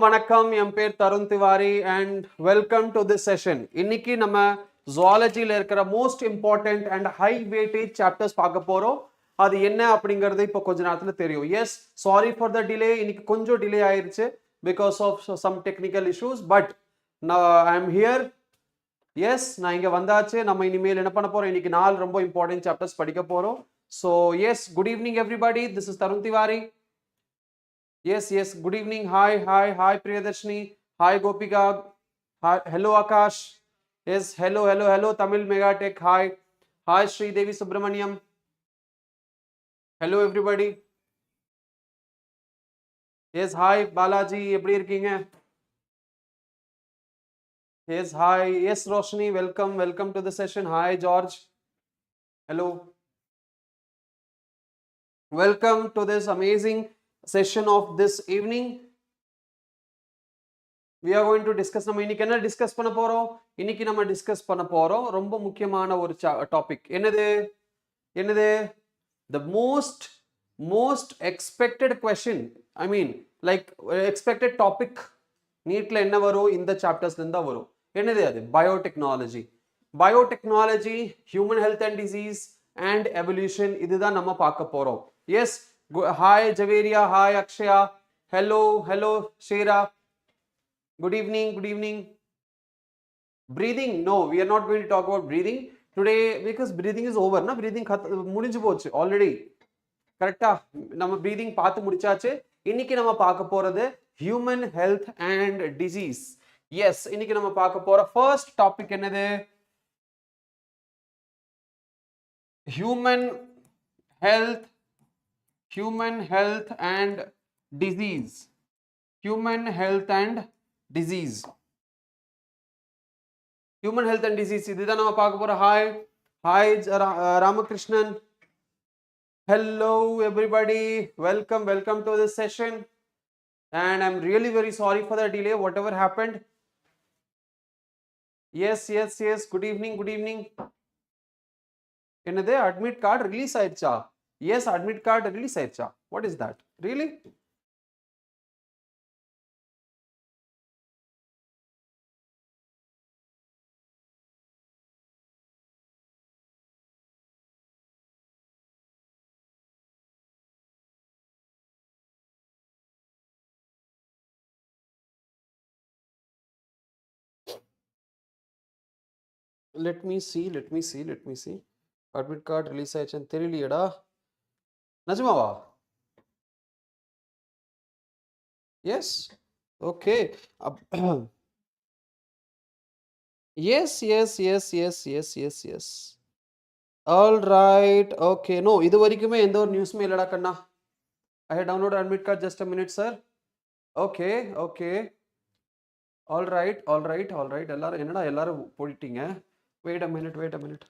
வணக்கம் என் பேர் Tarun Tiwari and welcome to this session. இன்னைக்கு நம்ம zoologyல இருக்கிற most important and high weightage chapters பார்க்க போறோம். அது என்ன அப்படிங்கிறது இப்போ கொஞ்ச நேரத்துல தெரியும். Yes, sorry for the delay. இன்னைக்கு கொஞ்சம் delay ஆயிருச்சு because of some technical issues, but now I am here. Yes, நான் இங்க வந்தாச்சு. நம்ம இனிமேல் என்ன பண்ண போறோம்? இன்னைக்கு 4 ரொம்ப important chapters படிக்க போறோம். So yes, good evening everybody. This is Tarun Tiwari. Yes, good evening. Hi Priyadarshini. Hi Gopika. Hi, hello Akash. Yes, hello Tamil Megatech. Hi Sri Devi Subramaniam. Hello everybody. Yes, hi Balaji. எப்படி இருக்கீங்க? Yes, hi. Yes, Roshni. Welcome to the session. Hi George. Hello. Welcome to this amazing session of this evening. We are going to discuss நம்ம இன்னைக்கு என்ன discuss பண்ண போறோம்? இன்னைக்கு நம்ம discuss பண்ண போறோம் ரொம்ப முக்கியமான ஒரு டாபிக். என்னது the most expected question, I mean like expected topic நீட்ல என்ன வரும்? இந்த சாப்டர்ஸ்ல இருந்தா வரும். என்னது அது? Biotechnology, human health and disease and evolution. இதுதான் நம்ம பார்க்க போறோம். Yes, hi Javeria, hi Akshaya, hello Shera, good evening. Breathing, no, we are not going to talk about breathing today because breathing is over na. Breathing முடிஞ்சு போச்சு already. கரெக்ட்டா? நம்ம breathing பார்த்து முடிச்சாச்சு. இன்னைக்கு நம்ம பார்க்க போறது human health and disease. Yes, இன்னைக்கு நம்ம பார்க்க போற first topic என்னது? human health and disease. Human health and disease. இதுதான் நம்ம பார்க்க போறோம். Hi Ramakrishnan. Hello everybody. Welcome to this session. And I'm really very sorry for the delay, whatever happened. Yes. Good evening. என்னது? admit card release ஆயிடுச்சா? Yes, admit card release ஆயிடுச்சா? What is that? Really? Let me see. Admit card release ஆயிடுச்சுன்னு தெரியலையேடா. நிஜமாவா? Yes. Okay. Yes. All right. Okay. No, இது வரைக்குமே எந்த ஒரு நியூஸ்மே இல்லடா கண்ணா. I had downloaded admit card. Just a minute, sir. Okay. All right. எல்லாரும் என்னடா எல்லாரும் போயிட்டீங்க? Wait a minute.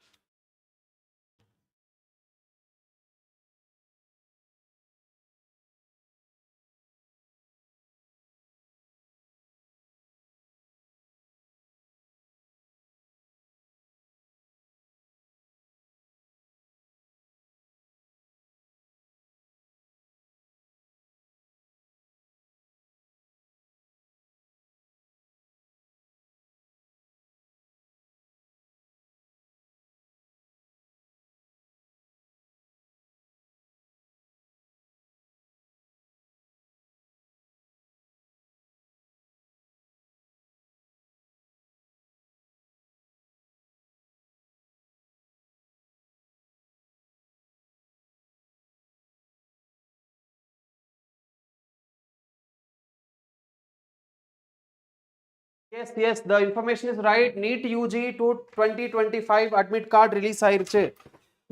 Yes, the information is right. NEET UG to 2025 admit card release ஆயிருச்சு.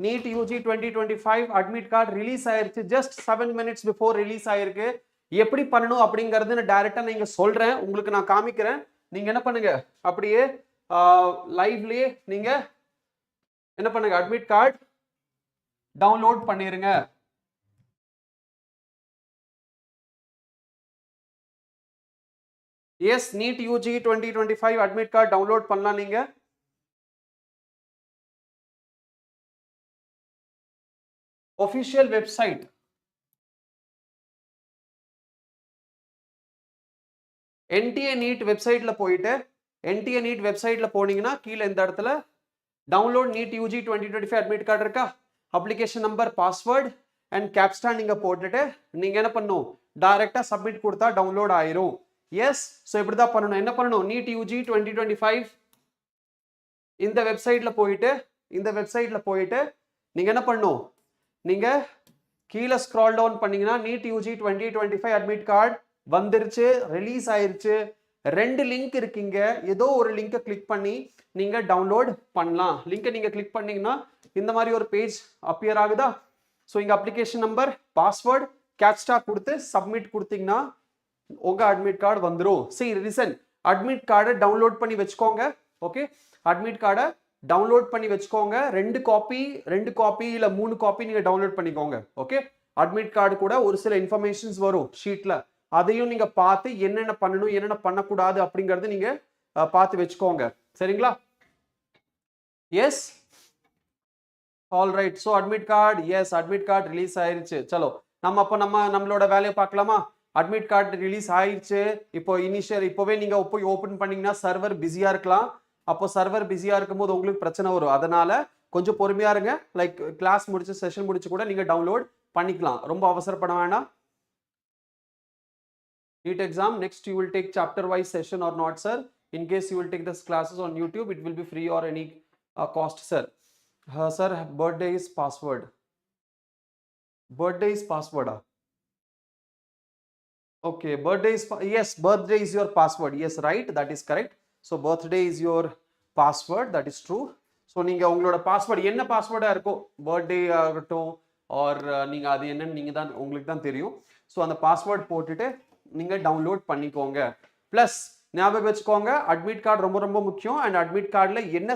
NEET UG 2025 admit card release ஆயிருச்சு. Just 7 minutes before release ஆயிருக்கு. எப்படி பண்ணணும் அப்படிங்கறது நான் டைரக்டா நீங்க சொல்றேன், உங்களுக்கு நான் காமிக்கிறேன். நீங்க என்ன பண்ணுங்க, அப்படியே லைவ்லயே நீங்க என்ன பண்ணுங்க, admit card டவுன்லோட் பண்ணிருங்க. Yes, NEET UG 2025 admit card download பண்ணலாம் நீங்க. Official website. NTA NEET வெப்சைட்ல போயிட்டு NTA NEET வெப்சைட்ல போனீங்கன்னா கீழே இந்த இடத்துல download NEET UG 2025 admit card இருக்கா, அப்ளிகேஷன் நம்பர், பாஸ்வேர்ட் அண்ட் கேப்ஸ்டா நீங்க போட்டுட்டு நீங்க என்ன பண்ணணும், டைரக்டா சப்மிட் கொடுத்தா டவுன்லோட் ஆயிரும். எஸ், ஸோ இப்படி தான் பண்ணணும். என்ன பண்ணணும், NEET UG 2025 இந்த வெப்சைட்ல போயிட்டு நீங்க என்ன பண்ணணும், நீங்க கீழே ஸ்க்ரால் டவுன் பண்ணீங்கன்னா NEET UG 2025 அட்மிட் கார்டு வந்துருச்சு, ரிலீஸ் ஆயிருச்சு. 2 லிங்க் இருக்கீங்க, ஏதோ ஒரு லிங்கை கிளிக் பண்ணி நீங்க டவுன்லோட் பண்ணலாம். லிங்கை நீங்க கிளிக் பண்ணீங்கன்னா இந்த மாதிரி ஒரு பேஜ் அப்பியர் ஆகுதா. ஸோ இங்க அப்ளிகேஷன் நம்பர், பாஸ்வேர்ட், கேப்ஸ்டா கொடுத்து சப்மிட் கொடுத்தீங்கன்னா உங்க அட்மிட் கார்டு வந்துடும். சரி லிசன், அட்மிட் கார்டை டவுன்லோட் பண்ணி வச்சுக்கோங்க. ஓகே, அட்மிட் கார்டை டவுன்லோட் பண்ணி வச்சுக்கோங்க. 2 காப்பி இல்ல 3 காப்பி நீங்க டவுன்லோட் பண்ணிக்கோங்க. ஓகே, அட்மிட் கார்டு கூட ஒரு சில இன்ஃபர்மேஷன்ஸ் வரும் ஷீட்ல, அதையும் நீங்க பார்த்து என்னென்ன பண்ணணும் என்னென்ன பண்ணக்கூடாது அப்படிங்கறது நீங்க பார்த்து வச்சுக்கோங்க. சரிங்களா? Yes, all right. So admit card, yes admit card release ஆயிருச்சு. சலோ நம்மளோட வேலையை பார்க்கலாமா? அட்மிட் கார்டு ரிலீஸ் ஆயிடுச்சு. இப்போ இப்போவே நீங்க போய் ஓபன் பண்ணீங்கன்னா சர்வர் பிஸியா இருக்கலாம். அப்போ சர்வர் பிஸியா இருக்கும்போது உங்களுக்கு பிரச்சனை வரும். அதனால கொஞ்சம் பொறுமையா இருங்க. லைக் கிளாஸ் முடிச்சு செஷன் முடிச்சு கூட நீங்க டவுன்லோட் பண்ணிக்கலாம். ரொம்ப அவசரப்பட வேண்டாம். NEET exam, next you will take chapter wise session or not, sir? In case you will take this classes on YouTube, it will be free or any cost, sir. Sir, birthday is password. Birthday is password. Okay, birthday is, yes, birthday is your password. Yes, right, that is correct. So birthday is your password, that is true. So நீங்க உங்களோட password என்ன பாஸ்வேர்டா இருக்கும், birthday ஆகட்டும் R நீங்க அது என்னன்னு நீங்க தான் உங்களுக்கு தான் தெரியும். ஸோ அந்த பாஸ்வேர்ட் போட்டுட்டு நீங்க டவுன்லோட் பண்ணிக்கோங்க. பிளஸ் ஞாபகம் வச்சுக்கோங்க, அட்மிட் கார்டு ரொம்ப ரொம்ப முக்கியம். அண்ட் அட்மிட் கார்டில் என்ன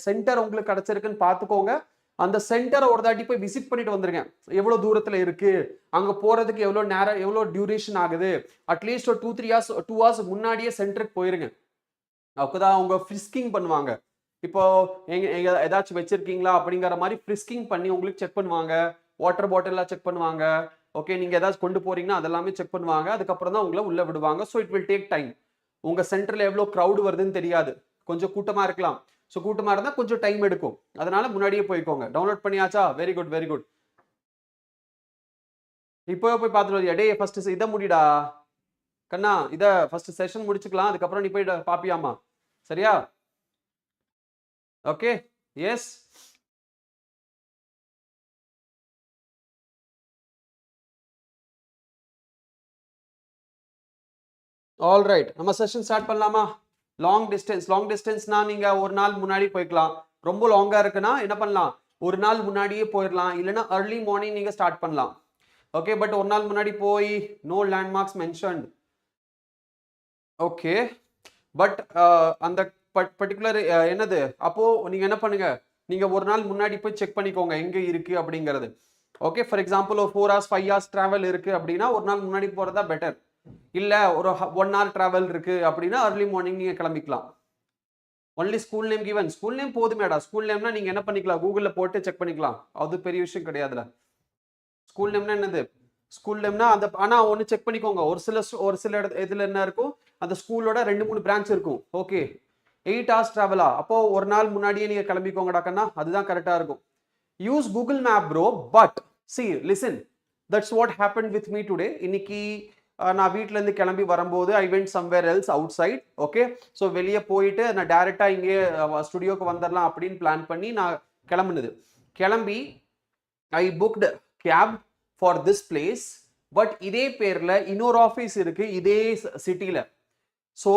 சென்டர் உங்களுக்கு கிடைச்சிருக்குன்னு பார்த்துக்கோங்க. அந்த சென்டரை ஒரு தாட்டி போய் விசிட் பண்ணிட்டு வந்துருங்க. எவ்வளவு தூரத்துல இருக்கு, அங்க போறதுக்கு எவ்வளவு நேரம், எவ்வளவு டியூரேஷன் ஆகுது, அட்லீஸ்ட் ஒரு 2-3 hours 2 hours முன்னாடியே சென்டருக்கு போயிருங்க. அப்பதான் அவங்க ஃப்ரிஸ்கிங் பண்ணுவாங்க. இப்போ ஏதாச்சும் வச்சிருக்கீங்களா அப்படிங்கிற மாதிரி ஃப்ரிஸ்கிங் பண்ணி உங்களுக்கு செக் பண்ணுவாங்க. வாட்டர் பாட்டில்லாம் செக் பண்ணுவாங்க. ஓகே, நீங்க ஏதாச்சும் கொண்டு போறீங்கன்னா அதெல்லாமே செக் பண்ணுவாங்க. அதுக்கப்புறம் தான் உங்களை உள்ள விடுவாங்க. So it will take time. உங்க சென்டர்ல எவ்வளவு க்ரௌட் வருதுன்னு தெரியாது, கொஞ்சம் கூட்டமா இருக்கலாம். ஸோ கூட்டமா இருந்தால் கொஞ்சம் டைம் எடுக்கும். அதனால முன்னாடியே போய்க்கோங்க. டவுன்லோட் பண்ணியாச்சா? Very good very good. இப்போ போய் பார்த்துட்டு வரியா? டே ஃபர்ஸ்ட் இதை முடிடா கண்ணா, இதை ஃபர்ஸ்ட் செஷன் முடிச்சுக்கலாம், அதுக்கப்புறம் நீ போய் பாப்பியாமா, சரியா? Okay, yes. ஆல் ரைட், நம்ம செஷன் ஸ்டார்ட் பண்ணலாமா? லாங் டிஸ்டன்ஸ்னா நீங்க ஒரு நாள் முன்னாடி போய்க்கலாம். ரொம்ப லாங்கா இருக்குன்னா என்ன பண்ணலாம், ஒரு நாள் முன்னாடியே போயிடலாம். இல்லைன்னா அர்லி மார்னிங் நீங்க ஸ்டார்ட் பண்ணலாம். ஓகே, பட் ஒரு நாள் முன்னாடி போய் no landmarks mentioned. Okay, but அந்த பர்டிகுலர் என்னது, அப்போ நீங்க என்ன பண்ணுங்க, நீங்க ஒரு நாள் முன்னாடி போய் செக் பண்ணிக்கோங்க எங்க இருக்கு அப்படிங்கிறது. ஓகே, ஃபார் எக்ஸாம்பிள் ஒரு 4 hours 5 hours டிராவல் இருக்கு அப்படின்னா ஒரு நாள் முன்னாடி போறதா பெட்டர். இல்ல ஒரு 1 hour டிராவல் இருக்கு அப்படின்னா அர்லி மார்னிங் நீங்க கிளம்பிக்கலாம். Only school name given, school name போதுமேடா. ஸ்கூல் நேம்னா நீங்க என்ன பண்ணிக்கலாம், கூகுள்ல போட்டு செக் பண்ணிக்கலாம். அது பெரிய விஷயம் கிடையாதுல. ஸ்கூல் நேம்னா என்னது, ஸ்கூல் நேம்னா அந்த, ஆனா ஒன்னு செக் பண்ணிக்கோங்க, ஒரு சில இதுல என்ன இருக்கும், அந்த ஸ்கூலோட 2-3 பிரான்ச் இருக்கும். ஓகே, 8 hours டிராவலா, அப்போ ஒரு நாள் முன்னாடியே நீங்க கிளம்பிக்கோங்கடா கண்ணா, அதுதான் கரெக்டா இருக்கும். Use Google map bro, but see listen, that's what happened with me today. இன்னைக்கு நான் வீட்ல இருந்து கிளம்பி வரும்போது I went somewhere else outside. Okay, so வெளியே போயிட்டு நான் டைரக்டா இங்கே ஸ்டுடியோக்கு வந்துடலாம் அப்படின்னு பிளான் பண்ணி நான் கிளம்பி I booked cab for this place. But இதே பேர்ல இன்னொரு ஆஃபீஸ் இருக்கு இதே சிட்டில. So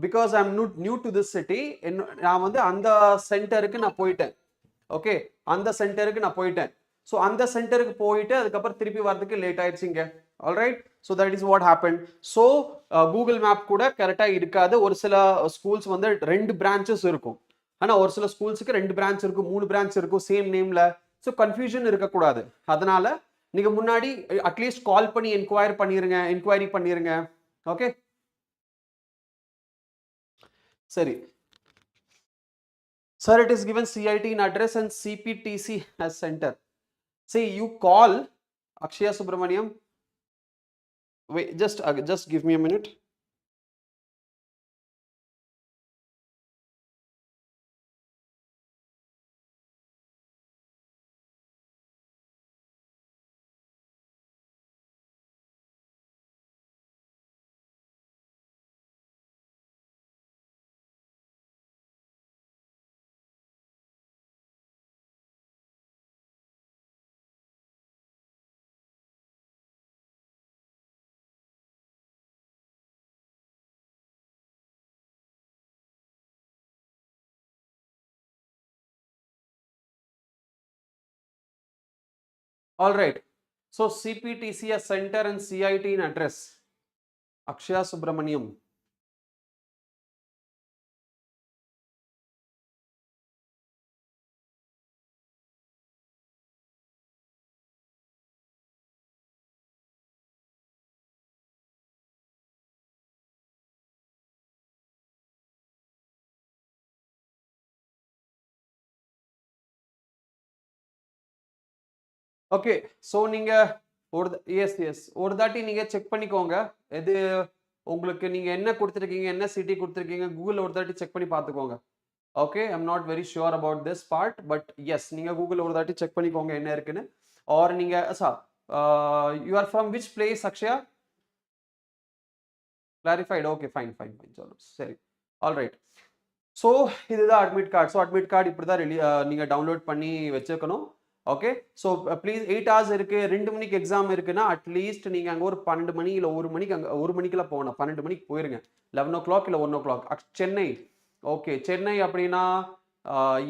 because I am new to this city, நான் வந்து அந்த சென்டருக்கு நான் போயிட்டேன். ஓகே, அந்த சென்டருக்கு நான் போயிட்டேன். ஸோ அந்த சென்டருக்கு போயிட்டு அதுக்கப்புறம் திருப்பி வரதுக்கு லேட் ஆயிடுச்சுங்க. Alright, so that is what happen. So Google map கூட கரெக்டாக இருக்காது. ஒரு சில ஸ்கூல்ஸ் வந்து 2 branches இருக்கும், ஆனால் ஒரு சில ஸ்கூல்ஸுக்கு 2 branch இருக்கும், 3 branch இருக்கும் சேம் நேம்ல. ஸோ கன்ஃபியூஷன் இருக்கக்கூடாது. அதனால நீங்க முன்னாடி அட்லீஸ்ட் கால் பண்ணி என்கொயரி பண்ணிருங்க. ஓகே, சரி. Sir, it is given CIT in address and CPTC as center. See, you call Akshaya Subramaniam. Wait, just give me a minute. All right. So CPTCS center and CIT in address. Akshaya Subramaniam. Okay so நீங்க S ஒரு தாட்டி நீங்க check பண்ணிக்கோங்க எது உங்களுக்கு நீங்க என்ன கொடுத்துருக்கீங்க என்ன சிட்டி கொடுத்துருக்கீங்க கூகுளில் ஒரு தாட்டி செக் பண்ணி பார்த்துக்கோங்க okay I'm not very sure about this part but yes நீங்க கூகுளில் ஒரு தாட்டி செக் பண்ணிக்கோங்க என்ன இருக்குன்னு ஆர் நீங்க you are from which place Akshaya clarified okay fine fine fine சொல்லு சரி ஆல் ரைட் ஸோ இதுதான் admit card so admit card இப்படி தான் நீங்கள் டவுன்லோட் பண்ணி வச்சுக்கணும் ஓகே ஸோ ப்ளீஸ் 8 hours இருக்கு 2 மணிக்கு எக்ஸாம் இருக்குன்னா அட்லீஸ்ட் நீங்கள் அங்கே ஒரு 12 மணி இல்லை 1 மணிக்கு அங்கே 1 மணிக்கெல்லாம் போகணும் 12 மணிக்கு போயிருங்க 11 o'clock இல்லை 1 o'clock சென்னை ஓகே சென்னை அப்படின்னா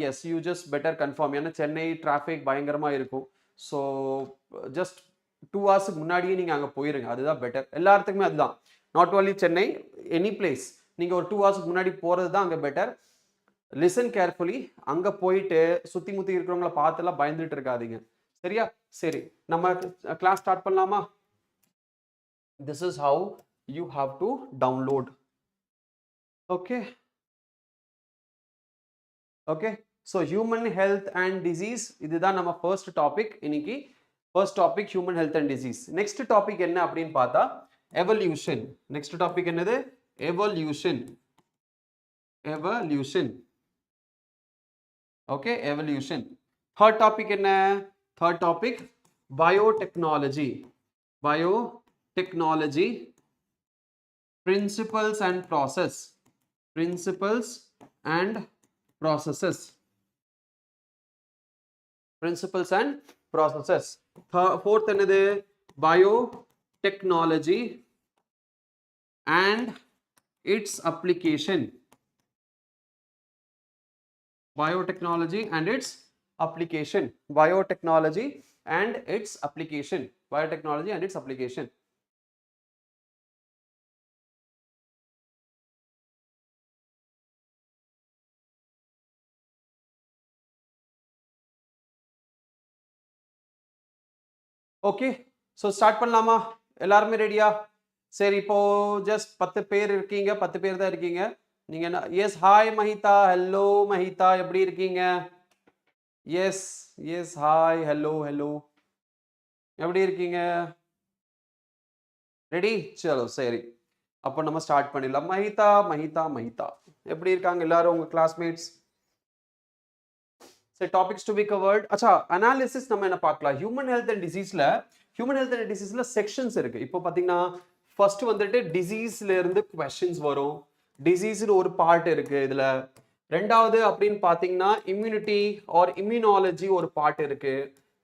yes you just better confirm ஏன்னா சென்னை டிராஃபிக் பயங்கரமாக இருக்கும் ஸோ ஜஸ்ட் 2 hours முன்னாடியே நீங்கள் அங்கே போயிருங்க அதுதான் பெட்டர் எல்லாத்துக்குமே அதுதான் not only Chennai any place நீங்கள் ஒரு 2 hours முன்னாடி போகிறது தான் அங்கே பெட்டர் லிசன் கேர்ஃபுல்லி அங்கே போயிட்டு சுற்றி முற்றி இருக்கிறவங்கள பார்த்துலாம் பயந்துட்டு இருக்காதீங்க சரியா சரி நம்ம கிளாஸ் ஸ்டார்ட் பண்ணலாமா this is how you have to download okay okay so human health and disease இதுதான் நம்ம ஃபர்ஸ்ட் டாபிக் இன்னைக்கு first topic human health and disease next topic என்ன அப்படின்னு பார்த்தா எவல்யூஷன் நெக்ஸ்ட் டாபிக் என்னது evolution okay evolution third topic enna third topic biotechnology principles and processes fourth என்னது biotechnology and its application biotechnology and its application okay so start பண்ணலாமா எல்லாருமே ரெடியா சரி இப்போ ஜஸ்ட் 10 பேர் இருக்கீங்க 10 பேர் தான் இருக்கீங்க நீங்க என்ன yes hi Mahitha hello Mahitha எப்படி இருக்கீங்க yes yes hi hello hello எப்படி இருக்கீங்க ரெடி சலோ சரி அப்போ நம்ம ஸ்டார்ட் பண்ணிடலாம் மஹிதா மஹிதா மஹிதா எப்படி இருக்காங்க எல்லாரும் உங்க கிளாஸ்மேட்ஸ் சரி டாபிக்ஸ் டு பி கவர்ட் அச்சா அனாலிசிஸ் நம்ம என்ன பார்க்கலாம் ஹியூமன் ஹெல்த் அண்ட் டிசீஸ்ல செக்ஷன்ஸ் இருக்கு இப்போ பாத்தீங்கன்னா ஃபர்ஸ்ட் வந்துட்டு டிசீஸ்ல இருந்து क्वेश्चंस வரும் டிசீஸ்ல ஒரு பார்ட் இருக்கு இதுல ரெண்டாவது அப்படின்னு பாத்தீங்கன்னா இம்யூனிட்டி ஆர் இம்யூனாலஜி ஒரு பார்ட் இருக்கு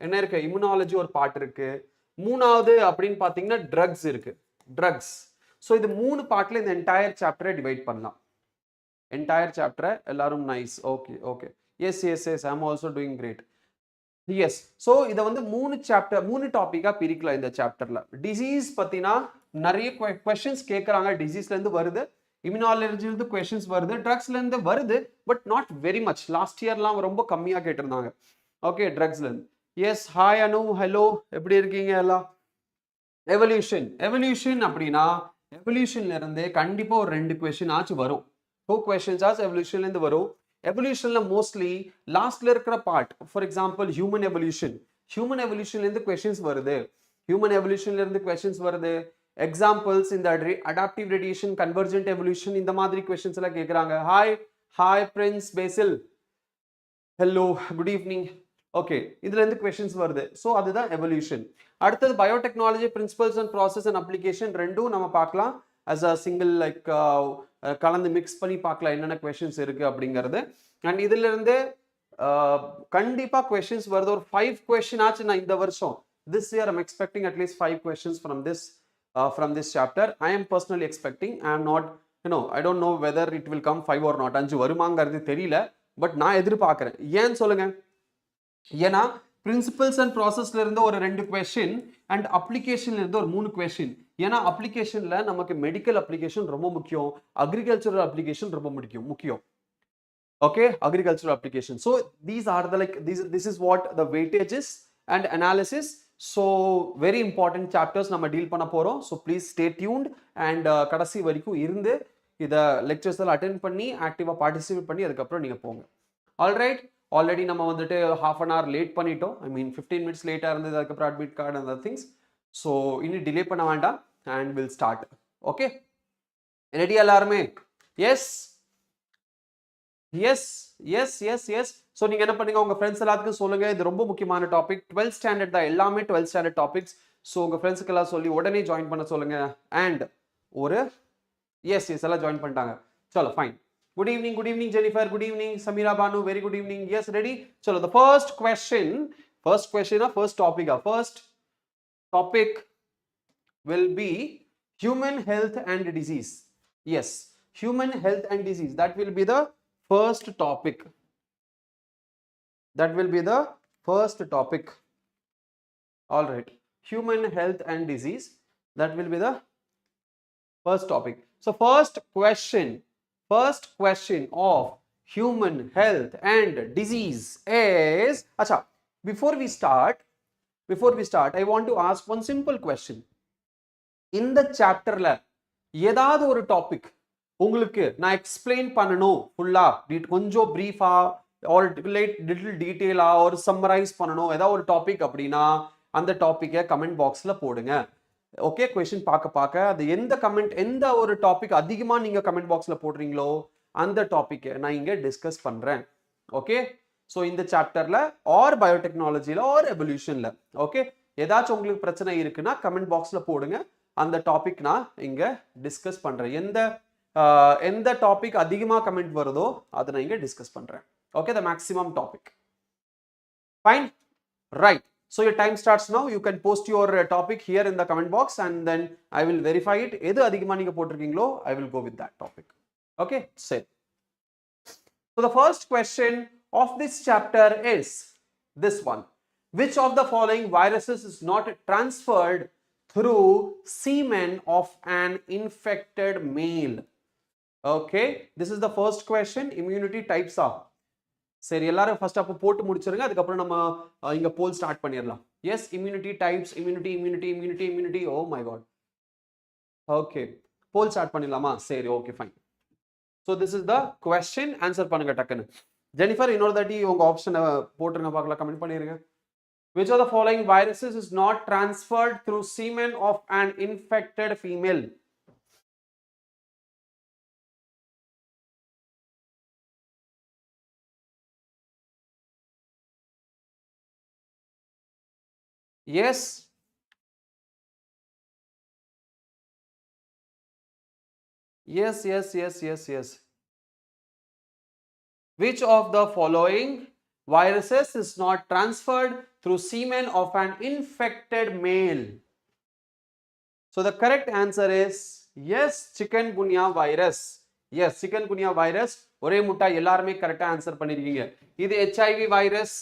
என்ன இருக்கு இம்யூனாலஜி ஒரு பார்ட் இருக்கு மூணாவது அப்படின்னு பாத்தீங்கன்னா ட்ரக்ஸ் இருக்கு ட்ரக்ஸ் ஸோ இது மூணு பார்ட்ல இந்த என்டையர் சாப்டரை டிவைட் பண்ணலாம் என்டையர் சாப்டரை எல்லாரும் nice okay okay yes yes yes I am also doing great yes so இதை வந்து மூணு டாப்பிக்காக பிரிக்கலாம் இந்த சாப்டர்ல டிசீஸ் பத்தினா நிறைய கொஸ்டின்ஸ் கேட்குறாங்க டிசீஸ்ல இருந்து வருது இம்யூனாலஜில இருந்து கொஸ்டின்ஸ் வருது ட்ரக்ஸ்ல இருந்து வருது but not very much last இயர்லாம் ரொம்ப கம்மியா கேட்டிருந்தாங்க ஓகே ட்ரக்ஸ்ல இருந்து எஸ் ஹாய் அனு ஹலோ எப்படி இருக்கீங்க எல்லாம் எவல்யூஷன் அப்படின்னா எவல்யூஷன்ல இருந்து கண்டிப்பா ஒரு 2 கொஸ்டின் ஆச்சு வரும் 2 கொஸ்டின்ஸ் ஆச்சு எவல்யூஷன்ல இருந்து வரும் எவல்யூஷன்ல மோஸ்ட்லி லாஸ்ட்ல இருக்கிற பார்ட் ஃபார் எக்ஸாம்பிள் ஹியூமன் எவல்யூஷன்ல இருந்து கொஸ்டின்ஸ் வருது எக்ஸாம்பிள்ஸ் இந்த அடாப்டிவ் ரேடியேஷன் கன்வர்ஜென்ட் எவல்யூஷன் இந்த மாதிரி கொஸ்டின்ஸ் எல்லாம் கேட்குறாங்க ஹாய் பிரின்ஸ் பேசில் ஹலோ குட் ஈவினிங் ஓகே இதுல இருந்து கொஸ்டின்ஸ் வருது ஸோ அதுதான் எவல்யூஷன் அடுத்தது biotechnology principles and process and application ரெண்டும் நம்ம பார்க்கலாம் as a single like கலந்து மிக்ஸ் பண்ணி பார்க்கலாம் என்னென்ன கொஸ்டின்ஸ் இருக்கு அப்படிங்கிறது அண்ட் இதுல இருந்து கண்டிப்பா கொஸ்டின்ஸ் வருது ஒரு 5 கொஸ்டின் ஆச்சு நான் இந்த வருஷம் this year I'm expecting at least 5 questions from this chapter I am personally expecting I am not I don't know whether it will come 5 or not 5 வருமாங்கிறது தெரியல பட் நான் எதிர்பார்க்கிறேன் ஏன்னு சொல்லுங்க ஏன்னா பிரின்சிபல்ஸ் அண்ட் ப்ராசஸ்ல இருந்து ஒரு 2 கொஸ்டின் அண்ட் அப்ளிகேஷன்ல இருந்து ஒரு 3 கொஸ்டின். ஏன்னா அப்ளிகேஷன்ல நமக்கு மெடிக்கல் அப்ளிகேஷன் ரொம்ப முக்கியம், அக்ரிகல்ச்சரல் அப்ளிகேஷன் ரொம்ப முக்கியம். Okay, agricultural application. So these are the like this is what the weightage is and analysis. So very important chapters நம்ம டீல் பண்ண போறோம். So please stay tuned and கடைசி வரைக்கும் இருந்து இத லெக்சர்ஸ் எல்லாம் அட்டெண்ட் பண்ணி ஆக்டிவா பார்ட்டிசிபேட் பண்ணி அதுக்கப்புறம் நீங்க போங்க. ஆல்ரைட், ஆல்ரெடி நம்ம வந்துட்டு half an hour லேட் பண்ணிட்டோம். ஐ மீன் 15 minutes லேட்டா இருந்தது, அதுக்கப்புறம் அட்மிட் கார்டு அந்த திங்ஸ். ஸோ இனி டிலே பண்ண வேண்டாம் and will start. Okay, ready எல்லாருமே? Yes yes yes yes yes. So நீங்கள் என்ன பண்ணுங்க, உங்கள் ஃப்ரெண்ட்ஸ் எல்லாத்துக்கும் சொல்லுங்க, இது ரொம்ப முக்கியமான டாபிக். 12th ஸ்டாண்டர்ட் தான், எல்லாமே 12th ஸ்டாண்டர்ட் டாபிக்ஸ். ஸோ உங்கள் ஃப்ரெண்ட்ஸுக்கு எல்லாம் சொல்லி உடனே ஜாயின் பண்ண சொல்லுங்க. அண்ட் ஒரு எஸ் எல்லாம் ஜாயின் பண்ணிட்டாங்க. சலோ fine. Good evening Jennifer, good evening Sameera Banu, very good evening. Yes ready? சலோ the first topic will be human health and disease. Yes, human health and disease, that will be the first topic. All right, human health and disease, that will be the first topic. So first question of human health and disease is, acha, before we start I want to ask one simple question. இந்த சாப்டர்ல ஏதாவது ஒரு topic உங்களுக்கு நான் explain பண்ணணும் ஃபுல்லா, கொஞ்சம் பிரீஃபா R little டீட்டெயிலா ஒரு சம்மரைஸ் பண்ணணும் ஏதாவது ஒரு டாபிக் அப்படின்னா அந்த டாபிக்கை கமெண்ட் பாக்ஸ்ல போடுங்க. ஓகே, கொஸ்டின் பார்க்க அது எந்த ஒரு டாபிக் அதிகமா நீங்க கமெண்ட் பாக்ஸ்ல போடுறீங்களோ அந்த டாபிக்கை நான் இங்க டிஸ்கஸ் பண்றேன். ஓகே, ஸோ இந்த சாப்டர்ல ஆர் பயோடெக்னாலஜில ஆர் எவல்யூஷன்ல ஓகே ஏதாச்சும் உங்களுக்கு பிரச்சனை இருக்குன்னா கமெண்ட் பாக்ஸ்ல போடுங்க. அந்த டாபிக் நான் இங்க டிஸ்கஸ் பண்றேன். எந்த டாபிக் அதிகமா கமெண்ட் வருதோ அதை நான் இங்க டிஸ்கஸ் பண்றேன். Okay, the maximum topic. Fine, right. So your time starts now. You can post your topic here in the comment box and then I will verify it. எது அதிகமா நீங்க போட்டிருக்கீங்களோ I will go with that topic. Okay, set. So the first question of this chapter is this one. Which of the following viruses is not transferred through semen of an infected male? Okay, this is the first question. Immunity types are. சரி, எல்லாரும் first அப்போ போட்டு முடிச்சிருங்க, அதுக்கப்புறம் நம்ம இங்க poll start பண்ணிடலாம். Yes, immunity types, immunity. Oh my god. Okay, poll start பண்ணிடலாமா? சரி, okay fine. So this is the question, answer பண்ணுங்க டக்குன்னு. ஜெனிஃபர் இன்னொரு தாட்டி உங்க ஆப்ஷனை போட்டுருங்க பார்க்கலாம், கமெண்ட் பண்ணிருங்க. Which of the following viruses is not transferred through semen of an infected female? Yes. Which of the following viruses is not transferred through semen of an infected male? So the correct answer is yes, chikungunya virus. Yes, chikungunya virus. ஒரே முட்டா எல்லாருமே கரெக்டா answer பண்ணிருக்கீங்க. இது HIV virus.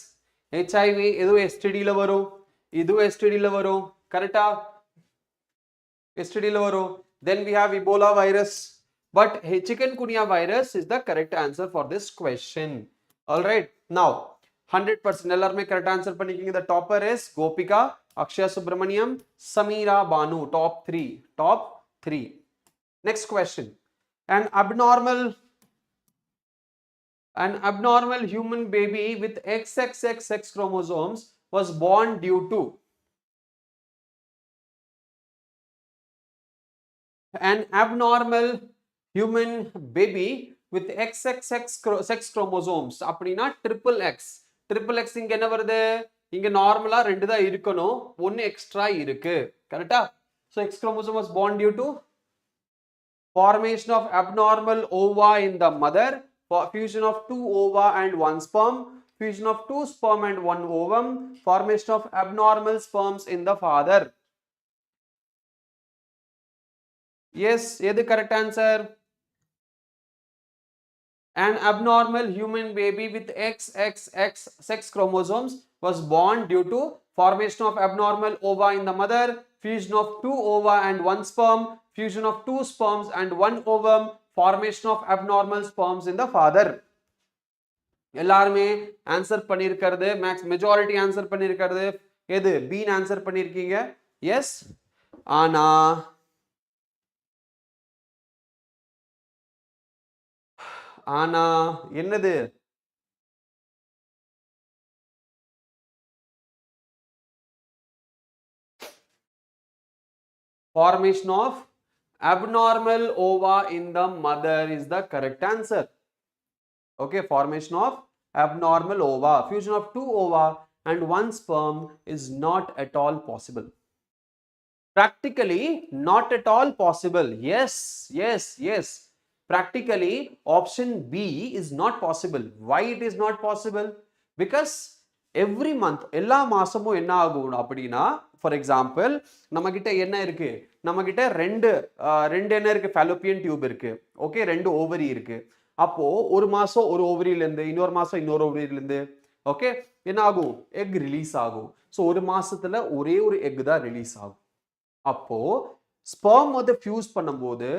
HIV இதுவும் STD ல வரும், இதுவும் STD ல வரும், கரெக்டா? STD ல வரும். Then we have Ebola virus, but chikungunya virus is the correct answer for this question. All right, now 100% எல்லாருமே கரெக்ட் ஆன்சர் பண்ணிருக்கீங்க. The topper is Gopika, Akshaya Subramaniam, Sameera Banu. Top 3. Next question. An abnormal human baby with XXX sex chromosomes was born due to. An abnormal human baby with XXX sex chromosomes அப்படினா triple X இங்க என்ன வருது? இங்க நார்மலா 2 தான் இருக்கணும், 1 extra இருக்கு, கரெக்ட்டா? So X chromosome was born due to formation of abnormal ova in the mother, fusion of 2 ova and 1 sperm, fusion of 2 sperm and 1 ovum, formation of abnormal sperms in the father. Yes, எது correct answer? An abnormal human baby with XXX sex chromosomes was born due to formation of abnormal ova in the mother, fusion of two ova and one sperm, fusion of two sperms and one ovum, formation of abnormal sperms in the father. எல்லாருமே answer பண்ணியிருக்கிறது maths majority answer பண்ணியிருக்கிறது எது been answer பண்ணியிருக்கீங்க S ஆனா ஆனா என்னது formation of abnormal ova in the mother is the correct answer. Okay, formation of abnormal ova, fusion of two ova and one sperm is not at all possible. Practically not at all possible. Yes, practically option B is not possible. Why it is not possible? Because every month எல்லா மாசமும் என்ன ஆகும் அப்படின்னா for example நம்ம கிட்ட என்ன இருக்கு நம்ம கிட்ட ரெண்டு என்ன இருக்கு fallopian டியூப் இருக்கு ஓகே ரெண்டு ஓவரி இருக்கு அப்போ ஒரு மாசம் ஒரு ஓவரியில இருந்து இன்னொரு மாசம் இன்னொரு ஓவரியில இருந்து ஓகே என்ன ஆகும் எக் ரிலீஸ் ஆகும் ஸோ ஒரு மாசத்துல ஒரே ஒரு எக் தான் ரிலீஸ் ஆகும் அப்போ ஸ்பெர்ம் வந்து ஃபியூஸ் பண்ணும்போது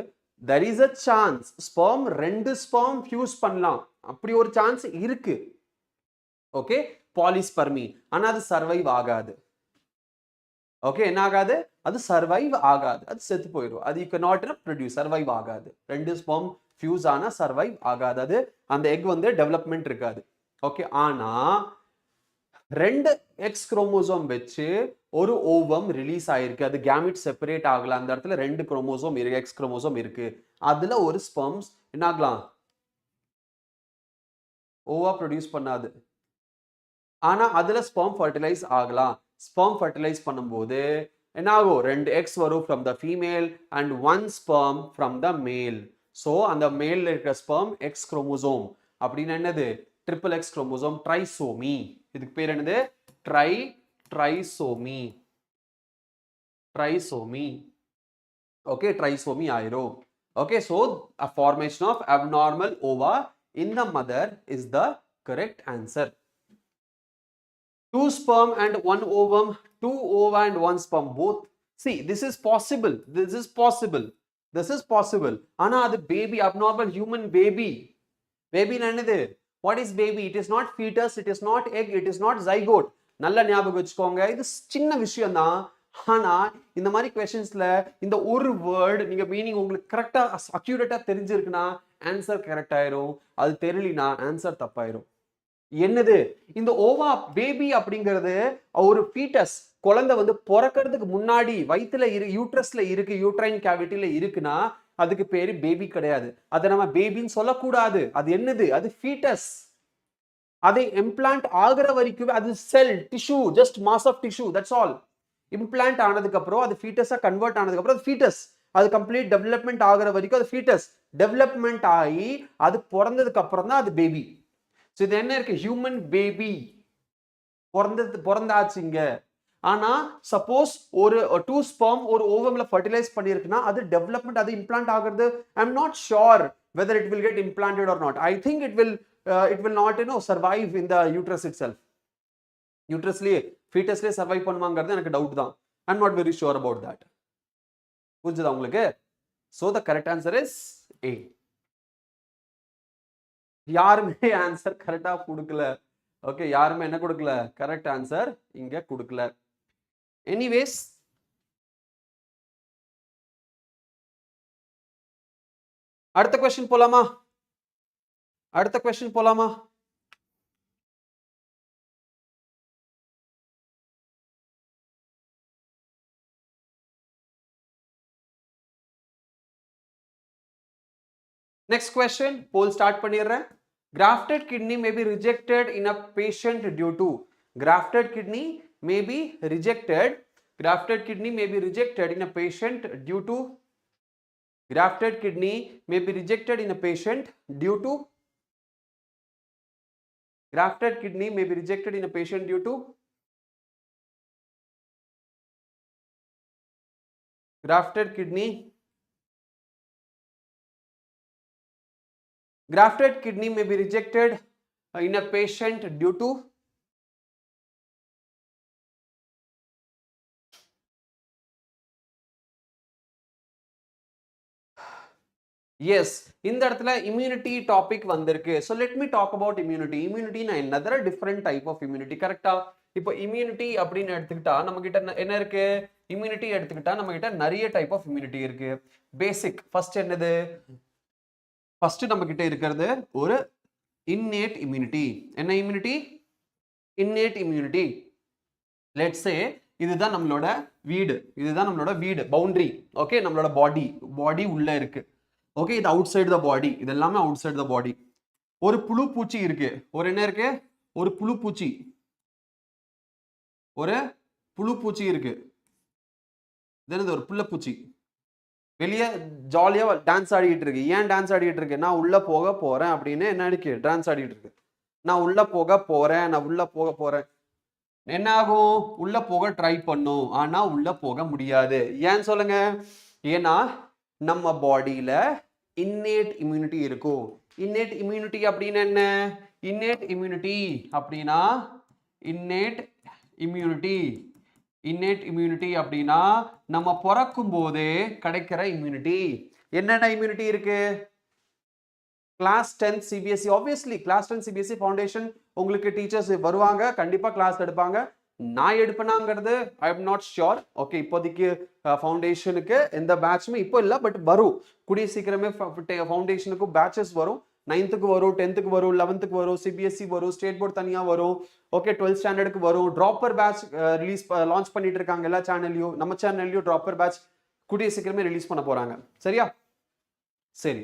there is a chance sperm ரெண்டு ஸ்பெர்ம் ஃபியூஸ் பண்ணலாம் அப்படி ஒரு சான்ஸ் இருக்கு ஓகே பாலிஸ்பெர்மி ஆனா அது சர்வைவ் ஆகாது ஓகே என்ன ஆகாது அது சர்வைவ் ஆகாது அது செத்து போயிடும் அது யூ cannot ப்ரொடியூஸ் சர்வைவ் ஆகாது ரெண்டு ஸ்பெர்ம் ஃபியூஸ் ஆனா சர்வைவ் ஆகாது அது அந்த எக் வந்து டெவலப்மெண்ட் இருக்காது ஓகே ஆனா ரெண்டு எக்ஸ் குரோமோசோம் வச்சு ஒரு ஓவம் ரிலீஸ் ஆயிருக்கு அது கேமிட் செப்பரேட் ஆகல அந்த இடத்துல ரெண்டு குரோமோசோம் இருக்கு எக்ஸ் குரோமோசோம் இருக்கு அதுல ஒரு ஸ்பெர்ம்ஸ் என்ன ஆகலாம் ஓவா ப்ரொடியூஸ் பண்ணாது ஆனா அதுல ஸ்பெர்ம் ஃபர்டிலைஸ் ஆகலாம் ஸ்பெர்ம் ஃபர்டிலைஸ் பண்ணும்போது என்ன ஆகும் ரெண்டு எக்ஸ் வரும் from the female and one sperm from the மேல் ஸோ அந்த மேல்ல இருக்கிற ஸ்பெர்ம் எக்ஸ் குரோமோசோம் அப்படின்னு என்னது ட்ரிபிள் எக்ஸ் குரோமோசோம் ட்ரைசோமி இதுக்கு பேர் என்னது ட்ரைசோமி okay trisomy ஆயிரும் okay so a formation of abnormal ova in the mother is the correct answer. Two sperm and one ovum, two ova and one sperm both. See, this is possible. ஆனா அது baby, abnormal human baby. Baby என்னது? What is baby? It is not fetus, it is not egg, it is not zygote. நல்ல ஞாபகம் வச்சுக்கோங்க இது சின்ன விஷயம் தான் ஆனா இந்த மாதிரி क्वेश्चंसல இந்த ஒரு வேர்ட் நீங்க மீனிங் உங்களுக்கு கரெக்ட்டா அக்யூரேட்டா தெரிஞ்சிருக்குனா ஆன்சர் கரெக்ட் ஆயிரும் அது தெரியலனா ஆன்சர் தப்பாயிரும் என்னது இந்த ஓவா பேபி அப்படிங்கிறது ஒரு ஃபீட்டஸ் குழந்தை வந்து பிறக்கிறதுக்கு முன்னாடி வயித்துல யூட்ரஸ்ல இருக்கு யூட்ரைன் கேவிட்டில இருக்குன்னா அதுக்கு பேரு பேபி கிடையாது அதை நம்ம பேபின்னு சொல்லக்கூடாது அது என்னது அது ஃபீட்டஸ் அதை இம்ப்ளான்ட் ஆகிற வரைக்கும் அது cell tissue just mass of tissue that's all implant ஆனதுக்கு அப்புறம் அது ஃபீட்டஸா கன்வெர்ட் ஆனதுக்கு அப்புறம் அது ஃபீட்டஸ் அது கம்ப்ளீட் டெவலப்மெண்ட் ஆகிற வரைக்கும் அது ஃபீட்டஸ் டெவலப்மெண்ட் ஆகி அது பிறந்ததுக்கு அப்புறம் தான் அது பேபி ஸோ இது என்ன இருக்கு ஹியூமன் பேபி பிறந்தாச்சுங்க ஆனா சப்போஸ் ஒரு டூ ஸ்பெர்ம் ஒரு ஓவம்ல ஃபர்டிலைஸ் பண்ணிருக்குன்னா அது டெவலப்மெண்ட் அது இம்ப்ளான்ட் ஆகிறது I am not sure whether it will get implanted or not I think it will not survive in the uterus itself யூட்ரஸ்லயே ஃபீட்டஸ்லயே சர்வைவ் பண்ணுவாங்கிறது எனக்கு டவுட் தான் I am not very sure about that புரிஞ்சுதா உங்களுக்கு so the correct answer is A யாருமே answer கரெக்டா கொடுக்கல ஓகே யாருமே என்ன கொடுக்கல கரெக்ட் ஆன்சர் இங்க கொடுக்கல எனிவேஸ் அடுத்த क्वेश्चन போலாமா next question poll start பண்ணிடுறேன் grafted kidney may be rejected in a patient due to grafted kidney may be rejected in a patient due to grafted kidney may be rejected in a patient due to grafted kidney may be rejected in a patient due to grafted kidney Grafted kidney may be rejected in a patient due to yes இந்த இடத்துல immunity topic வந்திருக்கு. So let me talk about immunity. இம்யூனிட்டினா என்னது? Different type of immunity. கரெக்டா? இப்போ immunity அப்படின்னு எடுத்துக்கிட்டா நம்ம கிட்ட என்ன இருக்கு? இம்யூனிட்டி எடுத்துக்கிட்டா நம்ம கிட்ட நிறைய டைப் ஆஃப் இம்யூனிட்டி இருக்கு. பேசிக் ஃபர்ஸ்ட் என்னது? ஃபர்ஸ்ட் நம்ம கிட்ட இருக்கிறது ஒரு innate immunity. என்ன immunity? innate immunity. Let's say இதுதான் நம்மளோட வீடு, இதுதான் நம்மளோட வீடு, பவுண்டரி. ஓகே, நம்மளோட பாடி உள்ள இருக்கு. ஓகே, இது அவுட் சைடு த பாடி, இது எல்லாமே அவுட் சைடு த பாடி. ஒரு புழு பூச்சி இருக்கு. ஒரு என்ன இருக்கு? ஒரு புழு பூச்சி, ஒரு புழு பூச்சி இருக்கு. இது ஒரு புள்ள பூச்சி வெளியே ஜாலியா டான்ஸ் ஆடிட்டு இருக்கு. ஏன் டான்ஸ் ஆடிட்டு இருக்கு? நான் உள்ள போக போறேன் அப்படின்னு என்ன இருக்கு? டான்ஸ் ஆடிட்டு இருக்கு. நான் உள்ள போக போறேன், நான் உள்ள போக போறேன். என்ன ஆகும்? உள்ள போக ட்ரை பண்ணும், ஆனா உள்ள போக முடியாது. ஏன் சொல்லுங்க? ஏன்னா நம்ம பாடியில innate immunity இருக்கும். innate immunity அப்படின்னா என்ன? innate immunity அப்படின்னா innate immunity innate immunity அப்படின்னா நம்ம பிறக்கும் போதே கிடைக்கிற இம்யூனிட்டி. என்னென்ன இம்யூனிட்டி இருக்கு? Class 10 CBSE, obviously class 10 CBSE foundation உங்களுக்கு டீச்சர்ஸ் வருவாங்க, கண்டிப்பா கிளாஸ் எடுப்பாங்க. நான் எடுப்பேனாங்கிறது I am not sure. Okay, இப்போதைக்கு ஃபவுண்டேஷனுக்கு எந்த பேட்சுமே இப்போ இல்லை, பட் வரும் கூடிய சீக்கிரமே. ஃபவுண்டேஷனுக்கு பேட்சஸ் வரும். 9th வரும், 10th வரும், 11th வரும், சிபிஎஸ்சி வரும், ஸ்டேட் போர்டு தனியாக வரும். ஓகே, 12th ஸ்டாண்டர்டுக்கு வரும். ட்ராப்பர் பேட்ச் லான்ச் பண்ணிட்டு இருக்காங்க எல்லா சேனல்லையும். நம்ம சேனல்லையும் ட்ராப்பர் பேட்ச் கூடிய சீக்கிரமே ரிலீஸ் பண்ண போறாங்க. சரியா? சரி.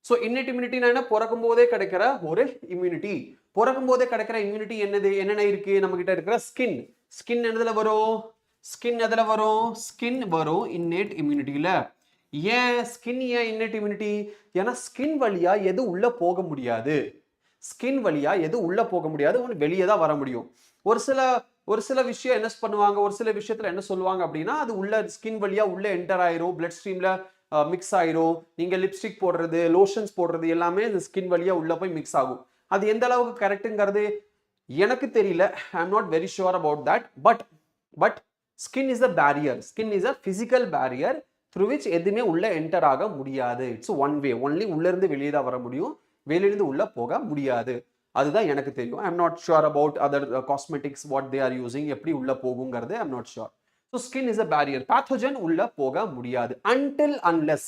ஸோ இன்னேட் இம்யூனிட்டினா என்ன? பிறக்கும் போதே கிடைக்கிற ஒரு இம்யூனிட்டி. பிறக்கும் போதே கிடைக்கிற இம்யூனிட்டி என்னது? என்னென்ன இருக்கு நம்ம கிட்ட? இருக்கிற ஸ்கின். ஸ்கின் எதுல வரும்? ஸ்கின் எதுல வரும்? ஸ்கின் வரும் இன்னேட் இம்யூனிட்டியில. ஏன் ஸ்கின்? ஏன் இன்னேட் இம்யூனிட்டி? ஏன்னா ஸ்கின் வழியா எது உள்ள போக முடியாது. ஸ்கின் வழியா எது உள்ள போக முடியாது, ஒன்று வெளியே தான் வர முடியும். ஒரு சில விஷயம் என்ன பண்ணுவாங்க, ஒரு சில விஷயத்துல என்ன சொல்லுவாங்க அப்படின்னா, அது உள்ள ஸ்கின் வழியா உள்ள என்டர் ஆயிரும், பிளட் ஸ்ட்ரீம்ல மிக்ஸ் ஆயிரும். நீங்க லிப்ஸ்டிக் போடுறது, லோஷன்ஸ் போடுறது எல்லாமே இந்த ஸ்கின் வழியா உள்ள போய் மிக்ஸ் ஆகும். அது எந்த அளவுக்கு கரெக்டுங்கிறது எனக்கு தெரியல. ஐ am not very sure about that. But skin is a barrier. Skin is a physical barrier through which எதுவுமே உள்ள என்டர் ஆக முடியாது. It's one way only. உள்ள இருந்து வெளியே தான் வர முடியும், வெளியிலிருந்து உள்ள போக முடியாது. அதுதான் எனக்கு தெரியும். I am not sure about other cosmetics what they are using, எப்படி உள்ள போகுங்கிறது I am not sure. So skin is a barrier. Pathogen உள்ள போக முடியாது until unless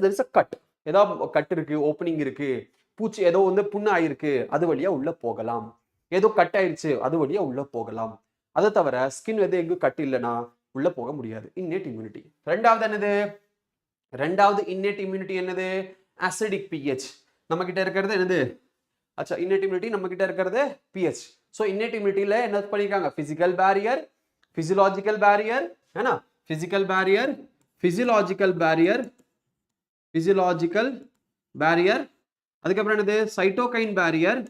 there is a cut. ஏதாவது கட் இருக்கு, ஓப்பனிங் இருக்கு, பூச்சி ஏதோ வந்து புண்ணு ஆயிருக்கு, அது வழியா உள்ள போகலாம். ஏதோ கட் ஆயிடுச்சு, அது வழியா உள்ள போகலாம். அதை தவிர ஸ்கின் எது எங்கும் கட் இல்லைன்னா உள்ள போக முடியாது. Innate immunity. ரெண்டாவது என்னது? ரெண்டாவது இன்னேட் இம்யூனிட்டி என்னது? Acidic pH. நம்ம கிட்ட இருக்கிறது என்னது? அச்சா, இன்னேட் இம்யூனிட்டி நம்ம கிட்ட இருக்கிறது பிஹெச். ஸோ இன்னேட் இம்யூனிட்டியில என்ன பண்ணிருக்காங்க? பிசிக்கல் பேரியர், பிசியலாஜிக்கல் பேரியர், ஏன்னா physical barrier, physiological barrier, physiological barrier, அதுக்கப்புறம் என்னது? Cytokine barrier,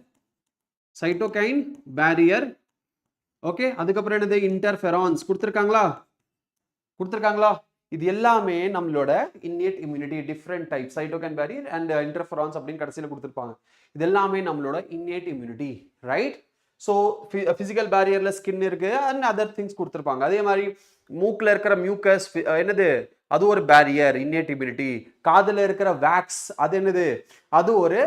cytokine barrier. Okay, அதுக்கப்புறம் என்னது? இன்டர்ஃபெரான்ஸ். கொடுத்துருக்காங்களா? இது எல்லாமே நம்மளோட innate immunity. Different type, cytokine barrier and interferons அப்படின்னு கடைசியில் கொடுத்துருப்பாங்க. இது எல்லாமே நம்மளோட innate immunity, right? So physical பேரியர்ல ஸ்கின் இருக்கு அண்ட் அதர் திங்ஸ் கொடுத்துருப்பாங்க. அதே மாதிரி மூக்கில் இருக்கிற மியூக்கஸ் என்னது? அது ஒரு பேரியர், இன்னேட் இம்யூனிட்டி. காதுல இருக்கிற வேக்ஸ், அது என்னது? அது ஒரு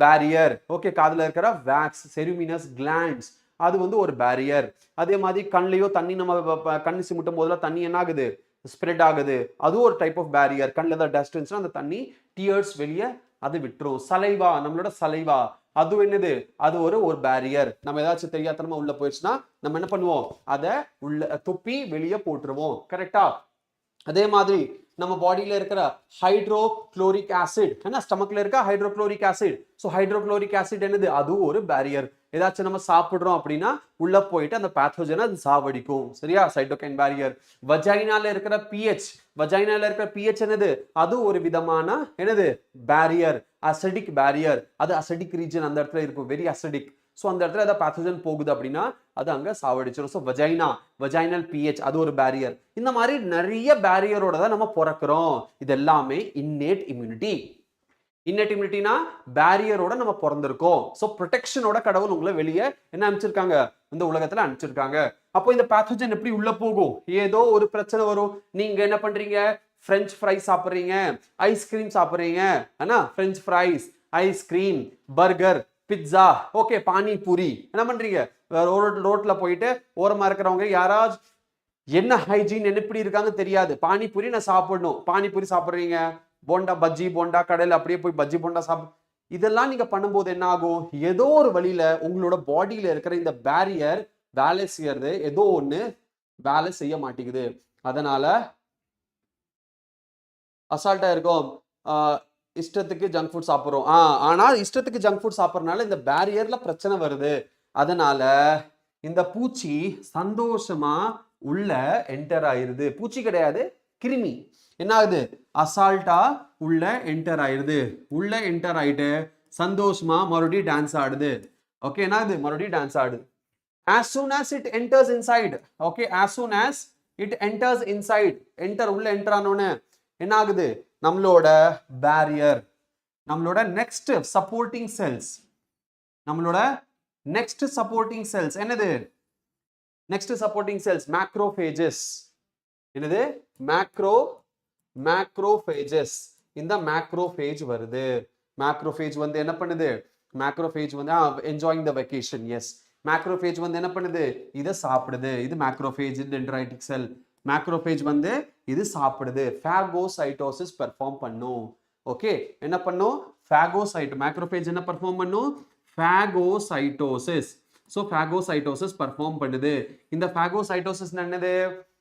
பேரியர். ஓகே, காதுல இருக்கிற வேக்ஸ், செருமினஸ் கிளாண்ட்ஸ், அது வந்து ஒரு பேரியர். அதே மாதிரி கண்ணிலையோ தண்ணி, நம்ம கண்ணு சிமிட்டும் போதெல்லாம் தண்ணி என்ன ஆகுது? ஸ்ப்ரெட் ஆகுது, அது ஒரு டைப் ஆஃப் பேரியர். கண்ணில் தான் டஸ்ட் இருந்துச்சுன்னா அந்த தண்ணி டியர்ஸ் வெளியே அது விட்டுரும். சலைவா, நம்மளோட சலைவா, அது என்னது? அது ஒரு பேரியர். நம்ம ஏதாச்சும் தெரியாதனமா உள்ள போயிடுச்சுன்னா நம்ம என்ன பண்ணுவோம்? அதை உள்ள துப்பி வெளியே போட்டுருவோம். கரெக்டா? அதே மாதிரி நம்ம பாடியில இருக்கிற ஹைட்ரோக்ளோரிக் ஆசிட், ஏன்னா ஸ்டமக்ல இருக்க hydrochloric acid. So hydrochloric acid என்னது? அது ஒரு பேரியர். ஏதாச்சும் நம்ம சாப்பிடுறோம் அப்படின்னா உள்ள போயிட்டு அந்த பேத்தோஜனை அது சாவடிக்கும். சரியா? Cytokine barrier. வஜைனால இருக்கிற பிஹெச், வஜைனால இருக்கிற பிஹெச் என்னது? அது ஒரு விதமான என்னது? Barrier, acidic barrier. அது அசிடிக் ரீஜன் அந்த இடத்துல இருக்கும், வெரி அசிடிக். ஸோ அந்த இடத்துல ஏதாவது பேத்தோஜன் போகுது அப்படின்னா அது அங்கே சாவடிச்சிடும். ஸோ வஜைனல் பிஹெச், அது ஒரு பேரியர். இந்த மாதிரி நிறைய பேரியரோட தான் நம்ம பிறக்கிறோம். இது எல்லாமே இன்னேட் இம்யூனிட்டி. இன்னட் இம்யூனிட்டினா பேரியரோட நம்ம பிறந்திருக்கோம். ஸோ ப்ரொடெக்ஷனோட கடவுள் உங்களை வெளியே என்ன அனுப்பிச்சிருக்காங்க, இந்த உலகத்துல அனுப்பிச்சிருக்காங்க. அப்போ இந்த பேத்தோஜன் எப்படி உள்ள போகும்? ஏதோ ஒரு பிரச்சனை வரும். நீங்க என்ன பண்றீங்க, பிரெஞ்ச் ஃப்ரைஸ் சாப்பிட்றீங்க, ஐஸ்கிரீம் சாப்பிட்றீங்க, ஆனா French fries, ice cream, burger, pizza, okay panipuri என்ன பண்றீங்க, ரோட்ல போயிட்டு ஓரமா இருக்கிறவங்க யாராவது என்ன ஹைஜீன் என்ன எப்படி இருக்காங்க தெரியாது, பானிபூரி நான் சாப்பிடணும், பானிபூரி சாப்பிட்றீங்க, போண்டா பஜ்ஜி போண்டா கடையில் அப்படியே போய் பஜ்ஜி போண்டா இதெல்லாம் நீங்க பண்ணும்போது என்ன ஆகும், ஏதோ ஒரு வழியில உங்களோட பாடியில இருக்கிற இந்த பேரியர் வேலை செய்யறது ஏதோ ஒண்ணு வேலை செய்ய மாட்டேங்குது. அதனால அசால்ட்டா இருக்கும். இஷ்டத்துக்கு ஜங்க் ஃபுட் சாப்பிட்றோம். ஆனா இஷ்டத்துக்கு ஜங்க் ஃபுட் சாப்பிட்றதுனால இந்த பேரியர்ல பிரச்சனை வருது. அதனால இந்த பூச்சி சந்தோஷமா உள்ள என்டர் ஆயிருது. பூச்சி கிடையாது, கிருமி. என்ன ஆகுது, அசால்ட்டா உள்ள என்டர் ஆயிருது. உள்ள என்டர் ஆயிட்டு சந்தோஷமா மறுபடியும் டான்ஸ் ஆடுது. ஓகே, என்ன ஆகுது, மறுபடியும் டான்ஸ் ஆடுது. as soon as it enters inside, okay, as soon as it enters inside, enter உள்ள என்டர் ஆனோனே என்ன ஆகுது, நம்மளோட பேரியர், நம்மளோட நெக்ஸ்ட் சப்போர்ட்டிங் செல்ஸ், நம்மளோட நெக்ஸ்ட் சப்போர்ட்டிங் செல்ஸ் என்னது, நெக்ஸ்ட் சப்போர்ட்டிங் செல்ஸ் மேக்ரோபேஜஸ். என்னது, மேக்ரோபேஜஸ். இந்த மேக்ரோபேஜ் வருது. மேக்ரோபேஜ் வந்து என்ன பண்ணுது, மேக்ரோபேஜ் வந்து enjoying the vacation, yes. Macrophage வந்து என்ன பண்ணுது, இதை சாப்பிடுது. இது மேக்ரோபேஜ், டென்ட்ரைட்டிக் செல். மேக்ரோபேஜ் வந்து இது சாப்பிடுது. ஃபேகோசைட்டோசிஸ் பெர்ஃபார்ம் பண்ணும். ஓகே, என்ன பண்ணும், ஃபேகோசைட். மேக்ரோபேஜ் என்ன பெர்ஃபார்ம் பண்ணும், ஃபேகோசைட்டோசிஸ். ஸோ ஃபேகோசைட்டோசிஸ் பெர்ஃபார்ம் பண்ணுது. இந்த ஃபேகோசைட்டோசிஸ் என்னது,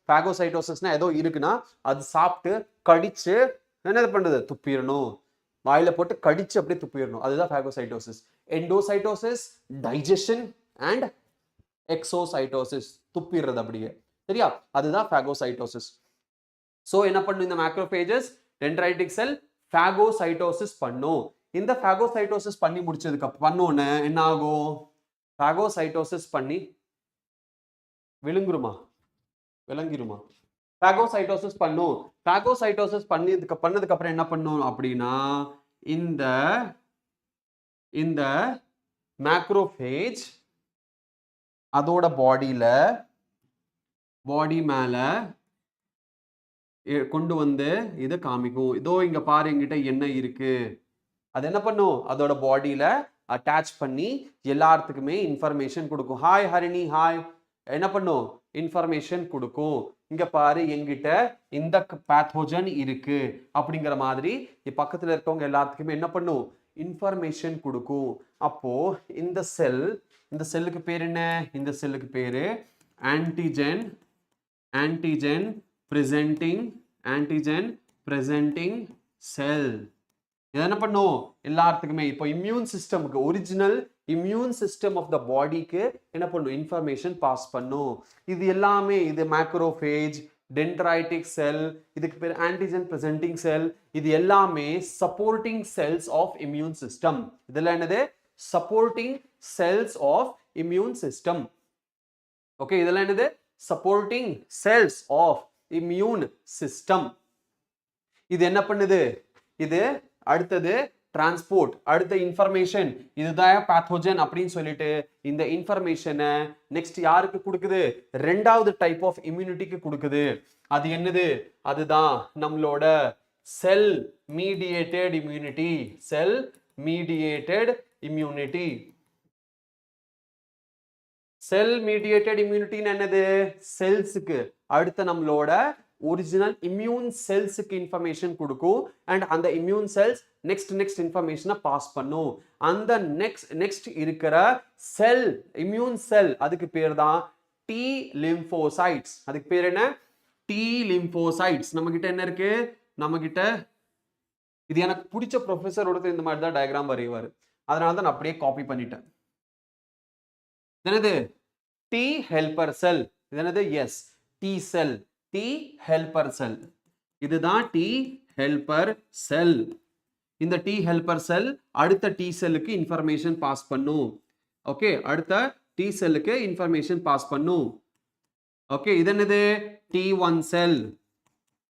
ஃபேகோசைட்டோசிஸ்னா ஏதோ இருக்குன்னா அது சாப்பிட்டு கடிச்சு என்னது பண்ணுது, துப்பிடணும். வாயில போட்டு கடிச்சு அப்படியே துப்பிடணும். அதுதான் phagocytosis. Endocytosis digestion and exocytosis துப்பிடுறது அப்படியே. சரியா, அதுதான் ஃபேகோசைட்டோசிஸ். சோ என்ன பண்ணும் இந்த மேக்ரோபேஜஸ், டென்ட்ரைட்டிக் செல் ஃபேகோசைட்டோசிஸ் பண்ணும். இந்த ஃபேகோசைட்டோசிஸ் பண்ணி முடிச்சதுக்கு பண்ணோன்னு என்ன ஆகும், ஃபேகோசைட்டோசிஸ் பண்ணி விழுங்குருமா, விளங்கிருமா, ஃபேகோசைட்டோசிஸ் பண்ணும். ஃபேகோசைட்டோசிஸ் பண்ணதுக்கு அப்புறம் என்ன பண்ணும் அப்படின்னா, இந்த இந்த மேக்ரோபேஜ் அதோட பாடி மேல கொண்டு வந்து இதை காமிக்கும். இதோ இங்க பாரு, என்கிட்ட என்ன இருக்கு. அது என்ன பண்ணும், அதோட பாடியில அட்டாச் பண்ணி எல்லாத்துக்குமே இன்ஃபர்மேஷன் கொடுக்கும். Hi Harini, hi. என்ன பண்ணும், இன்ஃபர்மேஷன் கொடுக்கும். இங்க பாரு, என்கிட்ட இந்த பேத்தோஜன் இருக்கு அப்படிங்கிற மாதிரி பக்கத்துல இருக்கவங்க எல்லாத்துக்குமே என்ன பண்ணும், இன்ஃபர்மேஷன் கொடுக்கும். அப்போ இந்த செல்லுக்கு பேர் என்ன, இந்த செல்லுக்கு பேரு ஆன்டிஜன் பிரசன்டிங் செல். இது என்ன பண்ணும், எல்லாத்துக்குமே இப்போ இம்யூன் சிஸ்டமுக்கு, original immune system of the பாடிக்கு என்ன பண்ணும், இன்ஃபர்மேஷன் பாஸ் பண்ணும். இது எல்லாமே, இது மேக்ரோபேஜ், டென்ட்ரைட்டிக் செல், இதுக்கு பேர் ஆன்டிஜன் பிரசன்டிங் செல், இது எல்லாமே supporting cells of immune system. இதெல்லாம் என்னது, supporting cells of immune system. Okay, இதெல்லாம் என்னது, supporting cells of immune system. இது என்ன பண்ணுது, இது அடுத்தது டிரான்ஸ்போர்ட், அடுத்த இன்ஃபர்மேஷன், இதுதான் பேத்தோஜன் அப்படின்னு சொல்லிட்டு இந்த இன்ஃபர்மேஷனை நெக்ஸ்ட் யாருக்கு கொடுக்குது, ரெண்டாவது டைப் ஆஃப் இம்யூனிட்டிக்கு கொடுக்குது. அது என்னது, அதுதான் நம்மளோட cell mediated immunity. Cell mediated immunity. Cell mediated இம்யூனிட்டின்னு என்னது, செல்ஸுக்கு அடுத்த நம்மளோட ஒரிஜினல் இம்யூன் செல்ஸுக்கு இன்ஃபர்மேஷன் கொடுக்கும். அண்ட் அந்த இம்யூன் செல்ஸ் நெக்ஸ்ட் இன்ஃபர்மேஷனை பாஸ் பண்ணும். அந்த நெக்ஸ்ட் இருக்கிற செல், இம்யூன் செல், அதுக்கு பேர் தான் டி லிம்போசைட்ஸ். அதுக்கு பேர் என்ன, டி லிம்போசைட்ஸ். நம்ம கிட்ட என்ன இருக்கு, நம்ம கிட்ட இது எனக்கு பிடிச்ச ப்ரொஃபசர் ஒருத்தர் இந்த மாதிரி தான் டயக்ராம் வரைவாரு, அதனால தான் நான் அப்படியே காப்பி பண்ணிட்டேன். என்னது, டி ஹெல்பர் செல். இது என்னது, yes, T cell, T helper cell. இதுதான் டி ஹெல்பர் செல். இந்த டி ஹெல்பர் செல் அடுத்த டி செல்லுக்கு இன்ஃபர்மேஷன் பாஸ் பண்ணும். ஓகே, அடுத்த டி செல்லுக்கு இன்ஃபர்மேஷன் பாஸ் பண்ணும். ஓகே, இது என்னது, டி1 செல்,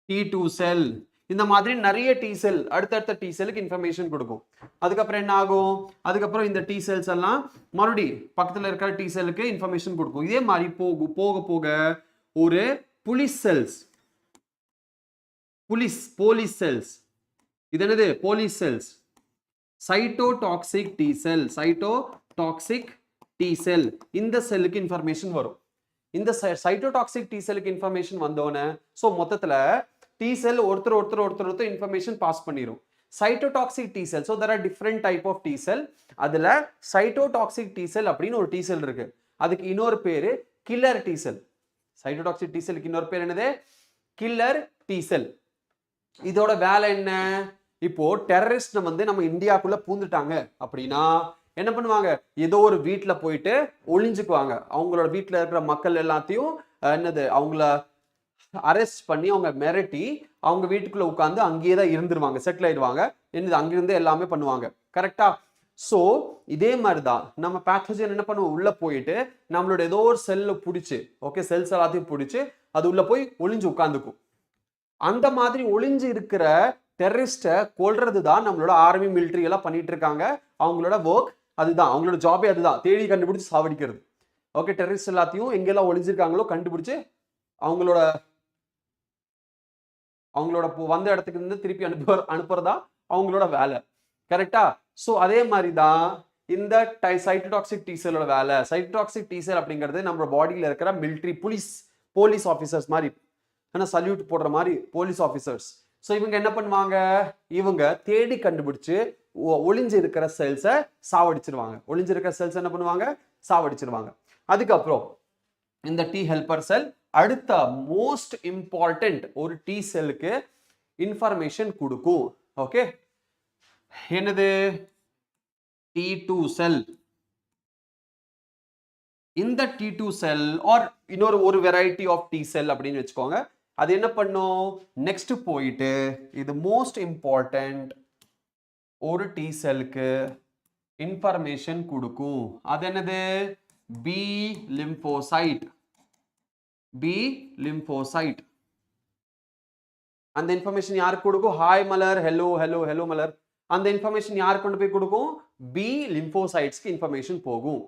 டி2 செல். இந்த மாதிரி நிறைய டி செல் அடுத்தடுத்த டி செல்லுக்கு இன்ஃபர்மேஷன் கொடுக்கும். அதுக்கப்புறம் என்ன ஆகும், அதுக்கப்புறம் இந்த டி செல்ஸ் எல்லாம் மறுபடி பக்கத்துல இருக்கிற டி செல்லுக்கு இன்ஃபர்மேஷன் கொடுக்கும். இதே மாதிரி போக போக ஒரு புலிஸ் செல்ஸ், போலிஸ் செல்ஸ், இது என்னது police cells, cytotoxic T cell, cytotoxic T cell, இந்த செல்லுக்கு இன்ஃபர்மேஷன் வரும். இந்த சைட்டோடாக்சிக் டி செல்லுக்கு இன்ஃபர்மேஷன் வந்தோடனே ஸோ மொத்தத்துல டி செல் ஒருத்தர் இன்ஃபர்மேஷன் பாஸ் பண்ணிரும். Cytotoxic T cell, so there are different type of T cell. அதுல சைட்டோடாக்சிக் டி செல் அப்படின்னு ஒரு டி செல் இருக்கு. அதுக்கு இன்னொரு பேரு killer T cell. Cytotoxic T செல்லுக்கு இன்னொரு பேர் என்னது, கில்லர் டி செல். இதோட வேலை என்ன, இப்போ டெரரிஸ்ட் வந்து நம்ம இந்தியாக்குள்ள பூந்துட்டாங்க அப்படின்னா என்ன பண்ணுவாங்க, ஏதோ ஒரு வீட்டுல போயிட்டு ஒளிஞ்சுக்குவாங்க. அவங்களோட வீட்டுல இருக்கிற மக்கள் எல்லாத்தையும் என்னது அவங்கள அரெஸ்ட் பண்ணி அவங்க மிரட்டி அவங்க வீட்டுக்குள்ள உட்காந்து அங்கேயே தான் இருந்துருவாங்க, செட்டில் ஆயிடுவாங்க. என்னது அங்கிருந்து எல்லாமே பண்ணுவாங்க. கரெக்டா? ஸோ இதே மாதிரிதான் நம்ம பேத்தோஜன் என்ன பண்ணுவோம், உள்ள போயிட்டு நம்மளோட ஏதோ ஒரு செல்ல பிடிச்சி, ஓகே, செல்ஸ் எல்லாத்தையும் பிடிச்சி அது உள்ள போய் ஒளிஞ்சு உட்காந்துக்கும். அந்த மாதிரி ஒளிஞ்சு இருக்கிற டெரரிஸ்ட்டை கொல்றது தான் நம்மளோட ஆர்மி மிலிட்ரி எல்லாம் பண்ணிட்டு இருக்காங்க. அவங்களோட ஒர்க் அதுதான், அவங்களோட ஜாபே அதுதான், தேடி கண்டுபிடிச்சு சாவடிக்கிறது. ஓகே, டெரரிஸ்ட் எல்லாத்தையும் எங்கெல்லாம் ஒளிஞ்சிருக்காங்களோ கண்டுபிடிச்சு அவங்களோட வந்த இடத்துக்கு இருந்து திருப்பி அனுப்புறதா அவங்களோட வேலை. கரெக்டா? ஸோ அதே மாதிரி தான் இந்த சைட்டோடாக்சிக் டி செல்லோட வேலை. சைட்டோடாக்சிக் டி செல் அப்படிங்கிறது நம்ம பாடியில் இருக்கிற மிலிட்ரி போலீஸ் ஆஃபீஸர்ஸ் மாதிரி, சல்யூட் போடுற மாதிரி போலீஸ் ஆஃபீஸர்ஸ். ஸோ இவங்க என்ன பண்ணுவாங்க, இவங்க தேடி கண்டுபிடிச்சு ஒளிஞ்சு இருக்கிற செல்ஸை சாவடிச்சிருவாங்க. ஒளிஞ்சு இருக்கிற செல்ஸ் என்ன பண்ணுவாங்க, சாவடிச்சிருவாங்க. அதுக்கப்புறம் இந்த டி ஹெல்பர் செல் அடுத்த மோஸ்ட் இம்பார்ட்டன்ட் ஒரு டி செல்லுக்கு இன்ஃபர்மேஷன் கொடுக்கும். ஓகே, என்னது, T2 செல். இந்த T2 செல் ஆர் இன்னொரு வெரைட்டி ஆஃப் டி செல் அப்படின்னு வச்சுக்கோங்க. அது என்ன பண்ணும், நெக்ஸ்ட் போயிட்டு இது மோஸ்ட் இம்பார்ட்டன்ட் ஒரு டி செல்லுக்கு இன்ஃபர்மேஷன் கொடுக்கும். அது என்னது, பி லிம்போசைட். அந்த இன்ஃபர்மேஷன் யாருக்கு கொடுக்கும், ஹாய் மலர், ஹலோ மலர். அந்த இன்ஃபர்மேஷன் யாருக்கு கொண்டு போய் கொடுக்கும், பி லிம்போசைட்ஸ்க்கு இன்ஃபர்மேஷன் போகும்.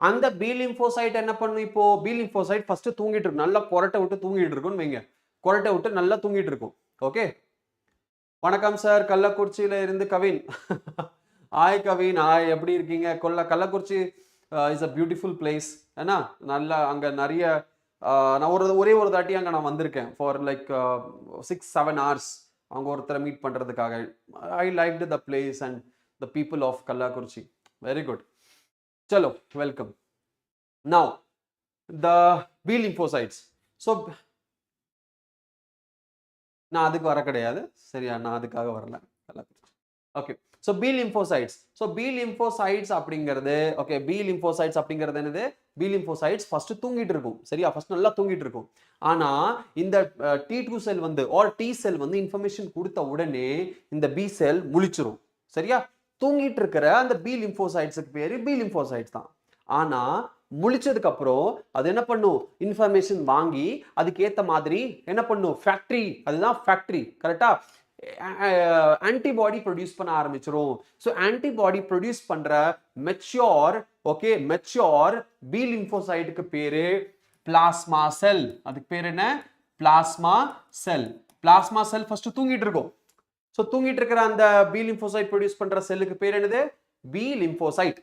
அந்த பி லிம்போசைட் என்ன பண்ணும், இப்போ பி லிம்போசைட் ஃபர்ஸ்ட் தூங்கிட்டு இருக்கும், நல்லா கொரட்டை விட்டு தூங்கிட்டு இருக்கும்னு வைங்க, கொரட்டை விட்டு நல்லா தூங்கிட்டு இருக்கும். ஓகே, வணக்கம் சார், கள்ளக்குறிச்சியில இருந்து கவின். ஹாய் கவின், ஹாய், எப்படி இருக்கீங்க? Kallakurichi is a beautiful place. ஏன்னா நல்லா அங்க நிறைய நான் ஒரே ஒரு தாட்டி அங்கே நான் வந்திருக்கேன் ஃபார் லைக் 6-7 hours அவங்க ஒருத்தரை மீட் பண்ணுறதுக்காக. I liked the place and the people of Kallakurichi. Very good. சலோ, welcome. Now the B lymphocytes. So நான் அதுக்கு வர கிடையாது, சரியா, நான் அதுக்காக வரல. Okay, so B lymphocytes. So B lymphocytes அப்படிங்கிறது, ஓகே, பி லிம்போசைட்ஸ் அப்படிங்கிறது என்னது, பி லிம்போசைட்ஸ் ஃபர்ஸ்ட் தூங்கிட்டு இருக்கும், சரியா, ஃபர்ஸ்ட் நல்லா தூங்கிட்டு இருக்கும். ஆனா இந்த T2 செல் வந்து ஆர் டி செல் வந்து இன்ஃபர்மேஷன் கொடுத்த உடனே இந்த பி செல் முழிச்சிரும், சரியா. தூங்கிட்டு இருக்கிற அந்த பி லிம்போசைட்ஸுக்கு பேரு பி லிம்போசைட்ஸ் தான். ஆனா முழிச்சதுக்கு அப்புறம் அது என்ன பண்ணும், இன்ஃபர்மேஷன் வாங்கி அதுக்கு ஏத்த மாதிரி என்ன பண்ணும், ஃபேக்டரி, அதுதான் ஃபேக்டரி, கரெக்டா, ஆன்டிபாடி ப்ரொடியூஸ் பண்ண ஆரம்பிச்சிரும். ஸோ ஆன்டிபாடி ப்ரொடியூஸ் பண்ற மெச்சூர், ஓகே, மெச்சூர் பி லிம்போசைட்டுக்கு பேரு பிளாஸ்மா செல். அதுக்கு பேர் என்ன, plasma cell. Plasma cell first தூங்கிட்டு இருக்கும். ஸோ தூங்கிட்டு இருக்கிற அந்த பி லிம்போசைட் ப்ரொடியூஸ் பண்ற செல்லுக்கு பேர் என்னது, பி லிம்போசைட்.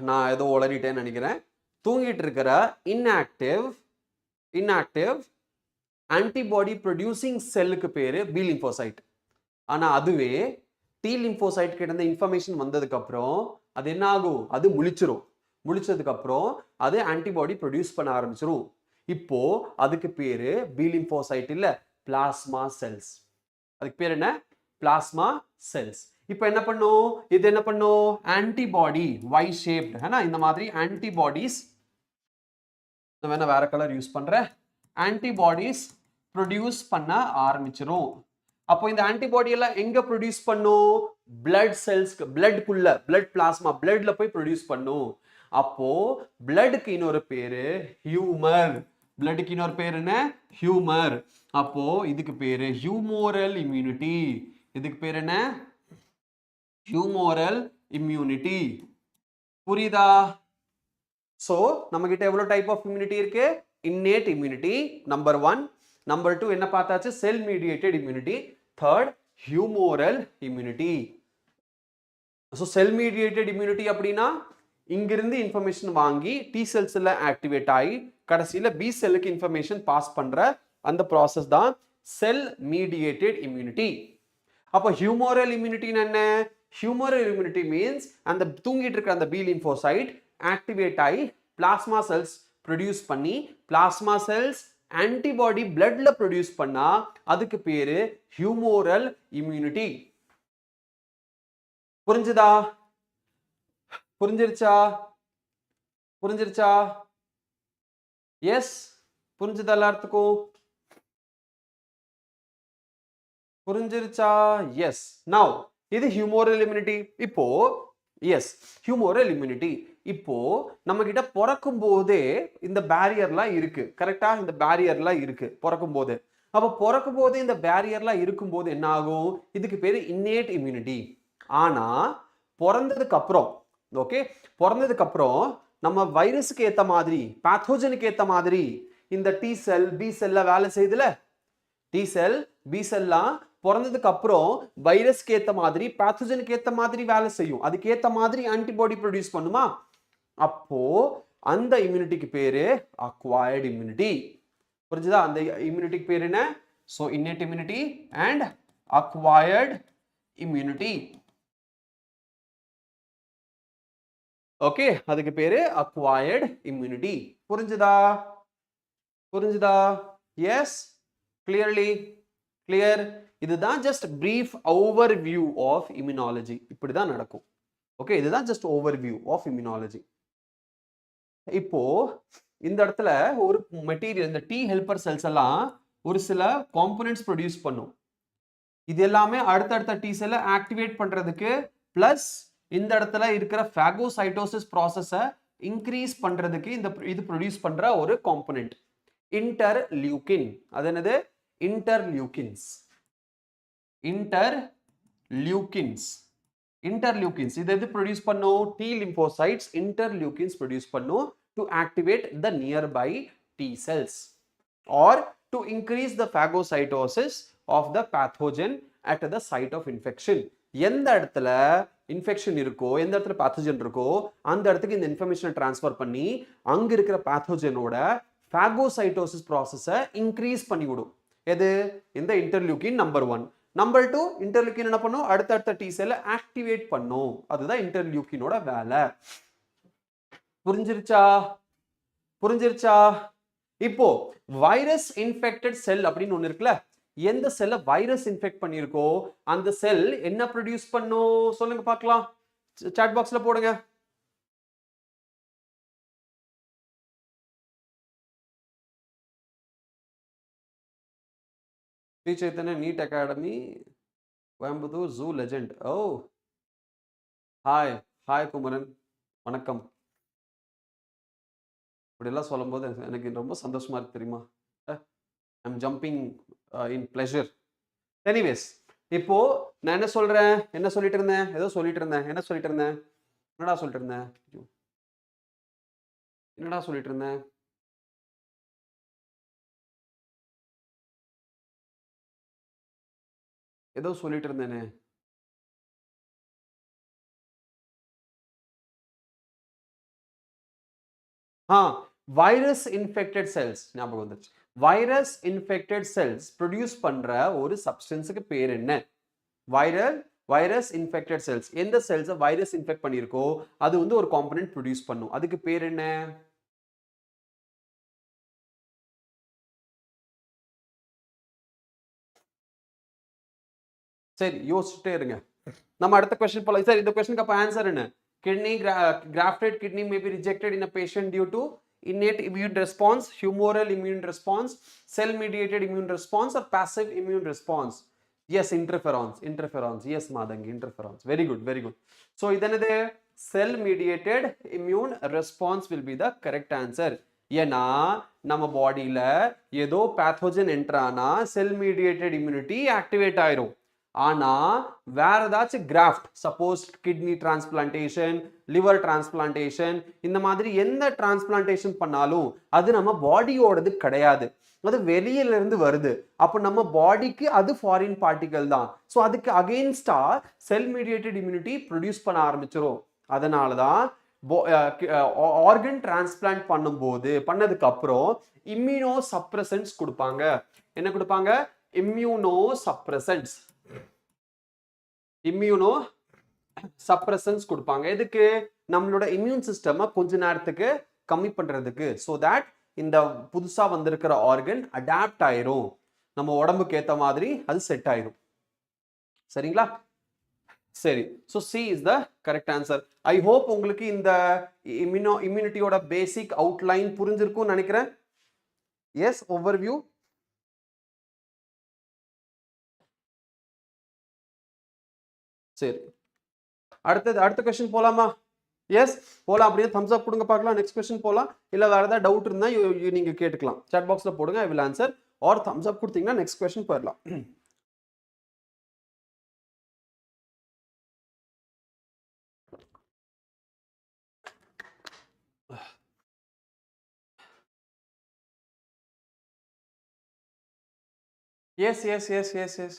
நான் ஏதோ உளறிட்டேன்னு நினைக்கிறேன். தூங்கிட்டு இருக்கிற இன்ஆக்டிவ் ஆன்டிபாடி ப்ரொடியூசிங் செல்லுக்கு பேரு பி லிம்போசைட். ஆனா அதுவே டி லிம்போசைட் கிட்ட இருந்து இன்ஃபர்மேஷன் வந்ததுக்கு அப்புறம் அது என்ன ஆகும், அது முழிச்சதுக்கு அப்புறம் அது ஆன்டிபாடி ப்ரொடியூஸ் பண்ண ஆரம்பிச்சிரும். இப்போ அதுக்கு பேரு பி லிம்போசைட் இல்ல, பிளாஸ்மா செல்ஸ். அதுக்கு பேர் என்ன, பிளாஸ்மா செல்ஸ். இப்போ என்ன பண்ணும், இது என்ன பண்ணும், ஆன்டிபாடி Y ஷேப்ட், இந்த மாதிரி ஆன்டிபாடிஸ், நான் வேணா வேற கலர் யூஸ் பண்றேன், ஆன்டிபாடிஸ் ப்ரொடியூஸ் பண்ண ஆரம்பிச்சிரும். அப்போ இந்த ஆன்டிபாடி எல்லாம் எங்க ப்ரொடியூஸ் பண்ணும், பிளட் செல்ஸ்க்கு, பிளட்குள்ள, பிளட் பிளாஸ்மா, பிளட்ல போய் ப்ரொடியூஸ் பண்ணும். அப்போ பிளட்க்கு இன்னொரு பேரு ஹியூமர். பிளட்க்கு இன்னொரு பேர் என்ன? ஹியூமர். அப்போ இதுக்கு பேரு ஹியூமோரல் இம்யூனிட்டி. இதுக்கு பேர் என்ன? ஹியூமோரல் இம்யூனிட்டி. புரியுதா? சோ நம்ம கிட்ட எவ்வளவு டைப் ஆஃப் இம்யூனிட்டி இருக்கு? innate immunity number 1. நம்பர் 2 என்ன பார்த்தாச்சு? செல் mediated immunity. Third ஹியூமோரல் immunity. So செல் மீடியேட்டட் இம்யூனிட்டி அப்படின்னா இங்கிருந்து இன்ஃபர்மேஷன் வாங்கி டி செல்ஸ்ல ஆக்டிவேட் ஆகி கடைசியில் பி செல்லுக்கு இன்ஃபர்மேஷன் பாஸ் பண்ற அந்த ப்ராசஸ் தான் செல் மீடியேட்டட் இம்யூனிட்டி. அப்போ ஹியூமோரல் இம்யூனிட்டின்னு என்ன? ஹியூமரல் இம்யூனிட்டி மீன்ஸ் அந்த தூங்கிட்டு இருக்கிற அந்த பி லிம்போசைட் ஆக்டிவேட் ஆகி பிளாஸ்மா செல்ஸ் ப்ரொடியூஸ் பண்ணி பிளாஸ்மா செல்ஸ் ஆன்டிபாடி பிளட்ல ப்ரொடியூஸ் பண்ணா அதுக்கு பேரு ஹியூமோரல் இம்யூனிட்டி. புரிஞ்சுதா? புரிஞ்சிருச்சா? புரிஞ்சிருச்சா? எஸ், புரிஞ்சுதா? எல்லாத்துக்கும் புரிஞ்சிருச்சா? எஸ். நவ் இது ஹியூமோரல் இம்யூனிட்டி. இப்போ எஸ், ஹியூமோரல் இம்யூனிட்டி. இப்போ நம்ம கிட்ட பிறக்கும் போதே இந்த பேரியர்லாம் இருக்கு. கரெக்டா? இந்த பேரியர்லாம் இருக்கு பிறக்கும் போது. அப்ப பிறக்கும் போதே இந்த பேரியர்லாம் இருக்கும் போது என்ன ஆகும்? இதுக்கு பேரு இன்னேட் இம்யூனிட்டி. ஆனா பிறந்ததுக்கு அப்புறம், ஓகே, பிறந்ததுக்கு அப்புறம் நம்ம வைரஸுக்கு ஏத்த மாதிரி பேத்தோஜனுக்கு ஏத்த மாதிரி இந்த டி செல் பி செல்ல வேலை செய்யுதுல. டி செல் பி செல்லாம் பிறந்ததுக்கு அப்புறம் வைரஸ்க்கு ஏத்த மாதிரி பேத்தோஜனுக்கு ஏத்த மாதிரி வேலை செய்யும். அதுக்கு ஏத்த மாதிரி ஆன்டிபாடி ப்ரொடியூஸ் பண்ணுமா? அப்போ அந்த இம்யூனிட்டிக்கு பேரு அக்வயர்ட் இம்யூனிட்டி. புரிஞ்சுதா? அந்த இம்யூனிட்டிக்கு பேர் என்ன? So innate immunity and acquired immunity. Okay, அதுக்கு பேரு அக்வயர்ட் இம்யூனிட்டி. புரிஞ்சுதா? புரிஞ்சுதா? Yes, clearly clear. இதுதான் just brief overview of immunology. இப்படிதான் நடக்கும். ஓகே, இதுதான் ஜஸ்ட் ஓவர்வியூ ஆஃப் இம்யூனாலஜி. இப்போ இந்த இடத்துல ஒரு மெட்டீரியல், இந்த டி ஹெல்பர் செல்ஸ் எல்லாம் ஒரு சில காம்போனன்ட்ஸ் ப்ரொடியூஸ் பண்ணும். இது எல்லாமே அடுத்தடுத்த டி செல்லை ஆக்டிவேட் பண்றதுக்கு பிளஸ் இந்த இடத்துல இருக்கிற ஃபேகோசைட்டோசிஸ் ப்ராசஸை இன்க்ரீஸ் பண்றதுக்கு இந்த இது ப்ரொடியூஸ் பண்ற ஒரு காம்போனன்ட் இன்டர்லியூக்கின். அது என்னது? இன்டர்லியூக்கின்ஸ். இன்டர்லியூக்கின்ஸ். இன்டர்லியூக்கின்ஸ் இது எது ப்ரொடியூஸ் பண்ணும்? டி லிம்போசைட்ஸ் இன்டர்லியூக்கின்ஸ் ப்ரொடியூஸ் பண்ணும் to activate the nearby T cells or to increase the phagocytosis of the pathogen at the site of infection. எந்த இடத்துல இன்ஃபெக்ஷன் இருக்கோ, எந்த இடத்துல பேத்தோஜன் இருக்கோ அந்த இடத்துக்கு இந்த இன்ஃபர்மேஷனை டிரான்ஸ்ஃபர் பண்ணி அங்க இருக்கிற பேத்தோஜனோட ஃபேகோசைட்டோசிஸ் ப்ராசஸை இன்க்ரீஸ் பண்ணி விடும். எது? இந்த இன்டர்லியூக்கின் நம்பர் 1. நம்பர் 2, இன்டர்லியூக்கின் என்ன பண்ணும்? அடுத்தடுத்த டி செல்லை ஆக்டிவேட் பண்ணும். அதுதான் இன்டர்லியூக்கினோட வேலை. புரிஞ்சிருச்சா? புரிஞ்சிருச்சா? இப்போ வைரஸ் இன்ஃபெக்டட் செல் அப்படின்னு ஒண்ணு இருக்குல்ல. எந்த செல்ல வைரஸ் இன்ஃபெக்ட் பண்ணிருக்கோ அந்த செல் என்ன ப்ரொடியூஸ் பண்ணும்? சொல்லுங்க பார்க்கலாம். சாட் பாக்ஸ்ல போடுங்க. ஸ்ரீ சைத்தன்ய நீட் அகாடமி கோயம்புத்தூர் ஜூ legend. Oh hi hi Kumaran, வணக்கம். இப்படியெல்லாம் சொல்லும்போது எனக்கு ரொம்ப சந்தோஷமா இருக்கு தெரியுமா? I'm jumping in pleasure. Anyways, இப்போ நான் என்ன சொல்றேன்? என்ன சொல்லிட்டு இருந்தேன்? ஏதோ சொல்லிட்டு இருந்தேன். என்ன சொல்லிட்டு இருந்தேன்? என்னடா சொல்லிட்டு இருந்தேன்? என்னடா சொல்லிட்டு இருந்தேன்? ஏதோ சொல்லிட்டு இருந்தேனே. வைரஸ் இன்ஃபெக்டட் செல்ஸ் ஞாபகம் வந்துச்சு. வைரஸ் இன்ஃபெக்டட் செல்ஸ் ப்ரொடியூஸ் பண்ற ஒரு சப்ஸ்டன்ஸுக்கு பேர் என்ன? Virus infected cells. எந்த செல்ஸை வைரஸ் இன்ஃபெக்ட் பண்ணியிருக்கோ அது வந்து ஒரு காம்பனன்ட் ப்ரொடியூஸ் பண்ணும். அதுக்கு பேர் என்ன? சரி, யோசிச்சுட்டே இருங்க. நம்ம அடுத்த கொஸ்டின் போலாம். சார் இந்த கொஸ்டினுக்கு அப்ப ஆன்சர் என்ன? Kidney grafted kidney may be rejected in a patient due to innate immune response, humoral immune response, cell mediated immune response or passive immune response. Yes, interferons. Yes, Madangi, interferons. Very good, very good. So idanade cell mediated immune response will be the correct answer. ஏன்னா நம்ம பாடியில ஏதோ pathogen enter ஆனா செல் mediated immunity activate ஆயிரும். ஆனா வேற ஏதாச்சும் craft, suppose kidney transplantation, liver transplantation, இந்த மாதிரி எந்த டிரான்ஸ்பிளான்டேஷன் பண்ணாலும் அது நம்ம பாடியோடது கிடையாது, அது வெளியில இருந்து வருது. அப்ப நம்ம பாடிக்கு அது ஃபாரின் பார்ட்டிகல் தான். ஸோ அதுக்கு அகெயின்ஸ்டா செல் மீடியேட்டட் இம்யூனிட்டி ப்ரொடியூஸ் பண்ண ஆரம்பிச்சிரும். அதனால தான் ஆர்கன் டிரான்ஸ்பிளான்ட் பண்ணதுக்கு அப்புறம் இம்யூனோ சப்ரசன்ஸ் கொடுப்பாங்க. என்ன கொடுப்பாங்க? Immuno suppressants. இம்யூனோ சப்ரசன்ஸ் கொடுப்பாங்க. எதுக்கு? நம்மளோட இம்யூன் சிஸ்டம் கொஞ்ச நேரத்துக்கு கம்மி பண்றதுக்கு. ஸோ தட் இந்த புதுசா வந்திருக்கிற ஆர்கன் அடாப்ட் ஆயிரும், நம்ம உடம்புக்கு ஏத்த மாதிரி அது செட் ஆயிரும். சரிங்களா? சரி. So C is the correct answer. I hope உங்களுக்கு இந்த இம்யூனிட்டியோட பேசிக் அவுட்லைன் புரிஞ்சிருக்கும்னு நினைக்கிறேன். Yes, overview. சரி, அடுத்த क्वेश्चन போலாமா? எஸ் போலாம். அப்படியே தம்ஸ் அப் கொடுங்க பார்க்கலாம். நெக்ஸ்ட் क्वेश्चन போலாம். இல்ல வேற ஏதாவது டவுட் இருந்தா நீங்க கேட்டுக்கலாம். chat பாக்ஸ்ல போடுங்க, I will answer. Or thumbs up கொடுத்தீங்கன்னா நெக்ஸ்ட் क्वेश्चन போயிடலாம். Yes yes yes yes yes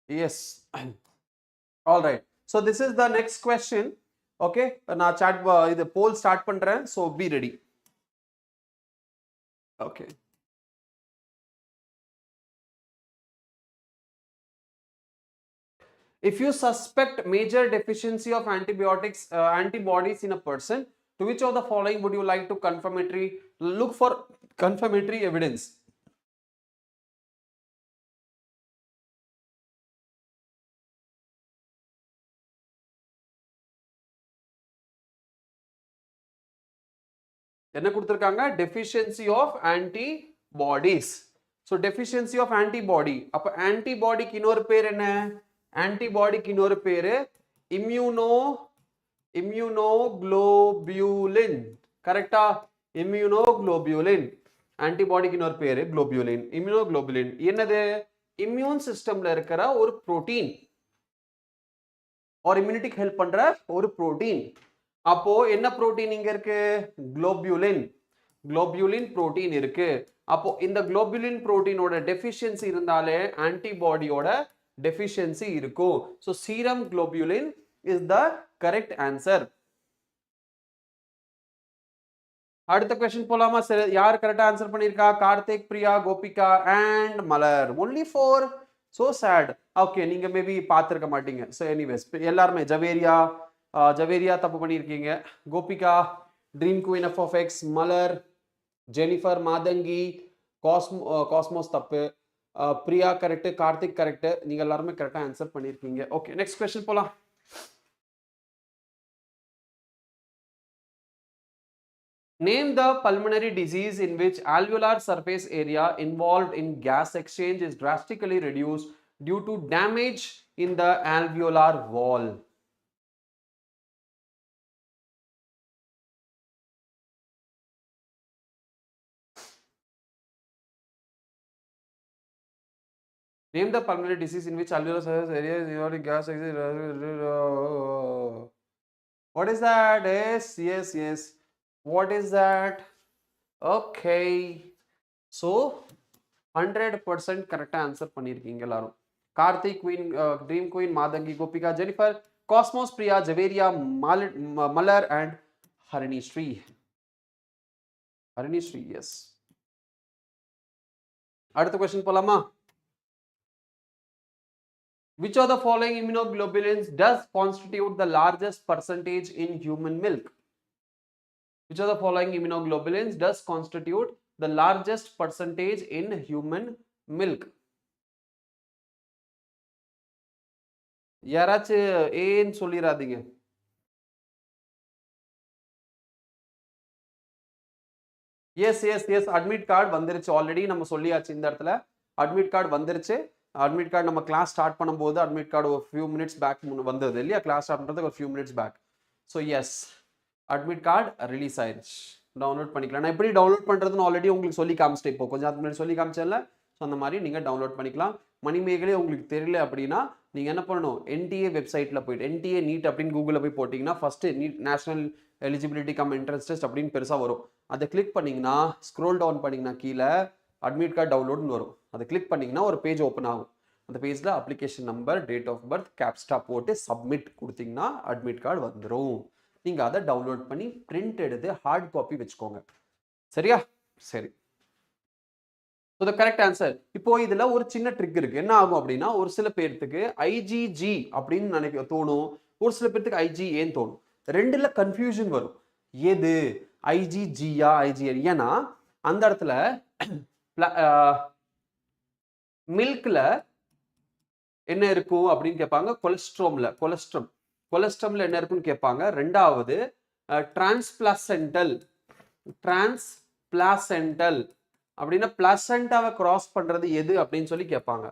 Yes. All right. So this is the next question. Okay. நான் chat இது poll start பண்றேன். So be ready. Okay. If you suspect major deficiency of antibodies in a person, to which of the following would you like to look for confirmatory evidence? என்ன கொடுத்திருக்காங்க? deficiency of antibodies. So deficiency of antibody. அப்ப ஆன்டிபாடிக்கு இன்னொரு பேர் என்ன? ஆன்டிபாடிக்கு இன்னொரு பேரு immunoglobulin. கரெக்டா? immunoglobulin. ஆன்டிபாடிக்கு இன்னொரு பேரு குளோபியூலின். immunoglobulin என்னது? இம்யூன் சிஸ்டம்ல இருக்கிற ஒரு புரோட்டீன், ஒரு இம்யூனிட்டிக்கு ஹெல்ப் பண்ற ஒரு புரோட்டீன். அப்போ என்ன புரோட்டீன் இங்க இருக்கு? குளோபியூலின். குளோபியூலின் புரோட்டீன் இருக்கு. அப்போ இந்த குளோபியூலின் புரோட்டீனோட டெஃபிஷியன்சி இருந்தாலே ஆன்டிபாடியோட டெஃபிஷியன்சி இருக்கும். So serum globulin is the correct answer. அடுத்த क्वेश्चन போலாமா? யார் கரெக்டா ஆன்சர் பண்ணிருக்கா? Karthik, Priya, Gopika and Malar. only 4. so sad. Okay, நீங்க மேபி பார்த்திருக்க மாட்டீங்க. ஸோ எனிவேஸ் எல்லாருமே ஜவேரியா தப்பு பண்ணியிருக்கீங்க. Gopika dream queen of X, Malar, Jennifer, Mathangi, Cosmos தப்பு, பிரியா கரெக்ட், கார்த்திக் கரெக்ட். நீங்க எல்லாருமே கரெக்டா ஆன்சர் பண்ணியிருக்கீங்க. ஓகே, நெக்ஸ்ட் क्वेश्चन போலாம். Name the pulmonary disease in which alveolar surface area involved in gas exchange is drastically reduced due to damage in the alveolar wall. Name the pulmonary disease in which alveolar surface area is involved in gas exchange. What is that? Yes. What is that? Okay. So 100% correct answer பண்ணிருக்கீங்க எல்லாரும். Karthik, queen, dream queen, Mathangi, Gopika, Jennifer, Cosmos, Priya, Javeria, Malar and Harini Sri. Yes. அடுத்த question போலாமா? Which of the following immunoglobulins does constitute the largest percentage in human milk? Which of the following immunoglobulins does constitute the largest percentage in human milk? யாராச்சும் ஏன்னு சொல்லிராதீங்க. Yes admit card வந்துருச்சு. Already நம்ம சொல்லியாச்சு இந்த இடத்துல. Admit card வந்துருச்சு. Admit card நம்ம கிளாஸ் ஸ்டார்ட் பண்ணும்போது அட்மிட் கார்டு ஒரு ஃபியூ மினிட்ஸ் பேக் வந்தது இல்லையா, கிளாஸ் ஸ்டார்ட் பண்ணுறதுக்கு ஒரு few minutes back. So yes, admit card release ஆயிடுச்சு, டவுன்லோட் பண்ணிக்கலாம். நான் எப்படி டவுன்லோட் பண்ணுறதுன்னு ஆல்ரெடி உங்களுக்கு சொல்லி காமிச்சிட்டேன், இப்போ கொஞ்சம் அதுக்கு முன்னாடி சொல்லி காமிச்சேன்ல. ஸோ அந்த மாதிரி நீங்கள் டவுன்லோட் பண்ணிக்கலாம். மணிமேகலை உங்களுக்கு தெரியல அப்படின்னா நீங்கள் என்ன பண்ணணும், என்டிஏ வெப்சைட்டில் போயிட்டு என்டிஏ நீட் அப்படின்னு கூகுளில் போய் போட்டிங்கன்னா first NEET national eligibility cum entrance test அப்படின்னு பெருசாக வரும். அதை கிளிக் பண்ணிங்கன்னா ஸ்க்ரோல் டவுன் பண்ணிங்கன்னா கீழே அட்மிட் கார்டு டவுன்லோட்னு வரும். அதை கிளிக் பண்ணிங்கன்னா ஒரு பேஜ் ஓப்பன் ஆகும். அந்த பேஜில் application number, date of birth, captcha போட்டு சப்மிட் கொடுத்தீங்கன்னா அட்மிட் கார்டு வந்துடும். நீங்கள் அதை டவுன்லோட் பண்ணி பிரிண்ட் எடுத்து ஹார்ட் காப்பி வச்சுக்கோங்க. சரியா? சரி. So the correct answer. இப்போ இதில் ஒரு சின்ன ட்ரிக் இருக்கு. என்ன ஆகும் அப்படின்னா, ஒரு சில பேர்த்துக்கு ஐஜிஜி அப்படின்னு நினைக்க தோணும், ஒரு சில பேர்த்துக்கு ஐஜிஏன்னு தோணும். ரெண்டுல கன்ஃபியூஷன் வரும், எது ஐஜிஜியா ஐஜிஏ. ஏன்னா அந்த இடத்துல மில்க்ல என்ன இருக்கும் அப்படின்னு கேட்பாங்க, கொலஸ்ட்ரம்ல என்ன இருக்குன்னு கேட்பாங்க. ரெண்டாவது டிரான்ஸ்பிளாசென்டல் அப்படின்னா பிளாசென்டாவை கிராஸ் பண்றது எது அப்படின்னு சொல்லி கேட்பாங்க.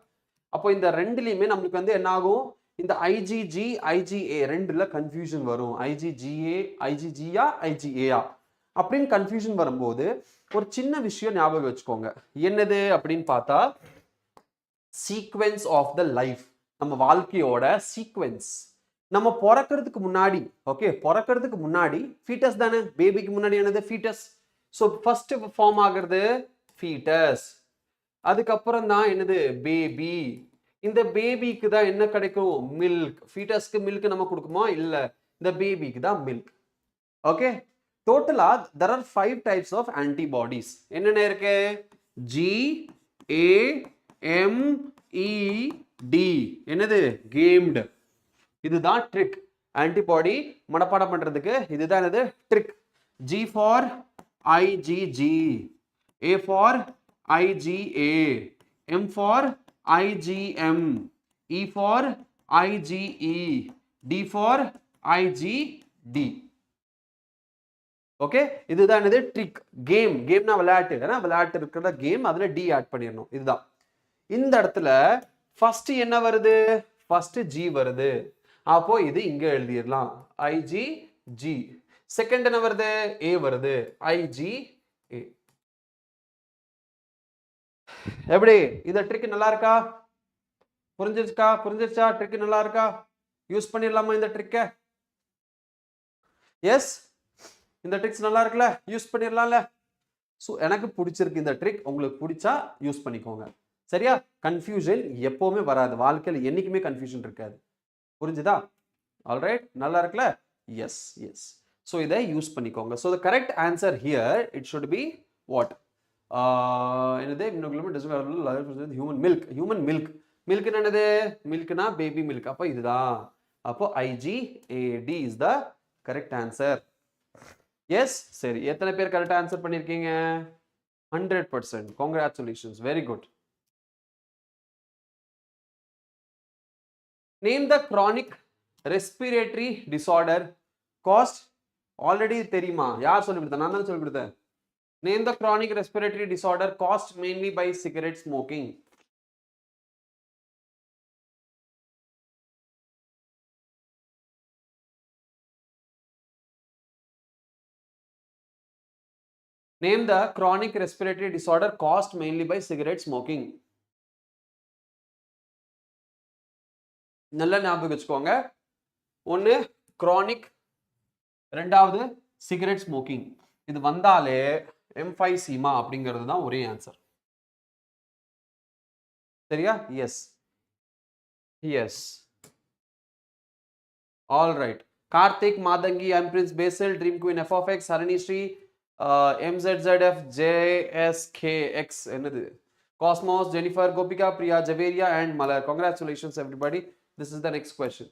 அப்போ இந்த ரெண்டுலையுமே நம்மளுக்கு வந்து என்ன ஆகும், இந்த ஐஜிஜி ஐஜிஏ ரெண்டுல கன்ஃபியூஷன் வரும். ஐஜிஜிஏ ஐஜிஜியா ஐஜிஏயா அப்படின்னு கன்ஃபியூஷன் வரும்போது ஒரு சின்ன விஷயம் ஞாபகம் வச்சுக்கோங்க. என்னது அப்படின்னு பார்த்தா, சீக்வென்ஸ் ஆஃப் த லைஃப், நம்ம வாழ்க்கையோட சீக்வென்ஸ். நம்ம பிறக்கிறதுக்கு முன்னாடி, ஓகே, பிறக்கிறதுக்கு முன்னாடி ஃபீட்டஸ் தானே, பேபிக்கு முன்னாடி என்னது ஃபீட்டஸ். ஸோ ஃபர்ஸ்ட் ஃபார்ம் ஆகிறது ஃபீட்டஸ், அதுக்கப்புறம் தான் என்னது பேபி. இந்த பேபிக்கு தான் என்ன கிடைக்கும், மில்க். ஃபீட்டஸ்க்கு மில்க் நம்ம கொடுக்குமா, இல்ல, இந்த பேபிக்கு தான் மில்க். ஓகே, டோட்டலா there are 5 types of antibodies. என்னென்ன இருக்கு, GAMED, என்னது கேம்டு. இதுதான் ட்ரிக். ஆன்டிபாடி மனப்பாடம் பண்றதுக்கு இதுதான் என்னது trick. G for IgG, A for IgA, M for IgM, E for IgE, D for IgD. Okay, இதுதான் என்னது ட்ரிக். கேம்னா விளையாட்டு, விளையாட்டு இருக்கிற கேம், அதுல டி ஆட் பண்ணிடணும். இதுதான். இந்த இடத்துல ஃபர்ஸ்ட் என்ன வருது, ஃபர்ஸ்ட் ஜி வருது. அப்போ இது இங்க எழுதிடலாம், IgG. செகண்ட் என்ன வருது, ஏ வருது, IgA. எப்படி இந்த ட்ரிக் நல்லா இருக்கா, புரிஞ்சிருச்சா ட்ரிக் நல்லா இருக்கா, யூஸ் பண்ணிடலாமா இந்த ட்ரிக்க? எஸ், இந்த ட்ரிக்ஸ் நல்லா இருக்குல்ல, யூஸ் பண்ணிடலாம்ல. ஸோ எனக்கு பிடிச்சிருக்கு இந்த ட்ரிக், உங்களுக்கு பிடிச்சா யூஸ் பண்ணிக்கோங்க. சரியா? கன்ஃபியூஷன் எப்பவுமே வராது, வாழ்க்கையில் என்னைக்குமே கன்ஃபியூஷன் இருக்காது. புரிஞ்சுதா? ஆல்ரைட், நல்லா இருக்குல்ல? Yes yes. ஸோ இதை யூஸ் பண்ணிக்கோங்க. So the correct answer here it should be what, என்னது ஹியூமன் மில்க். மில்க் என்னது, மில்க்னா பேபி மில்க். அப்போ இதுதான். அப்போ IgAD is the correct answer. Yes. சரி, எத்தனை பேர் கரெக்டா ஆன்சர் பண்ணிருக்கீங்க? 100%. Congratulations, very good. Name the chronic respiratory disorder caused, already தெரியுமா, யார் சொல்லி கொடுத்தா, நான் தான் சொல்லி கொடுத்தேன். Name the chronic respiratory disorder caused mainly by cigarette smoking. Name the chronic respiratory disorder caused mainly by cigarette smoking. நல்ல ஞாபகம் வச்சுக்கோங்க. ஒன்னு chronic, ரெண்டாவது cigarette smoking. இது வந்தாலே எம்ஃபைசீமா அப்படிங்கிறது தான் ஒரே ஆன்சர். சரியா? Yes yes. All right. Karthik, Mathangi, M prince, பேசல், dream queen, F of X, Harini Sri, MZZF, JSKX, என்னது, Cosmos, Jennifer, Gopika, Priya, Javeria and Malar. Congratulations everybody. This is the next question.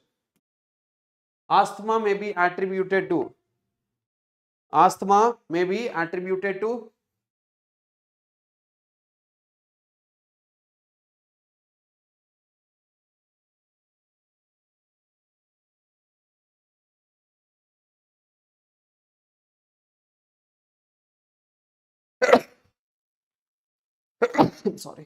Asthma may be attributed to, sorry,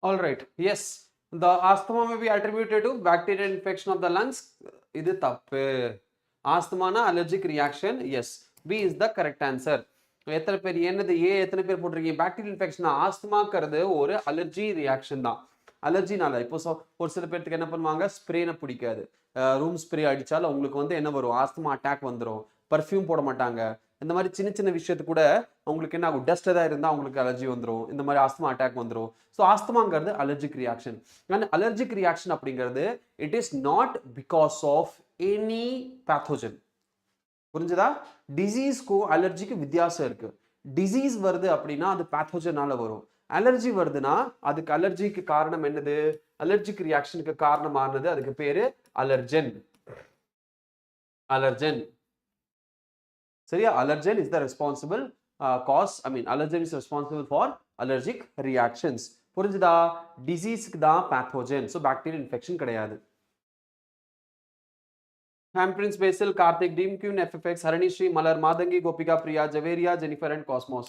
All right. Yes. The asthma may be attributed to bacterial infection of the lungs. இது தப்பு. ஆஸ்துமானா allergic reaction. Yes. B is the correct answer. எத்தனை பேர் என்னது ஏ எத்தனை பேர் போட்டிருக்கீங்க bacterial infection ஆஸ்துமாங்கிறது ஒரு allergy reaction தான் அலர்ஜினால இப்போ ஒரு சில பேர்த்துக்கு என்ன பண்ணுவாங்க ஸ்ப்ரேனை பிடிக்காது ரூம் ஸ்ப்ரே அடித்தாலும் உங்களுக்கு வந்து என்ன வரும் ஆஸ்துமா அட்டாக் வந்துடும் பர்ஃப்யூம் போட மாட்டாங்க இந்த மாதிரி சின்ன சின்ன விஷயத்து கூட உங்களுக்கு என்ன ஆகும் டஸ்ட் ஏதாவது இருந்தால் உங்களுக்கு அலர்ஜி வந்துடும் இந்த மாதிரி ஆஸ்துமா அட்டாக் வந்துடும் ஸோ ஆஸ்துமாங்கிறது allergic reaction and allergic reaction அப்படிங்கிறது it is not because of any pathogen புரிஞ்சுதா டிசீஸ்க்கும் அலர்ஜிக்கு வித்தியாசம் இருக்கு டிசீஸ் வருது அப்படின்னா அது பேத்தோஜனால வரும் அலர்ஜி வருதுன்னா அதுக்கு அலர்ஜிக்கு காரணம் என்னது அலர்ஜிக் ரியாக்ஷனுக்கு காரணமானது அதுக்கு பேரு அலர்ஜன் அலர்ஜன் சரியா allergen is the responsible cause I mean allergen is responsible for allergic reactions புரிஞ்சுதா டிசீஸ்க்கு தான் பேத்தோஜன் ஸோ பாக்டீரியல் இன்ஃபெக்ஷன் கிடையாது Aspirants, Basil, Karthik, Deem Q, FFX, Harani Shri, Malar, Madangi, Gopika, Priya, Javeria, Jennifer and Cosmos.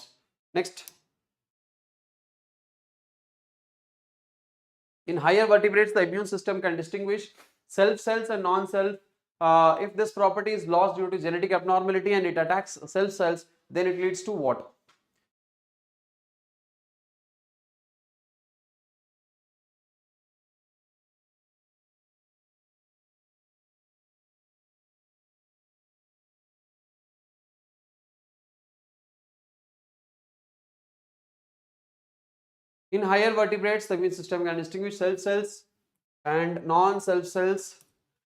Next. In higher vertebrates, the immune system can distinguish self cells and non-self. If this property is lost due to genetic abnormality and it attacks self cells, then it leads to what? In higher vertebrates, the immune system can distinguish self cells and non-self cells.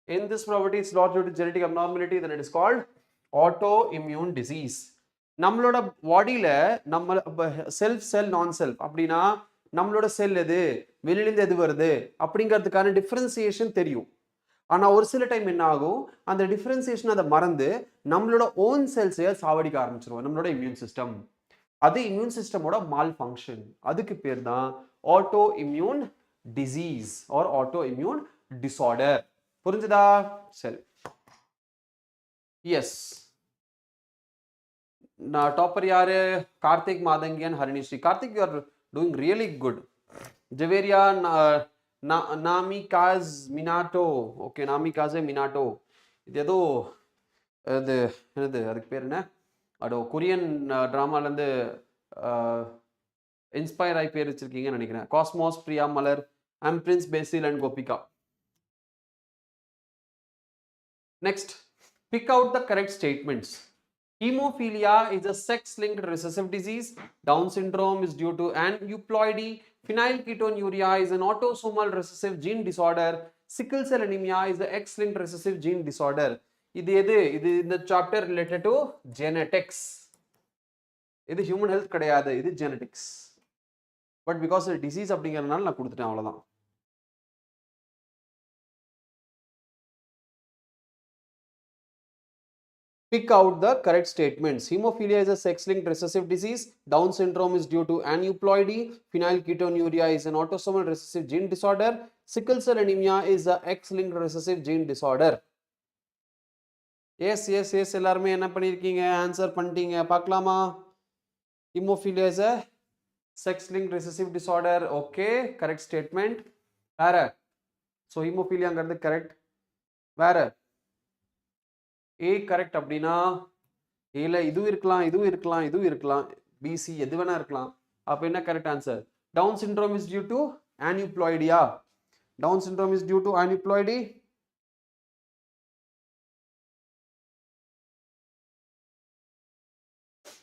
In this property, it's lost due to genetic abnormality, then it is called autoimmune disease. நம்மளோட பாடியில நம்ம self செல் நான் self அப்படின்னா நம்மளோட செல் எது வெளியிலேருந்து எது வருது அப்படிங்கிறதுக்கான டிஃபரன்சியேஷன் தெரியும் ஆனால் ஒரு சில டைம் என்ன ஆகும் அந்த டிஃபரன்சியேஷன் அதை மறந்து நம்மளோட ஓன் செல்ஸையே சாவடிக்க ஆரம்பிச்சிருவோம் நம்மளோட இம்யூன் சிஸ்டம் அது இம்யூன் சிஸ்டமோட மால் ஃபங்க்ஷன் அதுக்கு பேர் தான் autoimmune disease or autoimmune disorder புரிஞ்சுதா சரி எஸ் நான் டாப்பர் யாரு கார்த்திக் மாதங்கியன் Harinisri Karthik you are doing really good Javeria Namikaze Minato okay Namikaze Minato இது ஏதோ இது என்னது அதுக்கு பேர் என்ன அடோ கொரியன் ட்ராமாலேருந்து இன்ஸ்பயர் ஆகி பேர் வச்சிருக்கீங்கன்னு நினைக்கிறேன் Cosmos Priya Malar Aspirants, Basil and Gopika. Next, pick out the correct statements. Hemophilia is a sex-linked recessive disease. Down syndrome is due to aneuploidy. Phenylketonuria is an autosomal recessive gene disorder. Sickle cell anemia is the X-linked recessive gene disorder. இது இந்த chapter related to genetics இது human health கிடையாது இது genetics but because disease அப்படிங்கிறதுனால நான் கொடுத்துட்டேன் அவ்வளோதான் Pick out the correct statements. Hemophilia is a sex-linked recessive disease. Down syndrome is due to aneuploidy. Phenylketonuria is an autosomal recessive gene disorder. Sickle cell anemia is a X-linked recessive gene disorder. Yes, yes, yes. எல்லாருமே என்ன பண்ணிருக்கீங்க answer பண்ணிட்டீங்க பார்க்கலாமா Hemophilia is a sex-linked recessive disorder. Okay, correct statement. வேற so ஹீமோஃபீலியாங்கிறது correct வேற ஏ correct அப்படின்னா ஏல இதுவும் இருக்கலாம் இதுவும் இருக்கலாம் இதுவும் இருக்கலாம் பிசி எது வேணா இருக்கலாம் அப்போ என்ன correct answer Down syndrome is due to aneuploidy. Down syndrome is due to aneuploidy.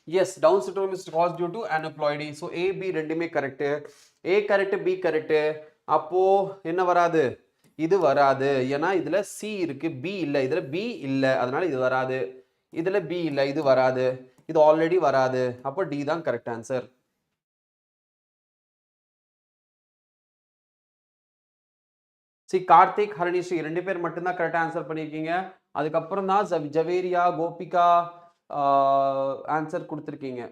Yes, Down syndrome is caused due to aneuploidy. So A, B ரெண்டுமே correct A correct B correct அப்போ என்ன வராது இது வராது ஏன்னா இதுல C இருக்கு B இல்லை இதுல B இல்லை அதனால இது வராது இதுல B இல்லை இது வராது இது ஆல்ரெடி வராது அப்போ D தான் correct answer C Karthik Harinishree ரெண்டு பேர் மட்டும்தான் கரெக்ட் ஆன்சர் பண்ணியிருக்கீங்க அதுக்கப்புறம் தான் ஜவேரியா கோபிகா ஆன்சர் கொடுத்துருக்கீங்க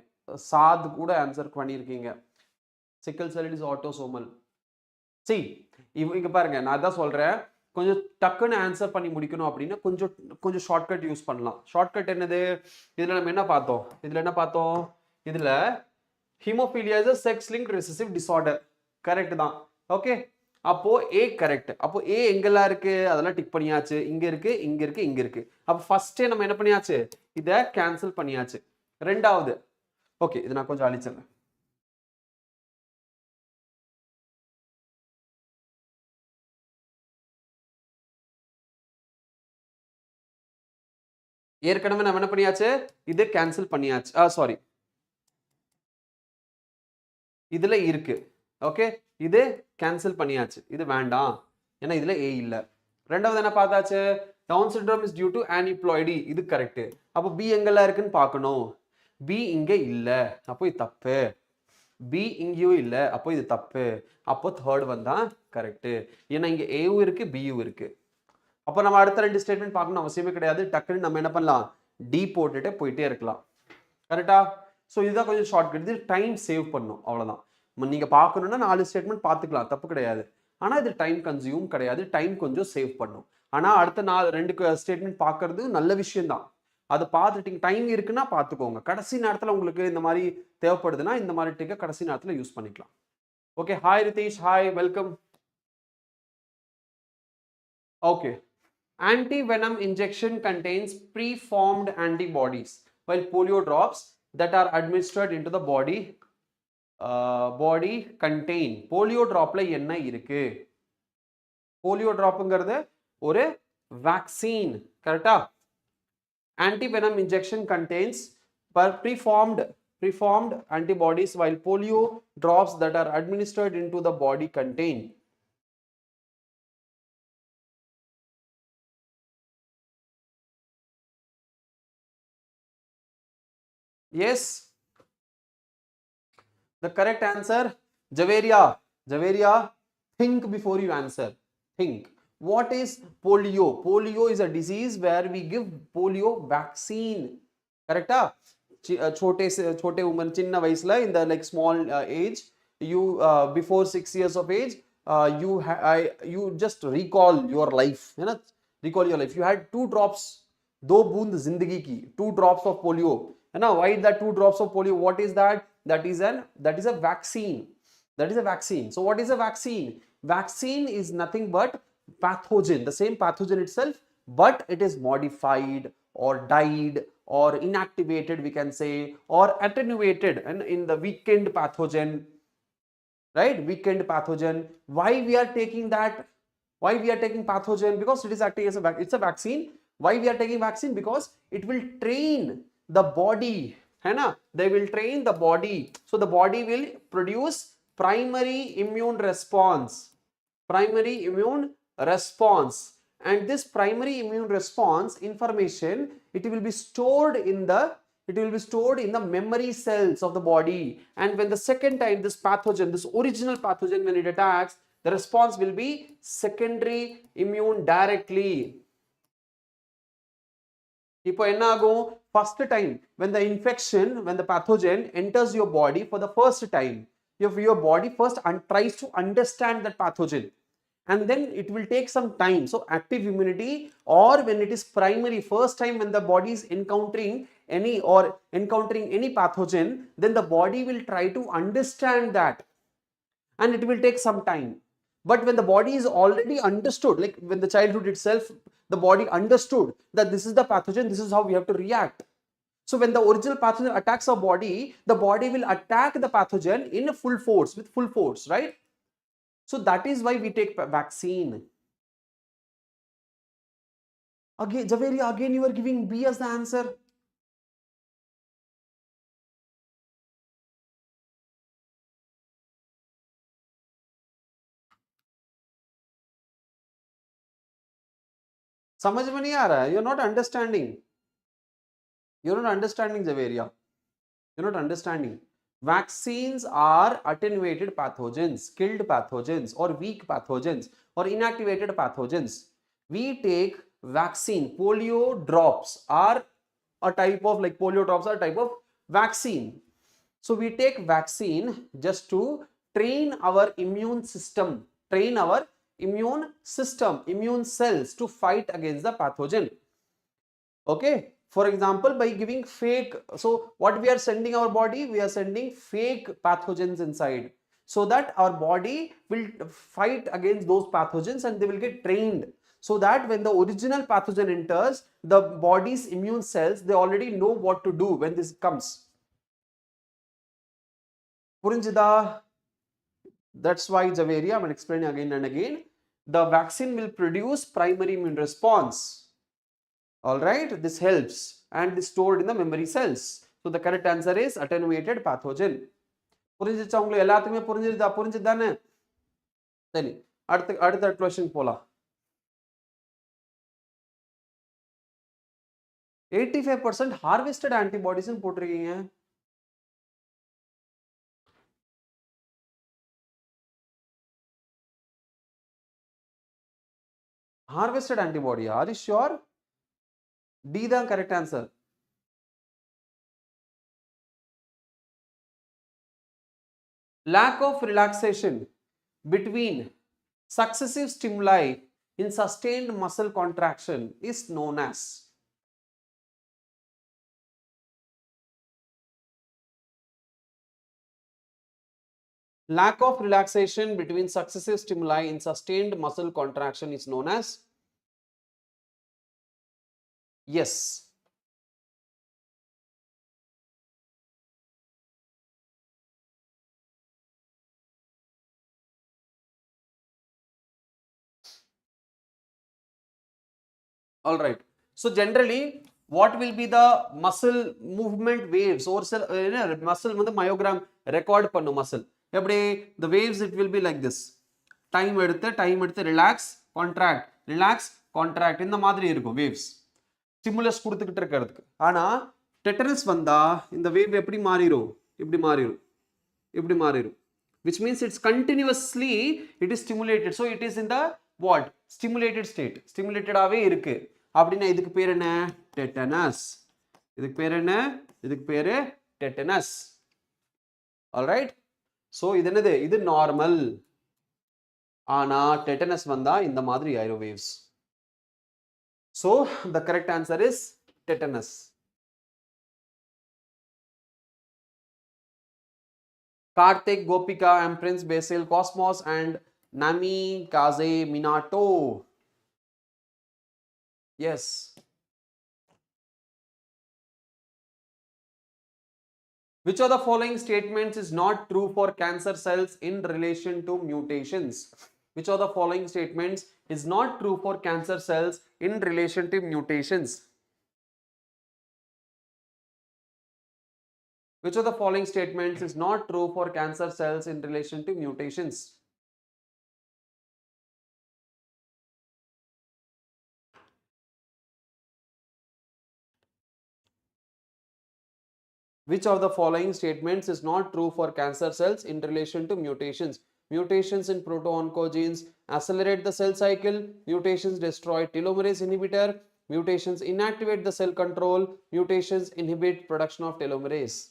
சாத் கூட ஆன்சர் பண்ணியிருக்கீங்க சிக்கல் செல் இஸ் ஆட்டோசோமல் சி இங்க பாருங்க நான் தான் சொல்றேன் கொஞ்சம் டக்குன்னு ஆன்சர் பண்ணி முடிக்கணும் அப்படின்னா கொஞ்சம் ஷார்ட்கட் யூஸ் பண்ணலாம் ஷார்ட்கட் என்னது இதுல நம்ம என்ன பார்த்தோம் இதுல haemophilia is a sex linked recessive disorder correct தான். ஓகே, அப்போ A கரெக்ட். அப்போ A எங்கெல்லாம் இருக்கு அதெல்லாம் டிக் பண்ணியாச்சு. இங்க இருக்கு, இங்க இருக்கு, இங்க இருக்கு. அப்போ ஃபர்ஸ்டே நம்ம என்ன பண்ணியாச்சு, இத கேன்சல் பண்ணியாச்சு. ரெண்டாவது, ஓகே இது நான் கொஞ்சம் அழிச்சிடுறேன். ஏற்கனவே நம்ம என்ன பண்ணியாச்சு, இது கேன்சல் பண்ணியாச்சு. சாரி, இதுல இருக்கு. ஓகே, இது கேன்சல் பண்ணியாச்சு, இது வேண்டாம் ஏன்னா இதுல A இல்ல. ரெண்டாவது என்ன பார்த்தாச்சு, Down syndrome is due to aneuploidy, இது கரெக்ட். அப்போ B எங்கெல்லாம் இருக்குன்னு பார்க்கணும். B இங்க இல்ல, அப்போ இது தப்பு. B இங்கேயும் இல்ல, அப்போ இது தப்பு. அப்போ தேர்ட் வந்தா கரெக்ட். ஏன்னா இங்க Aவும் இருக்கு, Bயும் இருக்கு. அப்போ நம்ம அடுத்த ரெண்டு ஸ்டேட்மெண்ட் பார்க்கணும் அவசியமே கிடையாது. டக்குன்னு நம்ம என்ன பண்ணலாம், D போட்டுட்டு போயிட்டே இருக்கலாம். கரெக்டா? ஸோ இதுதான் கொஞ்சம் ஷார்ட்கட். இது டைம் சேவ் பண்ணும், அவ்வளோதான். நீங்கள் பார்க்கணுன்னா 4 ஸ்டேட்மெண்ட் பார்த்துக்கலாம், தப்பு கிடையாது. ஆனால் இது டைம் கன்சியூம் கிடையாது, டைம் கொஞ்சம் சேவ் பண்ணும். ஆனால் அடுத்த ரெண்டு ஸ்டேட்மெண்ட் பார்க்கறது நல்ல விஷயம்தான். அதை பார்த்துட்டீங்க, டைம் இருக்குன்னா பார்த்துக்கோங்க. கடைசி நேரத்தில் உங்களுக்கு இந்த மாதிரி தேவைப்படுதுன்னா இந்த மாதிரி டிக்கை கடைசி நேரத்தில் யூஸ் பண்ணிக்கலாம். Okay, hi Ritheesh, hi, welcome. Okay, anti-venom injection contains preformed antibodies, while polio drops that are administered into the body contain. polio dropல என்ன இருக்கு? polio dropங்கிறது ஒரு vaccine, கரெக்டா? anti-venom injection contains preformed antibodies, while polio drops that are administered into the body contain. Yes, the correct answer, Javeria, think before you answer. Think. What is polio? Polio is a disease where we give polio vaccine. Correct? छोटे women, Chinna वयसला, in the like small age, you before 6 years of age, you just recall your life, है ना? Recall your life. You had 2 drops, 2 बूंद जिंदगी की, 2 drops of polio, है ना? Why that 2 drops of polio? What is that? That is a vaccine. That is a vaccine. So what is a vaccine? Vaccine is nothing but pathogen, the same pathogen itself, but it is modified or dyed or inactivated, we can say, or attenuated, and in the weakened pathogen, right? Weakened pathogen. Why we are taking that? Why we are taking pathogen? Because it is acting as it's a vaccine. Why we are taking vaccine? Because it will train the body, है ना? They will train the body, so the body will produce primary immune response. Primary immune response, and this primary immune response information, it will be stored in the memory cells of the body, and when the second time this pathogen, this original pathogen, when it attacks, the response will be secondary immune directly. இப்போ என்ன ஆகும், first time when the infection, when the pathogen enters your body for the first time, if your body first tries to understand that pathogen, and then it will take some time. So active immunity, or when it is primary, first time when the body is encountering any pathogen, then the body will try to understand that, and it will take some time. But when the body is already understood, like when the childhood itself, the body understood that this is the pathogen, this is how we have to react. So when the original pathogen attacks our body, the body will attack the pathogen in full force, with full force, right? So that is why we take vaccine. Again, Javeri, again you are giving B as the answer. समझ में नहीं आ रहा है? You're not understanding. You're not understanding, Javeria. You're not understanding. Vaccines are attenuated pathogens, killed pathogens, or weak pathogens, or inactivated pathogens. We take vaccine. Polio drops are a type of, like polio drops are a type of vaccine. So we take vaccine just to train our immune system, immune cells to fight against the pathogen. Okay. For example, by giving fake, so what we are sending our body, we are sending fake pathogens inside. so that our body will fight against those pathogens and they will get trained, so that when the original pathogen enters, the body's immune cells, they already know what to do when this comes. Purinjida? That's why, Javeri, I'm explaining again and again. The vaccine will produce primary immune response. All right, this helps and is stored in the memory cells. So the correct answer is attenuated pathogen. புரிஞ்சிச்சா உங்களுக்கு எல்லாத்துக்குமே புரிஞ்சுதானே? சரி, அடுத்த question போலாம். 85% harvested antibodies ன்னு போட்டிருக்கீங்க. Harvested antibody, are you sure? D தான் correct answer. Lack of relaxation between successive stimuli in sustained muscle contraction is known as. Lack of relaxation between successive stimuli in sustained muscle contraction is known as. Yes. All right. So generally, what will be the muscle movement waves or muscle myogram record pannu muscle? The waves, it will be like this. Time எடுத்து relax, contract, relax, contract. இந்த மாதிரி இருக்கும் waves. Stimulus கொடுத்துக்கிட்டு இருக்கிறதுக்கு. ஆனா tetanus வந்தா இந்த wave எப்படி மாறிரும்? இப்படி மாறிரும். இப்படி மாறிரும். Which means it's continuously, it is stimulated. So it is in the what? Stimulated state. Stimulated ஆவே இருக்கு. அப்படின்னா இதுக்கு பேர் என்ன? Tetanus. இதுக்கு பேர் என்ன? இதுக்கு பேரு tetanus. All right. So இது என்னது? இது normal. ஆனா tetanus வந்தா இந்த மாதிரி ஆயிரும் waves. So the correct answer is tetanus. Karthik, Gopika, and Prince Basil, Cosmos, and Nami, Kaze, Minato. Yes. Which of the following statements is not true for cancer cells in relation to mutations? Which of the following statements is not true for cancer cells in relation to mutations? Which of the following statements is not true for cancer cells in relation to mutations? Which of the following statements is not true for cancer cells in relation to mutations? Mutations in proto-oncogenes accelerate the cell cycle. Mutations destroy telomerase inhibitor. Mutations inactivate the cell control. Mutations inhibit production of telomerase.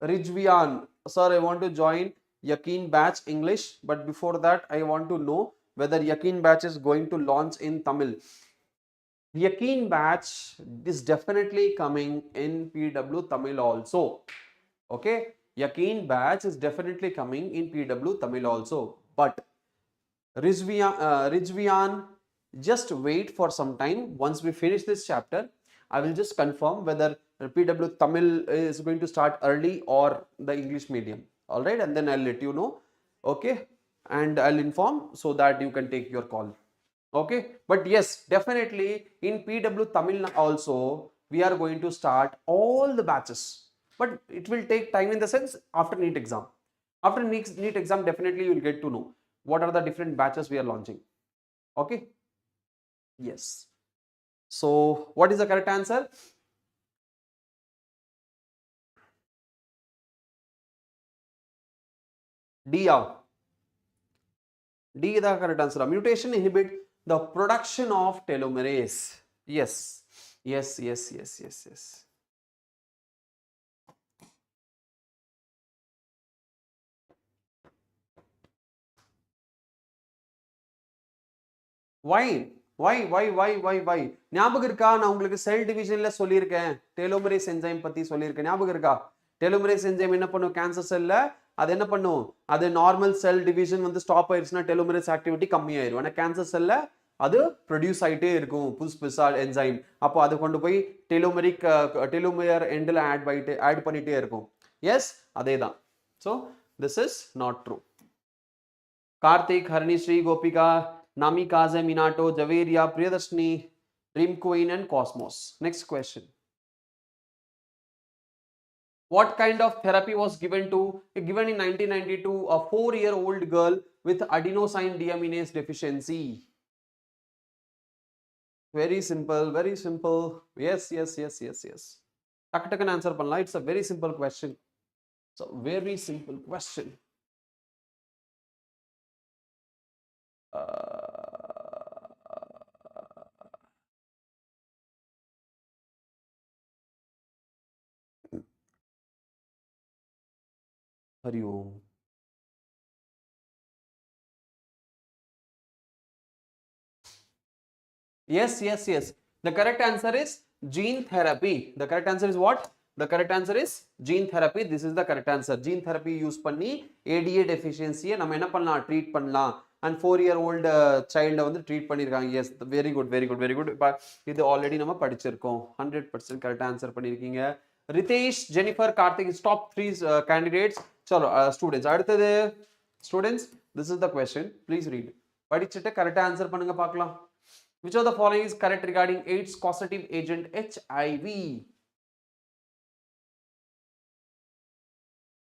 Rijvian, sir, I want to join Yakin batch English, but before that, I want to know whether Yakin batch is going to launch in Tamil. Yakin batch is definitely coming in PW Tamil also. Okay, Yakin batch is definitely coming in PW Tamil also. But Rijvian, just wait for some time. Once we finish this chapter, I will just confirm whether PW Tamil is going to start early or the English medium. All right, and then I'll let you know. Okay, and I'll inform so that you can take your call. Okay, but yes, definitely in PW Tamil also we are going to start all the batches, but it will take time in the sense after NEET exam. After NEET exam, definitely you will get to know what are the different batches we are launching. Okay, yes. So what is the correct answer? D. D is the correct answer. Mutation inhibit the production of telomerase. Yes, yes, yes, yes, yes, yes. Why? why ஞாபகம் இருக்கா? நான் உங்களுக்கு செல் டிவிஷன்ல சொல்லியிருக்கேன், டெலோமரேஸ் enzyme பத்தி சொல்லியிருக்கேன், ஞாபகம் இருக்கா? டெலோமரேஸ் enzyme என்ன பண்ணும் கேன்சர் செல்ல? அது என்ன பண்ணும்? அது நார்மல் செல் டிவிஷன் வந்து ஸ்டாப் ஆயிடுச்சுன்னா டெலோமரேஸ் ஆக்டிவிட்டி கம்மியாயிரும். ஆனா கேன்சர் செல்ல அது ப்ரொடியூஸ் ஆகிட்டே இருக்கும் புதுசு புதுசா என்சைம். அப்போ அதை கொண்டு போய் டெலோமியர் எண்டில் ஆட் பண்ணிட்டே இருக்கும். எஸ், அதே தான். So this is not true. Karthik, Harinisri, Gopika, Namikaze, Minato, Javeria, Priyadarshini, Dream Queen and Cosmos. Next question. What kind of therapy was given in 1992 a 4-year-old girl with adenosine deaminase deficiency? Very simple, very simple. Yes. Takkan answer panna. It's a very simple question. It's a very simple question. Hari Om. Yes. The correct answer is gene therapy. The correct answer is what? The correct answer is gene therapy. This is the correct answer. Gene therapy use பண்ணி ADA deficiency நம்ம என்ன பண்ணலாம்? Treat பண்ணலாம். And 4-year-old child வந்து treat பண்ணிருக்காங்க. Yes, very good. இது already நம்ம படிச்சிருக்கோம். 100% கரெக்ட் ஆன்சர் பண்ணிருக்கீங்க. Ritesh, Jennifer, Karthik is top 3 candidates. चलो students, அடுத்தது students, this is the question. Please read. படிச்சிட்டு கரெக்ட் ஆன்சர் பண்ணுங்க பார்க்கலாம். Which of the following is correct regarding AIDS causative agent HIV?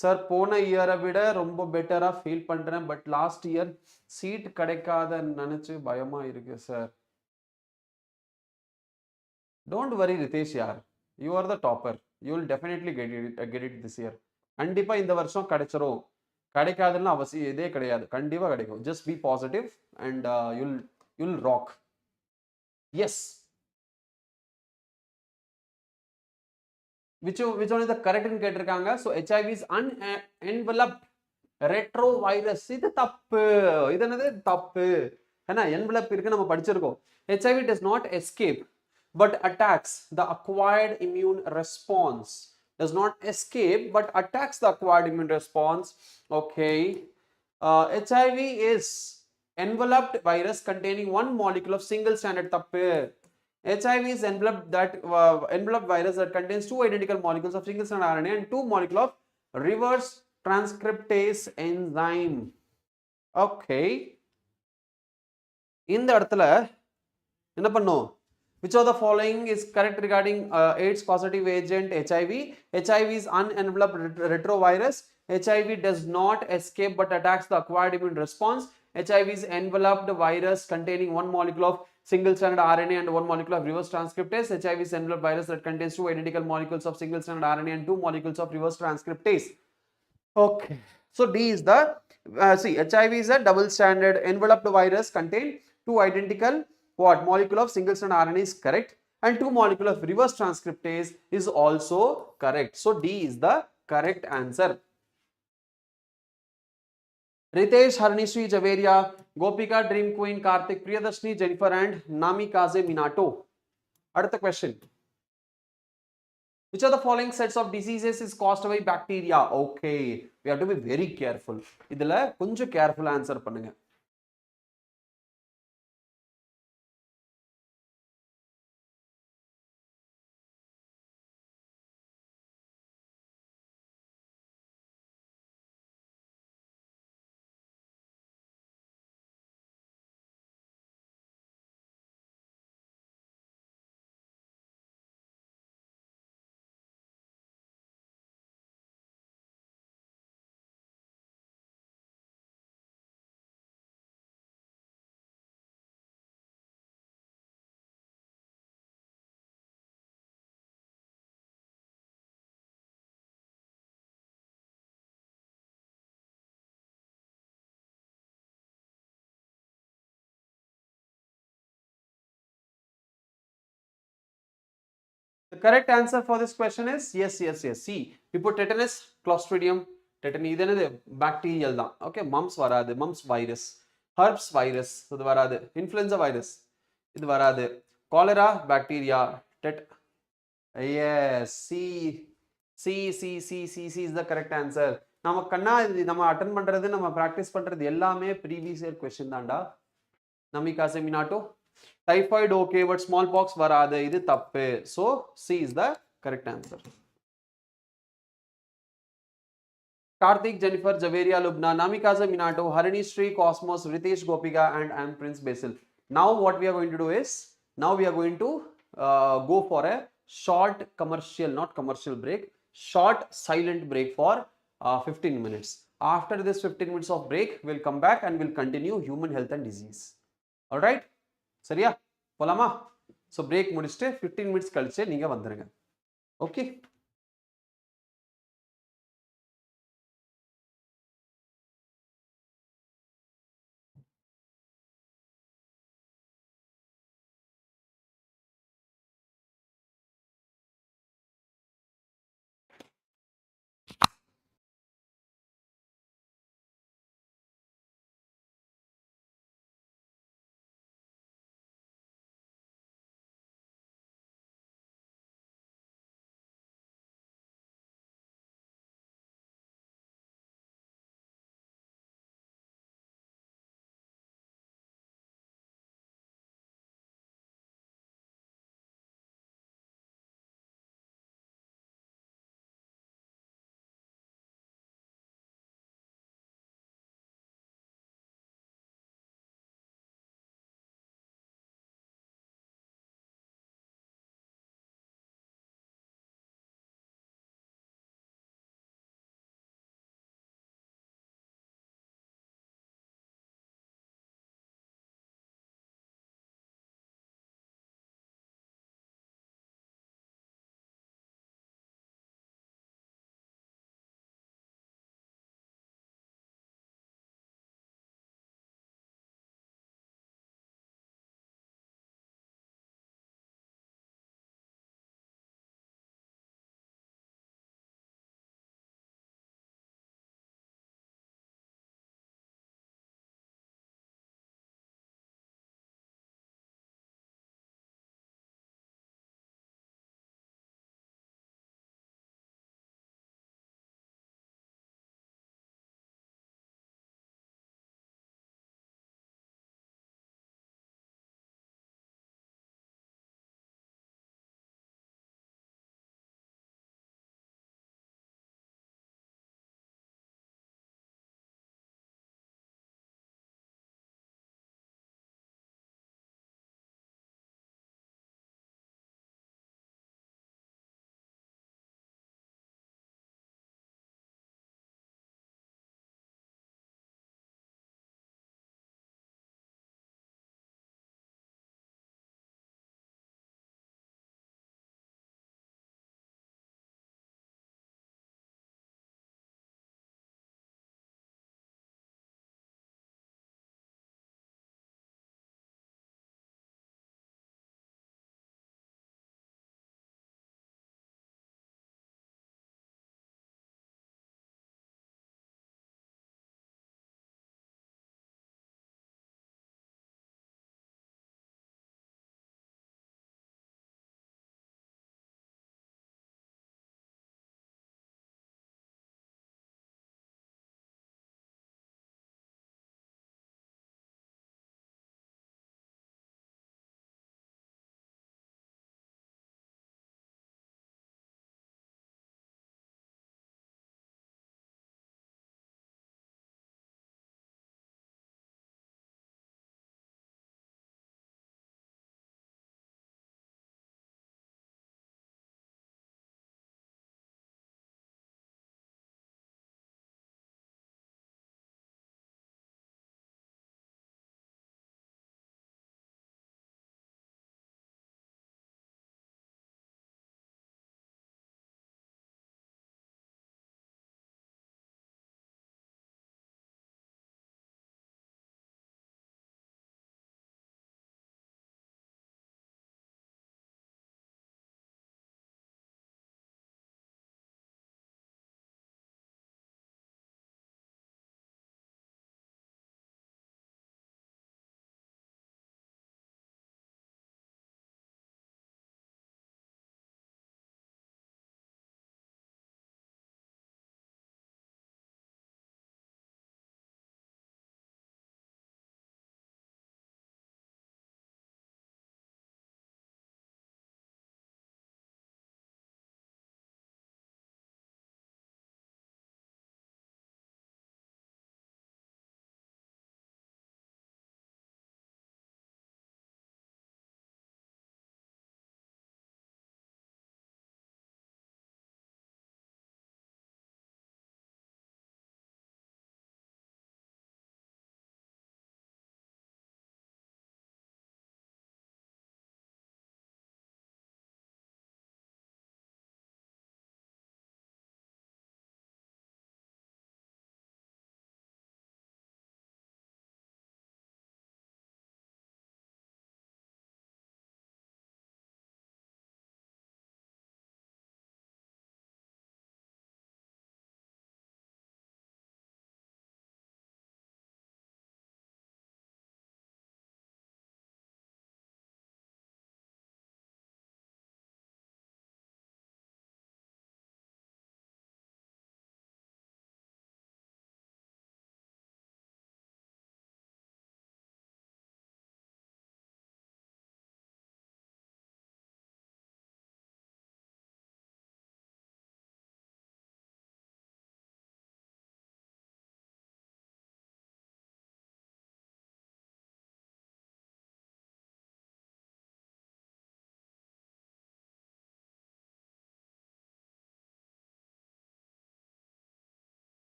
Sir, போன இயரை விட ரொம்ப பெட்டரா ஃபீல் பண்றேன், பட் லாஸ்ட் இயர் சீட் கிடைக்காத நினைச்சு பயமா இருக்கு சார். டோன்ட் வரி ரிதேஷ் யார், you are the topper. You will definitely get it this year. கண்டிப்பா இந்த வருஷம் கிடைச்சிரும். கிடைக்காதுன்னு அவசியம் இதே கிடையாது, கண்டிப்பா கிடைக்கும். Just be positive and you'll rock. Yes. Which one is the correct in கேட்டிருக்காங்க? So HIV is unenveloped retrovirus. இது தப்பு. இது என்னது? தப்பு. ஏன்னா envelope இருக்கு, நம்ம படிச்சிருக்கோம். HIV does not escape but attacks the acquired immune response. Does not escape but attacks the acquired immune response. Okay. HIV is enveloped virus containing one molecule of single stranded தப்பு. HIV is enveloped virus that contains two identical molecules of single stranded RNA and two molecules of reverse transcriptase enzyme. Okay. இந்த இடத்துல என்ன பண்ணும்? Which of the following is correct regarding AIDS causative agent HIV? HIV is unenveloped retrovirus. HIV does not escape but attacks the acquired immune response. HIV is enveloped virus containing one molecule of single-stranded RNA and one molecule of reverse transcriptase. HIV is enveloped virus that contains two identical molecules of single-stranded RNA and two molecules of reverse transcriptase. Okay. So D is the see, HIV is a double-stranded enveloped virus contain two identical molecule of single-stranded RNA is correct, and two molecule of reverse transcriptase is also correct. So D is the correct answer. Ritesh, Harnishri, Javeria, Gopika, Dream Queen, Karthik, Priyadarshini, Jennifer and Namikaze, Minato. Adutha question. Which of the following sets of diseases is caused by bacteria? Okay, we have to be very careful. Idhula konjam careful answer பண்ணுங்க. The correct answer for this question is yes. See, we put tetanus, clostridium, tetany. Idenade bacterial da. Okay, mumps varadu, mumps virus, herpes virus, so varadu, influenza virus. இது வராது. Cholera bacteria. Dead. Yes, C. C is the correct answer. நம்ம கண்ணா இது நம்ம attend பண்றது, நம்ம practice பண்றது எல்லாமே ப்ரீவியஸ் இயர் கொஸ்டின் தான்டா. Namikaze Minato. Typhoid okay, but smallpox வராது, இது தப்பு. So C is the correct answer. Karthik, Jennifer, Javeria, Lubna, Namikaze Minato, Harini Sri, Cosmos, Ritesh Gopika, and I am Prince Basil. Now what we are going to do is, now we are going to go for a short commercial, not commercial break, short silent break for 15 minutes. After this 15 minutes of break, we'll come back and we'll continue human health and disease. All right? சரியா? போலாமா? So break முடிச்சிட்டு 15 minutes கழிச்சு நீங்க வந்துருங்க. Okay?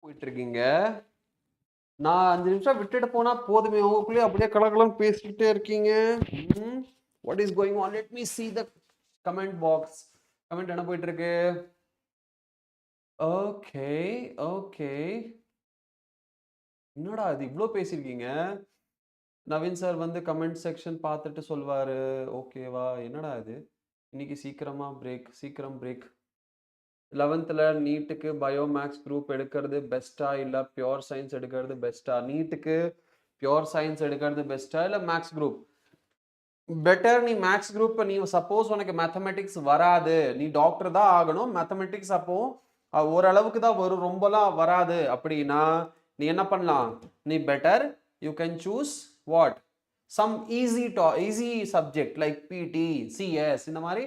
போயிட்டு இருக்கீங்க? நான் 5 நிமிஷம் விட்டுட்டு போனா போதுமே, உங்களுக்குள்ளே அப்படியே கலகலம் பேசிக்கிட்டே இருக்கீங்க. What is going on? Let me see the comment box. Comment என்ன போயிட்டு இருக்கு? Okay, okay. என்னடா இது இவ்வளோ பேசியிருக்கீங்க? நவீன் சார் வந்து கமெண்ட் செக்ஷன் பார்த்துட்டு சொல்வாரு. ஓகேவா? என்னடா இது? இன்னைக்கு சீக்கிரமா பிரேக், சீக்கிரம் பிரேக். 11th நீட்டுக்கு பயோமேக்ஸ் குரூப் எடுக்கிறது பெஸ்ட்டா இல்லை பியோர் சயின்ஸ் எடுக்கிறது பெஸ்ட்டா? நீட்டுக்கு பியோர் சயின்ஸ் எடுக்கிறது பெஸ்ட்டா இல்லை மேக்ஸ் குரூப்? பெட்டர் நீ மேக்ஸ் குரூப். நீ சப்போஸ் உனக்கு மேத்தமெட்டிக்ஸ் வராது, நீ டாக்டர் தான் ஆகணும், மேத்தமெட்டிக்ஸ் அப்போ ஓரளவுக்கு தான் வரும், ரொம்பலாம் வராது அப்படின்னா நீ என்ன பண்ணலாம்? நீ better you can choose what some easy subject like PT, CS, இந்த மாதிரி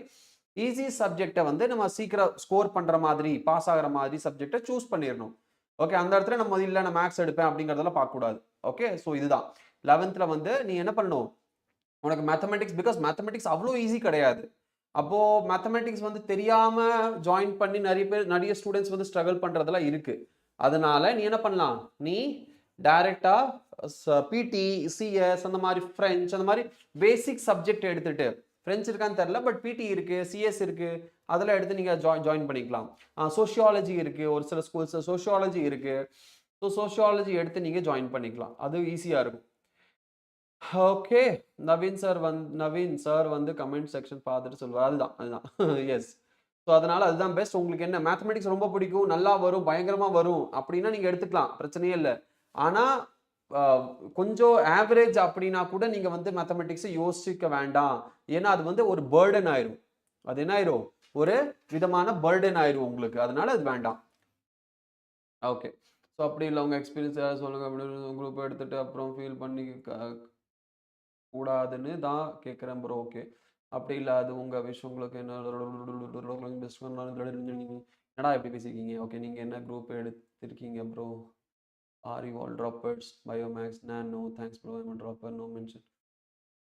ஈஸி சப்ஜெக்டை வந்து நம்ம சீக்கிரம் ஸ்கோர் பண்ற மாதிரி, பாஸ் ஆகிற மாதிரி சப்ஜெக்டை சூஸ் பண்ணிடணும். ஓகே, அந்த இடத்துல நம்ம இல்லை நான் மேக்ஸ் எடுப்பேன் அப்படிங்கிறதெல்லாம் பார்க்கக்கூடாது. ஓகே, ஸோ இதுதான் 11th வந்து நீ என்ன பண்ணணும்? உனக்கு மேத்தமெட்டிக்ஸ், பிகாஸ் மேத்தமெட்டிக்ஸ் அவ்வளோ ஈஸி கிடையாது. அப்போ மேத்தமெட்டிக்ஸ் வந்து தெரியாம ஜாயின் பண்ணி நிறைய ஸ்டூடெண்ட்ஸ் வந்து ஸ்ட்ரகிள் பண்றதெல்லாம் இருக்கு. அதனால நீ என்ன பண்ணலாம்? நீ டைரக்டா பிடி, சிஎஸ், அந்த மாதிரி ஃப்ரெஞ்ச், அந்த மாதிரி பேசிக் சப்ஜெக்ட் எடுத்துட்டு, ஃப்ரெஞ்ச் இருக்கான்னு தெரியல, பட் பிடி இருக்கு, சிஎஸ் இருக்கு, அதெல்லாம் எடுத்து நீங்க ஜாயின் பண்ணிக்கலாம். சோஷியாலஜி இருக்கு, ஒரு சில ஸ்கூல்ஸ் சோஷியாலஜி இருக்கு. ஸோ சோஷியாலஜி எடுத்து நீங்க ஜாயின் பண்ணிக்கலாம், அது ஈஸியா இருக்கும். ஓகே, நவீன் சார் வந்து கமெண்ட் செக்ஷன் பார்த்துட்டு சொல்லுவார். அதுதான் எஸ். ஸோ அதனால அதுதான் பெஸ்ட். உங்களுக்கு என்ன மேத்தமெட்டிக்ஸ் ரொம்ப பிடிக்கும், நல்லா வரும், பயங்கரமா வரும் அப்படின்னா நீங்க எடுத்துக்கலாம், பிரச்சனையே இல்லை. ஆனா கொஞ்சம் ஆவரேஜ் அப்படின்னா கூட நீங்க வந்து மேத்தமெட்டிக்ஸை யோசிக்க வேண்டாம். ஏன்னா அது வந்து ஒரு பேர்டன் ஆயிரும். அது என்ன ஆயிரும்? ஒரு விதமான பேர்டன் ஆயிரும் உங்களுக்கு. அதனால அது வேண்டாம். ஓகே, ஸோ அப்படி இல்லை, உங்க எக்ஸ்பீரியன்ஸ் சொல்லுங்க அப்படின்னு குரூப் எடுத்துட்டு அப்புறம் ஃபீல் பண்ணி கூடாதுன்னு தான் கேட்குறேன் ப்ரோ. ஓகே, அப்படி இல்லை, அது உங்கள் விஷயம், உங்களுக்கு என்ன என்னடா எப்படி பேசியிருக்கீங்க? ஓகே, நீங்கள் என்ன குரூப் எடுத்திருக்கீங்க bro? Are you all droppers? Biomaths? No thanks bro, I'm dropper, no mention.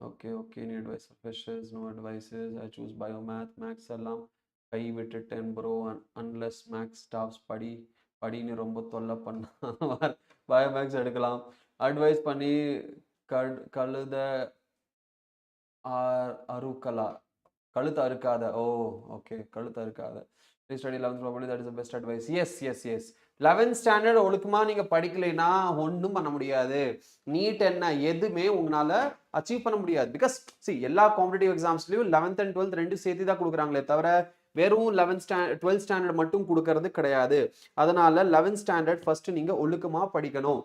Okay okay, நீ advice freshers? No advices, I choose biomath. Maths எல்லாம் கை விட்டுட்டேன் ப்ரோ, அன்லெஸ் மேக்ஸ் ஸ்டாஃப்ஸ் படின்னு ரொம்ப தொல்லை பண்ண பயோமேக்ஸ் எடுக்கலாம். அட்வைஸ் பண்ணி கழுத அறுக்கலா, கழுத்து அறுக்காத. ஓ ஓகே, கழுத்து அறுக்காத. Study 11th probably that is the best advice. Yes yes yes 11th standard ஒழுக்கமா நீங்க படிக்கலைன்னா ஒன்றும் பண்ண முடியாது. நீட் என்ன எதுவுமே உங்களால அச்சீவ் பண்ண முடியாது. பிகாஸ் எல்லா காம்படிட்டிவ் எக்ஸாம்ஸ்லயும் 11th அண்ட் 12th ரெண்டும் சேர்த்து தான் கொடுக்குறாங்களே தவிர வெறும் 12th ஸ்டாண்டர்ட் மட்டும் கொடுக்கறது கிடையாது. அதனால 11th ஸ்டாண்டர்ட் ஃபர்ஸ்ட் நீங்க ஒழுக்கமா படிக்கணும்.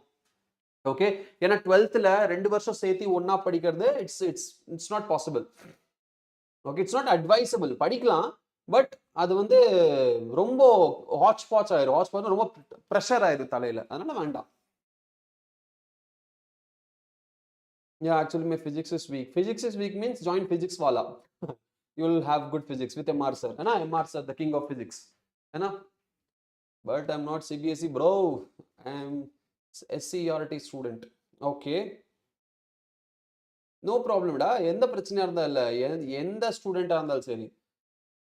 ஓகே, ஏன்னா 12th 2 வருஷம் சேர்த்து ஒன்னா படிக்கிறது it's it's it's not possible. Okay, it's not advisable. படிக்கலாம், பட் அது வந்து ரொம்ப ஹாட் ஸ்பாட்ஸ் ஆயிரும். ஹாட் ஸ்பாட் ரொம்ப ப்ரெஷர் ஆயிரும் தலையில, அதனால வேண்டாம். Yeah, actually my physics is weak. Physics is weak means join physics wala. You will have good physics with MR sir. है ना? MR sir, the king of physics. है ना? But I'm not CBSE bro. I'm SCERT student. Okay. No ப்ராப்ளம்டா, எந்த பிரச்சனையா இருந்தா இல்லை, எந்த ஸ்டூடெண்டா இருந்தாலும் சரி.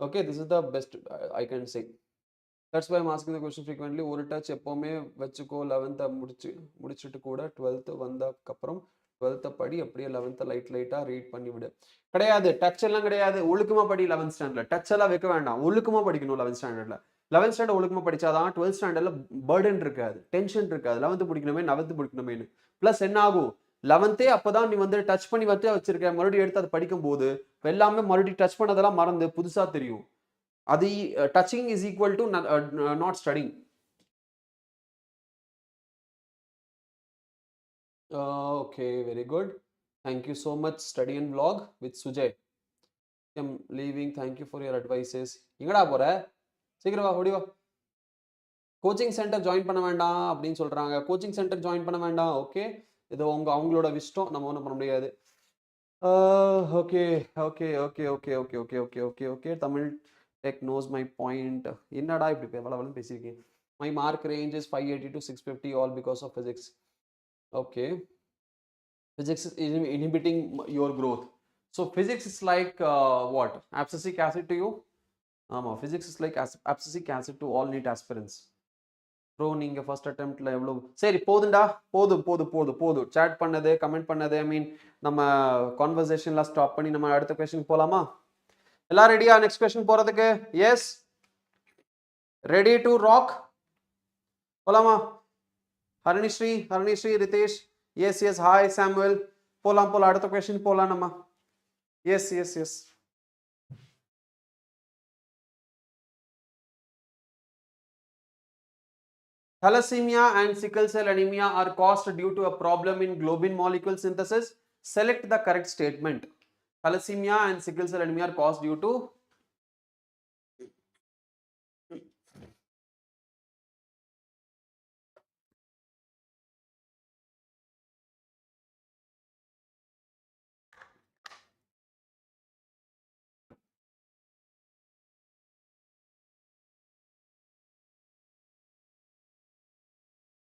Okay, this is the best I can say. That's why asking the question frequently. ஒரு டச் எப்போவுமே வச்சுக்கோ. 11th முடிச்சுட்டு கூட 12th வந்ததுக்கப்புறம் 12th படி, அப்படியே 11th லைட்டாக ரீட் பண்ணி விடு. கிடையாது, டச் எல்லாம் கிடையாது. ஒழுக்கமா படி 11th ஸ்டாண்டர்ட்ல. டச் எல்லாம் வைக்க வேண்டாம், ஒழுக்கமா படிக்கணும் 11th ஸ்டாண்டர்ட்ல. 11th ஸ்டாண்டர்ட் ஒழுக்கமா படிச்சாதான் 12th ஸ்டாண்டர்ட்ல பேர்டன் இருக்காது, டென்ஷன் இருக்காது. 11th படிக்கணுமே 9th படிக்கணுமேனு. ப்ளஸ் என்ன ஆகும், 11th அப்பதான் நீ வந்து டச் பண்ணி வச்சிருக்க, மறுபடியும் எடுத்து அதை படிக்கும் போது எல்லாமே மறுபடியும் டச் பண்ணதெல்லாம் மறந்து புதுசா தெரியும். அது touching is equal to not studying. Okay, very good. Thank you so much. Study and vlog with Sujay. I'm leaving, thank you for your advices. எங்கடா போற? சீக்கிரம் வா, ஓடி வா. கோச்சிங் சென்டர் ஜாயின் பண்ண வேண்டாம் அப்படின்னு சொல்றாங்க. கோச்சிங் சென்டர் ஜாயின் பண்ண வேண்டாம். ஓகே, இது அவங்களோட இஷ்டம், நம்ம ஒன்றும் பண்ண முடியாது. Okay okay okay okay okay okay okay okay okay. Tamil tech knows my point. என்னடா இப்படி வளவளன்னு பேசியிருக்கேன். My mark range is 580 to 650 all because of physics. Okay, physics is inhibiting your growth. So physics is like what? Abscisic acid to you? Physics is like abscisic acid to all NEET aspirants. Bro நீங்க first அட்டெம்ப்ட்ல எவ்வளவு சரி போதும்டா போதும் போதும் போதும் போதும் chat பண்ணது comment பண்ணது ஐ மீன் நம்ம கான்வர்சேஷன்லாம் ஸ்டாப் பண்ணி நம்ம அடுத்த கொஸ்டின் போலாமா எல்லாம் ரெடியா நெக்ஸ்ட் கொஸ்டின் போறதுக்கு எஸ் ரெடி டு ராக் போலாமா Haranishri Ritesh yes yes hi Samuel போலாம் போலாம் அடுத்த கொஸ்டின் போலாம் நம்ம yes yes yes Thalassemia and sickle cell anemia are caused due to a problem in globin molecule synthesis. Select the correct statement. Thalassemia and sickle cell anemia are caused due to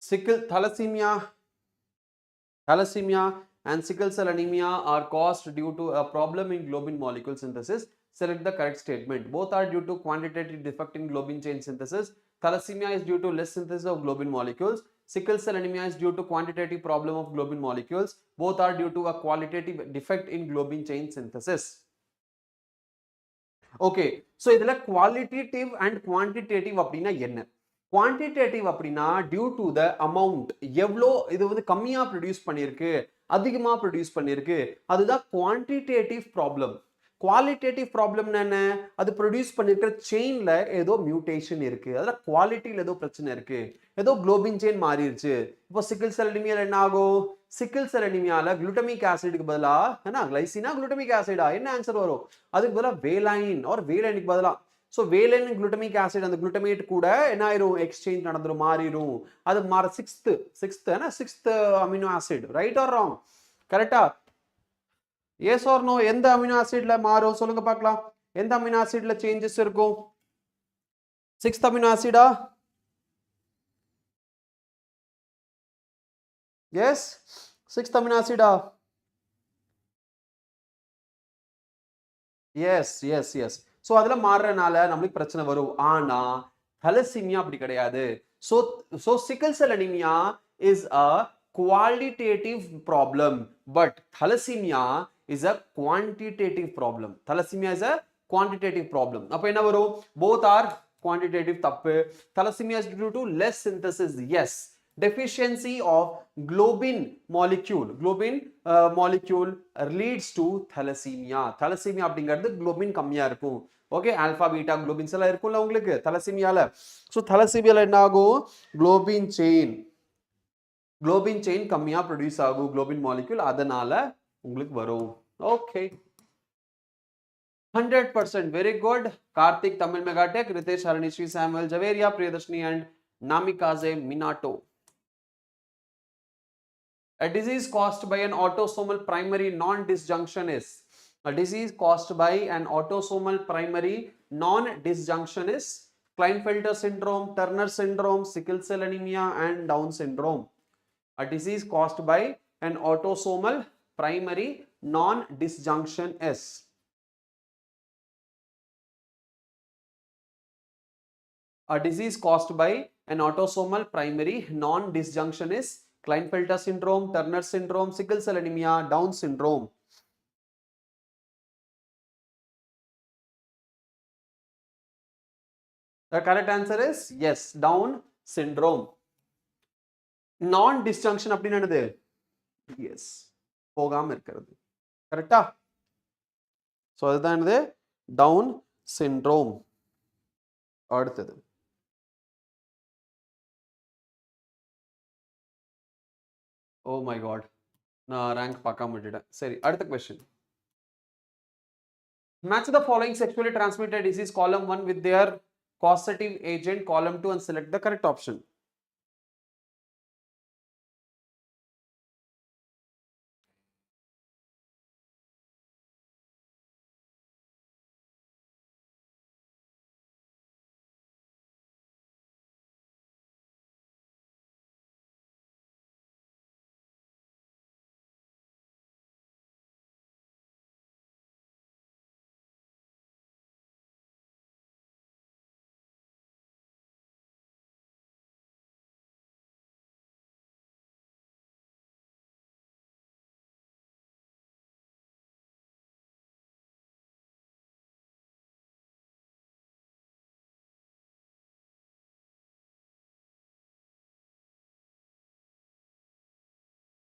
Thalassemia and sickle cell anemia are caused due to a problem in globin molecule synthesis. Select the correct statement. Both are due to quantitative defect in globin chain synthesis. Thalassemia is due to less synthesis of globin molecules. Sickle cell anemia is due to quantitative problem of globin molecules. Both are due to a qualitative defect in globin chain synthesis. Okay so இதுல qualitative and quantitative அப்படின்னா என்ன quantitative அப்படின்னா due to the amount எவ்வளோ இது வந்து கம்மியா produce பண்ணியிருக்கு அதிகமா ப்ரொடியூஸ் பண்ணியிருக்கு அதுதான் குவான்டிடேட்டிவ் ப்ராப்ளம் குவாலிட்டேட்டிவ் ப்ராப்ளம்னா என்ன அது ப்ரொடியூஸ் பண்ணிருக்கிற செயின்ல ஏதோ மியூட்டேஷன் இருக்கு அதுல குவாலிட்டியில ஏதோ பிரச்சனை இருக்கு ஏதோ குளோபின் செயின் மாறிடுச்சு இப்போ சிக்கிள் செல் அனிமியால என்ன ஆகும் சிக்கிள் செல் அனிமியால குளுட்டமிக் ஆசிடுக்கு பதிலா என்ன கிளைசினா குளுட்டமிக் ஆசிடா என்ன ஆன்சர் வரும் அதுக்கு பதிலா வேலைன் ஒரு வேலைனுக்கு பதிலா ஸோ வேலைன் குளுட்டமிக் ஆசிட் அந்த குளுட்டமேட் கூட என்ன ஆயிரும் எக்ஸ்சேஞ்ச் நடந்துரும் மாறிடும் அது மாற sixth amino acid right or wrong கரெக்டா எஸ் ஆர் நோ எந்த அமினோ ஆசிட்ல மாறும் சொல்லுங்க பார்க்கலாம் எந்த அமினோ ஆசிட்ல சேஞ்சஸ் இருக்கும் சிக்ஸ்த் அமினோ ஆசிடா எஸ் சிக்ஸ்த் அமினோ ஆசிடா எஸ் எஸ் எஸ் ஸோ அதுல மாறுறதுனால நம்மளுக்கு பிரச்சனை வரும் ஆனா தலசீமியா அப்படி கிடையாது ஸோ ஸோ சிக்கல் cell anaemia is a qualitative problem but thalassemia is a quantitative problem thalassemia is a quantitative problem அப்ப என்ன வரும் both are quantitative தப்பு thalassemia is due to less synthesis yes deficiency of globin molecule leads to thalassemia அப்படிங்கிறது globin கம்மியா இருக்கும் okay alpha beta குளோபின்ஸ் எல்லாம் இருக்கும்ல உங்களுக்கு தலசீமியால ஸோ தலசீமியால என்ன ஆகும் குளோபின் செயின் கம்மியா ப்ரொடியூஸ் ஆகும் குளோபின் மாலிக்யூல் அதனால உங்களுக்கு வரும் okay 100% very good Karthik Tamil Megatech Ritesh Haranishri Samuel Javeria Priyadarshini and Namikaze Minato A disease caused by an autosomal primary non-disjunction is a disease caused by an autosomal primary non-disjunction is Klinefelter syndrome, Turner syndrome, sickle cell anemia and Down syndrome. A disease caused by an autosomal primary non-disjunction is a disease caused by an autosomal primary non-disjunction is Klinefelter syndrome, Turner syndrome, sickle cell anemia, Down syndrome. The correct answer is yes, Down syndrome. Non-disjunction அப்படின்னா என்னது yes போகாம இருக்கிறது கரெக்டா so அதுதான் என்னது down syndrome அடுத்தது ஓ my God நான் rank பார்க்காம விட்டுட்டேன் சரி அடுத்த question match the following sexually transmitted disease column 1 with their causative agent column 2 and select the correct option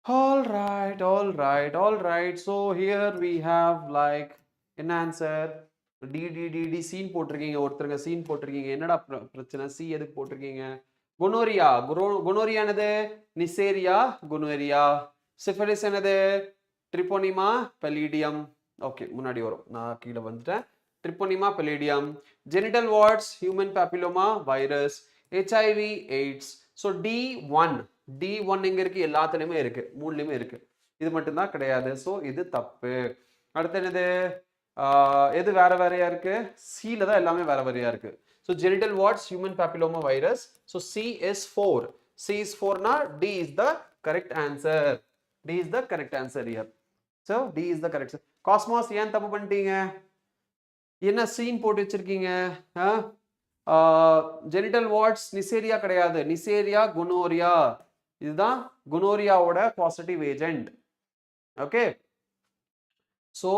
all right. So here we have like an answer. D scene போட்டிருக்கீங்க, ஒருத்தருங்க scene போட்டிருக்கீங்க. என்னடா பிரச்சனை? C எதுக்கு போட்டிருக்கீங்க? குனோரியா. குனோரியா என்னது? நிசேரியா குனோரியா. Syphilis என்னது? ட்ரிபோனிமா பெலிடியம். Okay, முன்னாடி வரும், நான் கீழே வந்துட்டேன். Treponema pallidum. Genital warts human papilloma virus. HIV AIDS. So D1 எங்க இருக்கு? எல்லாத்துலயுமே இருக்கு, மூணுலயுமே இருக்கு. இது மட்டும்தான் கிடையாது. ஸோ இது தப்பு. அடுத்து என்னது? எது வேற வேறையா இருக்கு? சில தான் எல்லாமே வேற வேறையா இருக்கு. So genital warts human papilloma virus. So C is 4. C is 4 னா D is the correct answer. D is the correct answer here. So D is the correct answer. Cosmos ஏன் தப்பு பண்ணிட்டீங்க? என்ன சீன் போட்டு வச்சிருக்கீங்க? ஜெனிட்டல் வார்ட்ஸ் நிசேரியா கிடையாது, நிசேரியா குனோரியா. இதுதான் குனோரியாவோட positive agent. Okay, so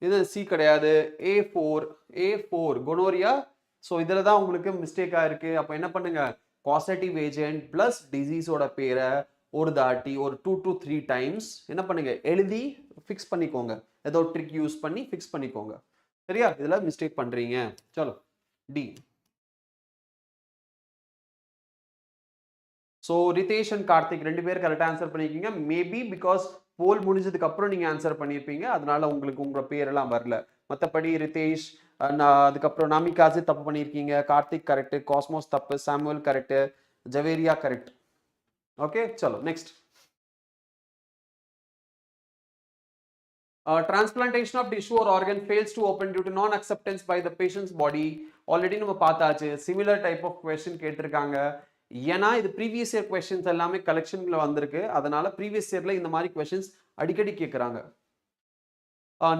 இது சி கிடையாது. A4 குனோரியா. ஸோ இதில் தான் உங்களுக்கு மிஸ்டேக்காக இருக்கு. அப்போ என்ன பண்ணுங்க? பாசிட்டிவ் ஏஜென்ட் பிளஸ் டிசீஸோட பேரை ஒரு தாட்டி ஒரு 2 to 3 டைம்ஸ் என்ன பண்ணுங்க? எழுதி ஃபிக்ஸ் பண்ணிக்கோங்க. ஏதோ ட்ரிக் யூஸ் பண்ணி ஃபிக்ஸ் பண்ணிக்கோங்க. சரியா? இதில் மிஸ்டேக் பண்றீங்க. சலோ D. So Ritesh and Karthik 2 பேர் கரெக்டாக ஆன்சர் பண்ணியிருக்கீங்க. மேபி பிகாஸ் போல் முடிஞ்சதுக்கு அப்புறம் நீங்க ஆன்சர் பண்ணியிருப்பீங்க, அதனால உங்களுக்கு உங்க பேரெல்லாம் வரல. மற்றபடி ரிதேஷ், அதுக்கப்புறம் நாமிகாசி தப்பு பண்ணியிருக்கீங்க, கார்த்திக் கரெக்ட், காஸ்மோஸ் தப்பு, Samuel correct, Javeria correct. Okay, சலோ next. Transplantation of tissue or organ fails to open due to non-acceptance by the patient's body. Already நம்ம பார்த்தாச்சு. சிமிலர் டைப் ஆஃப் கொஸ்டின் கேட்டிருக்காங்க. ஏன்னா இது ப்ரீவியஸ் இயர் கொஸ்டின்ஸ் எல்லாமே கலெக்ஷன்ல வந்திருக்கு. அதனால ப்ரீவியஸ் இயர்ல இந்த மாதிரி கொஸ்டின்ஸ் அடிக்கடி கேட்குறாங்க.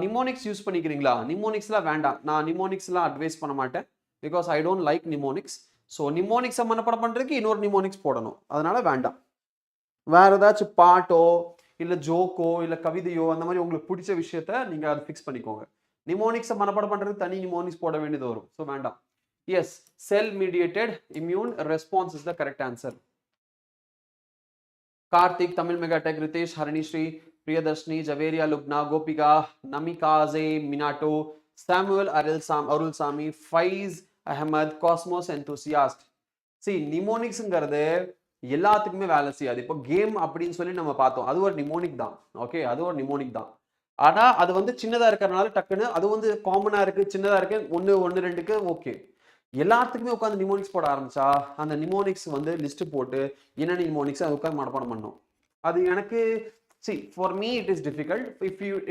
நிமோனிக்ஸ் யூஸ் பண்ணிக்கிறீங்களா? நிமோனிக்ஸ்லாம் வேண்டாம். நான் நிமோனிக்ஸ்லாம் அட்வைஸ் பண்ண மாட்டேன். Because I don't like mnemonics. So நிமோனிக்ஸை மனப்பாடம் பண்ணுறதுக்கு இன்னொரு நிமோனிக்ஸ் போடணும். அதனால வேண்டாம். வேற ஏதாச்சும் பாட்டோ இல்லை ஜோக்கோ இல்லை கவிதையோ அந்த மாதிரி உங்களுக்கு பிடிச்ச விஷயத்த நீங்கள் அதை ஃபிக்ஸ் பண்ணிக்கோங்க. நிமோனிக்ஸை மனப்பாடம் பண்ணுறதுக்கு தனி நிமோனிக்ஸ் போட வேண்டியது வரும். ஸோ வேண்டாம். Yes, cell mediated immune response is the correct answer. Karthik, Tamil Megatech, Ritesh, Haranishri, Priyadarshini, Javeria, Lubna, Gopika, Namikaze, Minato, Samuel, Arulsamy, Faiz Ahmed, Cosmos enthusiast. See நிமோனிக்ஸ்ங்கிறது எல்லாத்துக்குமே வேலை செய்யாது. இப்போ கேம் அப்படின்னு சொல்லி நம்ம பார்த்தோம், அது ஒரு நிமோனிக் தான். ஓகே, அது ஒரு நிமோனிக் தான். ஆனா அது வந்து சின்னதா இருக்கிறதுனால டக்குன்னு அது வந்து காமனா இருக்கு, சின்னதா இருக்கு, 1 1 2க்கு ஓகே. எல்லாத்துக்குமே உட்காந்து நிமோனிக்ஸ் போட ஆரம்பிச்சா அந்த நிமோனிக்ஸ் வந்து லிஸ்ட் போட்டு என்ன நிமோனிக்ஸ் அது உட்காந்து மனப்பாடம் பண்ணணும். அது எனக்கு see for me it is difficult.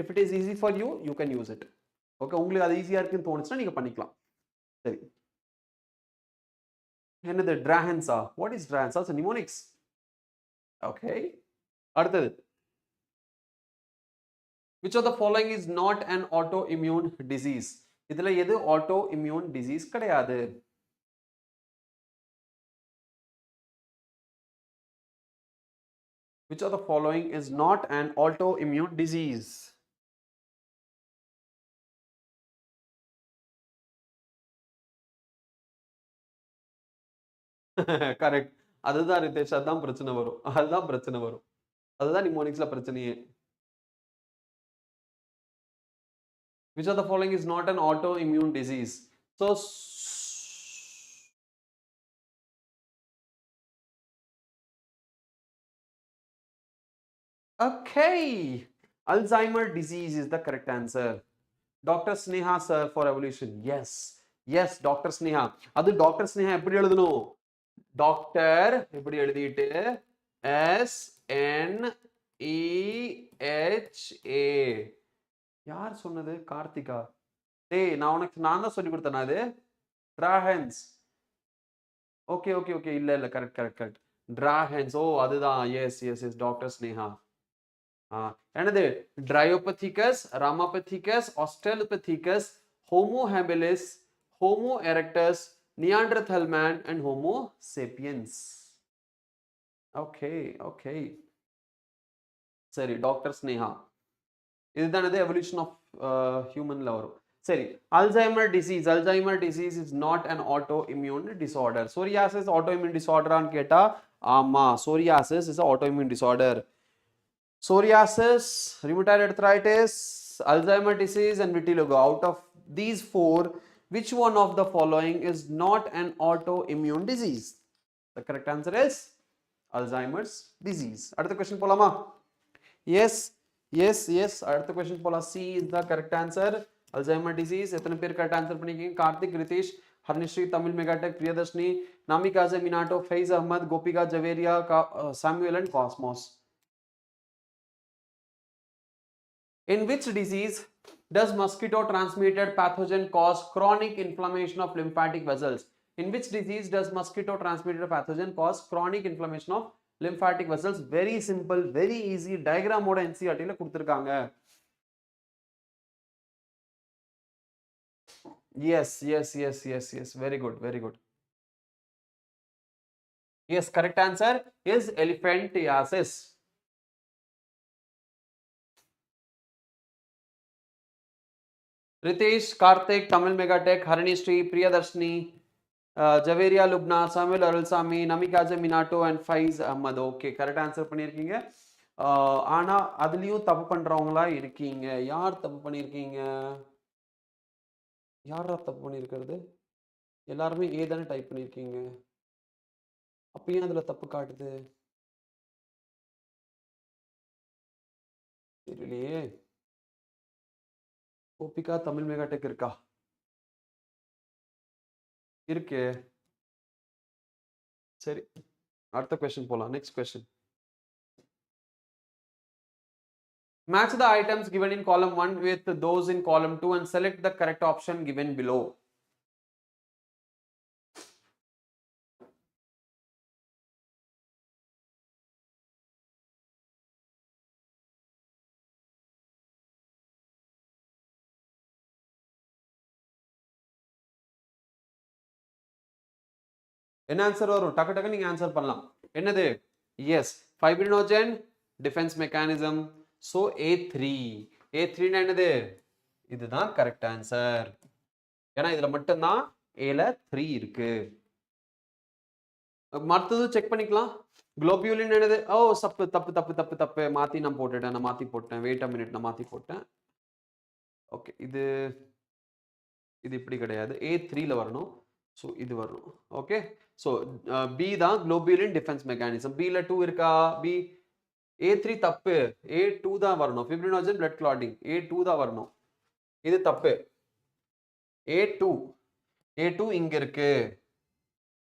If it is easy for you, you can use it. Okay, உங்களுக்கு அது ஈஸியா இருக்குன்னு தோணுச்சுன்னா நீங்க பண்ணிக்கலாம். சரி, என்னது டிராகன்ஸா? வாட் இஸ் டிராகன்ஸா? So mnemonics. ஓகே, அடுத்தது. Which of the following is not an autoimmune disease? இதுல எது autoimmune disease கிடையாது? Which of the following is not an autoimmune disease? Correct. அதுதான் ரிதேஷ், அதுதான் பிரச்சனை வரும். அதுதான் நிமோனிக்ஸ்ல பிரச்சனையே. Which of the following is not an autoimmune disease? So okay, Alzheimer disease is the correct answer. Dr. Sneha sir for evolution. Yes, Dr. Sneha. அது Dr. Sneha எப்படி எழுதணும்? Doctor எப்படி எழுதிட்டு SNEHA. யார் சொன்னது? கார்த்திகா. டேய், நான் தான் சொல்லி கொடுத்தேன். அது டிராகன்ஸ். ஓகே, இல்ல கரெக்ட். டிராகன்ஸ். ஓ அதுதான். Yes doctor Sneha. என்னது? Dryopithecus, ramapithecus, australopithecus, homo habilis, homo erectus, Neanderthal man and homo sapiens. Okay சரி, டாக்டர் ஸ்னேஹா. இதுதானது எவல்யூஷன் ஆஃப் ஹியூமன்ல வரும். சரி, Alzheimer disease is not an autoimmune disorder. Psoriasis autoimmune டிசார்டரான்னு கேட்டா ஆமா, psoriasis is autoimmune disorder. psoriasis, rheumatoid arthritis, Alzheimer disease, and vitiligo. Out of these four, which one of the following is not an autoimmune disease? The correct answer is Alzheimer's disease. Another question, Polama. Yes, yes. Another question, Pola. C is the correct answer. Alzheimer disease. Ethan pair correct answer. Karthik, Ritesh, Harnishri, Tamil Megatech, Priyadarshini, Namikaze Minato, Faiz Ahmad, Gopika Javeria, Samuel, and Cosmos. In which disease does mosquito transmitted pathogen cause chronic inflammation of lymphatic vessels? In which disease does mosquito transmitted pathogen cause chronic inflammation of lymphatic vessels? Very simple, very easy. Diagram mode NCERT la kuduthirukanga. Yes. Very good, very good. Yes, correct answer is elephantiasis. Ritesh, Karthik, Tamil Megatech, Haranishri, Priyadarshini, Javeria Lubna, Samuel Arulsami, Namikaze Minato, and Faiz Ahmad. Okay, correct answer பண்ணிருக்கீங்க. ஆனா அதுலயும் தப்பு பண்றவங்களா இருக்கீங்க. யார் தப்பு பண்ணிருக்கீங்க? யாரா தப்பு பண்ணிருக்கிறது? எல்லாருமே ஏ தானே டைப் பண்ணிருக்கீங்க. அப்பயும் அதுல தப்பு காட்டுது. தெரியலையே. கோபிகா தமிழ் மெகாடெக் இருக்கா? இருக்கு. சரி, அடுத்த கொஸ்டின் போலாம். Next question. Match the items given in column 1 with those in column 2 and select the correct option given below. என்ன ஆன்சர் வரும்? டக்கு டக்கு நீங்க ஆன்சர் பண்ணலாம். என்னது? Yes, fibrinogen defence mechanism. So A3. A3 என்னது? இதுதான் கரெக்ட் ஆன்சர். ஏன்னா இதுல மட்டும்தான் ஏல 3 இருக்கு. மற்றது செக் பண்ணிக்கலாம். குளோபியூலின் என்னது? ஓ தப்பு தப்பு தப்பு தப்பு தப்பு மாத்தி நான் போட்டுட்டேன். நான் மாத்தி போட்டேன். வெயிட் அ மினிட், நான் மாத்தி போட்டேன். ஓகே, இது இப்படி கிடையாது. A3ல வரணும். ஸோ இது வரணும். ஓகே, ஸோ பி தான் குளோபியூலின் டிஃபென்ஸ் மெக்கானிசம். பில 2 இருக்கா? பி A3 தப்பு. A2 தான் வரணும். ஃபிப்ரினோஜன் பிளட் கிளாட்டிங். A2 தான் வரணும். இது தப்பு. A2 இங்க இருக்கு.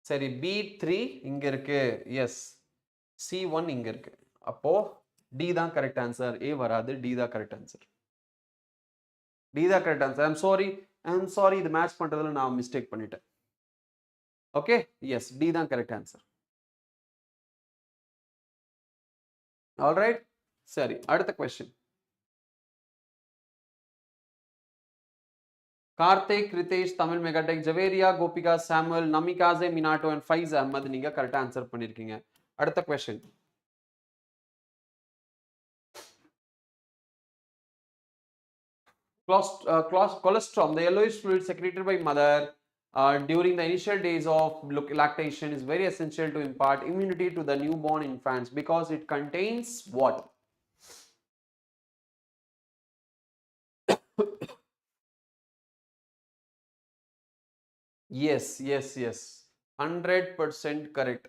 சரி, B3 இங்க இருக்கு. எஸ், C1 இங்க இருக்கு. அப்போ டி தான் கரெக்ட் ஆன்சர். ஏ வராது. டி தான் கரெக்ட் ஆன்சர். டி தான் கரெக்ட் ஆன்சர். ஐம் சாரி, இது மேட்ச் பண்றதுல நான் மிஸ்டேக் பண்ணிட்டேன். ஓகே, எஸ், டி தான் கரெக்ட் ஆன்சர். ஆல்ரைட், சரி, அடுத்த question. Karthik, Ritesh, Tamil Megatech, Javeria, Gopika, Samuel, Namikaze Minato and Faiz Ahmed நீங்க கரெக்டா ஆன்சர் பண்ணிருக்கீங்க. அடுத்த question. Colostrum, the yellowish fluid secreted by mother during the initial days of lactation is very essential to impart immunity to the newborn infants because it contains what? Yes, 100% correct.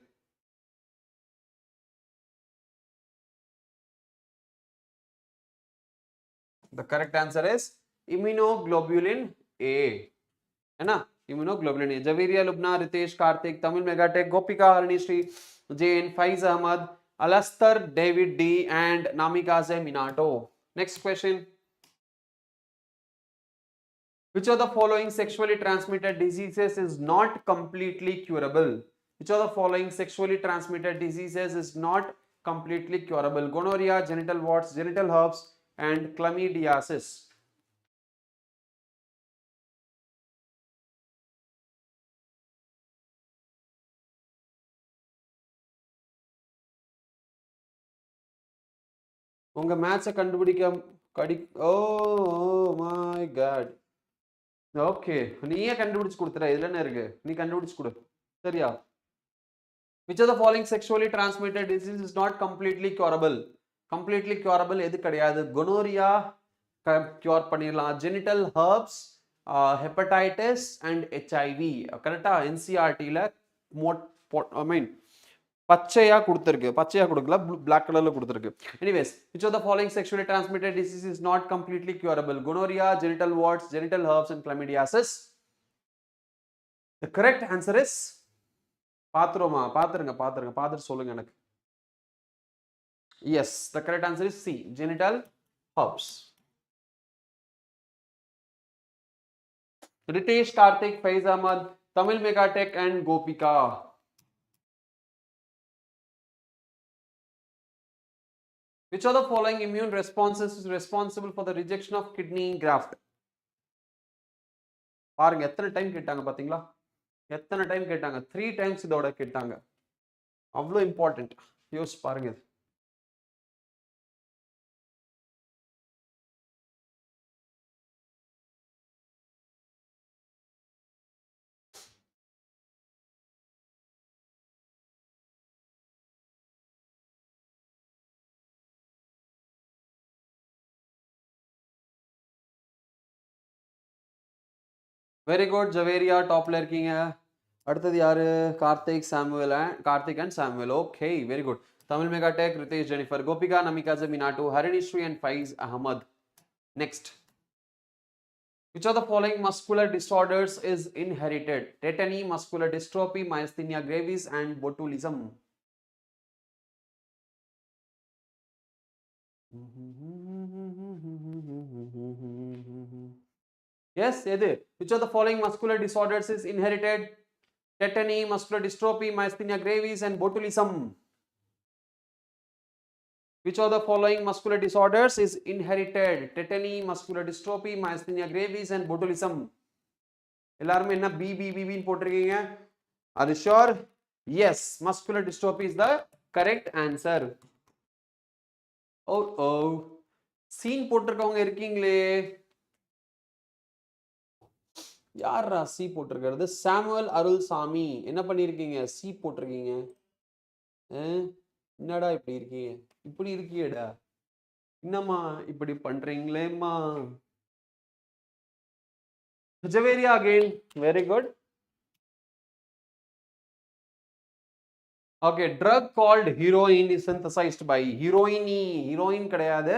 The correct answer is immunoglobulin A. है ना? Immunoglobulin A. Javeria, Lubna, Ritesh, Karthik, Tamil Megatech, Gopika, Harnishri, Jane, Faiz Ahmad, Alastar, David D, and Namikaze Minato. Next question. Which of the following sexually transmitted diseases is not completely curable? Which of the following sexually transmitted diseases is not completely curable? Gonorrhea, genital warts, genital herpes, and chlamydiasis. உங்க மேட்சை கண்டுபிடிக்க ஓ my god. Okay, நீயே கண்டுபிடிச்சு கொடுத்துற. இதுல என்ன இருக்கு? நீ கண்டுபிடிச்சு கொடு. சரியா? Which of the following sexually transmitted disease is not completely curable? Completely curable எது கிடையாது? கொனோரியா கியூர் பண்ணிடலாம். Genital herbs, hepatitis and HIV. கரெக்டா? என்சிஆர்டியில் ஐ மீன் பச்சையா கொடுத்துருக்கு, பச்சையா கொடுக்கல, பிளாக் கலர்ல கொடுத்துருக்கு. Anyways, which of the following sexually transmitted disease is not completely curable? Gonorrhea, genital warts, genital herpes and chlamydiasis. The correct answer is பாத்துருங்க சொல்லுங்க எனக்கு. Yes, the correct answer is C, genital herpes. Ritesh, Karthik, Faiz Ahmad, Tamil Megatech and Gopika. Which of the following immune responses is responsible for the rejection of kidney graft? பாருங்க எத்தனை time கேட்டாங்க பாத்தீங்களா? எத்தனை time கேட்டாங்க? 3 times இதோட கேட்டாங்க. அவ்வளோ important. யோசிச்சு பாருங்க இது. வெரி குட் ஜவேரியா, டாப்ல இருக்கீங்க. அடுத்தது யாரு? Karthik, Samuel, Karthik and Samuel. Okay, very good. Tamil Megatech, Ritesh, Jennifer, Gopika, Namika, Minato, Harinishri and Faiz Ahmed. Next. Which of the following muscular disorders is inherited? Tetany, muscular dystrophy, myasthenia gravis and botulism. Yes, எது? Which of the following muscular disorders is inherited? Tetany, muscular dystrophy, myasthenia gravis and botulism. Which of the following muscular disorders is inherited? Tetany, muscular dystrophy, myasthenia gravis and botulism. எல்லாரும் என்ன BBBB போட்டிருக்கீங்க? Are you sure? Yes, muscular dystrophy is the correct answer. Oh oh, scene போட்டிருக்கவங்க இருக்கீங்களே, யாரா C போட்டிருக்கிறது? சாமுவல் அருள்சாமி. என்ன பண்ணிருக்கீங்க? C போட்டிருக்கீங்க. என்னடா இப்படி இருக்கீங்க? இப்படி இருக்கியடா, என்னம்மா இப்படி பண்றீங்களேம்மா? Javeria again, very good. Okay, drug called heroin is synthesized by heroine கிடையாது,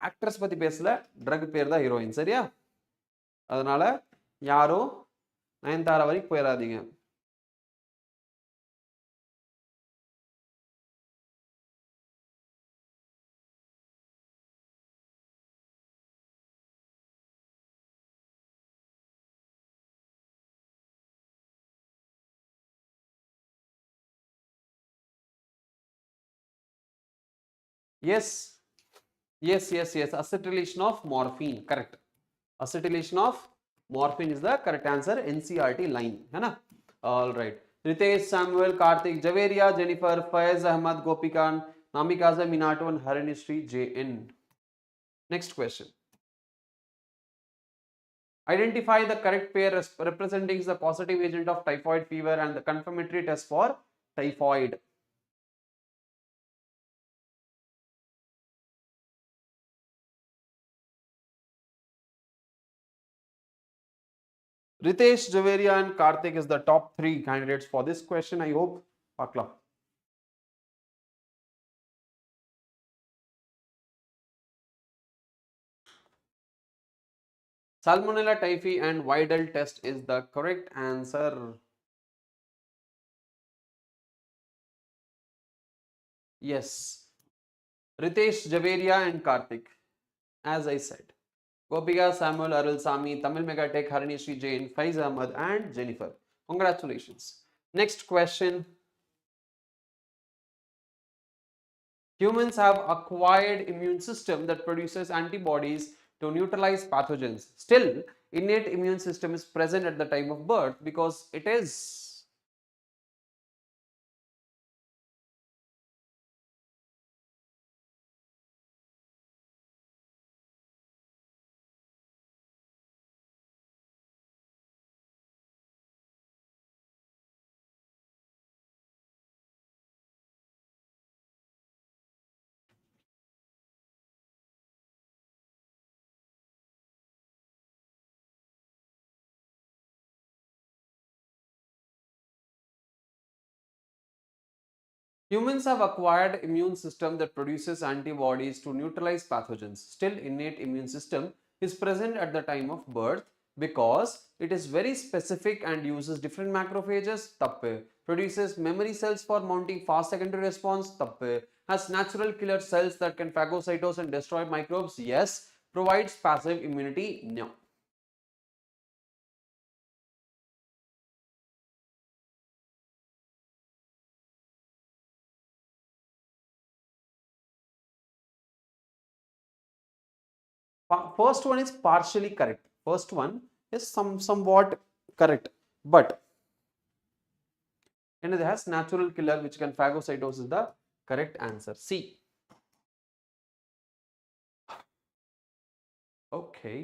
ஆக்ட்ரஸ் பத்தி பேசல, ட்ரக் பேர் தான் ஹீரோயின். சரியா? அதனால யாரும் நயன்தாரா வரைக்கும் போயிடாதீங்க. Yes, yes, yes, yes, acetylation of morphine, correct. Acetylation of morphine is the correct answer. NCRT line है ना? All right. Ritesh, Samuel, Karthik, Javeria, Jennifer, Faiz Ahmad, Gopikan, Namikaza, Minato and Harinishri JN. Next question. Identify the correct pair representing the causative agent of typhoid fever and the confirmatory test for typhoid. Ritesh, Javeria and Karthik is the top 3 candidates for this question. I hope. Pakla. Salmonella typhi and Weidel test is the correct answer. Yes. Ritesh, Javeria and Karthik. As I said. Gopika, Samuel, Arulsami, Tamil Megatech, Harinishri Jain, Faiz Ahmad and Jennifer. Congratulations. Next question. Humans have acquired immune system that produces antibodies to neutralize pathogens. Still, innate immune system is present at the time of birth because it is. Humans have acquired immune system that produces antibodies to neutralize pathogens. Still, innate immune system is present at the time of birth because it is very specific and uses different macrophages. Tappe. Produces memory cells for mounting fast secondary response. Tappe. Has natural killer cells that can phagocytose and destroy microbes. Yes. Provides passive immunity. No. First one is partially correct. First one is somewhat correct, but and it has natural killer which can phagocytose is the correct answer. C. Okay.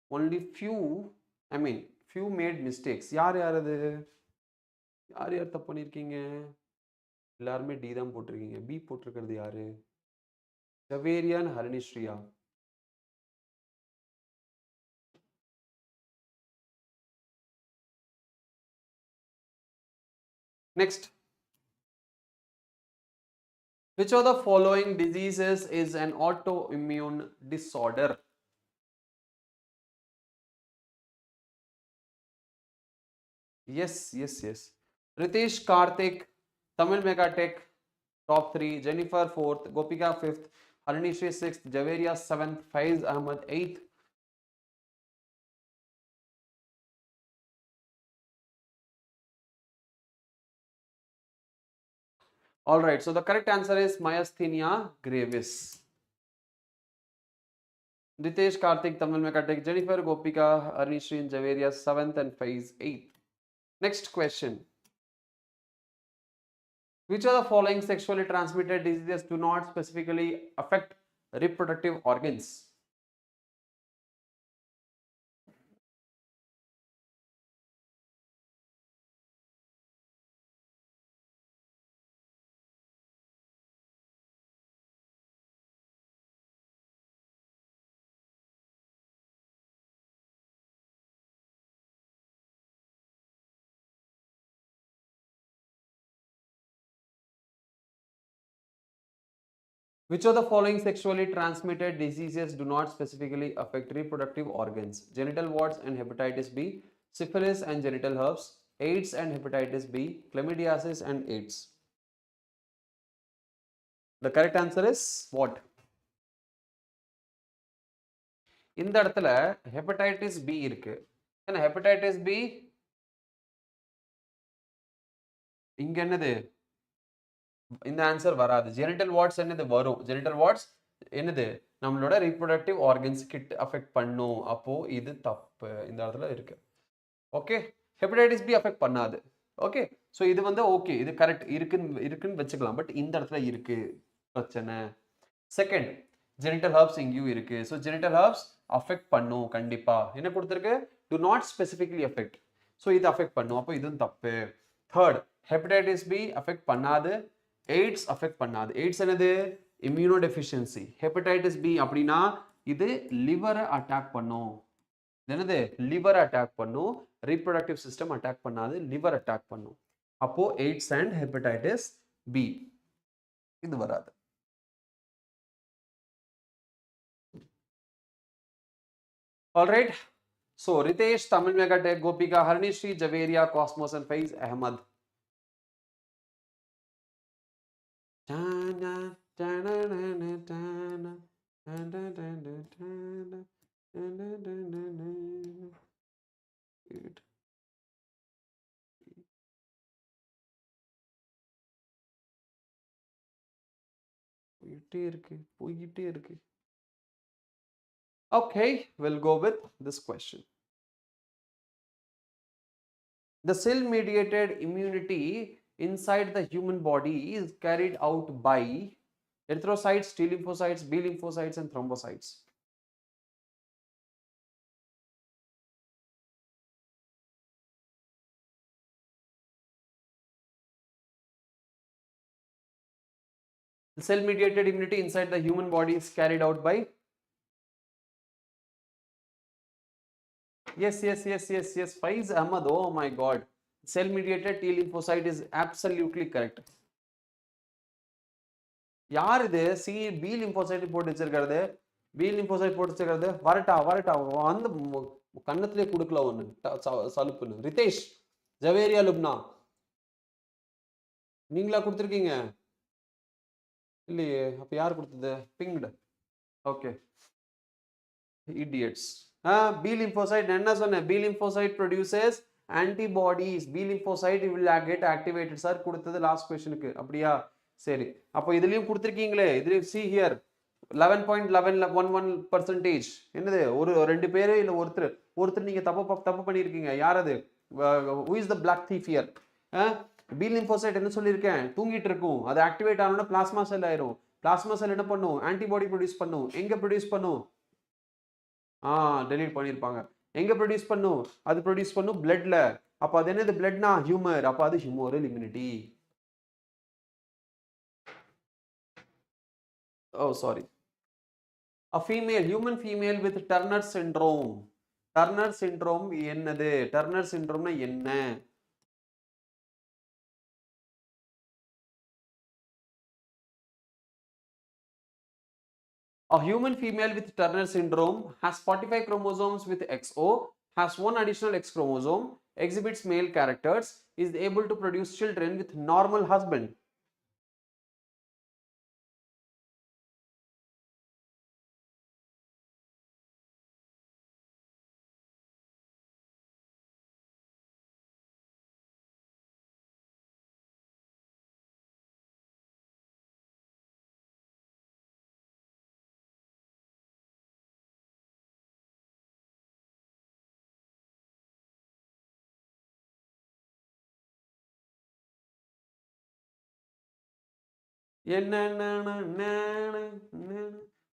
Only few, I mean, few made mistakes. யார் அது? யார் தப்பு பண்ணிருக்கீங்க? எல்லாருமே D தான் போட்டிருக்கீங்க. B போட்டிருக்கிறது யாரு? Javeria and ஹரிணிஸ்ரீயா. Next. Which of the following diseases is an autoimmune disorder? Yes, yes, yes. Ritesh Karthik, Tamil Mega Tech, top 3. Jennifer 4th, Gopika 5th, Harinishri 6th, Javeria 7th, Faiz Ahmad 8th. Alright, so the correct answer is myasthenia gravis. Ritesh Karthik, Tamil Mega Tech, Jennifer, Gopika, Harinishri, and Javeria 7th and Faiz 8th. Next question. Which of the following sexually transmitted diseases do not specifically affect reproductive organs? Which of the following sexually transmitted diseases do not specifically affect reproductive organs? Genital warts and hepatitis B, syphilis and genital herpes, AIDS and hepatitis B, chlamydiasis and AIDS. The correct answer is what? இந்த இடத்துல hepatitis B இருக்கு. ஏன்னா hepatitis B இங்க என்னது? இந்த answer வராது. Genital watts என்னது வரும்? ஜெனிட்டல் வாட்ஸ் என்னது? நம்மளோட ரீப்ரொடக்டிவ் ஆர்கன்ஸ் கிட்ட அஃபெக்ட் பண்ணும். அப்போ இது தப்பு. இந்த இடத்துல இருக்கு. ஓகே, ஹெப்படைட்டிஸ் பி அஃபெக்ட் பண்ணாது. ஓகே, ஸோ இது வந்து ஓகே, இது கரெக்ட் இருக்குன்னு வச்சுக்கலாம். பட் இந்த இடத்துல இருக்கு பிரச்சனை. செகண்ட், ஜெனிட்டல் ஹர்ப்ஸ் இங்கேயும் இருக்கு. ஸோ ஜெனிட்டல் ஹர்ப்ஸ் அஃபெக்ட் பண்ணும் கண்டிப்பா. என்ன கொடுத்துருக்கு? To not specifically affect. So இது அஃபெக்ட் பண்ணும். அப்போ இதுவும் தப்பு. தேர்ட், ஹெப்படைட்டிஸ் பி அஃபெக்ட் பண்ணாது, எய்ட்ஸ் அஃபெக்ட் பண்ணாது. எய்ட்ஸ் என்னது? Immuno deficiency. ஹெப்படைட்டிஸ் பி அப்படின்னா இது லிவரை அட்டாக் பண்ணும். என்னது? லிவர் அட்டாக் பண்ணும். ரீப்ரொடக்டிவ் சிஸ்டம் அட்டாக் பண்ணாது, லிவர் அட்டாக் பண்ணும். அப்போ எய்ட்ஸ் அண்ட் ஹெப்படைட்டிஸ் பி இது வராது. Alright, so Ritesh, Tamil Mega Tech, Gopika, Harinishri, Javeria, Cosmos and Faiz Ahmad. போயிட்டே இருக்கு. Okay, we'll go with this question. The cell-mediated immunity inside the human body is carried out by erythrocytes, T lymphocytes, B lymphocytes, and thrombocytes. The cell-mediated immunity inside the human body is carried out by yes. Faiz Ahmad. Oh my God. Cell-mediated T lymphocyte is absolutely correct. யார் இது? C B lymphocyte போட்டு வச்சிருக்கிறது, B lymphocyte போட்டு வச்சிருக்கிறது. வரட்டா வரட்டா வந்து கண்ணத்திலே கொடுக்கல ஒண்ணு சலுப்புன்னு. ரிதேஷ், ஜவேரியா லுப்னா, நீங்களா கொடுத்துருக்கீங்க? இல்லையே, அப்ப யார் கொடுத்தது? பிங்க்டு. Okay, idiots. B lymphocyte என்ன சொன்னேன்? B lymphocyte produces antibodies. B lymphocyte will get activated. Sir கொடுத்தது லாஸ்ட் கொஸ்டினுக்கு அப்படியா? சரி, அப்போ இதுலயும் கொடுத்துருக்கீங்களே, இதுலயும் see here 11.11% என்னது? ஒரு ரெண்டு பேரு இல்ல ஒருத்தர் நீங்க தப்பு பண்ணிருக்கீங்க. யார் அது? who is the black thief here? B lymphocyte என்ன சொல்லியிருக்கேன்? தூங்கிட்டு இருக்கும், அது ஆக்டிவேட் ஆனோன்னா பிளாஸ்மா செல் ஆயிரும். பிளாஸ்மா செல் என்ன பண்ணும்? ஆன்டிபாடி ப்ரொடியூஸ் பண்ணும். எங்க ப்ரொடியூஸ் பண்ணும்? டெலீட் பண்ணிருப்பாங்க. எங்க ப்ரொடியூஸ் பண்ணும்? அது ப்ரொடியூஸ் பண்ணும் பிளட்ல. அப்ப அது என்னது? பிளட்னா ஹியூமர். அப்ப அது humoral immunity. Oh sorry, a female, human female with Turner syndrome. Turner syndrome என்னது? Turner syndrome என்ன? A human female with Turner syndrome has 45 chromosomes with XO, has one additional X chromosome, exhibits male characters, is able to produce children with normal husband.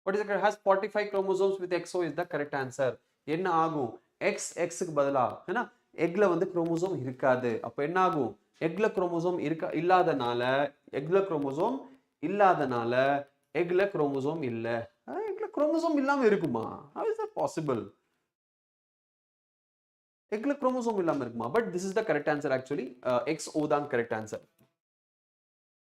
What is the has 45 chromosomes with XO is the correct answer. என்ன ஆகும்? Xக்கு பதிலா ஏன்னா எக்ல வந்து chromosome இருக்காது. அப்ப என்ன ஆகும்? எக்ல chromosome இல்லாதனால எக்ல குரோமோசோம் இல்லாதனால எக்ல குரோமோசோம் இல்ல. எக்ல குரோமோசோம் இல்லாம இருக்குமா? How is that possible? எக்ல குரோமோசோம் இல்லாம இருக்குமா? But this is the correct answer actually. XO தான் correct answer.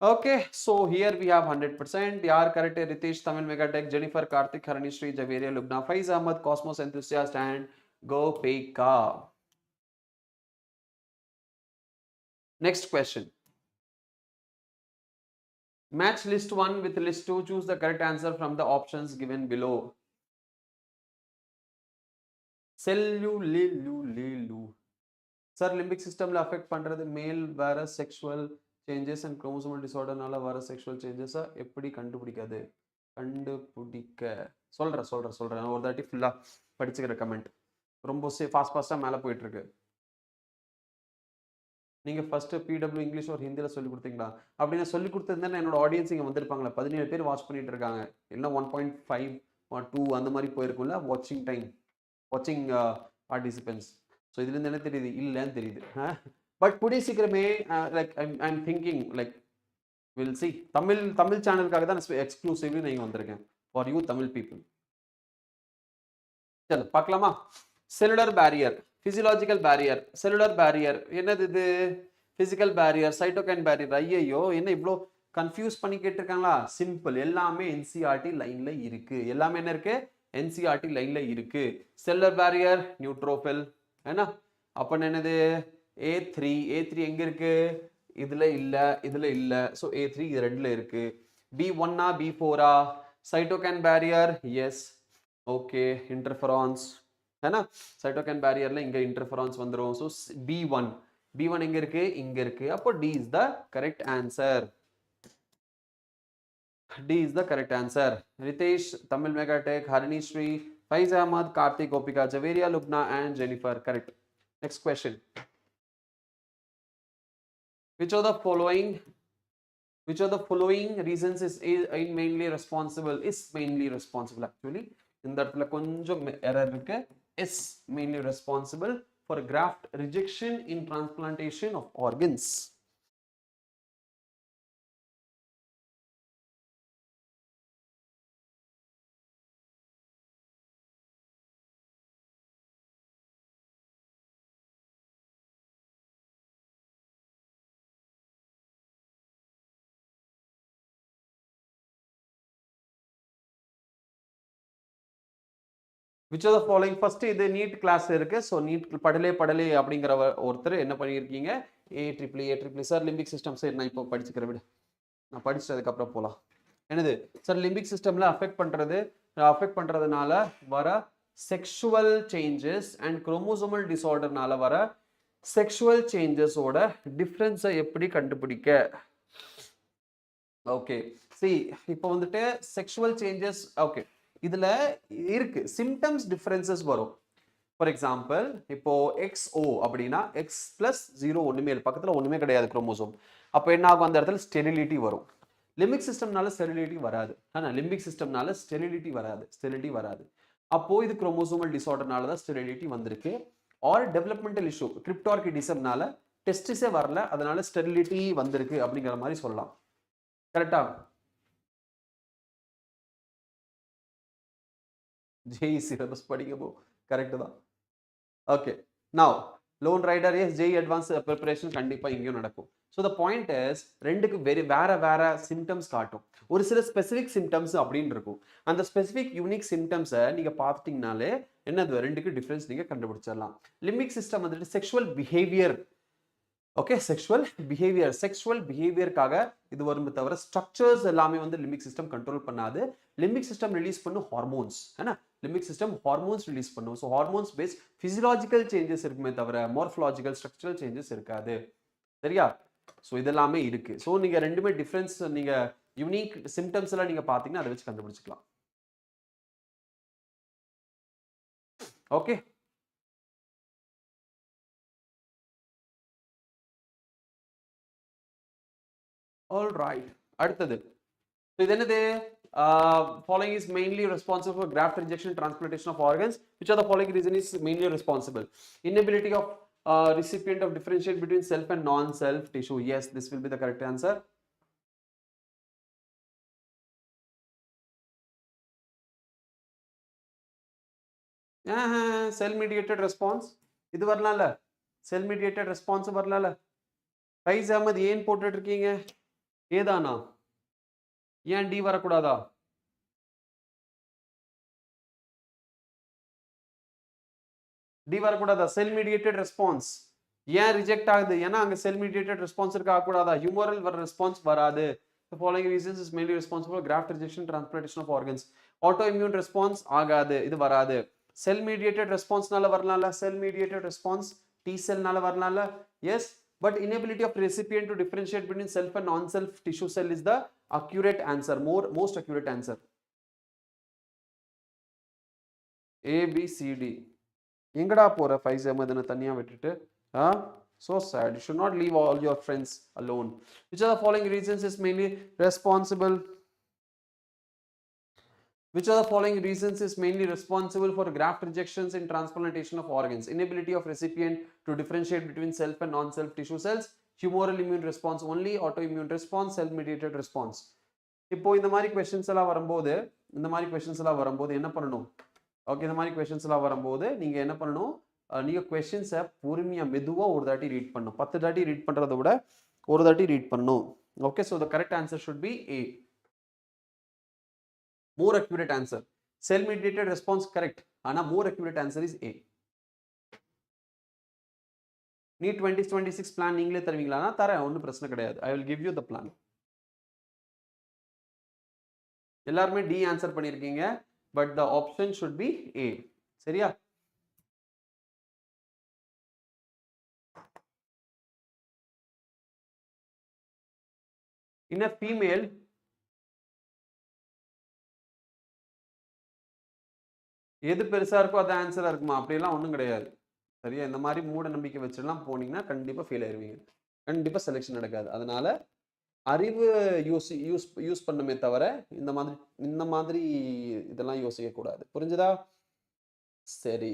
Okay, so here we have 100%. Yaar correct hai. Ritesh, Tamil Megatech, Jennifer, Karthik, Haranishri, Javeria, Lubna, Faiz Ahmad, Cosmos Enthusiast, and Gopika. Next question. Match list 1 with list 2. Choose the correct answer from the options given below. Cellulelu. Sir, limbic system la affect பண்றது male வேற sexual changes and chromosomal disorder நால வர sexual changes எப்படி கண்டுபிடிக்காது? கண்டுபிடிக்க சொல்றேன் ஒரு தாட்டி ஃபுல்லா படிச்சுக்கிற கமெண்ட் ரொம்ப ஃபாஸ்டா மேல போயிட்டு இருக்கு. நீங்க ஃபர்ஸ்ட் பிடபிள்யூ இங்கிலீஷ் ஒரு ஹிந்தியில சொல்லி கொடுத்தீங்களா? அப்படின்னு சொல்லி கொடுத்திருந்தா என்னோட ஆடியன்ஸ் இங்க வந்திருப்பாங்களா? 17 பேர் வாட்ச் பண்ணிட்டு இருக்காங்க. எல்லாம் 1.5 2 அந்த மாதிரி போயிருக்கும்ல வாட்சிங் டைம், வாட்சிங் பார்ட்டிசிபென்ட்ஸ். ஸோ இதுல இருந்து என்ன தெரியுது? இல்லைன்னு தெரியுது. பட் கூடிய சீக்கிரமே like I'm thinking like will see. Tamil சேனலுக்காக தான் எக்ஸ்க்ளூசிவ்லி நீங்க வந்திருக்கேன் ஃபார் யூ தமிழ் பீப்புள். சரி பார்க்கலாமா? Cellular barrier, physiological barrier, cellular barrier என்னது இது? Physical barrier, cytokine barrier. ஐயோ என்ன இவ்வளோ கன்ஃபியூஸ் பண்ணி கேட்டிருக்காங்களா? சிம்பிள், எல்லாமே என்சிஆர்டி லைன்ல இருக்கு. எல்லாமே என்ன இருக்கு? என்சிஆர்டி லைன்ல இருக்கு. செல்லுலர் பேரியர் நியூட்ரோஃபில் ஏன்னா அப்ப என்னது? A3 எங்க இருக்கு? இதுல இல்ல. ஸோ A3 இது ரெண்டுல இருக்கு. B1 B4 cytokine barrier? Yes. Okay, interferons है ना? சைட்டோகைன் பேரியர்ல இங்க இன்டர்ஃபெரான்ஸ் வந்துரும். ஸோ B1 எங்க இருக்கு? இங்க இருக்கு. அப்போ D is the correct answer. D is the correct answer. Ritesh, Tamil Megatech, Harini Sri, Faiz Ahmad, Karthik, Gopika, Javeria, Lubna, and Jennifer. Correct. Next question. Which of the following reasons is mainly responsible? Is mainly responsible actually. இந்த இடத்துல கொஞ்சம் error இருக்கு. Is mainly responsible for graft rejection in transplantation of organs. which of the following first இது NEET class இருக்கு so NEET படலே அப்படிங்கிற ஒருத்தர் என்ன பண்ணியிருக்கீங்க ஏ சார் லிம்பிக் சிஸ்டம் சரி நான் இப்போ படிச்சுக்கிறேன் விடு நான் படிச்சதுக்கு அப்புறம் போகலாம் என்னது சார் லிம்பிக் சிஸ்டம்ல அஃபெக்ட் பண்றதுனால வர செக்ஷுவல் சேஞ்சஸ் அண்ட் குரோமோசோமல் டிசார்டர்னால வர செக்ஷுவல் சேஞ்சஸோட டிஃப்ரென்ஸை எப்படி கண்டுபிடிக்க ஓகே சி இப்போ வந்துட்டு செக்ஷுவல் சேஞ்சஸ் ஓகே இதுல இருக்கு சிம்டம்ஸ் டிஃபரன்சஸ் வரும் ஃபார் எக்ஸாம்பிள் இப்போ XO அப்படின்னா X+0 ஒண்ணுமே இல்லை பக்கத்துல ஒண்ணுமே கிடையாது குரோமோசோம் அப்போ என்ன ஆகும் அந்த இடத்துல ஸ்டெரிலிட்டி வரும் லிம்பிக் சிஸ்டம்னால ஸ்டெரிலிட்டி வராது ஆனா லிம்பிக் சிஸ்டம்னால ஸ்டெரிலிட்டி வராது அப்போ இது குரோமோசோமல் டிசார்டர்னால தான் ஸ்டெரிலிட்டி வந்திருக்கு ஆர் டெவலப்மெண்டல் இஷ்யூ கிரிப்டார்கிடிசம்னால டெஸ்டிஸே வரல அதனால ஸ்டெரிலிட்டி வந்திருக்கு அப்படிங்கிற மாதிரி சொல்லலாம் கரெக்டா JEE syllabus படிக்கபோ கரெக்ட் தான் okay now lone rider yes JEE advance preparation கண்டிப்பா இங்கேயும் நடக்கும் ஸோ த பாயிண்ட் இஸ் ரெண்டுக்கு வேற சிம்டம்ஸ் காட்டும் ஒரு சில ஸ்பெசிஃபிக் சிம்டம்ஸ் அப்படின்னு இருக்கும் அந்த ஸ்பெசிஃபிக் யூனிக் சிம்டம்ஸை நீங்க பார்த்துட்டீங்கனாலே என்னது ரெண்டுக்கு டிஃபரன்ஸ் நீங்க கண்டுபிடிச்சிடலாம் லிம்பிக் சிஸ்டம் வந்துட்டு செக்ஷுவல் பிஹேவியர் ஓகே செக்ஷுவல் பிஹேவியருக்காக இது வருமே தவிர ஸ்ட்ரக்சர்ஸ் எல்லாமே வந்து லிம்பிக் சிஸ்டம் கண்ட்ரோல் பண்ணாது லிம்பிக் சிஸ்டம் ரிலீஸ் பண்ணும் ஹார்மோன்ஸ் ஏன்னா லிம்பிக் சிஸ்டம் ஹார்மோன்ஸ் ரிலீஸ் பண்ணும் so hormones base physiological changes இருக்குமே தவிர மார்ஃபலாஜிக்கல் ஸ்ட்ரக்சரல் சேஞ்சஸ் இருக்காது சரியா ஸோ இதெல்லாமே இருக்கு ஸோ நீங்க ரெண்டுமே டிஃபரன்ஸ் நீங்க யூனிக் சிம்டம்ஸ் எல்லாம் நீங்க பாத்தீங்கன்னா அதை வச்சு கண்டுபிடிச்சிக்கலாம் ஓகே all right அடுத்தது இது என்னது following is mainly responsible for graft rejection transplantation of organs which are the following reason is mainly responsible inability of recipient of differentiate between self and non-self tissue yes this will be the correct answer cell mediated response இது வரலாம்ல cell mediated response வரலாம்ல Faiz Ahmed ஏன் போட்டுட்டு இருக்கீங்க ஏதானா ஏன் D வரக்கூடாதா T வரக்கூடாதா cell mediated response ஏன் reject ஆகுது ஏன்னா அங்க செல் மீடியேட்டட் ரெஸ்பான்ஸ் இருக்க ஆகக்கூடாதா ஹியூமரல் வர ரெஸ்பான்ஸ் வராது the following reasons is mainly responsible for graft rejection transplantation of organs autoimmune response ஆகாது இது வராது செல் மீடியேட்டட் ரெஸ்பான்ஸ்னால வரலாம்ல செல் மீடியேட்டட் ரெஸ்பான்ஸ் டி செல்னால வரலாம்ல yes but inability of recipient to differentiate between self and non-self tissue cell is the accurate answer most accurate answer A B C D எங்கடா போற ஃபைஸ் அஹமத்ன தனியா விட்டுட்டு so sad you should not leave all your friends alone which are the following reasons is mainly responsible which are the following reasons is mainly responsible for graft rejections in transplantation of organs inability of recipient to differentiate between self and non-self tissue cells humoral immune response only autoimmune response cell mediated response இப்போ இந்த மாதிரி questions எல்லாம் வரும்போது என்ன பண்ணணும் okay இந்த மாதிரி questions எல்லாம் வரும்போது நீங்க என்ன பண்ணணும் நீங்க क्वेश्चंस-ஐ பொறுமையா மெதுவா ஒரு தாட்டி ரீட் பண்ணணும் 10 தாட்டி ரீட் பண்றதை விட ஒரு தாட்டி ரீட் பண்ணணும் okay so the correct answer should be A more accurate answer cell mediated response correct ana more accurate answer is A NEET 2026 plan நீங்களே தருவீங்களா நான் தரேன் ஒன்றும் பிரச்சனை கிடையாது I will give you the plan எல்லாரும் D ஆன்சர் பண்ணிருக்கீங்க but the option should be A சரியா in a female எது பெருசா இருக்கோ அது ஆன்சரா இருக்குமா அப்படிலாம் ஒன்றும் கிடையாது சரியா இந்த மாதிரி மூட நம்பிக்கை வச்சுலாம் போனீங்கன்னா கண்டிப்பா ஃபெயில் ஆயிருவீங்க கண்டிப்பா செலெக்ஷன் நடக்காது அதனால அறிவு யூஸ் பண்ணுமே தவிர இந்த மாதிரி இதெல்லாம் யோசிக்க கூடாது புரிஞ்சுதா சரி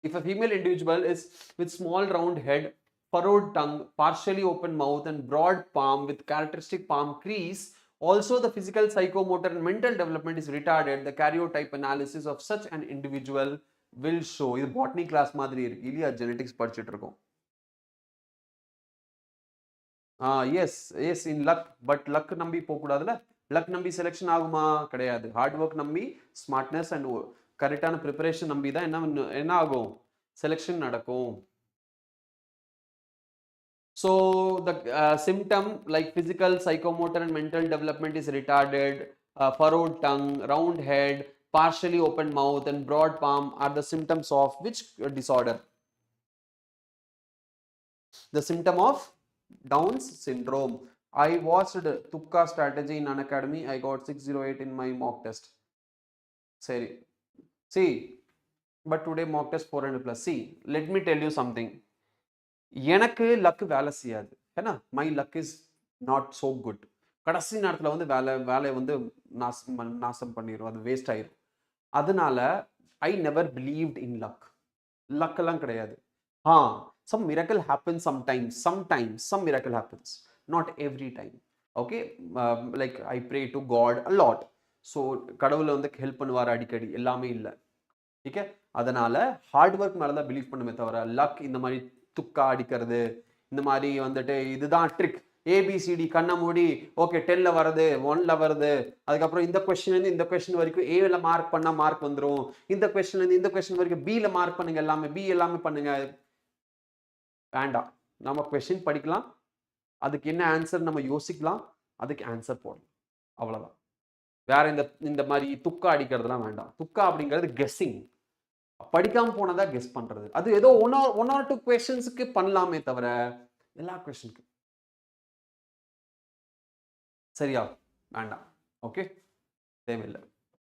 if a female individual is with small round head, furrowed tongue, partially open mouth and broad palm with characteristic palm crease, also the physical, psychomotor and mental development is retarded, the karyotype analysis of such an individual will show. இது botany class மாதிரி இருக்கு இல்லையா genetics படிச்சிட்டு இருக்கோம் yes yes in luck, but luck நம்பி போகக்கூடாதுல்ல. Luck நம்பி selection ஆகுமா? கிடையாது. ஹார்ட் ஒர்க் நம்பி, ஸ்மார்ட்னஸ் அண்ட் கரெக்டான ப்ரிப்பரேஷன் நம்பி தான் என்ன ஆகும், செலெக்ஷன் நடக்கும். So the symptom like physical, psychomotor and mental development is retarded, furrowed tongue, round head, partially open mouth and broad palm are the symptoms of which disorder? The symptom of Down's syndrome. I watched Tukka strategy in Unacademy. I got 608 in my mock test. Sorry. See, but today mock test 400 plus. See, let me tell you something. எனக்கு luck வேலை செய்யாது ஏன்னா my luck is not so good. கடைசி நேரத்தில் வந்து வேலையை வந்து நாசம் பண்ணிடும், அது வேஸ்ட் ஆயிரும். அதனால I never believed in luck. Luck எல்லாம் கிடையாது. some miracle happens sometimes some miracle happens, not every time. Okay, like I pray to God a lot, so கடவுளை வந்து ஹெல்ப் பண்ணுவார் அடிக்கடி, எல்லாமே இல்லை. ஓகே, அதனால ஹார்ட் ஒர்க் மேலே தான் பிலீவ் பண்ணுமே தவிர லக் இந்த மாதிரி துக்கா அடிக்கிறது இந்த மாதிரி வந்துட்டு இதுதான் ட்ரிக். ஏபிசிடி கண்ணை மூடி ஓகே 10ல வருது 1ல வருது, அதுக்கப்புறம் இந்த கொஸ்டின் இந்த கொஸ்டின் வரைக்கும் ஏல மார்க் பண்ணா மார்க் வந்துடும், இந்த கொஸ்டின் இந்த கொஸ்டின் வரைக்கும் பில மார்க் பண்ணுங்க, எல்லாமே பி எல்லாமே பண்ணுங்க. வேண்டாம். நம்ம கொஸ்டின் படிக்கலாம், அதுக்கு என்ன ஆன்சர் நம்ம யோசிக்கலாம், அதுக்கு ஆன்சர் போடலாம், அவ்வளவுதான். வேற இந்த மாதிரி துக்கா அடிக்கிறதுலாம் வேண்டாம். துக்கா அப்படிங்கிறது கெஸ்ஸிங், படிக்காம போனதா கெஸ் பண்றது. அது ஏதோ ஒன் ஆர் டூ கொஸ்டின்ஸ்க்கு பண்ணலாமே தவிர எல்லா கொஸ்டினுக்கு சரியா வேண்டாம். ஓகே, தேவையில்லை.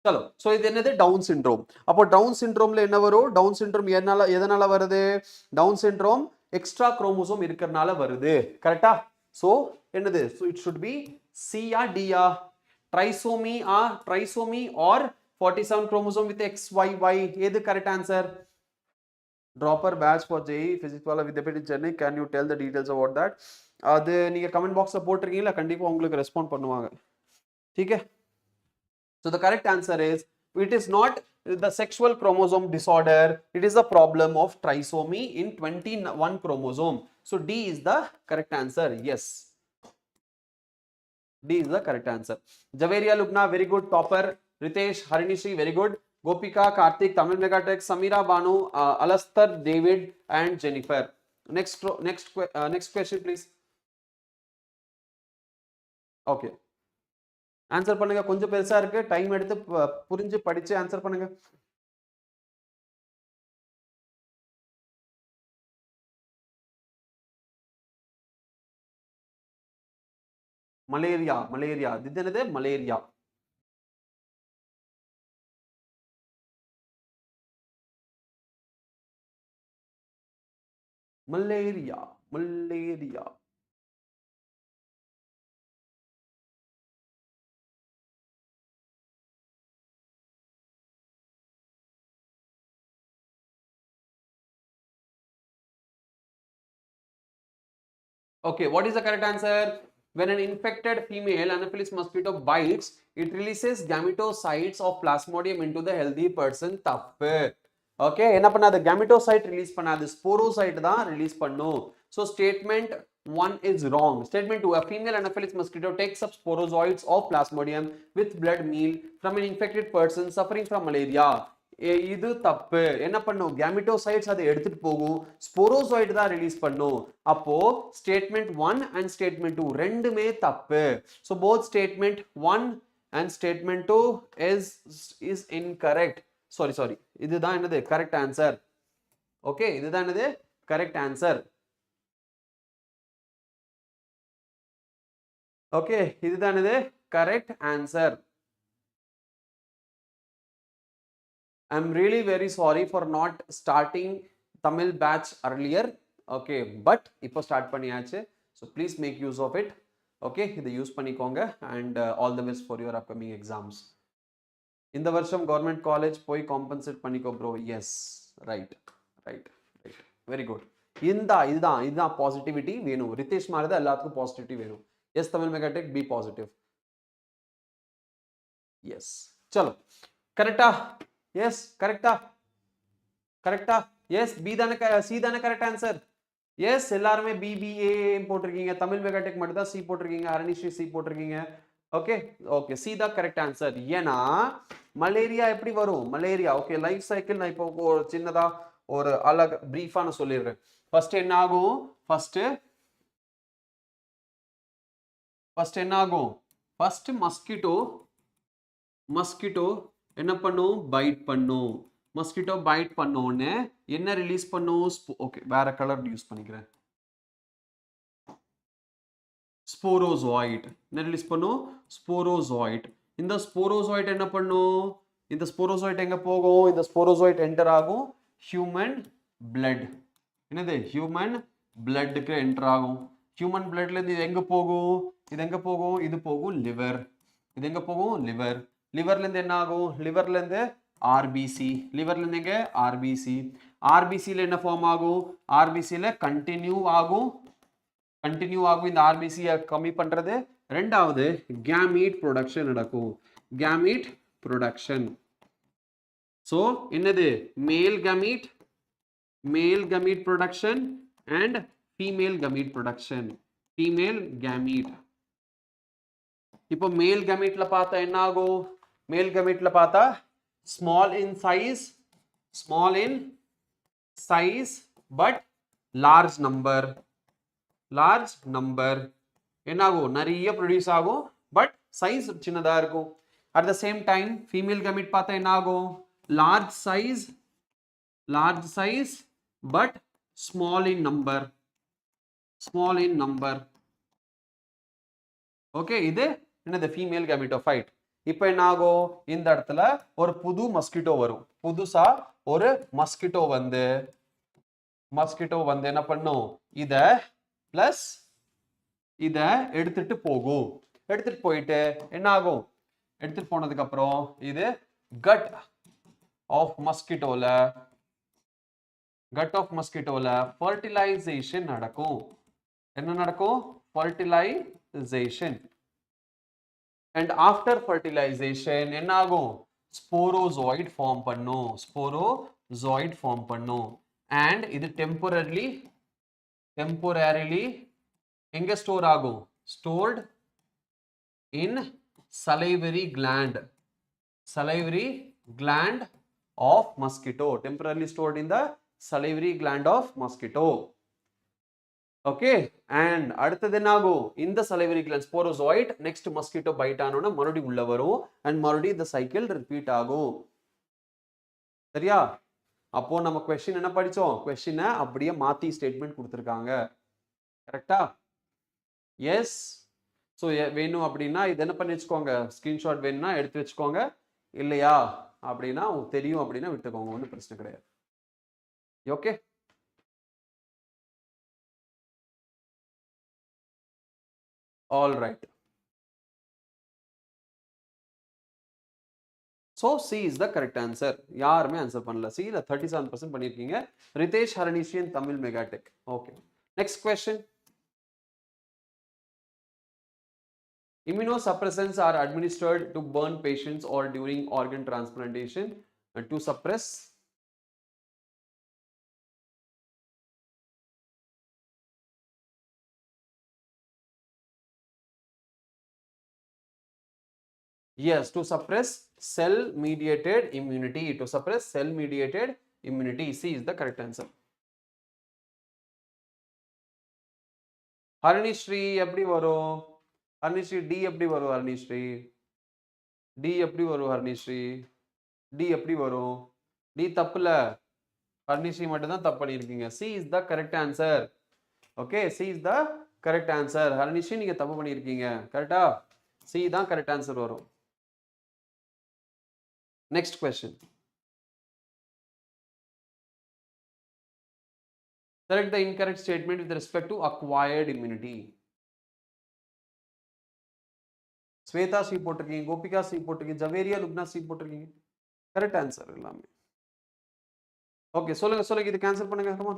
சலோ, ஸோ இது என்னது டவுன் சிண்ட்ரோம். அப்போ டவுன் சிண்ட்ரோம்ல என்ன வரும்? டவுன் சிண்ட்ரோம் எதனால வருது? டவுன் சிண்ட்ரோம் எக்ஸ்ட்ரா குரோமோசோம் இருக்கிறனால வருது. கரெக்டா? ஸோ என்னது? ஸோ இட் ஷுட் பி சியா டியா? Trisomy or 47 chromosome with XYY. எது correct answer? Dropper batch for JEE Physics Wallah Vidyapeeth Chennai, can you tell the details about that? அது நீங்க கமெண்ட் பாக்ஸ்ல போட்டிருக்கீங்களா, கண்டிப்பா உங்களுக்கு ரெஸ்பாண்ட் பண்ணுவாங்க. ठीक है? So the correct answer is it is not the sexual chromosome disorder, it is a problem of trisomy in 21 chromosome. So D is the correct answer. Yes, D is the correct answer. Javeria Lubna, very good, topper. Ritesh, Harinishri, very good. Gopika, Karthik, Tamil Megatech, Samira Banu, Alastar, David and Jennifer. Next question please. Okay, answer பண்ணுங்க. கொஞ்சம் பெருசா இருக்கு, time எடுத்து புரிஞ்சு படிச்சு answer பண்ணுங்க. Malaria இது என்னது? Malaria. Okay, what is the correct answer? When an infected female Anopheles mosquito bites, it releases gametocytes of plasmodium into the healthy person. தப்பு. Okay, என்ன பண்ணாது? gametocite release பண்ணாது, sporocyte தான் release பண்ணும். So statement 1 is wrong. Statement 2, a female Anopheles mosquito takes up sporozoites of plasmodium with blood meal from an infected person suffering from malaria. இது தப்பு. என்ன பண்ணும்? கேமிட்டோசைட்ஸ் அதை எடுத்துட்டு போகும், ஸ்போரோசாய்ட் தான் ரிலீஸ் பண்ணும். அப்போ ஸ்டேட்மெண்ட் 1 அண்ட் ஸ்டேட்மெண்ட் 2 ரெண்டுமே தப்பு. So both statement 1 and statement 2 is incorrect. Sorry, இதுதான் என்னது கரெக்ட் ஆன்சர். ஓகே, இதுதான் என்னது கரெக்ட் ஆன்சர். ஓகே, இதுதான் என்னது correct answer. I'm really very sorry for not starting Tamil batch earlier. Okay, but இப்போ start பண்ணியாச்சு. So please make use of it. Okay, இதை use பண்ணிக்கோங்க and all the best for your upcoming exams. இந்த வருஷம் government college போய் compensate பண்ணிக்கோ bro. Yes, right, very good. இதுதான் positivity வேணும். ரிதேஷ் மாதிரி தான் எல்லாத்துக்கும் பாசிட்டிவிட்டி வேணும். Yes Tamil Megatech, B positive. Yes, சலோ கரெக்டா? எஸ் கரெக்டா? எஸ், பி தானே, சி தானே கரெக்ட் ஆன்சர். எஸ் எல்லாருமே பிபிஏ போட்டிருக்கீங்க. தமிழ் மெகாடெக் மட்டும் தான் சி போட்டிருக்கீங்க. ஹரணிஸ்ரீ சி போட்டிருக்கீங்க. ஓகே ஓகே, சி தான் கரெக்ட் ஆன்சர். ஏன்னா மலேரியா எப்படி வரும்? மலேரியா ஓகே, லைஃப் சைக்கிள் நான் இப்போ ஒரு சின்னதா ஒரு அழகு பிரீஃபா நான் சொல்லிடுறேன். ஃபர்ஸ்ட் என்ன ஆகும்? ஃபர்ஸ்ட் என்ன ஆகும்? ஃபர்ஸ்ட் மஸ்கிட்டோ என்ன பண்ணும்? பைட் பண்ணும். மஸ்கிட்டோ பைட் பண்ணோன்னு என்ன ரிலீஸ் பண்ணும்? ஓகே, வேற கலர் யூஸ் பண்ணிக்கிறேன். ஸ்போரோசாய்ட் என்ன ரிலீஸ் பண்ணும்? ஸ்போரோசாய்ட். இந்த ஸ்போரோசாய்ட் என்ன பண்ணும்? இந்த ஸ்போரோசாய்ட் எங்க போகும்? இந்த ஸ்போரோசாய்ட் என்டர் ஆகும் ஹியூமன் பிளட். என்னது? ஹியூமன் பிளட்டுக்கு என்டர் ஆகும். ஹியூமன் பிளட்ல இருந்து இது எங்க போகும்? இது எங்க போகும்? இது போகும் லிவர். இது எங்க போகும்? லிவர். லிவர்ல இருந்து என்ன ஆகும்? லிவர்ல இருந்து ஆர்பிசி. லிவர்ல இருந்து எங்க? ஆர்பிசி. ஆர்பிசில என்ன ஃபார்ம் ஆகும்? ஆர்பிசில கண்டினியூ ஆகும். இந்த ஆர்பிசியை கம்மி பண்றது. ரெண்டாவது கேமீட் ப்ரொடக்ஷன் நடக்கும். Gamete production. சோ என்னது? மேல் gamete production and female gamete production. female gamete. இப்போ மேல் gameteல பார்த்தா என்ன ஆகும்? மேல் gameteல பார்த்தா small in size but large number. என்ன ஆகும்? நிறைய ப்ரொடியூஸ் ஆகும் பட் சைஸ் சின்னதா இருக்கும். At the same time female gamete பார்த்தா என்ன ஆகும்? Large size but small in number. Okay, இது என்னது? Female gametophyte. இப்போ என்ன ஆகும்? இந்த இடத்துல ஒரு புது மஸ்கிட்டோ வரும். புதுசா ஒரு மஸ்கிட்டோ வந்து என்ன பண்ணும்? இத பிளஸ் இத எடுத்துட்டு போகும். எடுத்துட்டு போயிட்டு என்ன ஆகும்? எடுத்துட்டு போனதுக்கு அப்புறம் இது கட் ஆஃப் மஸ்கிட்டோல ஃபர்டிலைசேஷன் நடக்கும். என்ன நடக்கும்? ஃபர்டிலைசேஷன். அண்ட் ஆஃப்டர் ஃபர்டிலைசேஷன் என்ன ஆகும்? ஸ்போரோசாய்ட் ஃபார்ம் பண்ணும். அண்ட் இது டெம்பரரிலி எங்க ஸ்டோர் ஆகும்? Stored in salivary gland of mosquito. Temporarily stored in the salivary gland of mosquito. Okay, and அடுத்தது என்ன ஆகும்? இந்த salivary gland sporozoid next mosquito bite ஆனோனா மறுபடியும் உள்ள வரும் and மறுபடியும் இந்த சைக்கிள் ரிப்பீட் ஆகும். சரியா? அப்போ நம்ம क्वेश्चन என்ன படிச்சோம்? क्वेश्चन அப்படியே மாத்தி ஸ்டேட்மென்ட் கொடுத்திருக்காங்க. கரெக்ட்டா? எஸ். ஸோ வேணும் அப்படின்னா இது என்ன பண்ணி வச்சுக்கோங்க? ஸ்கிரீன்ஷாட் வேணும்னா எடுத்து வச்சுக்கோங்க. இல்லையா அப்படின்னா உங்களுக்கு தெரியும் அப்படின்னா விட்டுக்கோங்க, ஒன்றும் பிரச்சனை கிடையாது. Okay, all right. So C is the correct answer. யாருமே ஆன்சர் பண்ணல. சி 37% பண்ணியிருக்கீங்க. ரிதேஷ், ஹரணிஷியன், Tamil Megatech. Okay, next question. Immunosuppressants are administered to burn patients or during organ transplantation to suppress yes, to suppress cell mediated immunity. C is the correct answer. ஹரணிஸ்ரீ எப்படி வரும்? ஹரணிஸ்ரீ D எப்படி வரும்? D எப்படி வரும்? D தப்புல. ஹரணிஸ்ரீ மட்டும் தான் தப்பு பண்ணியிருக்கீங்க. C is the correct answer. Okay, C is the correct answer. Haranishri நீங்க தப்பு பண்ணியிருக்கீங்க. கரெக்டா? சி தான் கரெக்ட் ஆன்சர் வரும். Next question. Select the incorrect statement with respect to acquired immunity. Swetha C போட்டிருக்கீங்க, கோபிகா சி போட்டிருக்கீங்க, ஜவேரியா லுப்னா சி போட்டிருக்கீங்க. கரெக்ட் ஆன்சர் எல்லாமே. ஓகே, சொல்லுங்க இது கேன்சல் பண்ணுங்க. Comma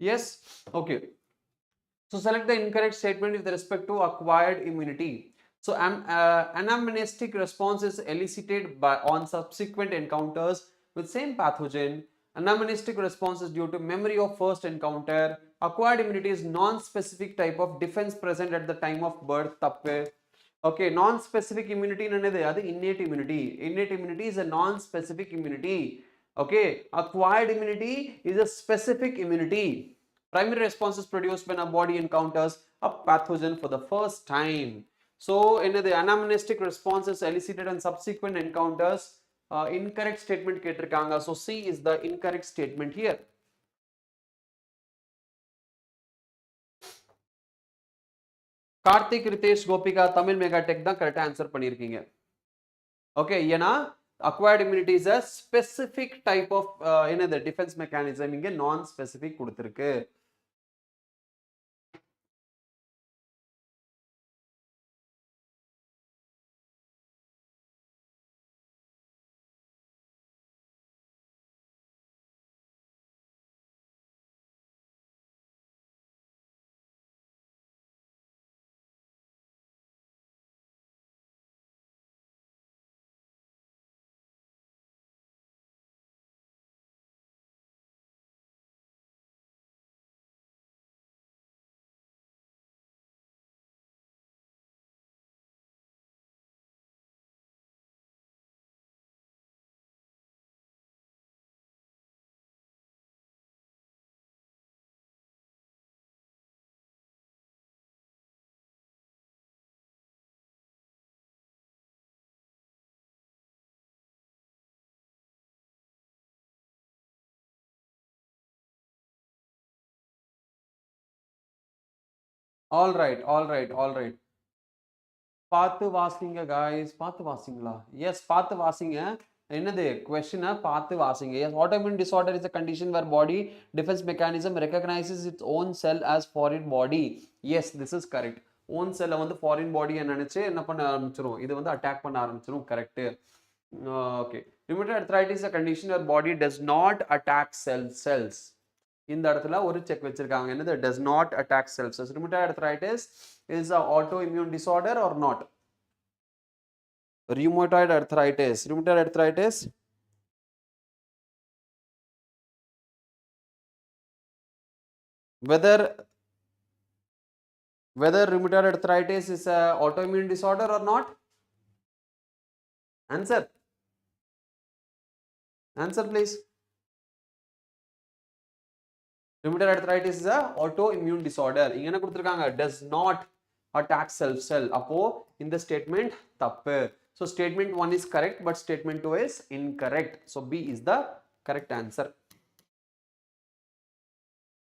Yes. Okay. So select the incorrect statement with respect to acquired immunity. So anamnestic response is elicited by on subsequent encounters with same pathogen. Anamnestic response is due to memory of first encounter. Acquired immunity is non-specific type of defense present at the time of birth. தப்பு. Okay, non-specific immunity என்னது? அது innate immunity. Innate immunity is a non-specific immunity. Okay, acquired immunity is a specific immunity. Primary response is produced when a body encounters a pathogen for the first time. So, என்னது? Anamnestic response is elicited in subsequent encounters. Incorrect statement கேட்டிருக்காங்க. So, C is the incorrect statement here. Karthik Ritesh Gopika Tamil mega tech தான் கரெக்டா answer பண்ணியிருக்கீங்க. Okay, ஏன்னா acquired immunity is a specific type of என்னது defense mechanism, இங்க non specific கொடுத்திருக்கு. All right. பார்த்து வாசிங்க guys, பார்த்து வாசிங்களா? Yes, பார்த்து வாசிங்க. என்னது கொஸ்டினை பார்த்து வாசிங்க. Yes, autoimmune disorder is a condition where body defense mechanism recognizes its own cell as foreign body. Yes, this is correct. own cell வந்து foreign body நினைச்சு என்ன பண்ண ஆரம்பிச்சிரும், இது வந்து அட்டாக் பண்ண ஆரம்பிச்சிரும். Correct. Okay. rheumatoid arthritis is a condition where body does not attack cells. இந்த இடத்துல ஒரு செக் வச்சிருக்காங்க. என்னது? does not attack cells. rheumatoid arthritis is a autoimmune disorder or not? Rheumatoid arthritis whether rheumatoid arthritis is a autoimmune disorder or not? Answer please. Rheumatoid arthritis is a autoimmune disorder. இங்க என்ன கொடுத்திருக்காங்க? does not attack cell. அப்போ இந்த statement தப்பு. So statement 1 is correct, but statement 2 is incorrect. So B is the correct answer.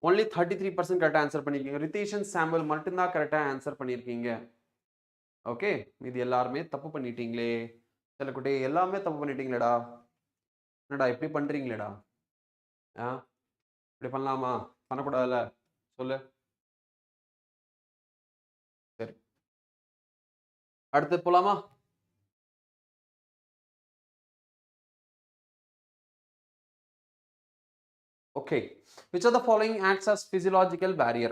Only 33% correct answer பண்ணிருக்கீங்க. ரிதேஷன் சாம்பல் மட்டும்தான் கரெக்டா ஆன்சர் பண்ணிருக்கீங்க. ஓகே, மீதி எல்லாருமே தப்பு பண்ணிட்டீங்களே. சில குட்டி எல்லாமே தப்பு பண்ணிட்டீங்களேடா. என்னடா இப்படி பண்றீங்களேடா? இப்படி பண்ணலாமா? பண்ணக்கூடாதுல்ல? சொல்லு. சரி, அடுத்து போலாமா? Okay, which of the following acts as physiological barrier?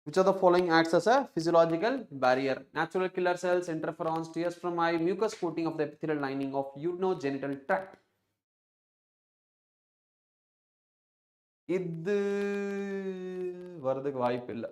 Which of the following acts as a physiological barrier? Natural killer cells, interferons, tears from eye, mucus coating of the epithelial lining of urinogenital tract. இது வரதுக்கு வாய்ப்பு இல்லை.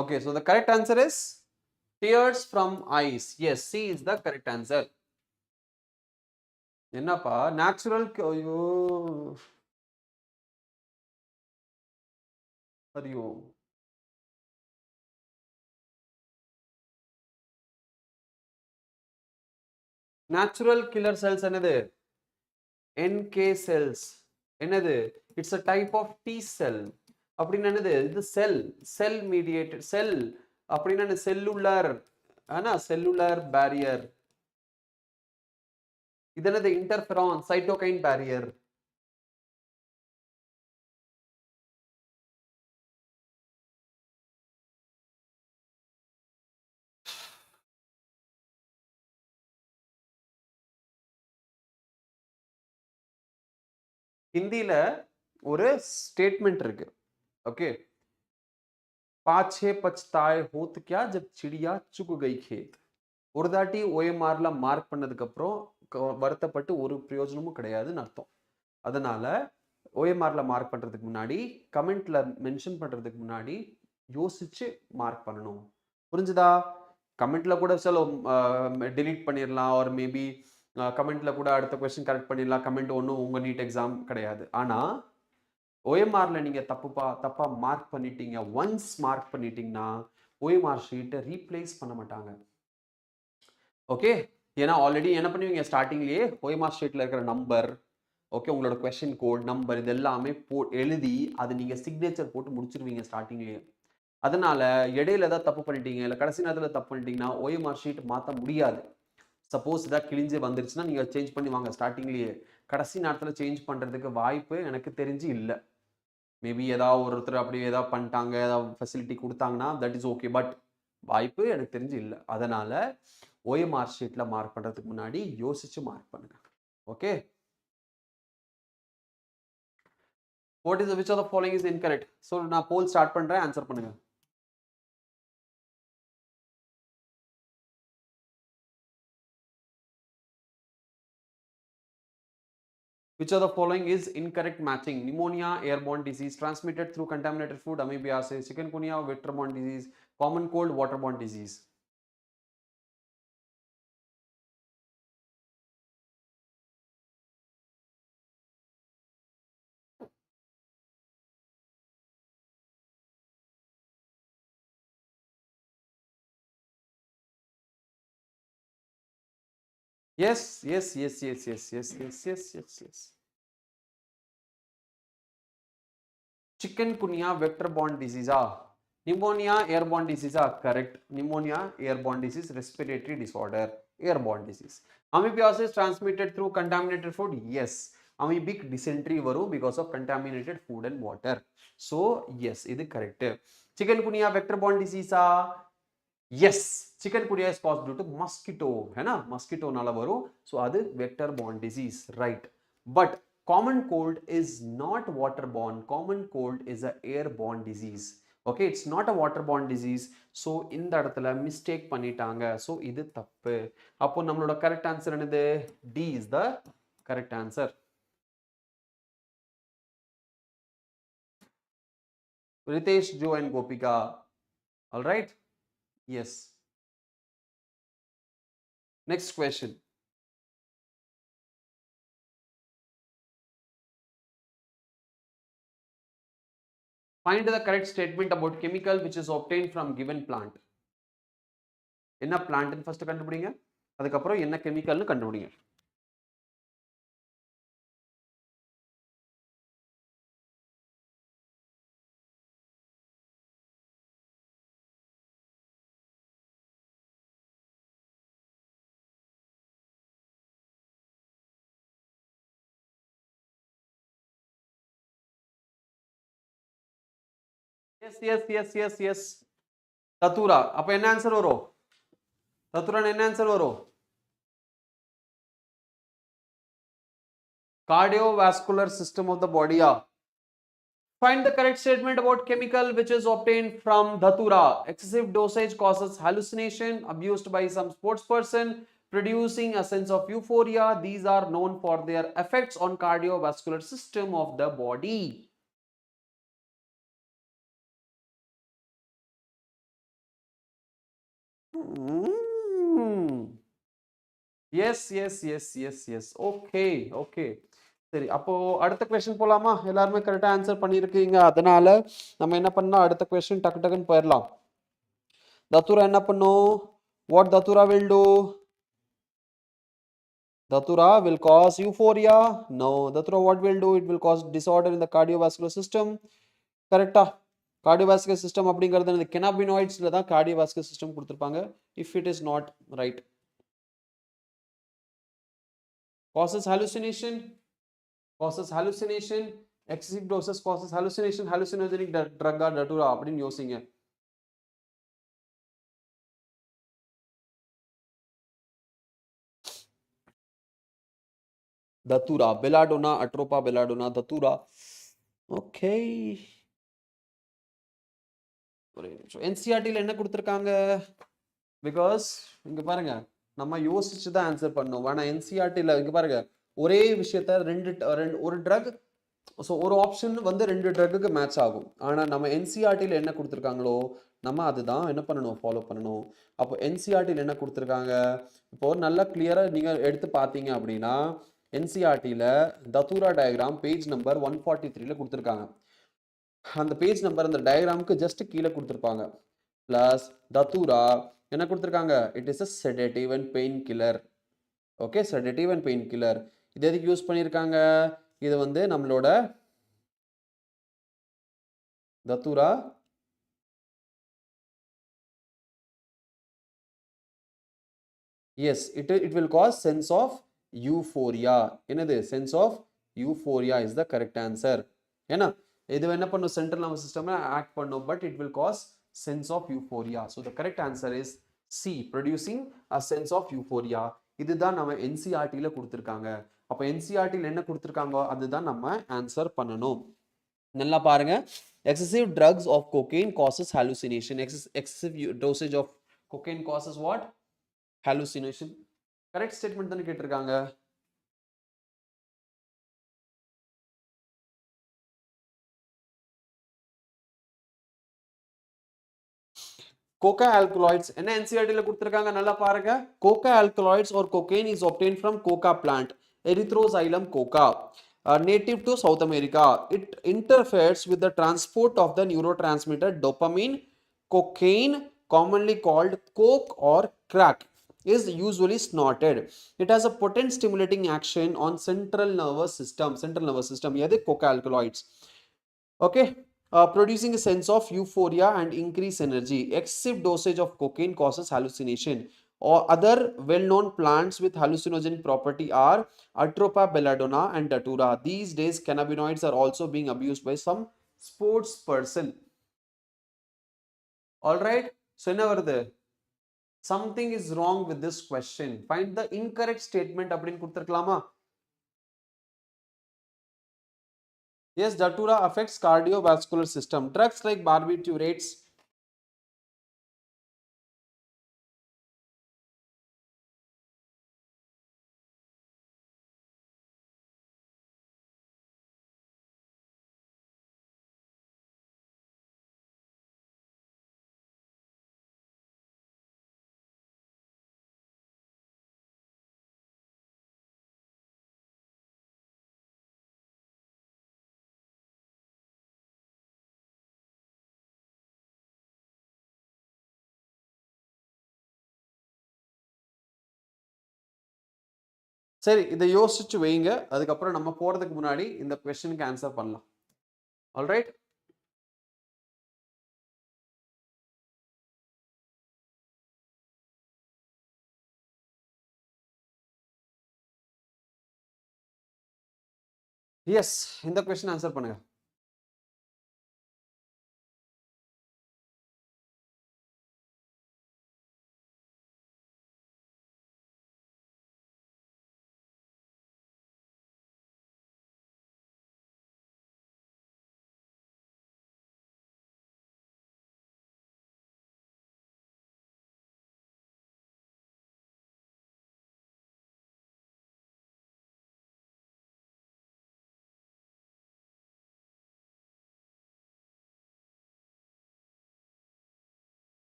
Okay, so the correct answer is tears from eyes. Yes, C is the correct answer. என்னப்பா natural? ஐயோ, Hariom. Natural killer cells என்னது? NK cells. என்னது? It's a type of T cell. அப்படின்னு என்னது? இது cell mediated cell. அப்படின்னு என்ன? செல்லுலர் ஆனா செல்லுலர் பேரியர். இது என்னது? Interferon cytokine barrier. ஹிந்தியில ஒரு ஸ்டேட்மெண்ட் இருக்கு. ஓகே, पाछे पछताए होत क्या जब चिड़िया चुग गई खेत. ஒரு தாட்டி ஓஎம்ஆர்ல மார்க் பண்ணதுக்கு அப்புறம் வருத்தப்பட்டு ஒரு பிரயோஜனமும் கிடையாதுன்னு அர்த்தம். அதனால ஓஎம்ஆர்ல மார்க் பண்றதுக்கு முன்னாடி, கமெண்ட்ல மென்ஷன் பண்றதுக்கு முன்னாடி யோசிச்சு மார்க் பண்ணணும். புரிஞ்சுதா? கமெண்ட்ல கூட சில delete பண்ணிடலாம், ஆர் மேபி கமெண்ட்ல கூட அடுத்த கொஸ்டின் கரெக்ட் பண்ணிடலாம். கமெண்ட் ஒன்றும் உங்க நீட் எக்ஸாம் கிடையாது. ஆனா ஓஎம்ஆர்ல நீங்க தப்பா மார்க் பண்ணிட்டீங்க, ஒன்ஸ் மார்க் பண்ணிட்டீங்கன்னா ஓஎம்ஆர் ஷீட்டை ரீப்ளேஸ் பண்ண மாட்டாங்க. ஓகே, ஏன்னா ஆல்ரெடி என்ன பண்ணுவீங்க, ஸ்டார்டிங்லேயே ஓஎம்ஆர் ஷீட்ல இருக்கிற நம்பர், ஓகே, உங்களோட கொஸ்டின் கோட் நம்பர் இது எல்லாமே எழுதி அது நீங்க சிக்னேச்சர் போட்டு முடிச்சிருவீங்க ஸ்டார்டிங்லேயே. அதனால இடையில ஏதாவது தப்பு பண்ணிட்டீங்க, இல்லை கடைசி நேரத்தில் தப்பு பண்ணிட்டீங்கன்னா ஓஎம்ஆர் ஷீட் மாற்ற முடியாது. சப்போஸ் ஏதாவது கிழிஞ்சு வந்துருச்சுன்னா நீங்க சேஞ்ச் பண்ணி வாங்க ஸ்டார்டிங்லேயே. கடைசி நேரத்தில் சேஞ்ச் பண்றதுக்கு வாய்ப்பு எனக்கு தெரிஞ்சு இல்லை. மேபி ஏதாவது ஒருத்தர் அப்படி ஏதாவது பண்ணிட்டாங்க, ஏதாவது ஃபெசிலிட்டி கொடுத்தாங்கன்னா தட் இஸ் ஓகே, பட் வாய்ப்பு எனக்கு தெரிஞ்சு இல்லை. அதனால ஓஎம்ஆர் ஷீட்ல மார்க் பண்றதுக்கு முன்னாடி யோசிச்சு மார்க் பண்ணுங்க. Okay, what is which of the following is incorrect? So நான் போல் ஸ்டார்ட் பண்றேன், ஆன்சர் பண்ணுங்க. Which of the following is incorrect matching? Pneumonia, airborne disease transmitted through contaminated food, amoebiasis, chikungunya, vector-borne disease, common cold, waterborne disease. Yes, yes, yes, yes, yes, yes, yes, yes, yes, yes. Chikungunya, vector-borne disease. Pneumonia, airborne disease. Correct. Pneumonia, airborne disease, respiratory disorder, airborne disease. Amoebiasis transmitted through contaminated food. Yes. Amoebic dysentery varu because of contaminated food and water. So yes, இது correct. Chikungunya, vector-borne disease. Yes. Chikungunya is caused due to mosquito. है ना? Mosquito नाला varu. So அது vector-borne disease, right? But common cold is not waterborne. Common cold is a airborne disease. Okay, it's not a waterborne disease. So இந்த இடத்துல mistake பண்ணிட்டாங்க. So இது தப்பு. அப்போ நம்மளோட correct answer என்னது? D is the correct answer. Ritesh, Joe and Gopika. All right? Yes. Next question. Find the correct statement about chemical which is obtained from given plant. என்ன பிளான்ட்னு first கண்டுபிடிங்க, அதுக்கப்புறம் என்ன கெமிக்கல்னு கண்டுபிடிங்க. Yes yes yes yes yes datura. அப்ப என்ன answer வரும்? தத்துரா என்ன ஆன்சர் வரும்? Cardiovascular system of the body. Find the correct statement about chemical which is obtained from Dhatura. Excessive dosage causes hallucination, abused by some sports person, producing a sense of euphoria. These are known for their effects on cardiovascular system of the body. Yes, yes, yes, yes, yes. Okay, okay. சரி, அப்போ அடுத்த question போலாமா? எல்லாருமே கரெக்டா answer பண்ணியிருக்கீங்க. அதனால நம்ம என்ன பண்ணலாம், அடுத்த கொஸ்டின் டக்கு டக்குன்னு போயிடலாம். தத்துரா என்ன பண்ணும்? What datura will do? Datura will cause euphoria. No. Datura what will do? It will cause disorder in the cardiovascular system. கரெக்டா? cardiovascular system அப்படிங்கிறது இந்த cannabinoidsல தான் cardiovascular system கொடுத்திருப்பாங்க. If it is not right. Causes hallucination. Causes hallucination. Excessive doses causes hallucination. Hallucinogenic drug datura அப்படின்னு யோசிங்க. Datura, belladonna, atropa belladonna, datura. Okay. ஒரே நிமிஷம். NCERTல என்ன கொடுத்திருக்காங்க? பிகாஸ் இங்க பாருங்க, நம்ம யோசிச்சு தான் ஆன்சர் பண்ணோம். ஆனா என்சிஆர்டில இங்க பாருங்க, ஒரே விஷயத்த ஒரு ட்ரக், ஸோ ஒரு ஆப்ஷன் வந்து 2 ட்ரக்குக்கு மேட்ச் ஆகும். ஆனா நம்ம என்சிஆர்டில என்ன கொடுத்துருக்காங்களோ நம்ம அதுதான் என்ன பண்ணணும், ஃபாலோ பண்ணணும். அப்போ என்சிஆர்டில என்ன கொடுத்துருக்காங்க, இப்போ நல்லா கிளியரா நீங்க எடுத்து பார்த்தீங்க அப்படின்னா என்சிஆர்டில தத்தூரா டயக்ராம் பேஜ் நம்பர் 143ல கொடுத்துருக்காங்க. அந்த பேஜ் நம்பர் அந்த டயக்ராமுக்கு ஜஸ்ட் கீழே கொடுத்துருப்பாங்க. பிளஸ் தத்தூரா என்ன கொடுத்துருக்காங்க, it is a sedative and pain killer. Okay, sedative and pain killer. இது எதுக்கு யூஸ் பண்ணியிருக்காங்க, இது வந்து நம்மளோட datura yes it will cause sense of euphoria. என்னது, sense of euphoria is the correct answer. ஏன்னா இது என்ன பண்ணும், சென்ட்ரல் நர்வஸ் சிஸ்டம் ஆக்ட் பண்ணும், but it will cause sense of euphoria. So the correct answer is C, producing a sense of euphoria. இதுதான் நம்ம என்சிஆர்டியில் கொடுத்துருக்காங்க. அப்போ என்சிஆர்டியில் என்ன கொடுத்துருக்காங்க அதுதான் நம்ம ஆன்சர் பண்ணணும். நல்லா பாருங்க, excessive drugs of cocaine causes hallucination. Excessive dosage of cocaine causes what? Hallucination. Correct statement தானே கேட்டிருக்காங்க. coca alkaloids என்ன NCERT-ல கொடுத்திருக்காங்க நல்லா பாருங்க. coca alkaloids or cocaine is obtained from coca plant, Erythroxylum coca, native to South America. It interferes with the transport of the neurotransmitter dopamine. Cocaine, commonly called coke or crack, is usually snorted. It has a potent stimulating action on central nervous system. Central nervous system எது, coca alkaloids. Okay, producing a sense of euphoria and increased energy. Excessive dosage of cocaine causes hallucination. Or other well-known plants with hallucinogenic property are atropa belladonna and datura. These days cannabinoids are also being abused by some sports person. All right, so என்ன வருது, something is wrong with this question. Find the incorrect statement அப்படின்னு கொடுத்திருக்கலாமா? Yes, datura affects cardiovascular system. Drugs like barbiturates. சரி, இதை யோசிச்சு வைங்க, அதுக்கப்புறம் நம்ம போறதுக்கு முன்னாடி இந்த கொஸ்டினுக்கு ஆன்சர் பண்ணலாம். ஆல்ரைட், எஸ், இந்த கொஸ்டின் ஆன்சர் பண்ணுங்க.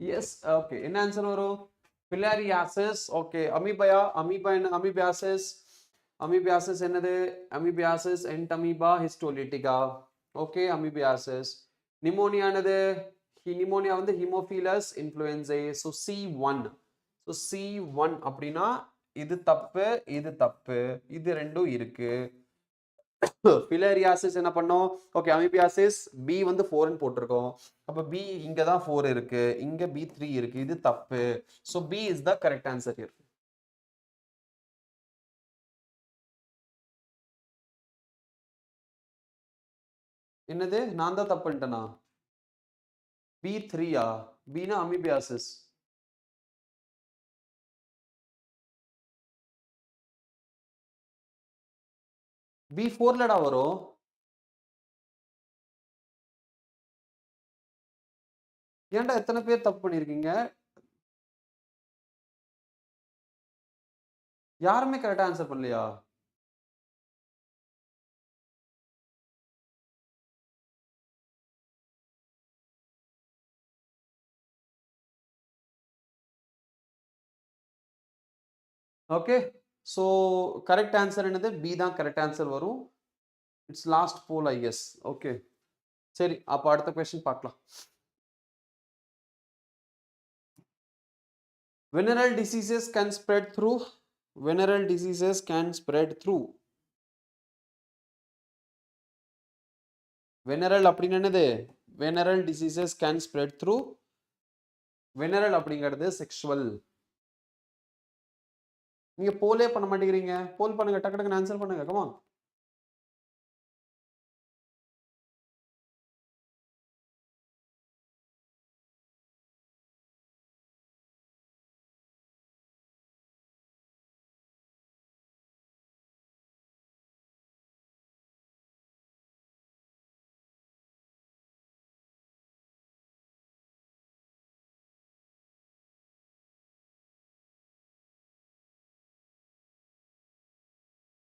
yes, okay, என்ன ஆன்சர் வரும்? Filariasis, okay, amoeba, amoebiasis, amoebiasis என்னது? Amoebiasis entamoeba histolytica, okay, amoebiasis. Pneumonia என்னது? Pneumonia வந்து Haemophilus influenzae, so C1. So C1 அப்படின்னா இது தப்பு, இது தப்பு, இது ரெண்டும் இருக்கு. Filariasis என்ன பண்ணோம்? ஓகே, அமீபியாசிஸ் பி வந்து 4 ன்னு போட்டிருக்கோம். அப்ப பி இங்க தான் 4 இருக்கு, இங்க B3 இருக்கு, இது தப்பு. So B is the correct answer here. என்னது? நான் தான் தப்புன்ட்டேனா? B3 ஆ? B னா அமீபியாசிஸ். B4 லடா வரும். ஏன்டா எத்தனை பேர் தப்பு பண்ணிருக்கீங்க? யாருமே கரெக்டா ஆன்சர் பண்ணலையா? ஓகே, ஸோ கரெக்ட் ஆன்சர் என்னது? பி தான் கரெக்ட் ஆன்சர் வரும். It's last poll I guess. Okay, சரி, அப்போ அடுத்த கொஸ்டின் பார்க்கலாம். Venereal diseases can spread through. Venereal diseases can spread through. Venereal அப்படின்னு என்னது? Venereal diseases can spread through. Venereal அப்படிங்கிறது செக்ஷுவல். நீங்க போலே பண்ண மாட்டேங்கிறீங்க. போல் பண்ணுங்க, டக்கு டக்குன்னு ஆன்சர் பண்ணுங்க. Comma.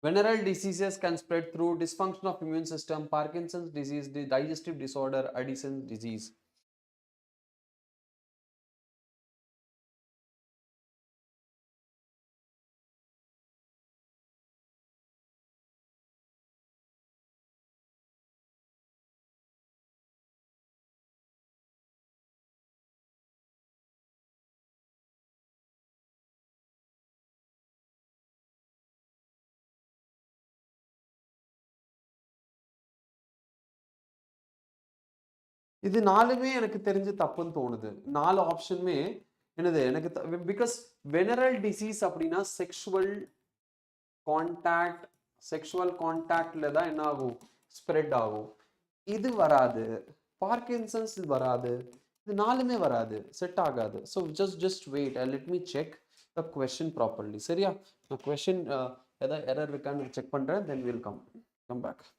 Venereal diseases can spread through dysfunction of immune system, Parkinson's disease, digestive disorder, Addison's disease. இது நாலுமே எனக்கு தெரிஞ்சு தப்புன்னு தோணுது. 4 ஆப்ஷனுமே என்னது எனக்கு பிகாஸ் வெனரல் டிசீஸ் அப்படின்னா கான்டாக்ட் செக்ஷுவல் கான்டாக்ட்ல தான் என்ன ஆகும்? ஸ்ப்ரெட் ஆகும். இது வராது. பார்க்கின்சன்ஸ் இது வராது. இது நாலுமே வராது, செட் ஆகாது. So just wait, let me check the question properly. சரியா? நான் கொஸ்டின் ஏதாவது எரர் இருக்கான்னு செக் பண்றேன், then will come back.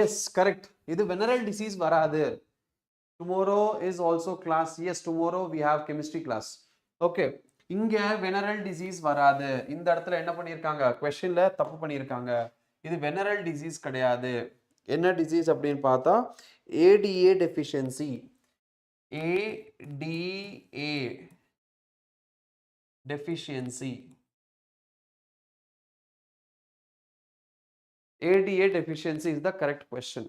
Yes, correct. இது வெனரல் டிசீஸ் வராது. Tomorrow is also class. Yes, tomorrow we have chemistry class. Okay. இங்க venereal disease வராது. இந்த இடத்துல என்ன பண்ணியிருக்காங்க, கொஸ்டின்ல தப்பு பண்ணியிருக்காங்க. இது வெனரல் டிசீஸ் கிடையாது. என்ன டிசீஸ் அப்படின்னு பார்த்தா ATA deficiency. ATA deficiency. ADA deficiency is the correct question.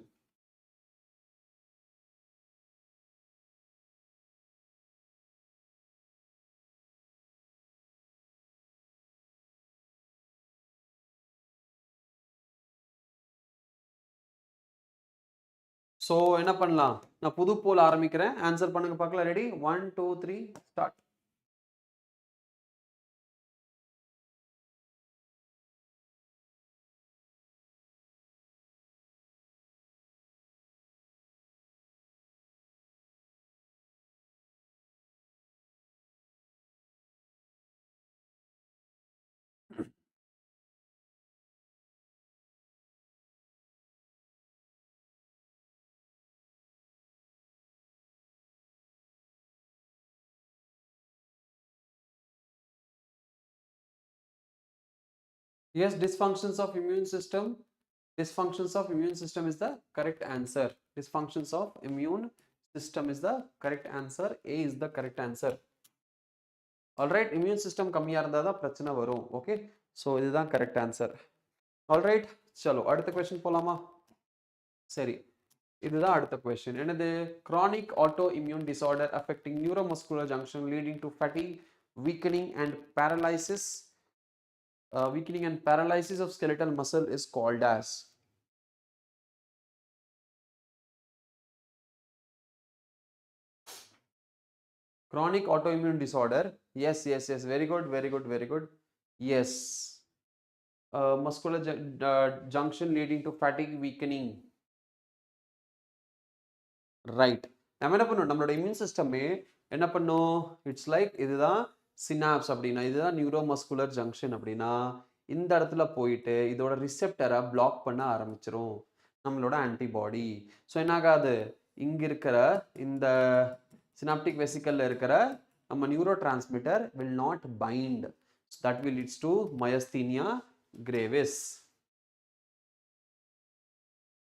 So என்ன பண்ணலாம், நான் புது போல் ஆரம்பிக்கிறேன். ஆன்சர் பண்ணுங்க பார்க்கலாம். Ready 1 2 3 start. Yes, dysfunctions of immune system. Dysfunctions of immune system is the correct answer. Dysfunctions of immune system is the correct answer. A is the correct answer. Alright, immune system கம்மியா இருந்தா தான் பிரச்சனை வரும். Okay, so இதுதான் correct answer. Alright, சலோ அடுத்த question போலாமா? சரி, இதுதான் அடுத்த கொஸ்டின். என்னது? chronic autoimmune disorder affecting neuromuscular junction leading to fatigue, weakening and paralysis. Weakening and paralysis of skeletal muscle is called as. Chronic autoimmune disorder. Yes, yes, yes. Very good, very good, very good. Yes. Muscular junction leading to fatigue, weakening. Right. நம்ம என்ன பண்ணோம், நம்மளோட immune சிஸ்டமே என்ன பண்ணும், it's like இதுதான் synapse அப்படின்னா, இதுதான் நியூரோமஸ்குலர் ஜங்ஷன் அப்படின்னா, இந்த இடத்துல போயிட்டு இதோட ரிசெப்டரை பிளாக் பண்ண ஆரம்பிச்சிரும் நம்மளோட ஆன்டிபாடி. ஸோ என்ன ஆகாது, இங்க இருக்கிற இந்த சினாப்டிக் வெசிக்கல்ல இருக்கிற நம்ம neuro transmitter will not bind. That will leads to myasthenia gravis.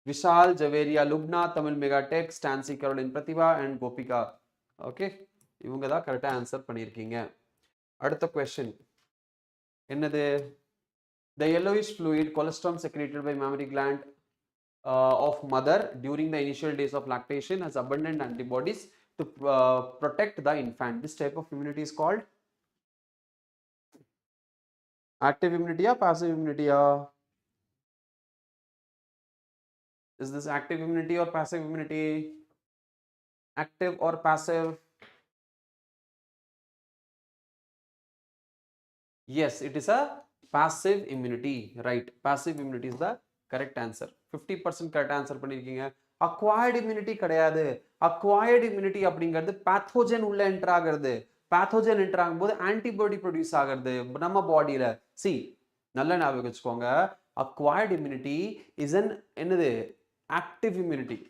Vishal, Javeria, Lubna, Tamil Megatex, Stancy, Caroline Pratibha and Gopika. Okay, இவங்க தான் கரெக்டா ஆன்சர் பண்ணியிருக்கீங்க. அடுத்த கொஸ்டின் என்னது? The yellowish fluid colostrum secreted by mammary gland of mother during the initial days of lactation has abundant antibodies to protect the infant. This type of immunity is called active immunity or passive immunity? Is this active immunity or passive immunity? Active or passive? Yes, it is a passive immunity, right? Passive immunity is the correct answer. 50% correct answer பண்ணிருக்கீங்க. Acquired immunity கிடையாது. Acquired immunity அப்படிங்கிறது pathogen உள்ள enter ஆகிறது. Pathogen enter ஆகும்போது antibody produce ஆகிறது நம்ம பாடியில. See, நல்ல ஞாபகம் வச்சுக்கோங்க. Acquired immunity is an என்னது? Active immunity.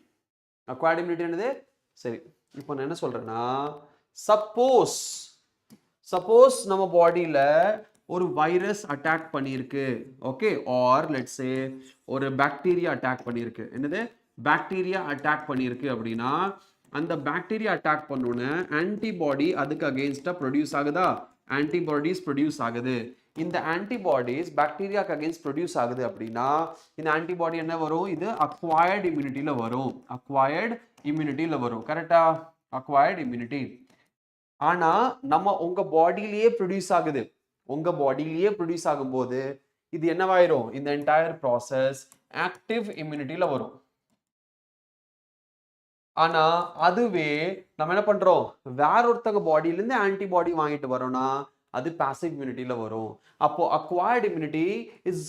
Acquired immunity என்னது? சரி, இப்போ நான் என்ன சொல்றேன்னா, சப்போஸ் நம்ம பாடியில ஒரு வைரஸ் அட்டாக் பண்ணியிருக்கு, ஓகே, ஆர் லெட்ஸ் சே ஒரு பாக்டீரியா அட்டாக் பண்ணியிருக்கு. என்னது? பாக்டீரியா அட்டாக் பண்ணியிருக்கு அப்படின்னா, அந்த பாக்டீரியா அட்டாக் பண்ணோன்னு ஆன்டிபாடி அதுக்கு அகெயின்ஸ்டா ப்ரொடியூஸ் ஆகுதா? ஆன்டிபாடிஸ் ப்ரொடியூஸ் ஆகுது. இந்த ஆன்டிபாடிஸ் பாக்டீரியாக்கு அகெயின்ஸ்ட் ப்ரொடியூஸ் ஆகுது அப்படின்னா இந்த ஆன்டிபாடி என்ன வரும்? இது அக்வயர்ட் இம்யூனிட்டியில வரும். அக்வயர்ட் இம்யூனிட்டியில வரும். கரெக்டா? Acquired immunity. ஆனா நம்ம உங்க பாடியிலேயே ப்ரொடியூஸ் ஆகுது. உங்க பாடியிலேயே ப்ரொடியூஸ் ஆகும்போது இது என்னவாயிரும்? இந்த என்டையர் ப்ராசஸ் ஆக்டிவ் இம்யூனிட்டியில வரும். ஆனா அதுவே நம்ம என்ன பண்றோம், வேற ஒருத்தங்க பாடியில இருந்து ஆன்டிபாடி வாங்கிட்டு வரோம்னா அது பாசிவ் இம்யூனிட்டியில வரும். அப்போ acquired immunity is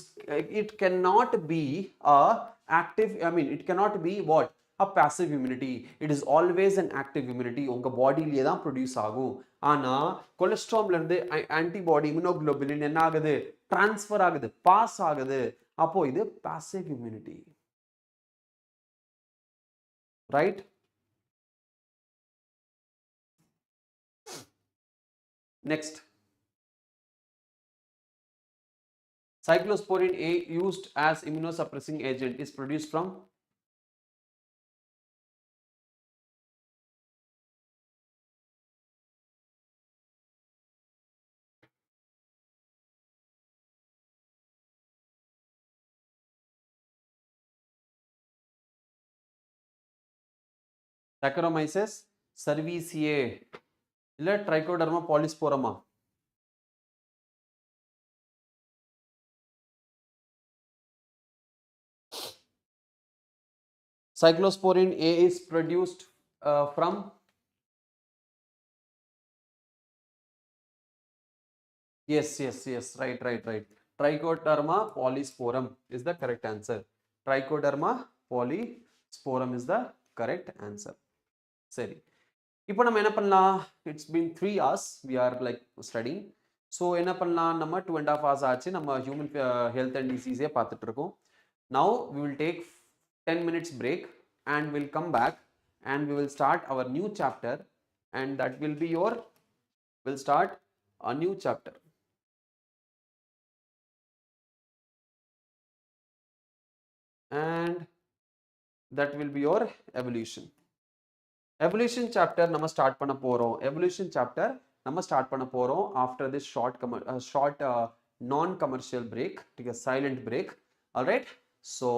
it can not be a active, I mean it can not be what, a passive immunity. It is always an active immunity. உங்க பாடியிலே தான் ப்ரொடியூஸ் ஆகும். ஆனா கொலஸ்ட்ரால்ல இருந்து ஆன்டிபாடி இம்யூனோகுளோபுலின் என்ன ஆகுது? டிரான்ஸ்ஃபர் ஆகுது, பாஸ் ஆகுது. அப்போ இது passive immunity, right? Next Cyclosporin A used as immunosuppressing agent is produced from Saccharomyces cerevisiae இல்ல Trichoderma polysporama. Cyclosporin A is produced from yes, right. Trichoderma polysporum is the correct answer. Trichoderma polysporum is the correct answer. சரி, இப்போ நம்ம என்ன பண்ணலாம்? It's been 3 hours we are like studying. So என்ன பண்ணலாம்? நம்ம 2.5 hours ஆச்சு நம்ம human health and disease பார்த்துட்டு இருக்கோம். Now we will take 10 minutes break and we'll come back and we will start our new chapter, and that will be your, we'll start a new chapter. And that will be your evolution. Evolution chapter நம்ம start பண்ண போறோம். Evolution chapter நம்ம start பண்ண போறோம் after this short non commercial break, take a silent break. All right, so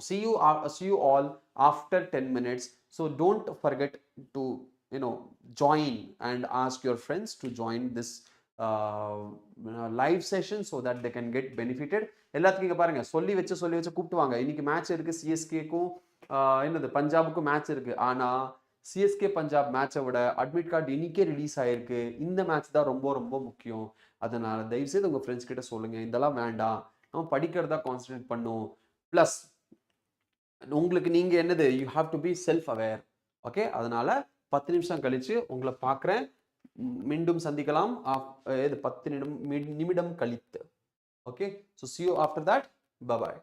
see you all after 10 minutes. So don't forget to join and ask your friends to join this live session so that they can get benefited. எல்லாத்துக்கும் இங்க பாருங்க, சொல்லி வச்சு கூப்பிட்டு வாங்க. இன்னைக்கு match இருக்கு, சிஎஸ்கேக்கும் என்னது பஞ்சாபுக்கும் மேட்ச் இருக்கு. ஆனா சிஎஸ்கே பஞ்சாப் மேட்சை விட அட்மிட் கார்டு இன்னைக்கே ரிலீஸ் ஆயிருக்கு. இந்த மேட்ச் தான் ரொம்ப ரொம்ப முக்கியம். அதனால தயவுசெய்து உங்க ஃப்ரெண்ட்ஸ் கிட்ட சொல்லுங்க, இதெல்லாம் வேண்டாம், நம்ம படிக்கிறதா கான்சன்ட்ரேட் பண்ணும். ப்ளஸ் உங்களுக்கு நீங்க என்னது, you have to be self aware. Okay, அதனால 10 நிமிஷம் கழிச்சு உங்களை பார்க்குறேன். மீண்டும் சந்திக்கலாம் 10 நிமிடம் கழித்து. Okay, so see you after that. Bye bye.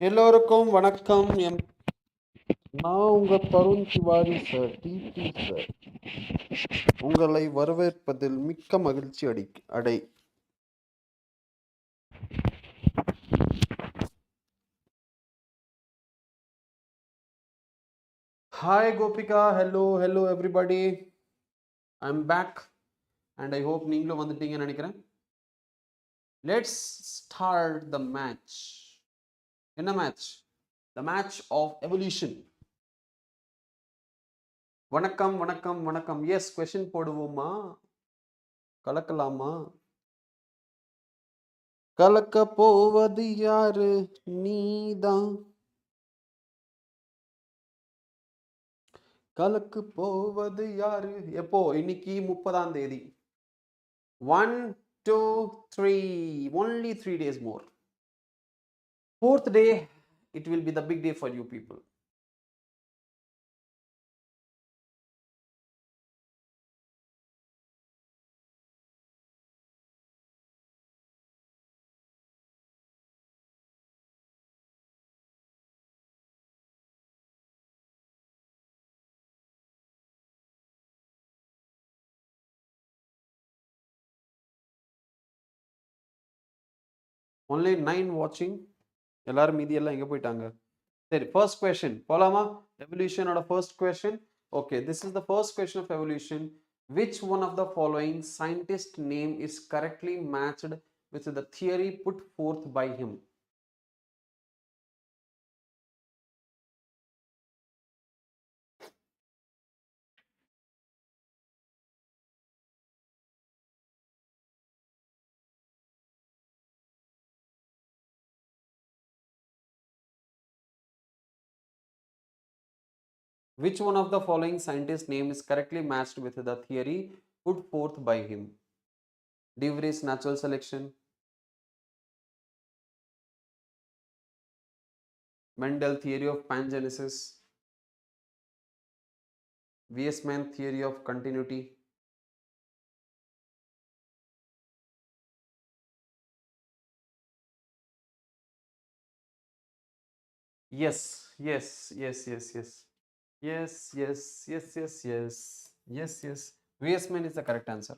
எல்லோருக்கும் வணக்கம். நான் உங்க Tarun Tiwari sir, TT sir. உங்களை வரவேற்பதில் மிக்க மகிழ்ச்சி அடை. Hi Gopika, hello everybody. I'm back and I hope நீங்களும் வந்துட்டீங்கன்னு நினைக்கிறேன். Let's start the match. என்ன match? The match of evolution. வணக்கம் வணக்கம் வணக்கம். எஸ், கொஸ்டின் போடுவோமா? கலக்கலாமா? கலக்க போவது யாரு? நீதான். கலக்கு போவது யாரு? எப்போ? இன்னைக்கு 30ஆம் தேதி. 1, 2, 3. Only 3 days more. 4th day, it will be the big day for you people. Only 9 watching. எல்லாரும் மீதி எல்லாம் எங்க போயிட்டாங்க? சரி, first question போலாமா? Evolution ஓட first question. Okay, this is the first question of evolution. Which one of the following scientist name is correctly matched with the theory put forth by him? Which one of the following scientist name is correctly matched with the theory put forth by him? De Vries natural selection, Mendel theory of pangenesis, Weismann theory of continuity. Yes, yes, yes, yes, yes. Yes, yes, yes, yes, yes. Yes, yes. Weismann is the correct answer.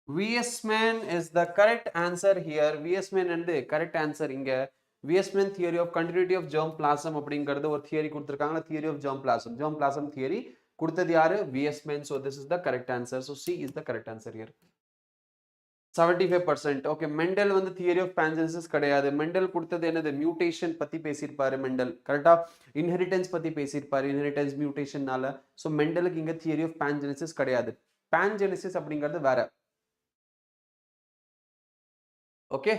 Weismann is the correct answer here. Weismann and the correct answer inga. Weismann theory of continuity of germplasm அப்படிங்கிறது ஒரு theory கொடுத்திருக்காங்க. Theory of germplasm theory கொடுத்தது யாரு? Weismann. So this is the correct answer. So C is the correct answer here. 75%. Okay, mental வந்து theory of பேன்ஜெனிசிஸ் கிடையாது. Mental கொடுத்தது என்னது? Mutation பத்தி பேசியிருப்பாரு மெண்டல். கரெக்டா? இன்ஹெரிட்டன்ஸ் பத்தி பேசியிருப்பாரு, இன்ஹெரிட்டன்ஸ் மியூட்டேஷன்னால. ஸோ மெண்டலுக்கு இங்க தியரி ஆஃப் பேன்ஜெனிசிஸ் கிடையாது. பேன்ஜெனிசிஸ் அப்படிங்கிறது வேற. Okay,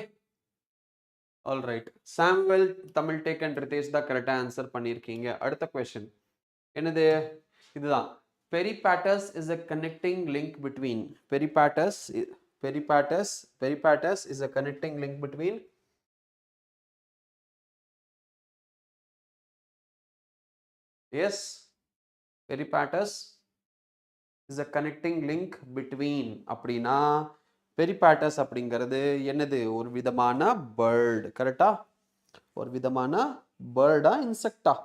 all right. Samuel Tamil take and Ritesh தான் கரெக்டா ஆன்சர் பண்ணியிருக்கீங்க. அடுத்த கொஸ்டின் என்னது? இதுதான். பெரிபாட்டஸ் is a connecting link between peripatus is a connecting link between yes, peripatus is a connecting link between அப்படின்னா பெரிபாட்டஸ் அப்படிங்கிறது என்னது? ஒரு விதமான பேர்டு. கரெக்டா? ஒரு விதமான பேர்டா இன்செக்டா?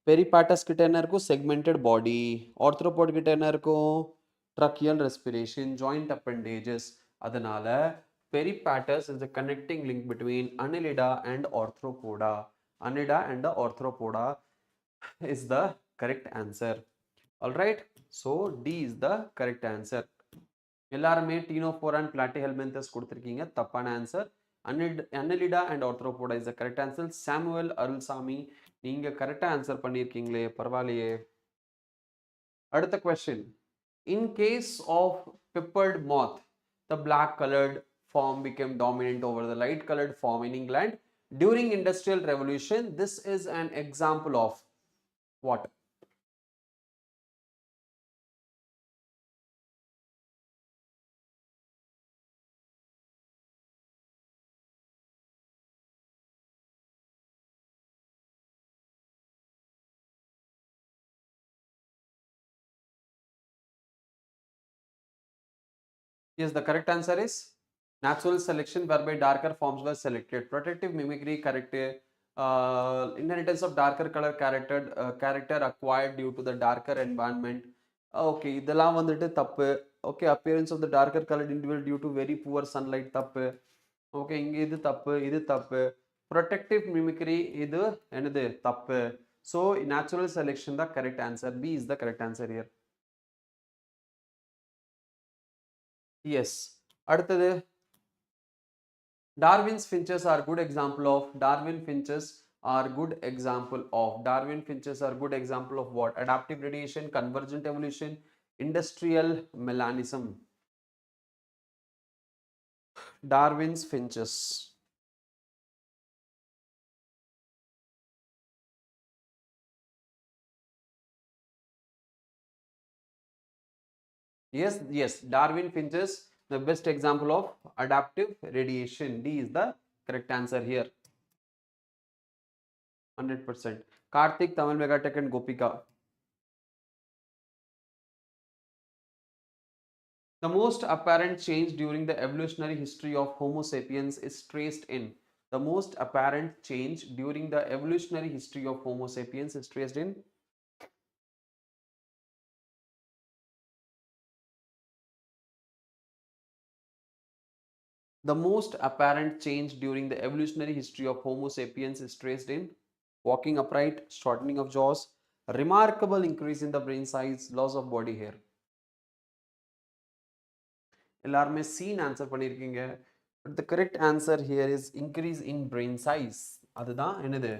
பெரிபாட்டஸ் கிட்ட என்ன இருக்கும்? செக்மெண்டட் பாடி. ஆர்த்ரோபோட் கிட்ட என்ன இருக்கும்? Tracheal respiration, joint appendages. அதனால peripatus is a connecting link between annelida and arthropoda. Annelida and the arthropoda is the correct answer. All right, so D is the correct answer. எல்லாருமே Ctenophora and Platyhelminthes கொடுத்திருக்கீங்க. தப்பான answer. annelida and arthropoda is the correct answer. Samuel Arulsamy, நீங்க கரெக்டா answer பண்ணியிருக்கீங்களே, பரவாயில்லையே. அடுத்த question. In case of peppered moth, the black colored form became dominant over the light colored form in England during Industrial Revolution. This is an example of what? Yes, the correct answer is natural selection, whereby darker forms were selected. Protective mimicry, correct. Inheritance of darker color character acquired due to the darker environment. Okay, இதெல்லாம் வந்துட்டு தப்பு. Okay, appearance of the darker colored individual due to very poor sunlight தப்பு. Okay, இங்க இது தப்பு, இது தப்பு. Protective mimicry இது என்னது தப்பு. So natural selection the correct answer. B is the correct answer here. Yes. அடுத்தது Darwin's finches are good example of Darwin finches are good example of what? Adaptive radiation, convergent evolution, industrial melanism. Darwin's finches. Yes, Darwin finches the best example of adaptive radiation. D is the correct answer here. 100%. Karthik, Tamil Megatech and Gopika. The most apparent change during the evolutionary history of Homo sapiens is traced in. The most apparent change during the evolutionary history of Homo sapiens is traced in. The most apparent change during the evolutionary history of Homo sapiens is traced in walking upright, shortening of jaws, remarkable increase in the brain size, loss of body hair. எல்லாருமே scene answer பண்ணியிருக்கீங்க. But the correct answer here is increase in brain size. அதுதான் என்னது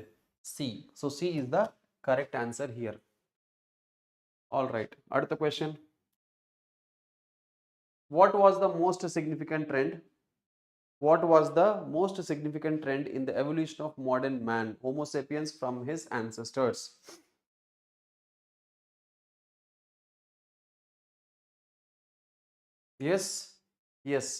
C. So C is the correct answer here. All right, அடுத்த question. What was the most significant trend? What was the most significant trend in the evolution of modern man, Homo sapiens, from his ancestors? Yes, yes.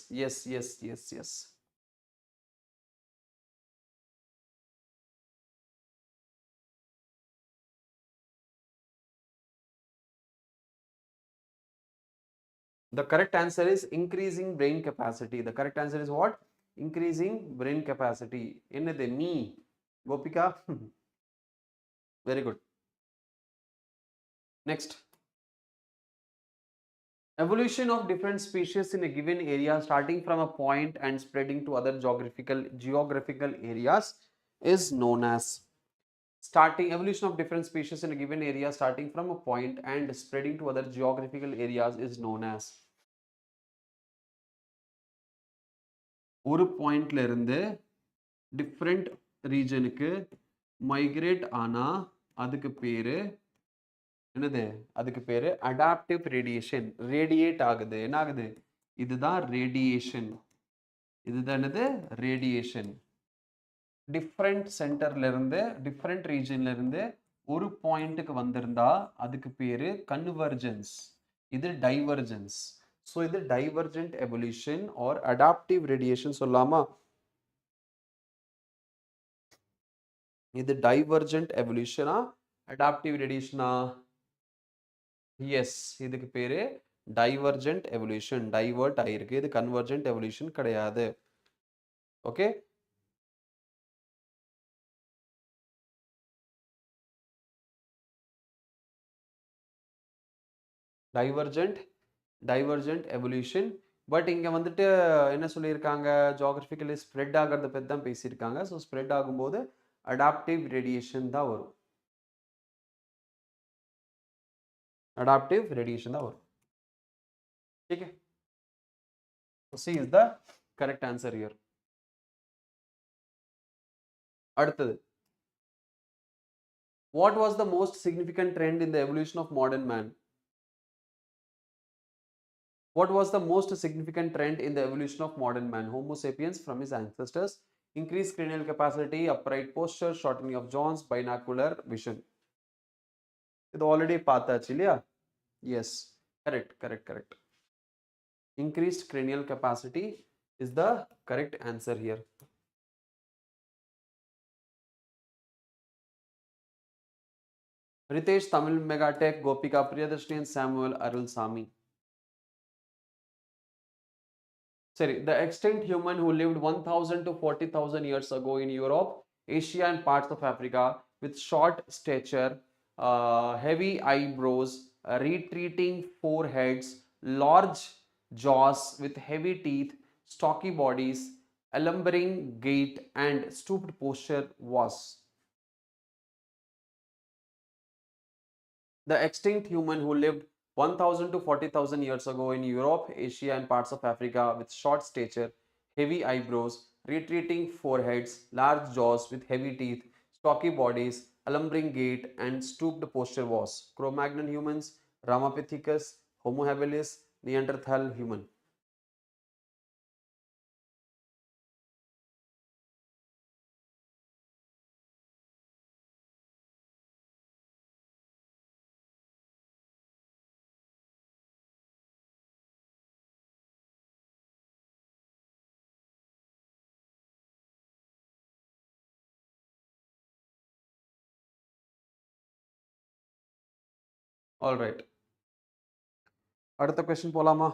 The correct answer is increasing brain capacity. The correct answer is what? Increasing brain capacity. Innade me. Gopika. Very good. Next. Evolution of different species in a given area starting from a point and spreading to other geographical areas is known as. Starting evolution of different species in a given area starting from a point and spreading to other geographical areas is known as. ஒரு பாயிண்ட்ல இருந்து different ரீஜனுக்கு migrate ஆனா அதுக்கு பேரு என்னது? அதுக்கு பேரு adaptive radiation. Radiate ஆகுது, என்ன ஆகுது? இதுதான் ரேடியேஷன். இதுதான் என்னது? ரேடியேஷன். டிஃப்ரெண்ட் சென்டர்ல இருந்து டிஃப்ரெண்ட் ரீஜன்ல இருந்து ஒரு பாயிண்ட்டுக்கு வந்திருந்தா அதுக்கு பேரு கன்வர்ஜென்ஸ். இது டைவர்ஜென்ஸ். ஸோ இது divergent evolution or adaptive radiation சொல்லாமா? இது டைவர்ஜென்ட் எவல்யூஷனா அடாப்டிவ் ரேடியேஷனா? எஸ், இதுக்கு பேரு டைவர்ஜென்ட் எவல்யூஷன். டைவர்ட் ஆயிருக்கு. இது கன்வர்ஜென்ட் எவல்யூஷன் கிடையாது. Okay, divergent evolution. பட் இங்க வந்துட்டு என்ன சொல்லியிருக்காங்க? ஜியோகிராஃபிக்கலி ஸ்ப்ரெட் ஆகிறத பற்றி தான் பேசியிருக்காங்க. ஸோ ஸ்ப்ரெட் ஆகும்போது அடாப்டிவ் ரேடியேஷன் தான் வரும். அடாப்டிவ் ரேடியேஷன் தான் வரும். ठीक है, so C is the correct answer here. அடுத்தது, what was the most significant trend in the evolution of modern man? What was the most significant trend in the evolution of modern man, Homo sapiens, from his ancestors? Increased cranial capacity, upright posture, shortening of jaws, binocular vision. இது already பார்த்தாச்சு இல்லையா? Yes, correct. Increased cranial capacity is the correct answer here. Ritesh, Tamil Megatech, Gopika, Priyadarshini and Samuel Arul Sami. Sorry, the extinct human who lived 1000 to 40,000 years ago in Europe, Asia and parts of Africa with short stature, heavy eyebrows, retreating foreheads, large jaws with heavy teeth, stocky bodies, a lumbering gait and stooped posture was. The extinct human who lived 1000 to 40,000 years ago in Europe, Asia, and parts of Africa with short stature, heavy eyebrows, retreating foreheads, large jaws with heavy teeth, stocky bodies, a lumbering gait, and stooped posture was Cro Magnon humans, Ramapithecus, Homo habilis, Neanderthal human. All right. அடுத்த question போலாமா?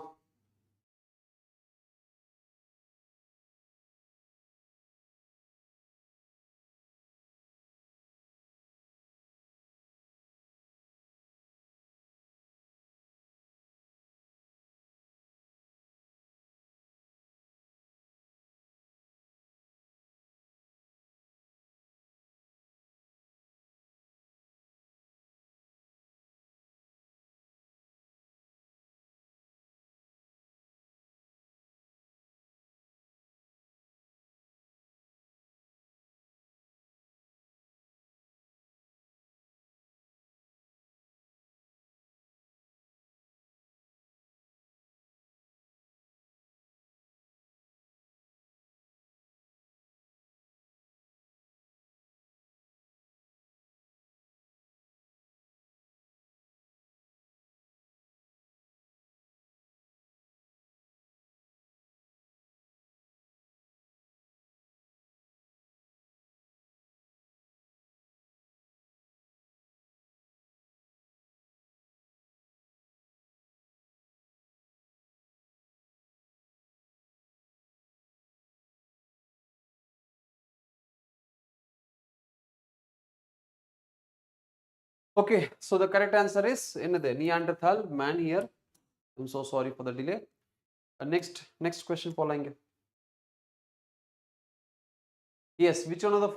Okay, so the correct answer is என்னது Neanderthal man here. I'm so sorry for the delay. Next question போலாம் இங்க. Yes, which one of the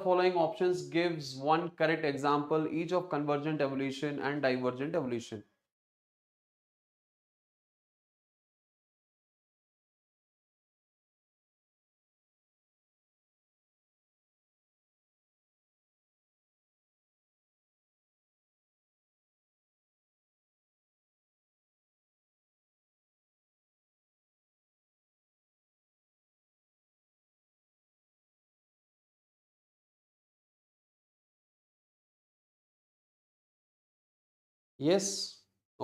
following options gives one correct example each of convergent evolution and divergent evolution? Yes.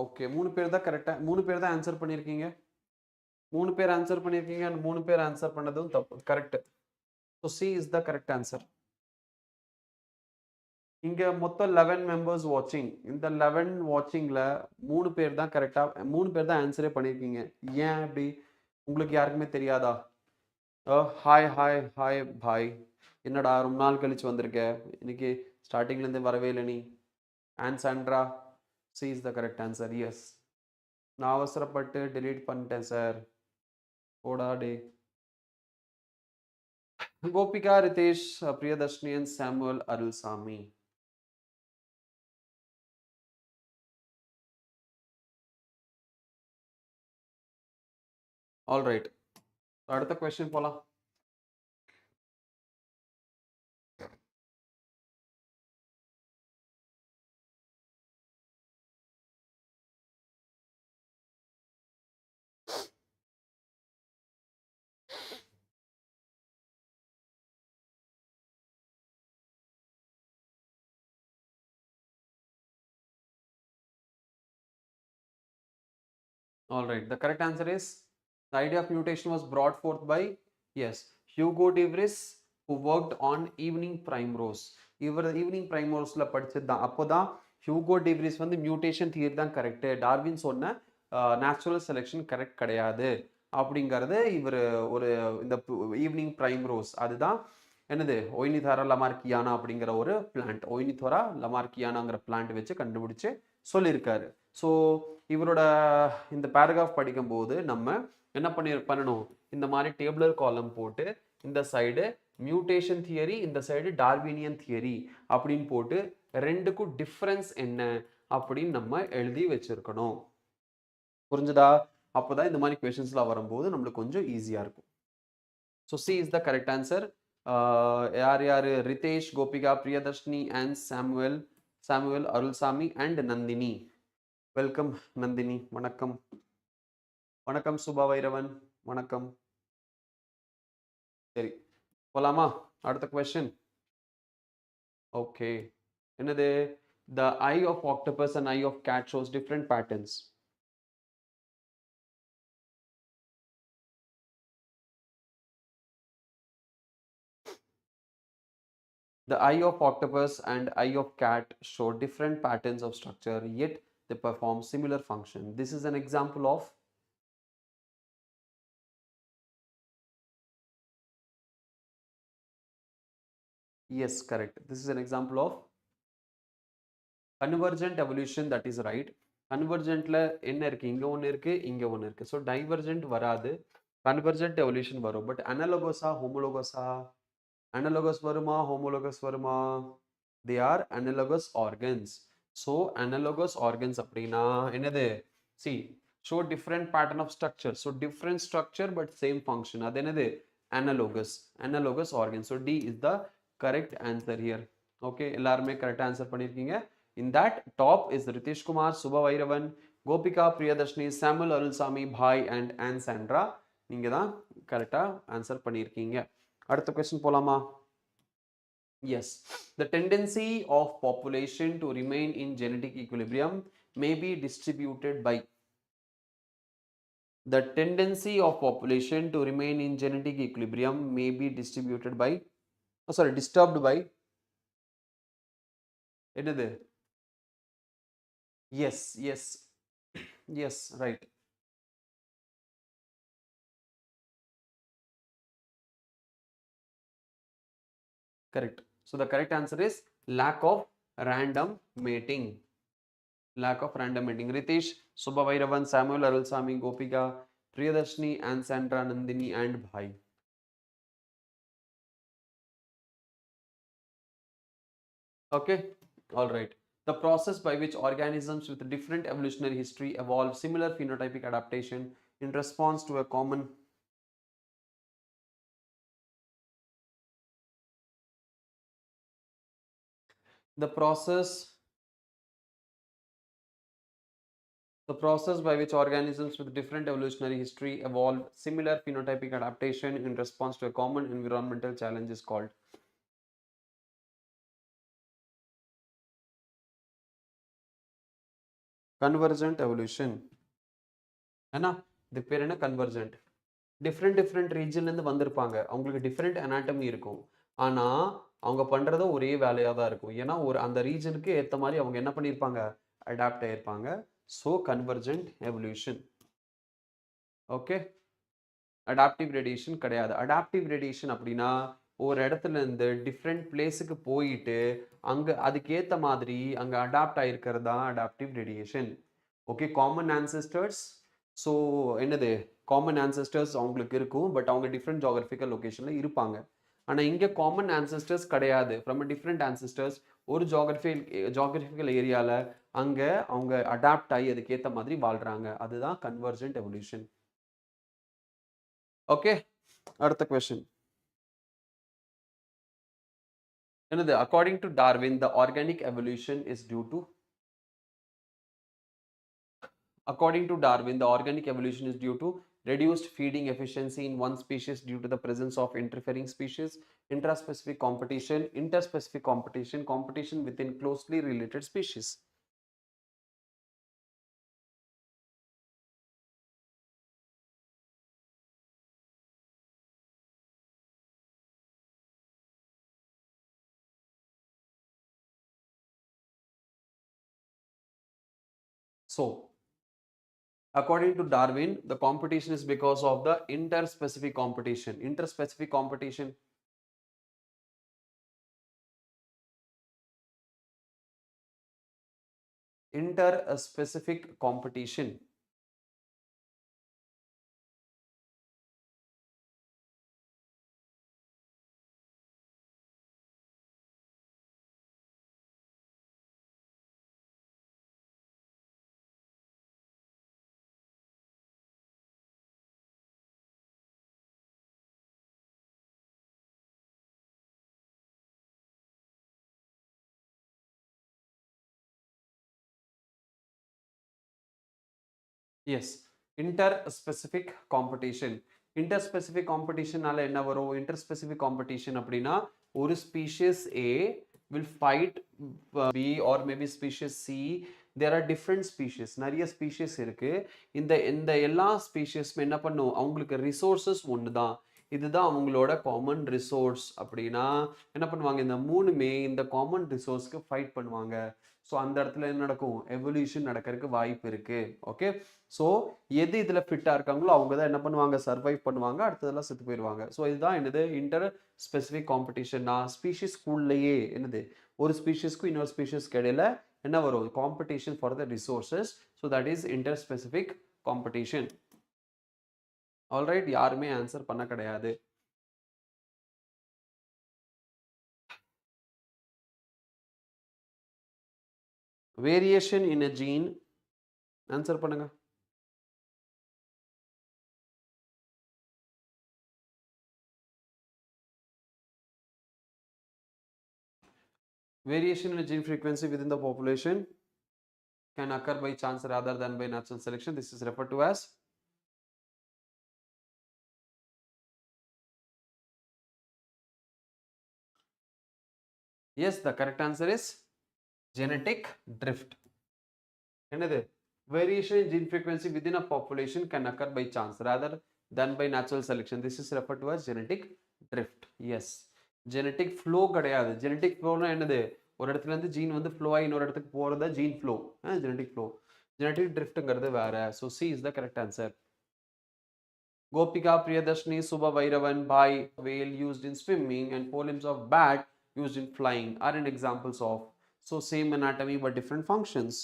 Okay, மூணு பேர் தான் கரெக்டா மூணு பேர் தான் answer பண்ணிருக்கீங்க. மூணு பேர் ஆன்சர் பண்ணிருக்கீங்க and மூணு பேர் ஆன்சர் பண்ணதும் தப்பு correct. So C is the correct answer. இங்க மொத்தம் 11 மெம்பர்ஸ் வாட்சிங். இந்த 11 வாட்சிங்ல மூணு பேர் தான் கரெக்டா மூணு பேர் தான் ஆன்சரே பண்ணிருக்கீங்க. ஏன் அப்படி உங்களுக்கு யாருக்குமே தெரியாதா? ஹாய் ஹாய் ஹாய் பாய், என்னடா ரொம்ப நாள் கழிச்சு வந்திருக்க, இன்னைக்கு ஸ்டார்டிங்லேருந்து வரவே இல்லை நீ. And Sandra, C is the correct answer. Yes, நான் அவசரப்பட்டு delete பண்ணிட்டேன் சார். ஓடா டே. Gopika, Ritesh, Priyadarshini and Samuel Arulsamy. All right, அடுத்த கொஸ்டின் போலாம். All right, the correct answer is the idea of mutation was brought forth by, yes, Hugo de Vries, who worked on evening primrose. இவர் evening பிரைமோர்ஸ்ல படிச்சது தான். அப்போதான் ஹியூகோ டி விரிஸ் வந்து mutation theory தான் correct, Darwin சொன்ன natural selection correct கிடையாது அப்படிங்கிறது இவர் ஒரு இந்த ஈவினிங் பிரைம் ரோஸ் அதுதான் என்னது ஒயினிதாரா லமார்க்கியானா அப்படிங்கிற ஒரு பிளான்ட் ஒயினிதோரா லமார்க்கியானாங்கிற பிளான்ட் வச்சு கண்டுபிடிச்சு சொல்லியிருக்காரு. ஸோ இவரோட இந்த பேராகிராஃப் படிக்கும்போது நம்ம என்ன பண்ணணும், இந்த மாதிரி டேபிளர் காலம் போட்டு இந்த சைடு மியூட்டேஷன் தியரி இந்த சைடு டார்வினியன் தியரி அப்படின்னு போட்டு ரெண்டுக்கும் டிஃப்ரென்ஸ் என்ன அப்படின்னு நம்ம எழுதி வச்சிருக்கணும். புரிஞ்சுதா? அப்போதான் இந்த மாதிரி கொஸ்டின்ஸ்லாம் வரும்போது நம்மளுக்கு கொஞ்சம் ஈஸியா இருக்கும். So C is the correct answer. யார் யார்? Ritesh, Gopika, Priyadharshini and Samuel, Arulsamy and Nandini. Welcome Nandini. வணக்கம். வணக்கம் சுபா வைரவன். வணக்கம். சரி போலாமா? அடுத்த கொஸ்டின். ஓகே. என்னது? The eye of octopus and eye of cat shows different patterns. The eye of octopus and eye of cat show different patterns of structure, yet they perform similar function. This is an example of. Yes, correct. This is an example of convergent evolution. That is right. Convergentல என்ன இருக்கு? இங்க ஒன்னு இருக்கு, இங்க ஒன்னு இருக்கு. So divergent வராது. Convergent evolution வரும். But analogous-ஆ, homologous-ஆ? Analogous வருமா, homologous வருமா? They are analogous organs. So analogous organs அப்படின்னா என்னது? See, show different pattern of structure. So different structure but same function. அது என்னது? Analogous organs. So D is the correct answer here. Okay, எல்லாருமே correct answer பண்ணிருக்கீங்க. In that top is Ritesh Kumar, Subha Vairavan, Gopika, Priyadarshini, Samuel Arulsami, Bhai and Ann Sandra. நீங்க தான் கரெக்டா answer பண்ணியிருக்கீங்க. அடுத்த question போலாமா? Yes, the tendency of population to remain in genetic equilibrium may be distributed by. The tendency of population to remain in genetic equilibrium may be distributed by, disturbed by. என்னது? Yes, yes, yes, right. Correct. So the correct answer is lack of random mating. Lack of random mating. Ritesh, Subha Vairavan, Samuel Arulsami, Gopika, Priyadarshini, and Sandra, Nandini, and Bhai. Okay, all right. The process by which organisms with different evolutionary history evolve similar phenotypic adaptation in response to a common. The process by which organisms with different evolutionary history evolve similar phenotypic adaptation in response to a common environmental challenge is called. Convergent evolution. ஏன்னா இது பேர் என்ன? Convergent. Different ரீஜன்லேருந்து வந்திருப்பாங்க, அவங்களுக்கு different anatomy இருக்கும், ஆனால் அவங்க பண்ணுறதும் ஒரே வேலையாக தான் இருக்கும். ஏன்னா அந்த ரீஜனுக்கு ஏற்ற மாதிரி அவங்க என்ன பண்ணியிருப்பாங்க? அடாப்ட் ஆகியிருப்பாங்க. So convergent evolution. Okay, adaptive radiation கிடையாது. அடாப்டிவ் ரேடியேஷன் அப்படின்னா ஒரு இடத்துல இருந்து டிஃப்ரெண்ட் பிளேஸுக்கு போயிட்டு அங்கே அதுக்கேற்ற மாதிரி அங்கே அடாப்ட் ஆகிருக்கிறது தான் adaptive radiation. Okay, common ancestors. So என்னது? காமன் ஆன்செஸ்டர்ஸ் அவங்களுக்கு இருக்கும், பட் அவங்க டிஃப்ரெண்ட் ஜாகிரபிக்கல் லொக்கேஷனில் இருப்பாங்க. ஆனால் இங்கே காமன் ஆன்செஸ்டர்ஸ் கிடையாது. ஃப்ரம் டிஃப்ரெண்ட் ஆன்செஸ்டர்ஸ் ஒரு ஜாகிரபிக்கல் ஏரியாவில் அங்கே அவங்க அடாப்ட் ஆகி அதுக்கேற்ற மாதிரி வாழ்கிறாங்க. அதுதான் கன்வர்ஜென்ட் எவல்யூஷன். ஓகே, அடுத்த கொஸ்டின் என்னது? According to Darwin the organic evolution is due to. According to Darwin, the organic evolution is due to reduced feeding efficiency in one species due to the presence of interfering species, interspecific competition, competition within closely related species. So, According to Darwin, the competition is because of the interspecific competition. Interspecific competition. Interspecific competition. Yes, interspecific competition. Interspecific competition நால என்ன வரும்? Interspecific competition அப்படின்னா ஒரு species A will fight B or maybe species C. There are different species, நிறைய species இருக்கு. இந்த இந்த எல்லா ஸ்பீஷியஸ்மே என்ன பண்ணும்? அவங்களுக்கு ரிசோர்சஸ் ஒன்று தான். இதுதான் அவங்களோட காமன் ரிசோர்ஸ். அப்படின்னா என்ன பண்ணுவாங்க? இந்த மூணுமே இந்த காமன் ரிசோர்ஸ்க்கு ஃபைட் பண்ணுவாங்க. ஸோ அந்த இடத்துல என்ன நடக்கும்? எவல்யூஷன் நடக்கிறதுக்கு வாய்ப்பு இருக்கு. ஓகே, ஸோ எது இதில் ஃபிட்டாக இருக்காங்களோ அவங்க தான் என்ன பண்ணுவாங்க? சர்வைவ் பண்ணுவாங்க, அடுத்ததெல்லாம் செத்து போயிடுவாங்க. ஸோ இதுதான் என்னது? இன்டர் ஸ்பெசிஃபிக் காம்படிஷன்னா ஸ்பீஷிஸ்குள்ளேயே என்னது ஒரு ஸ்பீஷிஸ்க்கும் இன்னொரு ஸ்பீஷிஸ்க்கு இடையில என்ன வரும்? Competition for the resources. So that is inter specific competition. Alright, யாருமே ஆன்சர் பண்ண கிடையாது. Variation in a gene. Answer பண்ணுங்க. Variation in gene frequency within the population can occur by chance rather than by natural selection. This is referred to as yes, the correct answer is genetic drift. என்னது? Variation in gene frequency within a population can occur by chance rather than by natural selection. This is referred to as genetic drift. Yes, genetic flow கிடையாது. genetic flow னா என்னது? ஒரு இடத்துல இருந்து gene வந்து flow ஆகி இன்னொரு இடத்துக்கு போறத gene flow. genetic flow. genetic driftங்கிறது வேற. So C is the correct answer. Gopika, Priyadarshini, Subha Vairavan, Bhai, whale used in swimming and forelimbs of bat used in flying are in examples of. So same anatomy but different functions.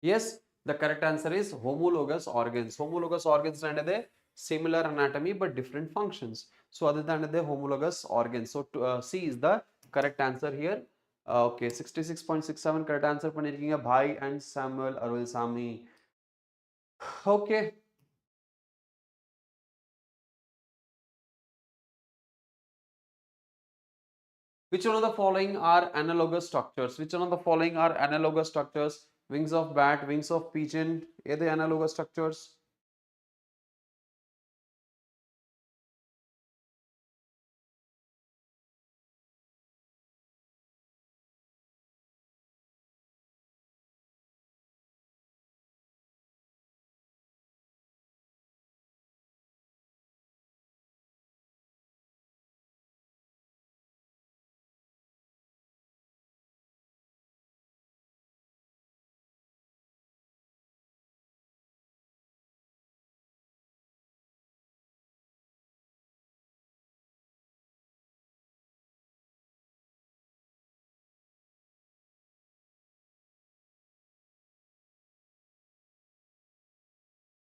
Yes, the correct answer is homologous organs. Homologous organs are similar anatomy but different functions. So other than the homologous organs. So C is the correct answer here. Okay, 66.67 correct answer பண்ணிருக்கீங்க Bhai and Samuel Arul Sami. Okay. Which one of the following are analogous structures? Which one of the following are analogous structures? Wings of bat, wings of pigeon, are they analogous structures?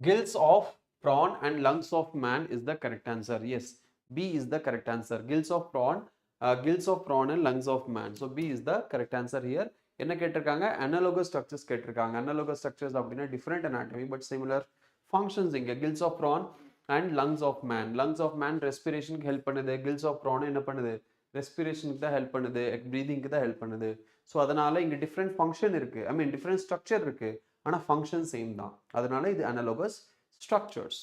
Gills of prawn and lungs of man is the correct answer. Yes, B is the correct answer. Gills of prawn and lungs of man. So B is the correct answer here. என்ன கேட்டிருக்காங்க? Analogous structures கேட்டிருக்காங்க. Analogous structures அப்படின்னா different anatomy but similar functions இங்க. Gills of prawn and lungs of man. Lungs of man respiration help பண்ணுது. Gills of prawn என்ன பண்ணுது? Respiration தான் help பண்ணுது. Breathing தான் help பண்ணுது. ஸோ அதனால இங்க different function இருக்கு. I mean different structure இருக்கு. ஆனால் ஃபங்க்ஷன் சேம் தான். அதனால இது அனலோகஸ் ஸ்ட்ரக்சர்ஸ்.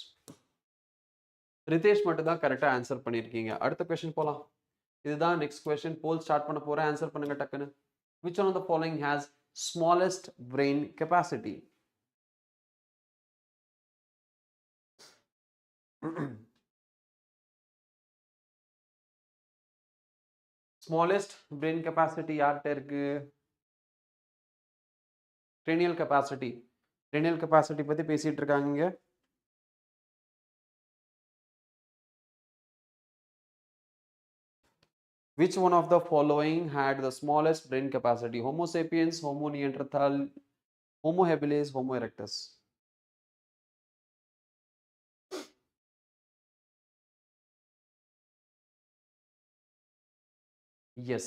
ரிதேஷ் மட்டும் தான் கரெக்டா ஆன்சர் பண்ணிருக்கீங்க. அடுத்த क्वेश्चन போலாம். இதுதான் நெக்ஸ்ட் क्वेश्चन. போல் ஸ்டார்ட் பண்ண போறேன். ஆன்சர் பண்ணுங்க டக்குன்னு. Which one of the following has smallest brain capacity? smallest brain capacity யார்கிட்ட இருக்கு? cranial capacity. cranial capacity பத்தி பேசிட்டு இருக்காங்க இங்க. Which one of the following had the smallest brain capacity? Homo sapiens, Homo neanderthal, Homo habilis, Homo erectus. Yes,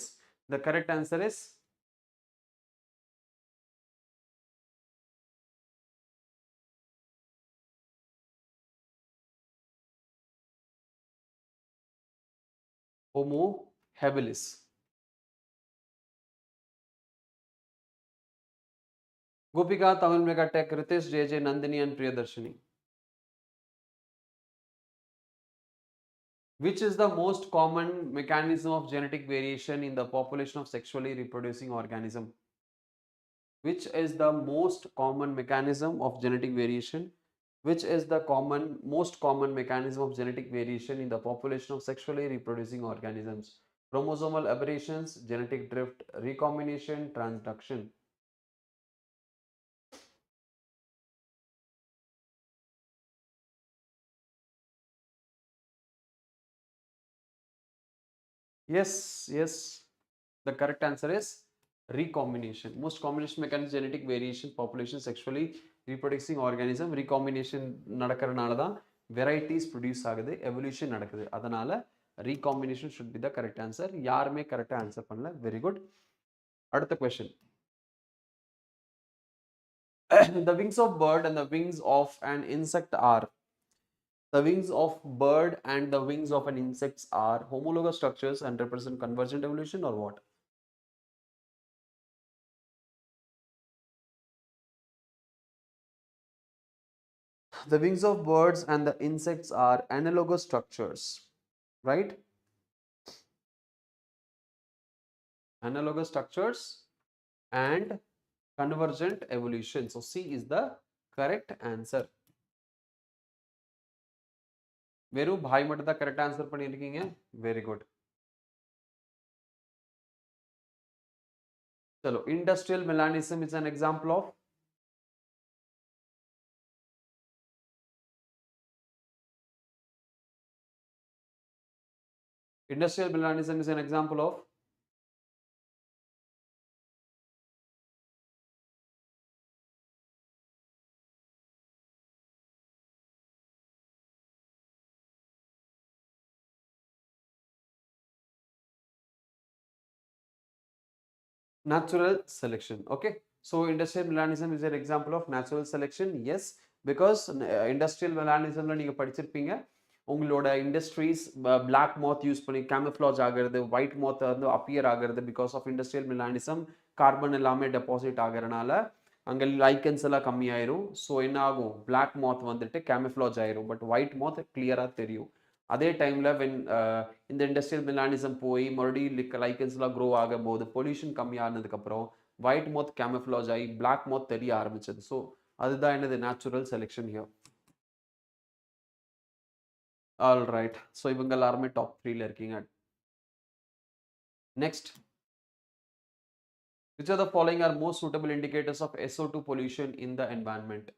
the correct answer is Homo habilis. Gopika, Tamil Mega Tech, Ritesh, JJ, Nandini, and Priyadarshini. Which is the most common mechanism of genetic variation in the population of sexually reproducing organism? Which is the most common mechanism of genetic variation? Which is the most common mechanism of genetic variation in the population of sexually reproducing organisms? Chromosomal aberrations, genetic drift, recombination, transduction. Yes. The correct answer is recombination. Most combination mechanism genetic variation, population sexually reproducing organism. Recombination நடக்கிறனால தான் varieties produce ஆகுது, evolution நடக்குது. அதனால recombination should be the correct answer. யாருமே correct answer பண்ணல. Very good. அடுத்த question. The wings of bird and the wings of an insect are the wings of bird and the wings of an insect are homologous structures and represent convergent evolution or what? The wings of birds and the insects are analogous structures, right? Analogous structures and convergent evolution. So C is the correct answer. Veru bhai மட்டும் தான் correct answer பண்ணிருக்கீங்க. Very good. चलो, industrial melanism is an example of industrial melanism is an example of natural selection. Okay, so industrial melanism is an example of natural selection. Yes, because industrial melanism நீங்க படிச்சிருப்பீங்க. உங்களோட industries black moth use பண்ணி camouflage ஆகிறது, white moth வந்து appear ஆகிறது because of industrial melanism. Carbon எல்லாமே deposit ஆகிறனால அங்கே லைக்கன்ஸ் எல்லாம் கம்மியாயிரும். ஸோ என்ன ஆகும், பிளாக் moth வந்துட்டு camouflage ஆயிரும், பட் ஒயிட் moth கிளியராக தெரியும். அதே டைமில் வென் இந்த இண்டஸ்ட்ரியல் மெலானிசம் போய் மறுபடியும் லைக்கன்ஸ்லாம் க்ரோ ஆகும் போது பொல்யூஷன் கம்மியானதுக்கப்புறம் ஒயிட் moth camouflage ஆகி பிளாக் moth தெரிய ஆரம்பிச்சது. ஸோ அதுதான் என்னது natural selection here. All right. So இவங்க எல்லாருமே டாப் 3ல இருக்கீங்க. Next, which of the following are most suitable indicators of SO2 pollution in the environment?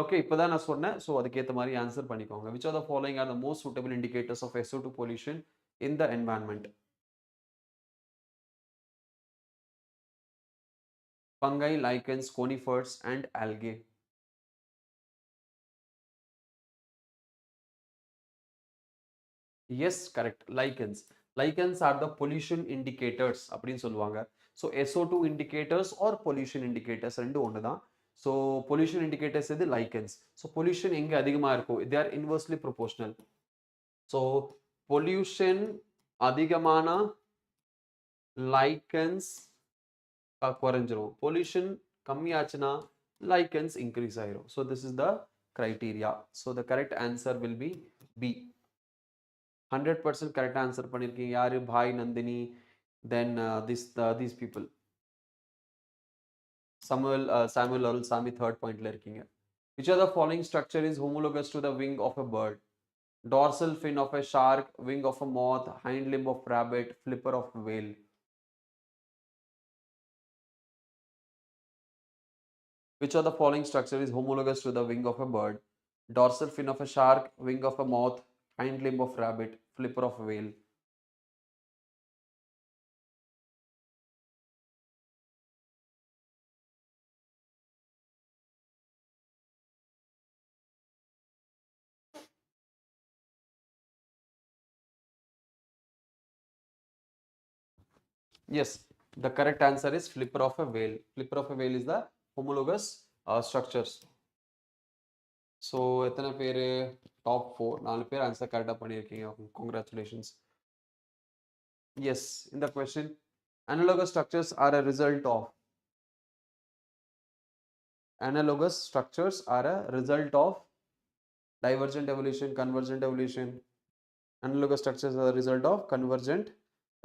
Okay, இப்போதான் நான் சொன்னேன். ஸோ அதுக்கேற்ற மாதிரி ஆன்சர் பண்ணிக்கோங்க. which of the following are the most suitable indicators of SO2 pollution in the environment? Fungi, lichens, conifers, and algae. Yes, correct. Lichens. Lichens are the pollution indicators அப்படின்னு சொல்லுவாங்க. So SO2 indicators or pollution indicators ரெண்டு ஒன்று தான். So pollution indicators இது lichens. So pollution எங்கே அதிகமாக இருக்கும், they are inversely proportional. So pollution அதிகமான lichens குறைஞ்சிரும். பொல்யூஷன் கம்மியாச்சுன்னா lichens increase ஆயிரும். So this is the criteria. So the correct answer will be B. 100% correct answer பண்ணிருக்கீங்க யாரு? பாய் Nandini, then these people. Samuel Arulsamy third point ல இருக்கீங்க. Which of the following structure is homologous to the wing of a bird? Dorsal fin of a shark, wing of a moth, hind limb of rabbit, flipper of whale. Which of the following structure is homologous to the wing of a bird? Dorsal fin of a shark, wing of a moth, hind limb of rabbit, flipper of whale. Yes, the correct answer is flipper of a whale. Flipper of a whale is the homologous structures. So, எத்தனை பேர் top 4 4 பேர் answer கரெக்டாக பண்ணியிருக்கீங்க. Congratulations. Yes, in the question, analogous structures are a result of. Analogous structures are a result of divergent evolution, convergent evolution. Analogous structures are the result of convergent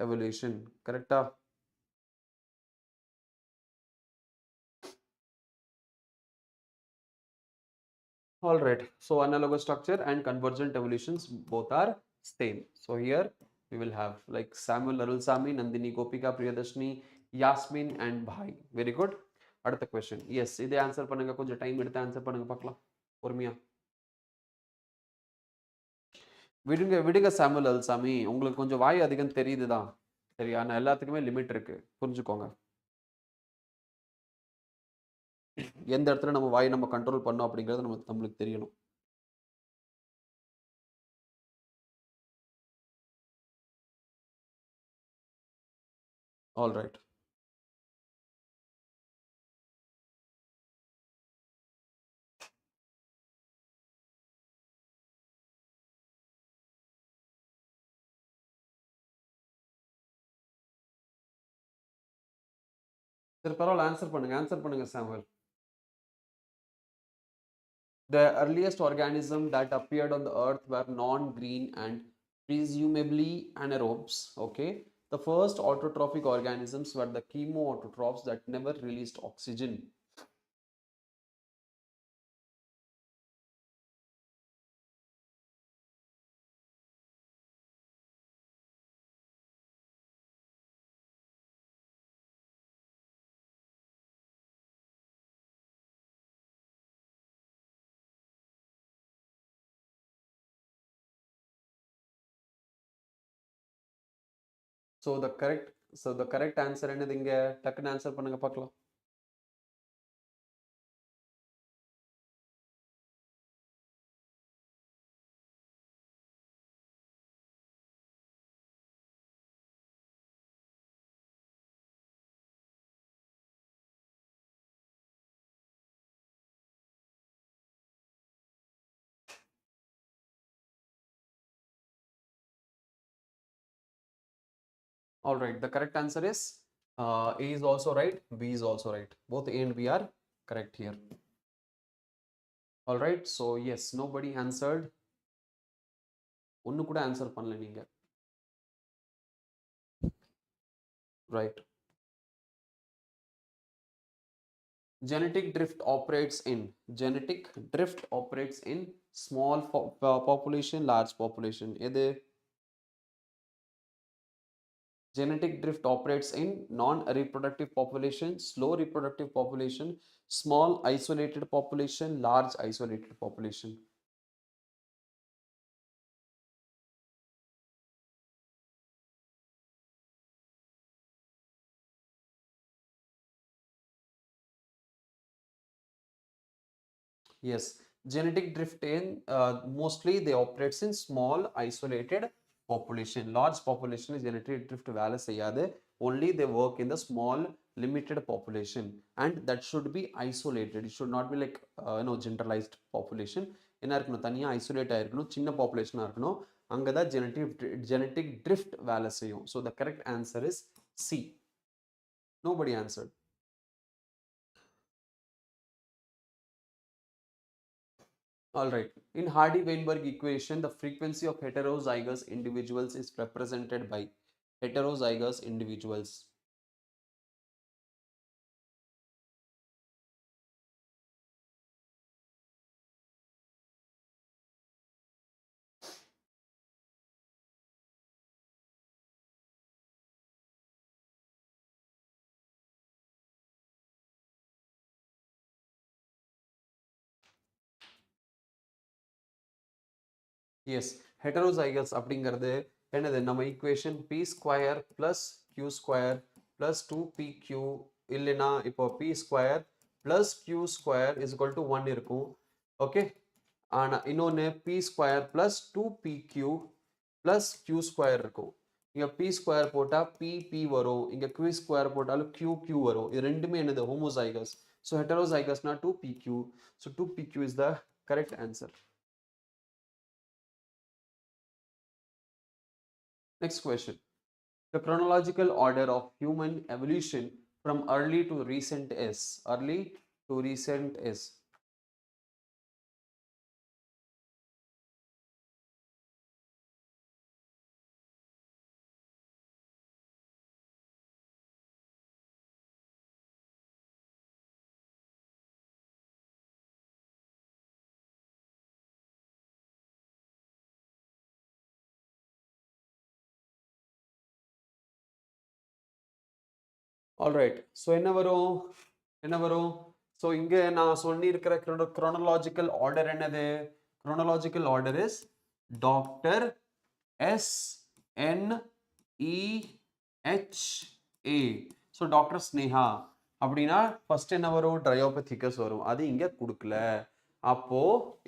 evolution. Correct? All right. So analogous structure and convergent evolutions both are same. So here we will have like Samuel Arulsamy, Nandini Gopika, Priyadashni, Yasmin and Bhai. Very good. அடுத்த question. Yes, இதே answer பண்ணுங்க. கொஞ்சம் time எடுத்து answer பண்ணுங்க பார்க்கலாம். பொறுமையா. விடுங்க விடுங்க சாமுel அல்சாமி, உங்களுக்கு கொஞ்சம் வாய் அதிகம் தெரியுதுதான். சரியா? ஆனா எல்லாத்துக்குமே லிமிட் இருக்கு. புரிஞ்சுக்கோங்க. எந்த இடத்துல நம்ம வாய் நம்ம கண்ட்ரோல் பண்ணோம் அப்படிங்கிறது நம்மளுக்கு தெரியணும். All right. சரி பரவாயில்ல, ஆன்சர் பண்ணுங்க சாமுel. The earliest organisms that appeared on the earth were non-green and presumably anaerobes. Okay. The first autotrophic organisms were the chemoautotrophs that never released oxygen. So the correct answer என்னது இங்க? டக்குன்னு answer பண்ணுங்க பார்க்கலாம். All right, the correct answer is A is also right, B is also right. Both A and B are correct here. All right, so yes, nobody answered. ஒன்னு கூட answer பண்ணல நீங்க. Right. Genetic drift operates in small population, large population. எது? Genetic drift operates in non-reproductive population, slow reproductive population, small isolated population, large isolated population. Yes, genetic drift in mostly they operates in small isolated population. Large population is genetic drift வேலை செய்யாது. Only they work in the small limited population, and that should be isolated. It should not be like generalized population. என்ன இருக்கணும்? தனியா isolate ஆயிருக்கணும், சின்ன பாப்புலேஷனா இருக்கணும். அங்கதான் genetic drift வேலை செய்யும். So the correct answer is C. Nobody answered. All right. In Hardy-Weinberg equation, the frequency of heterozygous individuals is represented by heterozygous individuals. Yes, heterozygous அப்படிங்கிறது என்னது நம்ம equation p square plus q square plus 2pq இல்லைனா இப்போ p square plus q square is equal to 1 இருக்கும். Okay, ஆனா இன்னொன்று p square plus 2pq plus q square இருக்கும். இங்க p ஸ்கொயர் போட்டா p வரும், இங்க q ஸ்கொயர் போட்டாலும் q வரும். இது ரெண்டுமே என்னது ஹோமோசைகஸ். ஸோ ஹெட்டரோசைகஸ்னா 2pq. So 2pq is the correct answer. Next question. The chronological order of human evolution from early to recent is. Early to recent is. All right. So என்ன வரும் so இங்கே நான் சொல்லியிருக்கிற chronological order என்னது? Chronological order is Dr. SNEHA. So doctor Sneha அப்படின்னா first என்ன வரும்? ட்ரையோபதிகஸ் வரும். அது இங்கே கொடுக்கல, அப்போ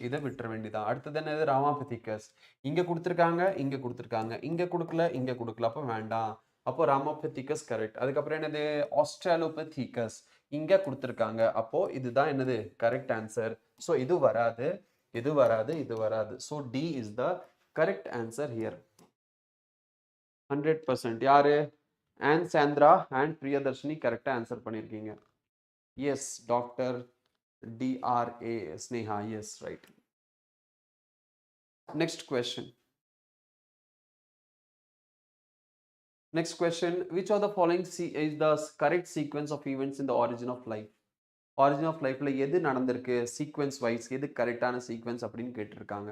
இதை விட்டுற வேண்டியதான். அடுத்தது என்னது? ராமாபதிகஸ். இங்கே கொடுத்துருக்காங்க, இங்கே கொடுத்துருக்காங்க, இங்கே கொடுக்கல, இங்கே கொடுக்கல, அப்போ வேண்டாம். அப்போ ராமோபதிகஸ் கரெக்ட். அதுக்கப்புறம் என்னது? ஆஸ்ட்ராலோபதிகஸ். இங்க கொடுத்துருக்காங்க, அப்போ இதுதான் என்னது? Correct answer. ஸோ இது வராது, இது வராது, இது வராது. So D is the correct answer here. 100%. யாரு? அண்ட் சாந்திரா அண்ட் பிரியதர்ஷினி கரெக்டா ஆன்சர் பண்ணியிருக்கீங்க. Yes, doctor DRA Sneha. Yes, right. Next question. Next question. Which of the following is the correct sequence of events in the origin of life? Origin of lifeல எது நடந்திருக்கு sequence wise, எது கரெக்டான sequence அப்படின்னு கேட்டிருக்காங்க.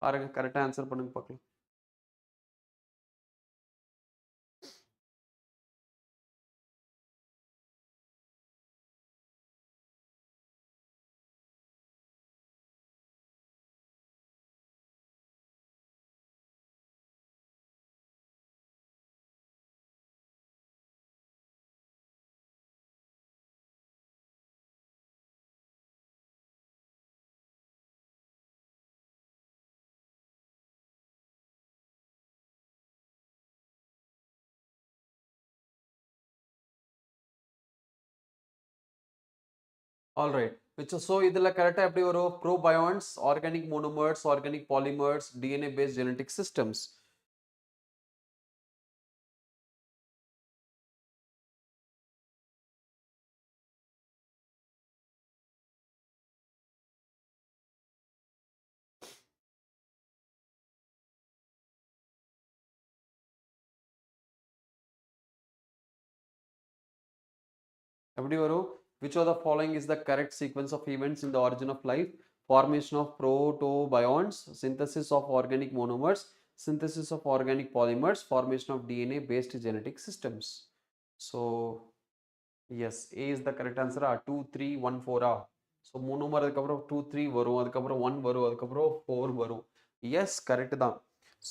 பாருங்க, கரெக்டா answer பண்ணுங்க பார்க்கலாம். All right. So இதுல கரெக்டா எப்படி வரும்? Probionts, organic monomers, organic polymers, DNA based genetic systems. எப்படி வரும்? Which of the following is the correct sequence of events in the origin of life? Formation of protobions, synthesis of organic monomers, synthesis of organic polymers, formation of DNA based genetic systems. So yes, A is the correct answer. 2 3 1 4 ah. So monomer அதுக்கப்புறம் 2 3 வரும், அதுக்கப்புறம் 1 வரும், அதுக்கப்புறம் 4 வரும். S, correct தான்.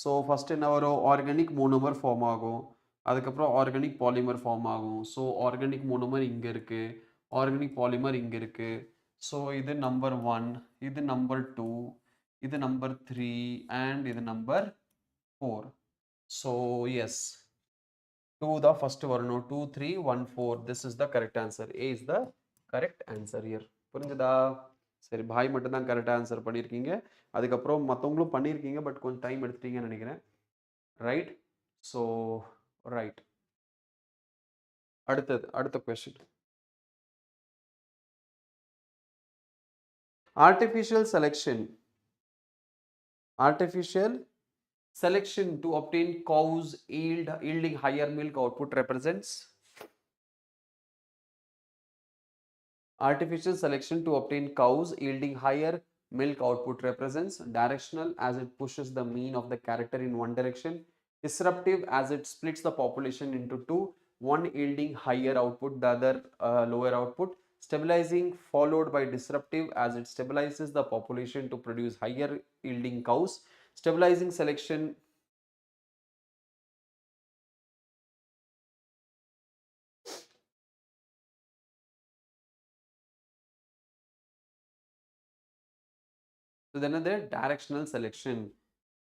So first என்ன வரும்? Organic monomer form ஆகும், அதுக்கப்புறம் ஆர்கானிக் பாலிமர் ஃபார்ம் ஆகும். ஸோ ஆர்கானிக் மோனோமர் இங்கே இருக்கு, ஆர்கானிக் பாலிமர் இங்கே இருக்கு. ஸோ இது நம்பர் 1, இது நம்பர் 2, இது நம்பர் 3 அண்ட் இது நம்பர் 4. ஸோ எஸ், 2 தான் ஃபர்ஸ்ட் வரணும். 2 3 1 4. This is the correct answer. A is the correct answer here. புரிஞ்சுதா? சரி, பாய் மட்டும் தான் கரெக்டாக ஆன்சர் பண்ணியிருக்கீங்க. அதுக்கப்புறம் மற்றவங்களும் பண்ணியிருக்கீங்க, பட் கொஞ்சம் டைம் எடுத்துட்டீங்கன்னு நினைக்கிறேன். ரைட். So right. அடுத்த question. Artificial selection Artificial selection to obtain cows yielding higher milk output represents. Artificial selection to obtain cows yielding higher milk output represents. Directional, as it pushes the mean of the character in one direction. Disruptive, as it splits the population into two, one yielding higher output, the other lower output. Stabilizing, followed by disruptive, as it stabilizes the population to produce higher yielding cows. Stabilizing selection. So then the directional selection.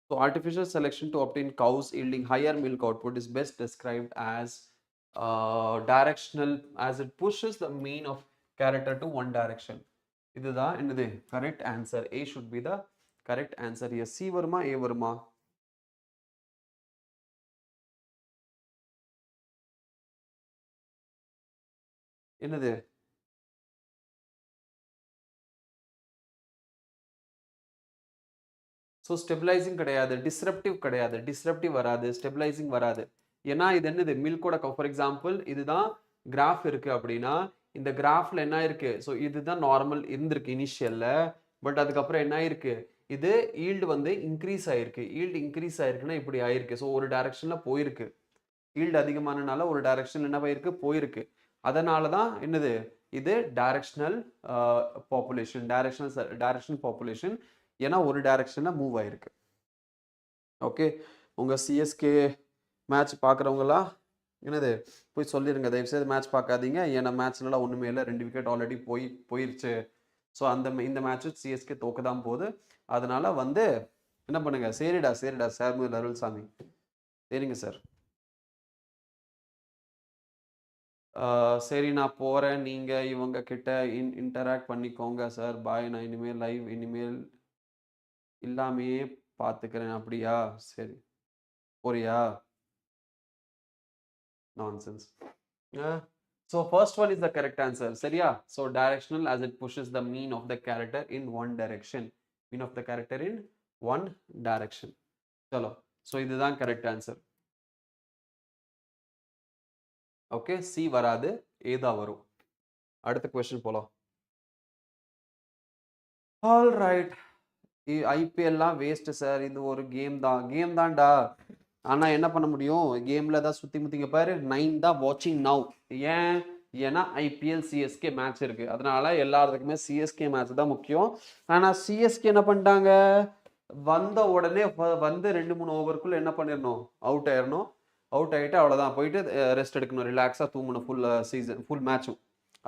So artificial selection to obtain cows yielding higher milk output is best described as directional, as it pushes the mean of character to one direction. இதுதான் என்னது correct answer. A should be the correct answer here. C வருமா A வருமா? என்னது? So stabilising கிடையாது, disruptive கிடையாது, disruptive வராது, stabilising வராது. ஏன்னா இது என்னது மில்கோட ஃபார் எக்ஸாம்பிள் இதுதான் கிராஃப் இருக்கு அப்படின்னா இந்த கிராஃப்ல என்ன இருக்கு, ஸோ இதுதான் நார்மல் இருந்திருக்கு இனிஷியல்ல, பட் அதுக்கப்புறம் என்ன ஆயிருக்கு, இது ஈல்டு வந்து இன்க்ரீஸ் ஆயிருக்கு. ஈல்டு இன்க்ரீஸ் ஆயிருக்குன்னா இப்படி ஆயிருக்கு. ஸோ ஒரு டைரக்ஷன்ல போயிருக்கு, ஈல்டு அதிகமானனால ஒரு டைரக்ஷன் என்ன ஆயிருக்கு, போயிருக்கு. அதனால தான் என்னது இது டைரக்ஷனல் பாப்புலேஷன், டைரக்ஷனல் பாப்புலேஷன், ஏன்னா ஒரு டைரக்ஷன்ல மூவ் ஆயிருக்கு. ஓகே, உங்க சிஎஸ்கே மேட்ச் பார்க்குறவங்களா என்னது போய் சொல்லிடுங்க, தயவுசெய்து மேட்ச் பார்க்காதீங்க, ஏன்னா மேட்ச்லாம் ஒன்றுமே இல்லை, 2 விக்கெட் ஆல்ரெடி போயிருச்சு. ஸோ இந்த மேட்ச் சிஎஸ்கே தோக்க தான் போகுது. அதனால வந்து என்ன பண்ணுங்க, சரிடா சரிடா சார் அருள்சாமி, சரிங்க சார். சரி நான் போகிறேன், நீங்கள் இவங்க கிட்ட இன்டராக்ட் பண்ணிக்கோங்க சார், பாய், நான் இனிமேல் லைவ் இனிமேல் இல்லாமையே பார்த்துக்கிறேன். அப்படியா, சரி போறியா? Nonsense. So first one is the correct answer. சரியா? So directional, as it pushes the mean of the character in one direction. Mean of the character in one direction. चलो, so இதுதான் correct answer. Okay, C வராது, A தான் வரும். அடுத்த question போலாம். All right. ஐபிஎல்லாம் waste sir, இது ஒரு game தான்டா. ஆனால் என்ன பண்ண முடியும், கேமில் தான் சுற்றி முற்றிங்க பாரு. 9 தான் வாட்சிங் நவ். ஏன்னா ஐபிஎல் சிஎஸ்கே மேட்ச் இருக்குது, அதனால எல்லாத்துக்குமே சிஎஸ்கே மேட்ச் தான் முக்கியம். ஆனால் சிஎஸ்கே என்ன பண்ணிட்டாங்க, வந்த உடனே வந்து 2-3 ஓவருக்குள்ளே என்ன பண்ணிடணும், அவுட் ஆயிடணும். அவுட் ஆகிட்டு அவ்வளோதான், போயிட்டு ரெஸ்ட் எடுக்கணும், ரிலாக்ஸாக தூங்கணும் ஃபுல் மேட்சும்.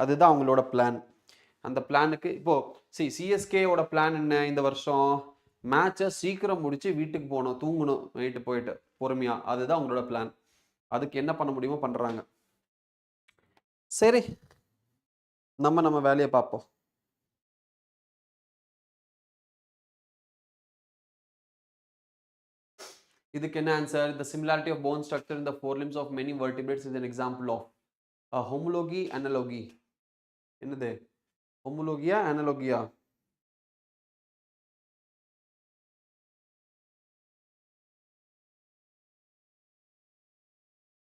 அதுதான் அவங்களோட பிளான். அந்த பிளானுக்கு இப்போது சிஎஸ்கேயோட பிளான் என்ன, இந்த வருஷம் மேட்சை சீக்கிரம் முடிச்சு வீட்டுக்கு போகணும், தூங்கணும் நைட்டு போயிட்டு பொறுமையாக. அதுதான் அவங்களோட பிளான். அதுக்கு என்ன பண்ண முடியுமோ பண்ணுறாங்க. சரி, நம்ம வேலையை பார்ப்போம். இதுக்கு என்ன answer? The similarity of bone structure in the forelimbs of many vertebrates is an example of a homology, analogy. என்னது homologia, analogia?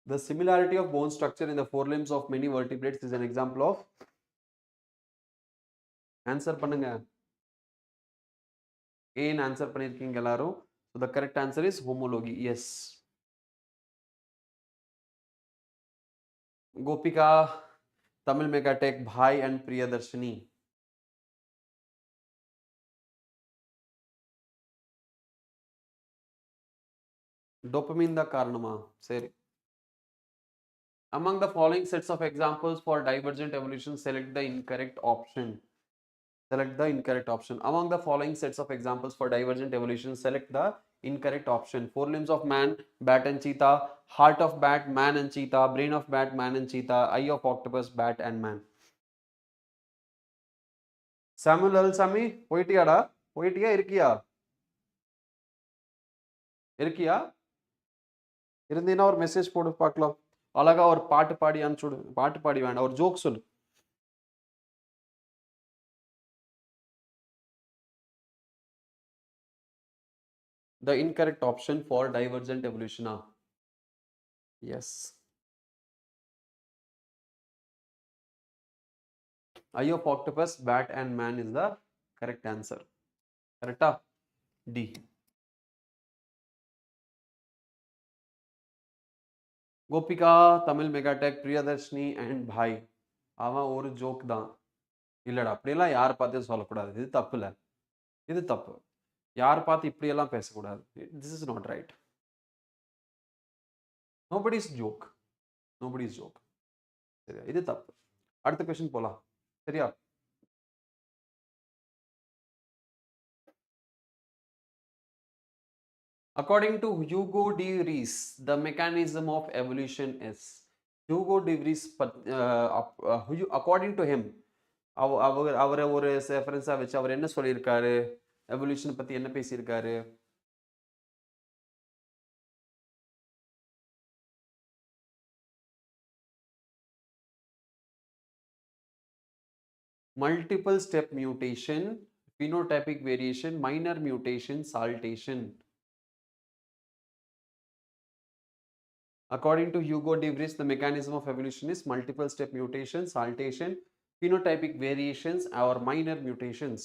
The similarity of bone structure in the forelimbs of many vertebrates is an example of. Answer பண்ணுங்க. ஏன் answer பண்ணிருக்கீங்க எல்லாரும்? So the correct answer is homology. Yes. Gopika, Tamil Megatech, Bhai and Priyadarshini. Dopamine da karanama. Seri. Among the following sets of examples for divergent evolution, select the incorrect option. Select the incorrect option. Among the following sets of examples for divergent evolution, select the incorrect option. Forelimbs of man, bat and cheetah. Heart of bat, man and cheetah. Brain of bat, man and cheetah. Eye of octopus, bat and man. Samuel Alsami, போயிட்டியாடா? போயிட்டியா இருக்கியா? இருக்கியா? இருந்தீன்னா ஒரு message போடு பார்க்கலாம். அழகா ஒரு பாட்டு பாடி அனுப்பிச்சுடு. பாட்டு பாடி வேண்டாம், ஒரு ஜோக் சொல்லு. The incorrect option for divergent evolution. Yes. Eye of octopus, bat and man is the correct answer. Correct? D. Gopika, Tamil Megatech, Priyadarshini and Bai. அவன் ஒரு ஜோக் தான். இல்லடா, அப்படியெல்லாம் யாரை பார்த்து சொல்லக்கூடாது. இது தப்புல. இது தப்பு. யார் பார்த்து இப்படியெல்லாம் பேசக்கூடாது. This is not right. Nobody's joke. Nobody's joke. சரியா, இது தப்பு. அடுத்த கொஸ்டின் போலாம். சரியா? According to Hugo de Vries, the mechanism of evolution is. Hugo de Vries, according to him, அவரை ஒரு ரெஃபரன்ஸா வச்சு அவர் என்ன சொல்லியிருக்காரு? எவல்யூஷன் பத்தி என்ன பேசியிருக்காரு? Multiple step mutation, phenotypic variation, minor mutation, saltation. According to Hugo de Vries, the mechanism of evolution is multiple step mutation, saltation, phenotypic variations, or minor mutations.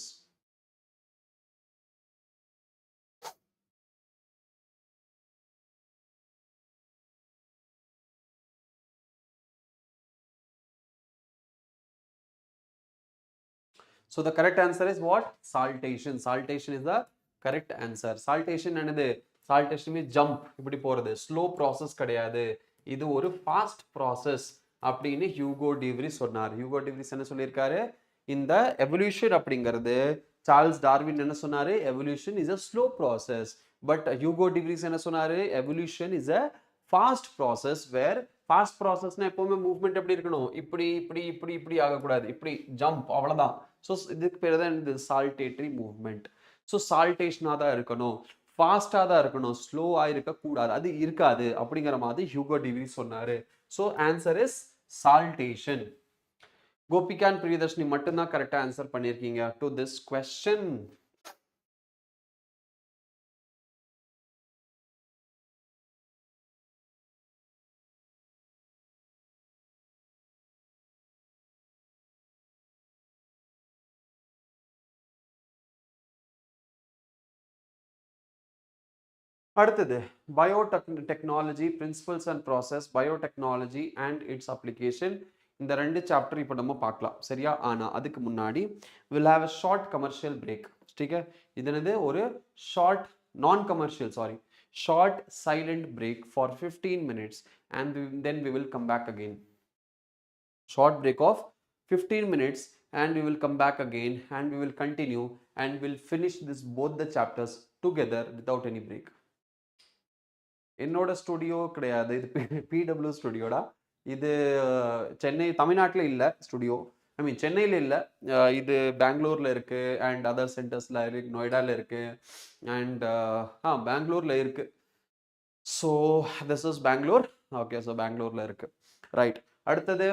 So the correct answer is what? Saltation. Saltation is the correct answer. Saltation என்னது? Saltation means jump, இப்படி போறது. Slow process கிடையாது. இது ஒரு fast process அப்படின்னு Hugo de Vries சொன்னார். Hugo de Vries என்ன சொல்லியிருக்காரு? இந்த எவல்யூஷன் அப்படிங்கிறது சார்ல்ஸ் டார்வின் என்ன சொன்னாரு? Evolution is a slow process. But Hugo de Vries என்ன சொன்னாரு? Evolution is a fast process where fast processனா எப்பவுமே மூவ்மெண்ட் எப்படி இருக்கணும்? இப்படி இப்படி இப்படி இப்படி ஆகக்கூடாது. இப்படி ஜம்ப், அவ்வளவுதான். ஸோ இதுக்கு பேர் தான் இந்த சால்டேட்டரி மூவ்மெண்ட். ஸோ சால்டேஷனாக தான் இருக்கணும், ஃபாஸ்டாக தான் இருக்கணும், ஸ்லோவாக இருக்கக்கூடாது. அது இருக்காது அப்படிங்கிற மாதிரி ஹியூகோ டி விரிஸ் சொன்னார். So answer is saltation. Gopika and Priyadarshini மட்டும்தான் கரெக்டாக ஆன்சர் பண்ணியிருக்கீங்க டு திஸ் கொஸ்டின். அடுத்தது biotechnology principles and process, biotechnology and its application. இந்த ரெண்டு சாப்டர் இப்போ நம்ம பார்க்கலாம். சரியா? ஆனால் அதுக்கு முன்னாடி will have a short commercial break. ठीक है, இது ஒரு ஷார்ட் நான் commercial short silent break for 15 minutes and then we will come back again. Short break of 15 minutes and we will come back again and we will continue and we'll finish this both the chapters together without any break. என்னோட studio கிடையாது, இது PW ஸ்டுடியோடா. இது சென்னை, தமிழ்நாட்டில் இல்லை studio. ஐ மீன் சென்னையில் இல்லை, இது பெங்களூரில் இருக்குது அண்ட் அதர் சென்டர்ஸில் இருக்குது, நொய்டாவில் இருக்குது அண்ட் பெங்களூரில் இருக்குது. So this is Bangalore. Okay, so பெங்களூரில் இருக்குது. ரைட். அடுத்தது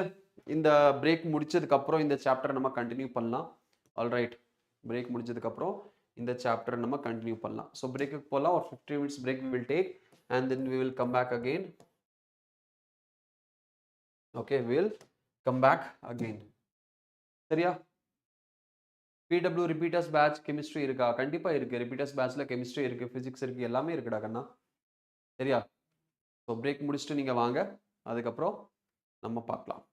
இந்த பிரேக் முடிச்சதுக்கப்புறம் இந்த சாப்டர் நம்ம கண்டினியூ பண்ணலாம். ஆல்ரைட், பிரேக் முடிச்சதுக்கப்புறம் இந்த சாப்டர் நம்ம கண்டினியூ பண்ணலாம். ஸோ பிரேக்குக்கு போகலாம். ஒரு 15 minutes break we will take and then we will come back again. Okay, we will come back again. சரியா? PW repeaters batch chemistry இருக்கா? கண்டிப்பா இருக்கு. repeaters batchல chemistry இருக்கு, physics இருக்கு, எல்லாமே இருக்குடா கண்ணா. சரியா? ஸோ பிரேக் முடிச்சுட்டு நீங்க வாங்க, அதுக்கப்புறம் நம்ம பார்க்கலாம்.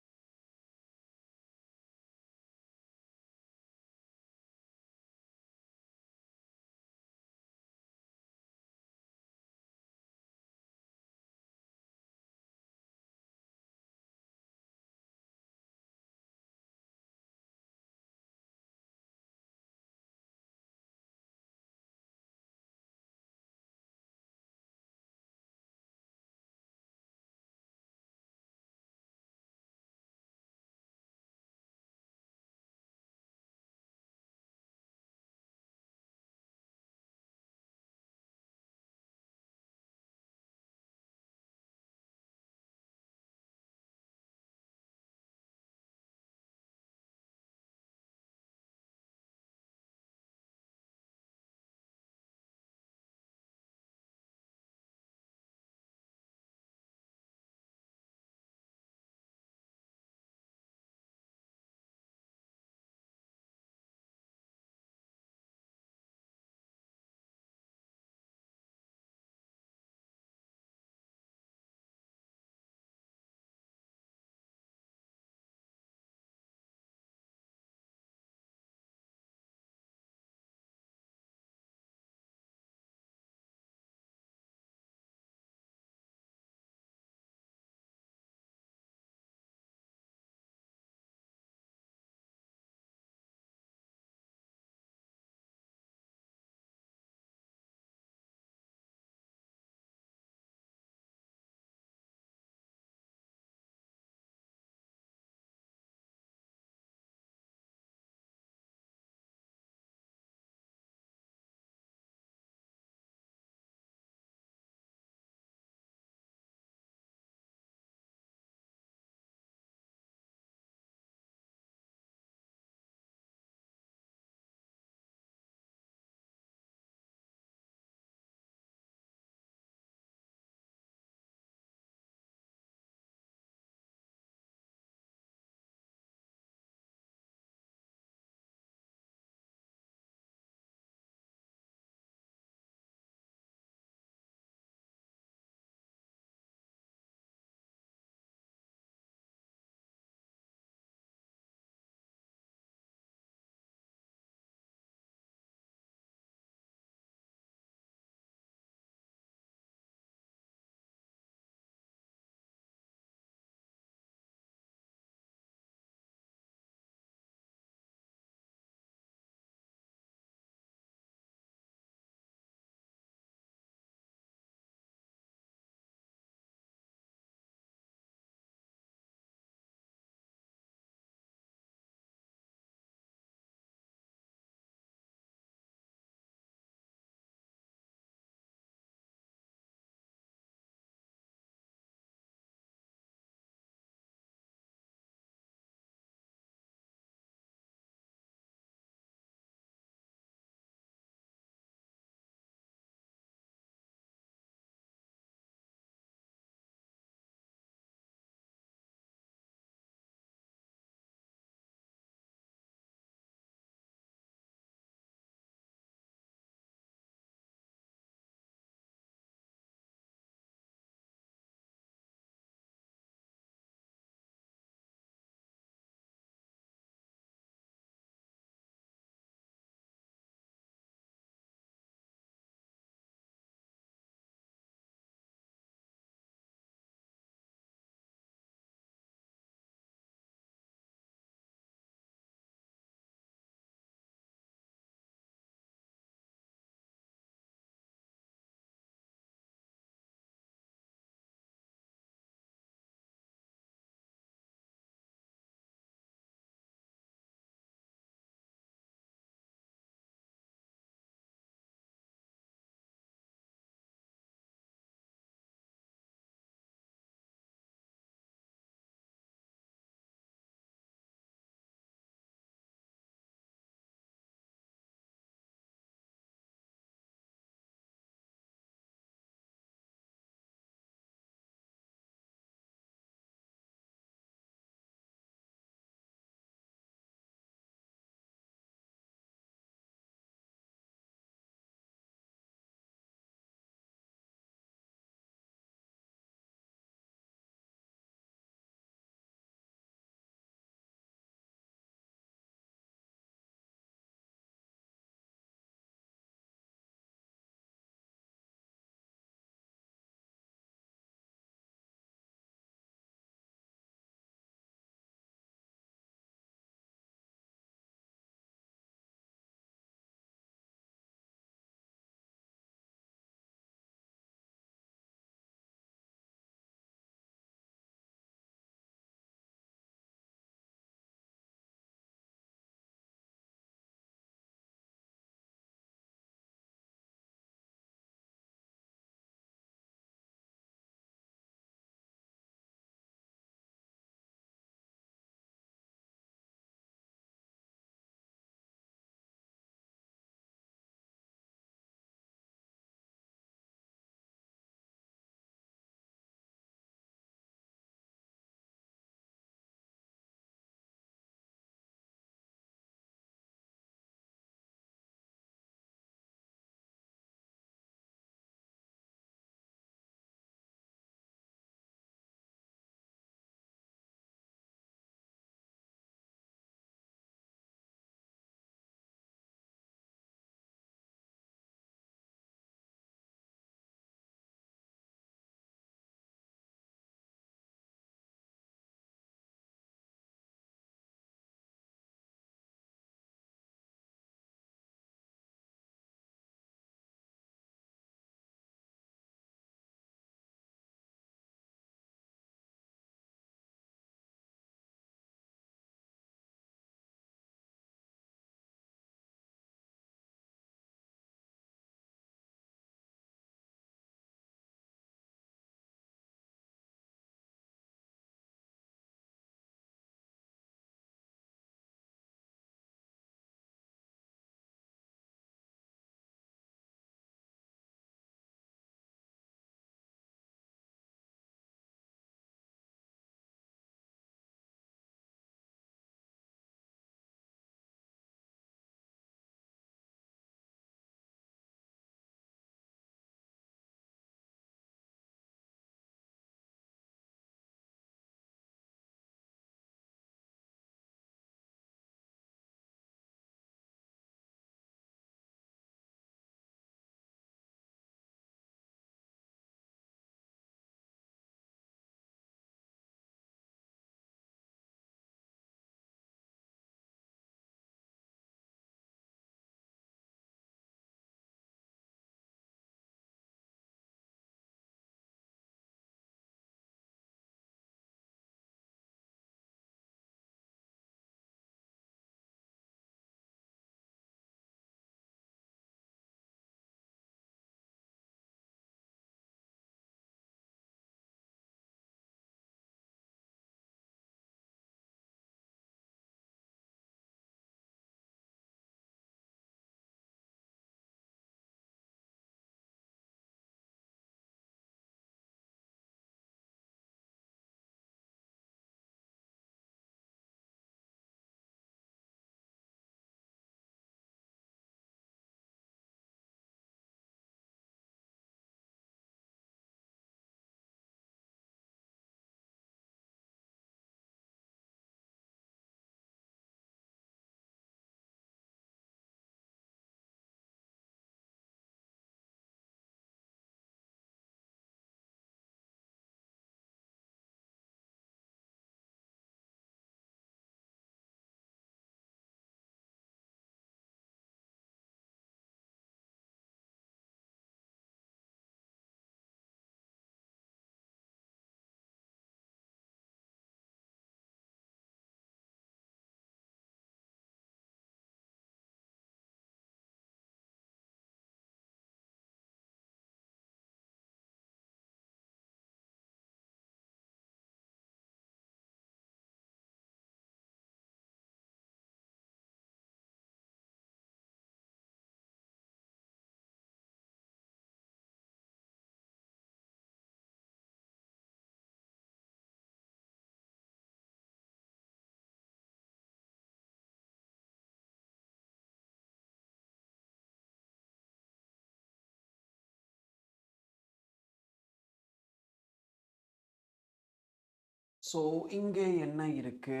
ஸோ இங்கே என்ன இருக்கு,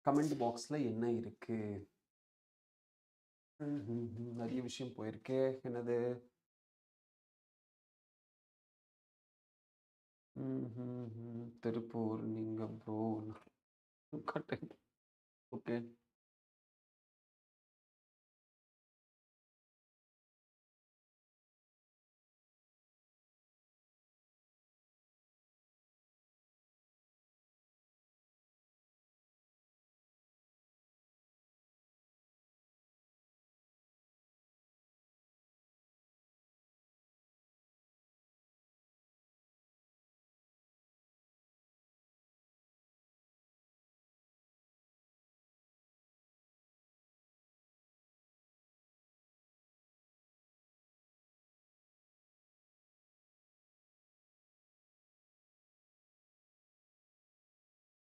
கமெண்ட் பாக்ஸ்ல என்ன இருக்கு? நிறைய விஷயம் போயிருக்கு. என்னது? திருப்பூர் நீங்க bro. Okay.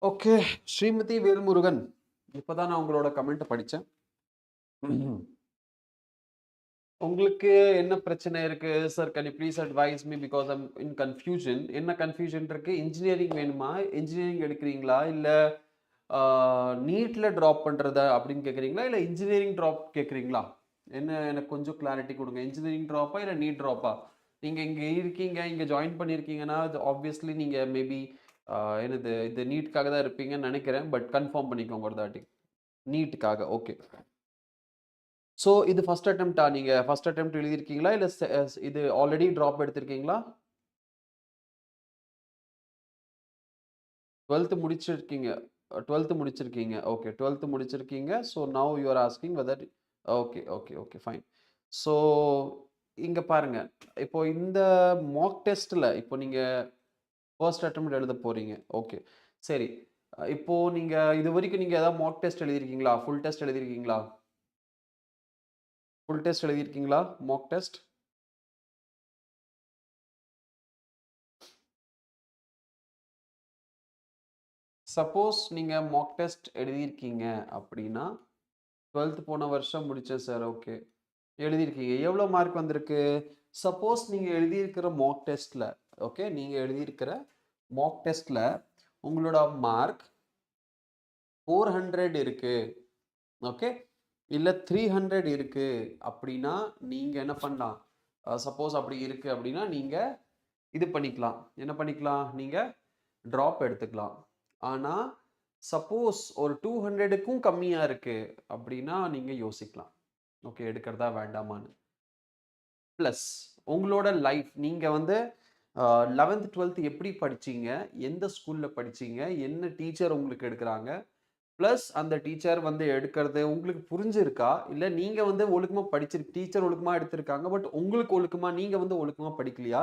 Okay, Srimathi Velmurugan, இப்பதான் நான் உங்களோட கமெண்ட் படிச்சேன். உங்களுக்கு என்ன பிரச்சனை இருக்கு sir? Can you please advise me because I'm in confusion. என்ன கன்ஃபியூஷன் இருக்கு? இன்ஜினியரிங் வேணுமா? இன்ஜினியரிங் எடுக்கிறீங்களா, இல்ல நீட்ல ட்ராப் பண்றதா அப்படின்னு கேட்குறீங்களா, இல்ல இன்ஜினியரிங் ட்ராப் கேட்குறீங்களா? என்ன, எனக்கு கொஞ்சம் கிளாரிட்டி கொடுங்க. இன்ஜினியரிங் ட்ராப்பா இல்ல நீட் ட்ராப்பா? நீங்க இங்க இருக்கீங்க, இங்க ஜாயின் பண்ணியிருக்கீங்கன்னா ஆப்வியஸ்லி நீங்க மேபி என்னது இது நீட்காக தான் இருப்பீங்கன்னு நினைக்கிறேன். பட் கன்ஃபார்ம் பண்ணிக்கோங்க ஒரு தாட்டி. நீட்டுக்காக. ஓகே. ஸோ இது ஃபர்ஸ்ட் அட்டெம்ப்டா? நீங்க ஃபர்ஸ்ட் அட்டெம்ப்ட் எழுதியிருக்கீங்களா, இல்ல இது ஆல்ரெடி ட்ராப் எடுத்திருக்கீங்களா? 12th முடிச்சிருக்கீங்க. 12th முடிச்சிருக்கீங்க. ஓகே, 12th முடிச்சிருக்கீங்க. So now you are asking whether. Okay okay okay fine. So இங்க பாருங்க, இப்போ இந்த மாக் டெஸ்ட்ல இப்போ நீங்க ஃபர்ஸ்ட் அட்டெம்ப்ட் எழுத போறீங்க. ஓகே, சரி. இப்போ நீங்க இது வரைக்கும் நீங்க ஏதாவது மாக் டெஸ்ட் எழுதியிருக்கீங்களா? ஃபுல் டெஸ்ட் எழுதியிருக்கீங்களா? ஃபுல் டெஸ்ட் எழுதியிருக்கீங்களா? Mock test. சப்போஸ் நீங்க மாக் டெஸ்ட் எழுதியிருக்கீங்க அப்படின்னா, 12th போன வருஷம் முடிச்சேன் சார். ஓகே, எழுதியிருக்கீங்க. எவ்வளோ மார்க் வந்திருக்கு? சப்போஸ் நீங்க எழுதியிருக்கிற மாக் டெஸ்ட்ல, ஓகே, நீங்க எழுதியிருக்கிற மாக் டெஸ்ட்ல உங்களோட மார்க் 400 இருக்கு, ஓகே, இல்ல 300 இருக்கு அப்படின்னா நீங்க என்ன பண்ணலாம்? சப்போஸ் அப்படி இருக்கு அப்படின்னா நீங்க இது பண்ணிக்கலாம். என்ன பண்ணிக்கலாம்? நீங்க ட்ராப் எடுத்துக்கலாம். ஆனா சப்போஸ் ஒரு 200க்கும் கம்மியா இருக்கு அப்படின்னா நீங்க யோசிக்கலாம். ஓகே, எடுக்கிறதா வேண்டாமான்னு. ப்ளஸ் உங்களோட லைஃப், நீங்க வந்து 11th 12th எப்படி படிச்சீங்க, எந்த ஸ்கூல்ல படிச்சீங்க, என்ன டீச்சர் உங்களுக்கு எடுக்கிறாங்க, ப்ளஸ் அந்த டீச்சர் வந்து எடுக்கிறது உங்களுக்கு புரிஞ்சிருக்கா, இல்லை நீங்க வந்து ஒழுக்கமா டீச்சர் ஒழுக்கமா எடுத்திருக்காங்க பட் உங்களுக்கு ஒழுக்கமா நீங்க வந்து ஒழுக்கமா படிக்கலையா,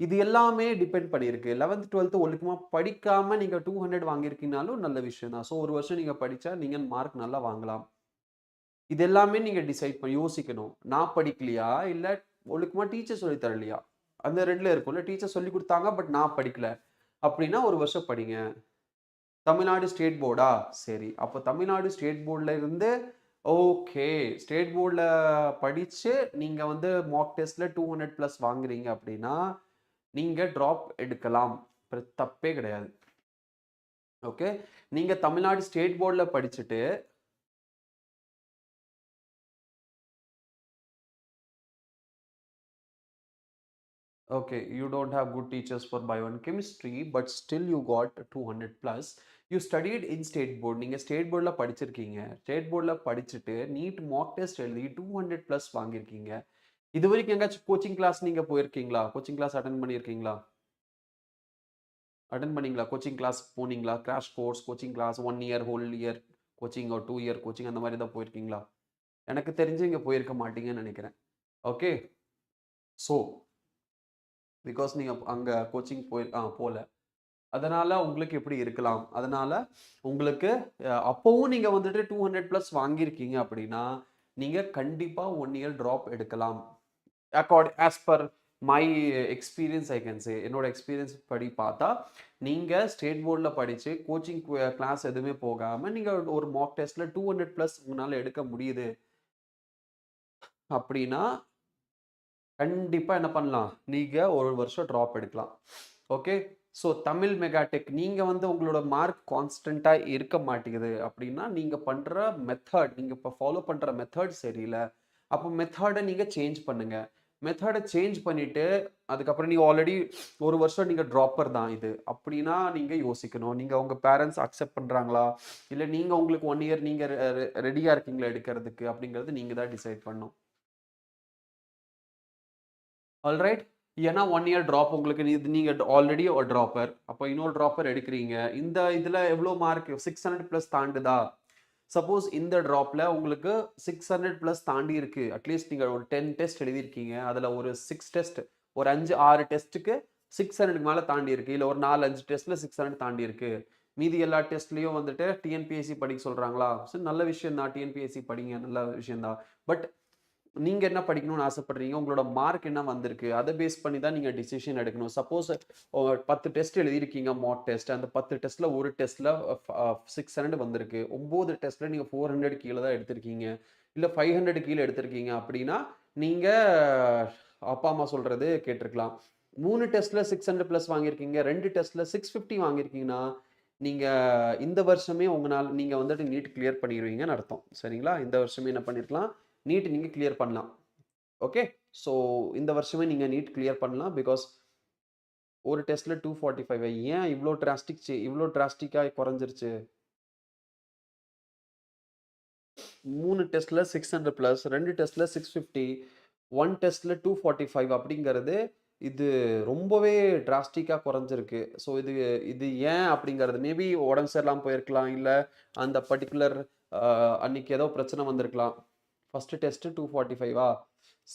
இது எல்லாமே டிபெண்ட் பண்ணியிருக்கு. 11th 12th ஒழுக்கமா படிக்காம நீங்க 200 வாங்கியிருக்கீங்கனாலும் நல்ல விஷயம் தான். ஸோ ஒரு வருஷம் நீங்க படிச்சா நீங்க மார்க் நல்லா வாங்கலாம். இது எல்லாமே நீங்க டிசைட் பண்ணி யோசிக்கணும். நான் படிக்கலையா, இல்ல ஒழுக்கமா டீச்சர் சொல்லி தரலையா? அந்த 2ல இருக்கும்ல. டீச்சர் சொல்லிக் குடுத்தாங்க, பட் நான் படிக்கல. அப்படின்னா 1 வருஷம் படிங்க. தமிழ்நாடு ஸ்டேட் போர்டா? சரி. அப்போ தமிழ்நாடு ஸ்டேட் போர்ட்ல இருந்து ஓகே. ஸ்டேட் போர்ட்ல படிச்சு நீங்க வந்து மாக் டெஸ்ட்ல 200 பிளஸ் வாங்குறீங்க அப்படின்னா, நீங்க ட்ராப் எடுக்கலாம். தப்பே கிடையாது. ஓகே. நீங்க தமிழ்நாடு ஸ்டேட் போர்ட்ல படிச்சுட்டு okay, you don't have good teachers for bio and chemistry, but still you got 200 plus. You studied in state board. நீங்க ஸ்டேட் போர்ட்ல படிச்சிருக்கீங்க. ஸ்டேட் போர்ட்ல படிச்சுட்டு நீட் மாக் டெஸ்ட் எழுதி 200 பிளஸ் வாங்கியிருக்கீங்க. இது வரைக்கும் எங்காச்சும் கோச்சிங் கிளாஸ் நீங்க போயிருக்கீங்களா? கோச்சிங் கிளாஸ் அட்டன் பண்ணியிருக்கீங்களா? அட்டன் பண்ணீங்களா? கோச்சிங் கிளாஸ் போனீங்களா? Crash course coaching class 1 year whole year coaching ஒரு 2 இயர் கோச்சிங் அந்த மாதிரி தான் போயிருக்கீங்களா? எனக்கு தெரிஞ்சு இங்க போயிருக்க மாட்டீங்கன்னு நினைக்கிறேன். ஓகே. ஸோ பிகாஸ் நீங்க அங்க கோச்சிங் போல. அதனால உங்களுக்கு எப்படி இருக்கலாம்? அதனால உங்களுக்கு அப்பவும் நீங்க வந்துட்டு 200 பிளஸ் வாங்கியிருக்கீங்க அப்படின்னா, நீங்க கண்டிப்பா 1 இயர் ட்ராப் எடுக்கலாம். As per my experience I can சே. என்னோட எக்ஸ்பீரியன்ஸ் படி பார்த்தா, நீங்க ஸ்டேட் போர்ட்ல படிச்சு கோச்சிங் கிளாஸ் எதுவுமே போகாம, நீங்க ஒரு மாக் டெஸ்ட்ல 200 பிளஸ் உங்களால எடுக்க முடியுது அப்படின்னா, கண்டிப்பா என்ன பண்ணலாம்? நீங்க 1 வருஷம் ட்ராப் எடுக்கலாம். ஓகே. ஸோ தமிழ் மெகாடெக் நீங்கள் வந்து உங்களோட மார்க் கான்ஸ்டண்ட்டாக இருக்க மாட்டேங்குது அப்படின்னா நீங்கள் பண்ணுற மெத்தட், நீங்கள் இப்போ ஃபாலோ பண்ணுற மெத்தட் சரியில்லை. அப்போ மெத்தடை நீங்கள் சேஞ்ச் பண்ணுங்கள். மெத்தடை சேஞ்ச் பண்ணிவிட்டு அதுக்கப்புறம் நீங்கள் ஆல்ரெடி ஒரு வருஷம் நீங்கள் ட்ராப்பர் தான் இது அப்படின்னா நீங்கள் யோசிக்கணும். நீங்கள் உங்கள் பேரண்ட்ஸ் அக்செப்ட் பண்ணுறாங்களா, இல்லை நீங்கள் உங்களுக்கு 1 இயர் நீங்கள் ரெடியாக இருக்கீங்களா எடுக்கிறதுக்கு அப்படிங்கிறது நீங்கள் தான் டிசைட் பண்ணணும். ஆல்ரைட். ஏன்னா 1 இயர் ட்ராப் உங்களுக்கு நீங்கள் ஆல்ரெடி ஒரு ட்ராப்பர், அப்போ இன்னொரு ட்ராப்பர் எடுக்கிறீங்க. இந்த இதில் எவ்வளோ மார்க் 600 ப்ளஸ் தாண்டுதா? சப்போஸ் இந்த ட்ராப்பில் உங்களுக்கு 600 ப்ளஸ் தாண்டி இருக்கு, அட்லீஸ்ட் நீங்கள் ஒரு 10 டெஸ்ட் எழுதியிருக்கீங்க, அதில் ஒரு 6 டெஸ்ட், ஒரு 5-6 டெஸ்ட்டுக்கு 600க்கு மேலே தாண்டி இருக்கு, இல்லை ஒரு 4-5 டெஸ்ட்டில் 600 தாண்டி இருக்கு, மீதி எல்லா டெஸ்ட்லேயும் வந்துட்டு டிஎன்பிஎஸ்சி படிக்க சொல்கிறாங்களா? சரி, நல்ல விஷயம் தான், டிஎன்பிஎஸ்சி படிங்க, நல்ல விஷயம் தான். பட் நீங்க என்ன படிக்கணும்னு ஆசைப்படுறீங்க, உங்களோட மார்க் என்ன வந்திருக்கு, அதை பேஸ் பண்ணி தான் நீங்க டிசிஷன் எடுக்கணும். சப்போஸ் 10 டெஸ்ட் எழுதியிருக்கீங்க, மாக் டெஸ்ட், அந்த 10 டெஸ்ட்ல ஒரு டெஸ்ட்ல 600 வந்திருக்கு, 9 டெஸ்ட்ல நீங்க 400 கீழே தான் எடுத்திருக்கீங்க, இல்ல 500 கீழே எடுத்திருக்கீங்க அப்படின்னா நீங்க அப்பா அம்மா சொல்றது கேட்டிருக்கலாம். 3 டெஸ்ட்ல 600 பிளஸ் வாங்கியிருக்கீங்க, 2 டெஸ்ட்ல 650 வாங்கியிருக்கீங்கன்னா நீங்க இந்த வருஷமே உங்களால நீங்க வந்துட்டு நீட் கிளியர் பண்ணிடுவீங்கன்னு அர்த்தம். சரிங்களா? இந்த வருஷமே என்ன பண்ணிருக்கலாம், நீட் நீங்க கிளியர் பண்ணலாம். ஓகே, ஸோ இந்த வருஷமே நீங்க நீட் கிளியர் பண்ணலாம். பிகாஸ் ஒரு டெஸ்ட்ல 245 ஏன் இவ்வளோ டிராஸ்டிக்கா குறைஞ்சிருச்சு? 3 டெஸ்ட்ல 600 பிளஸ், 2 டெஸ்ட்ல 650, 1 டெஸ்ட்ல 245 அப்படிங்கிறது இது ரொம்பவே டிராஸ்டிக்கா குறைஞ்சிருக்கு. ஸோ இது இது ஏன் அப்படிங்கிறது மேபி உடம்பு சரியில்லாமல் போயிருக்கலாம், இல்லை அந்த பர்டிகுலர் அன்னைக்கு ஏதோ பிரச்சனை வந்திருக்கலாம். ஃபர்ஸ்ட் டெஸ்ட் 245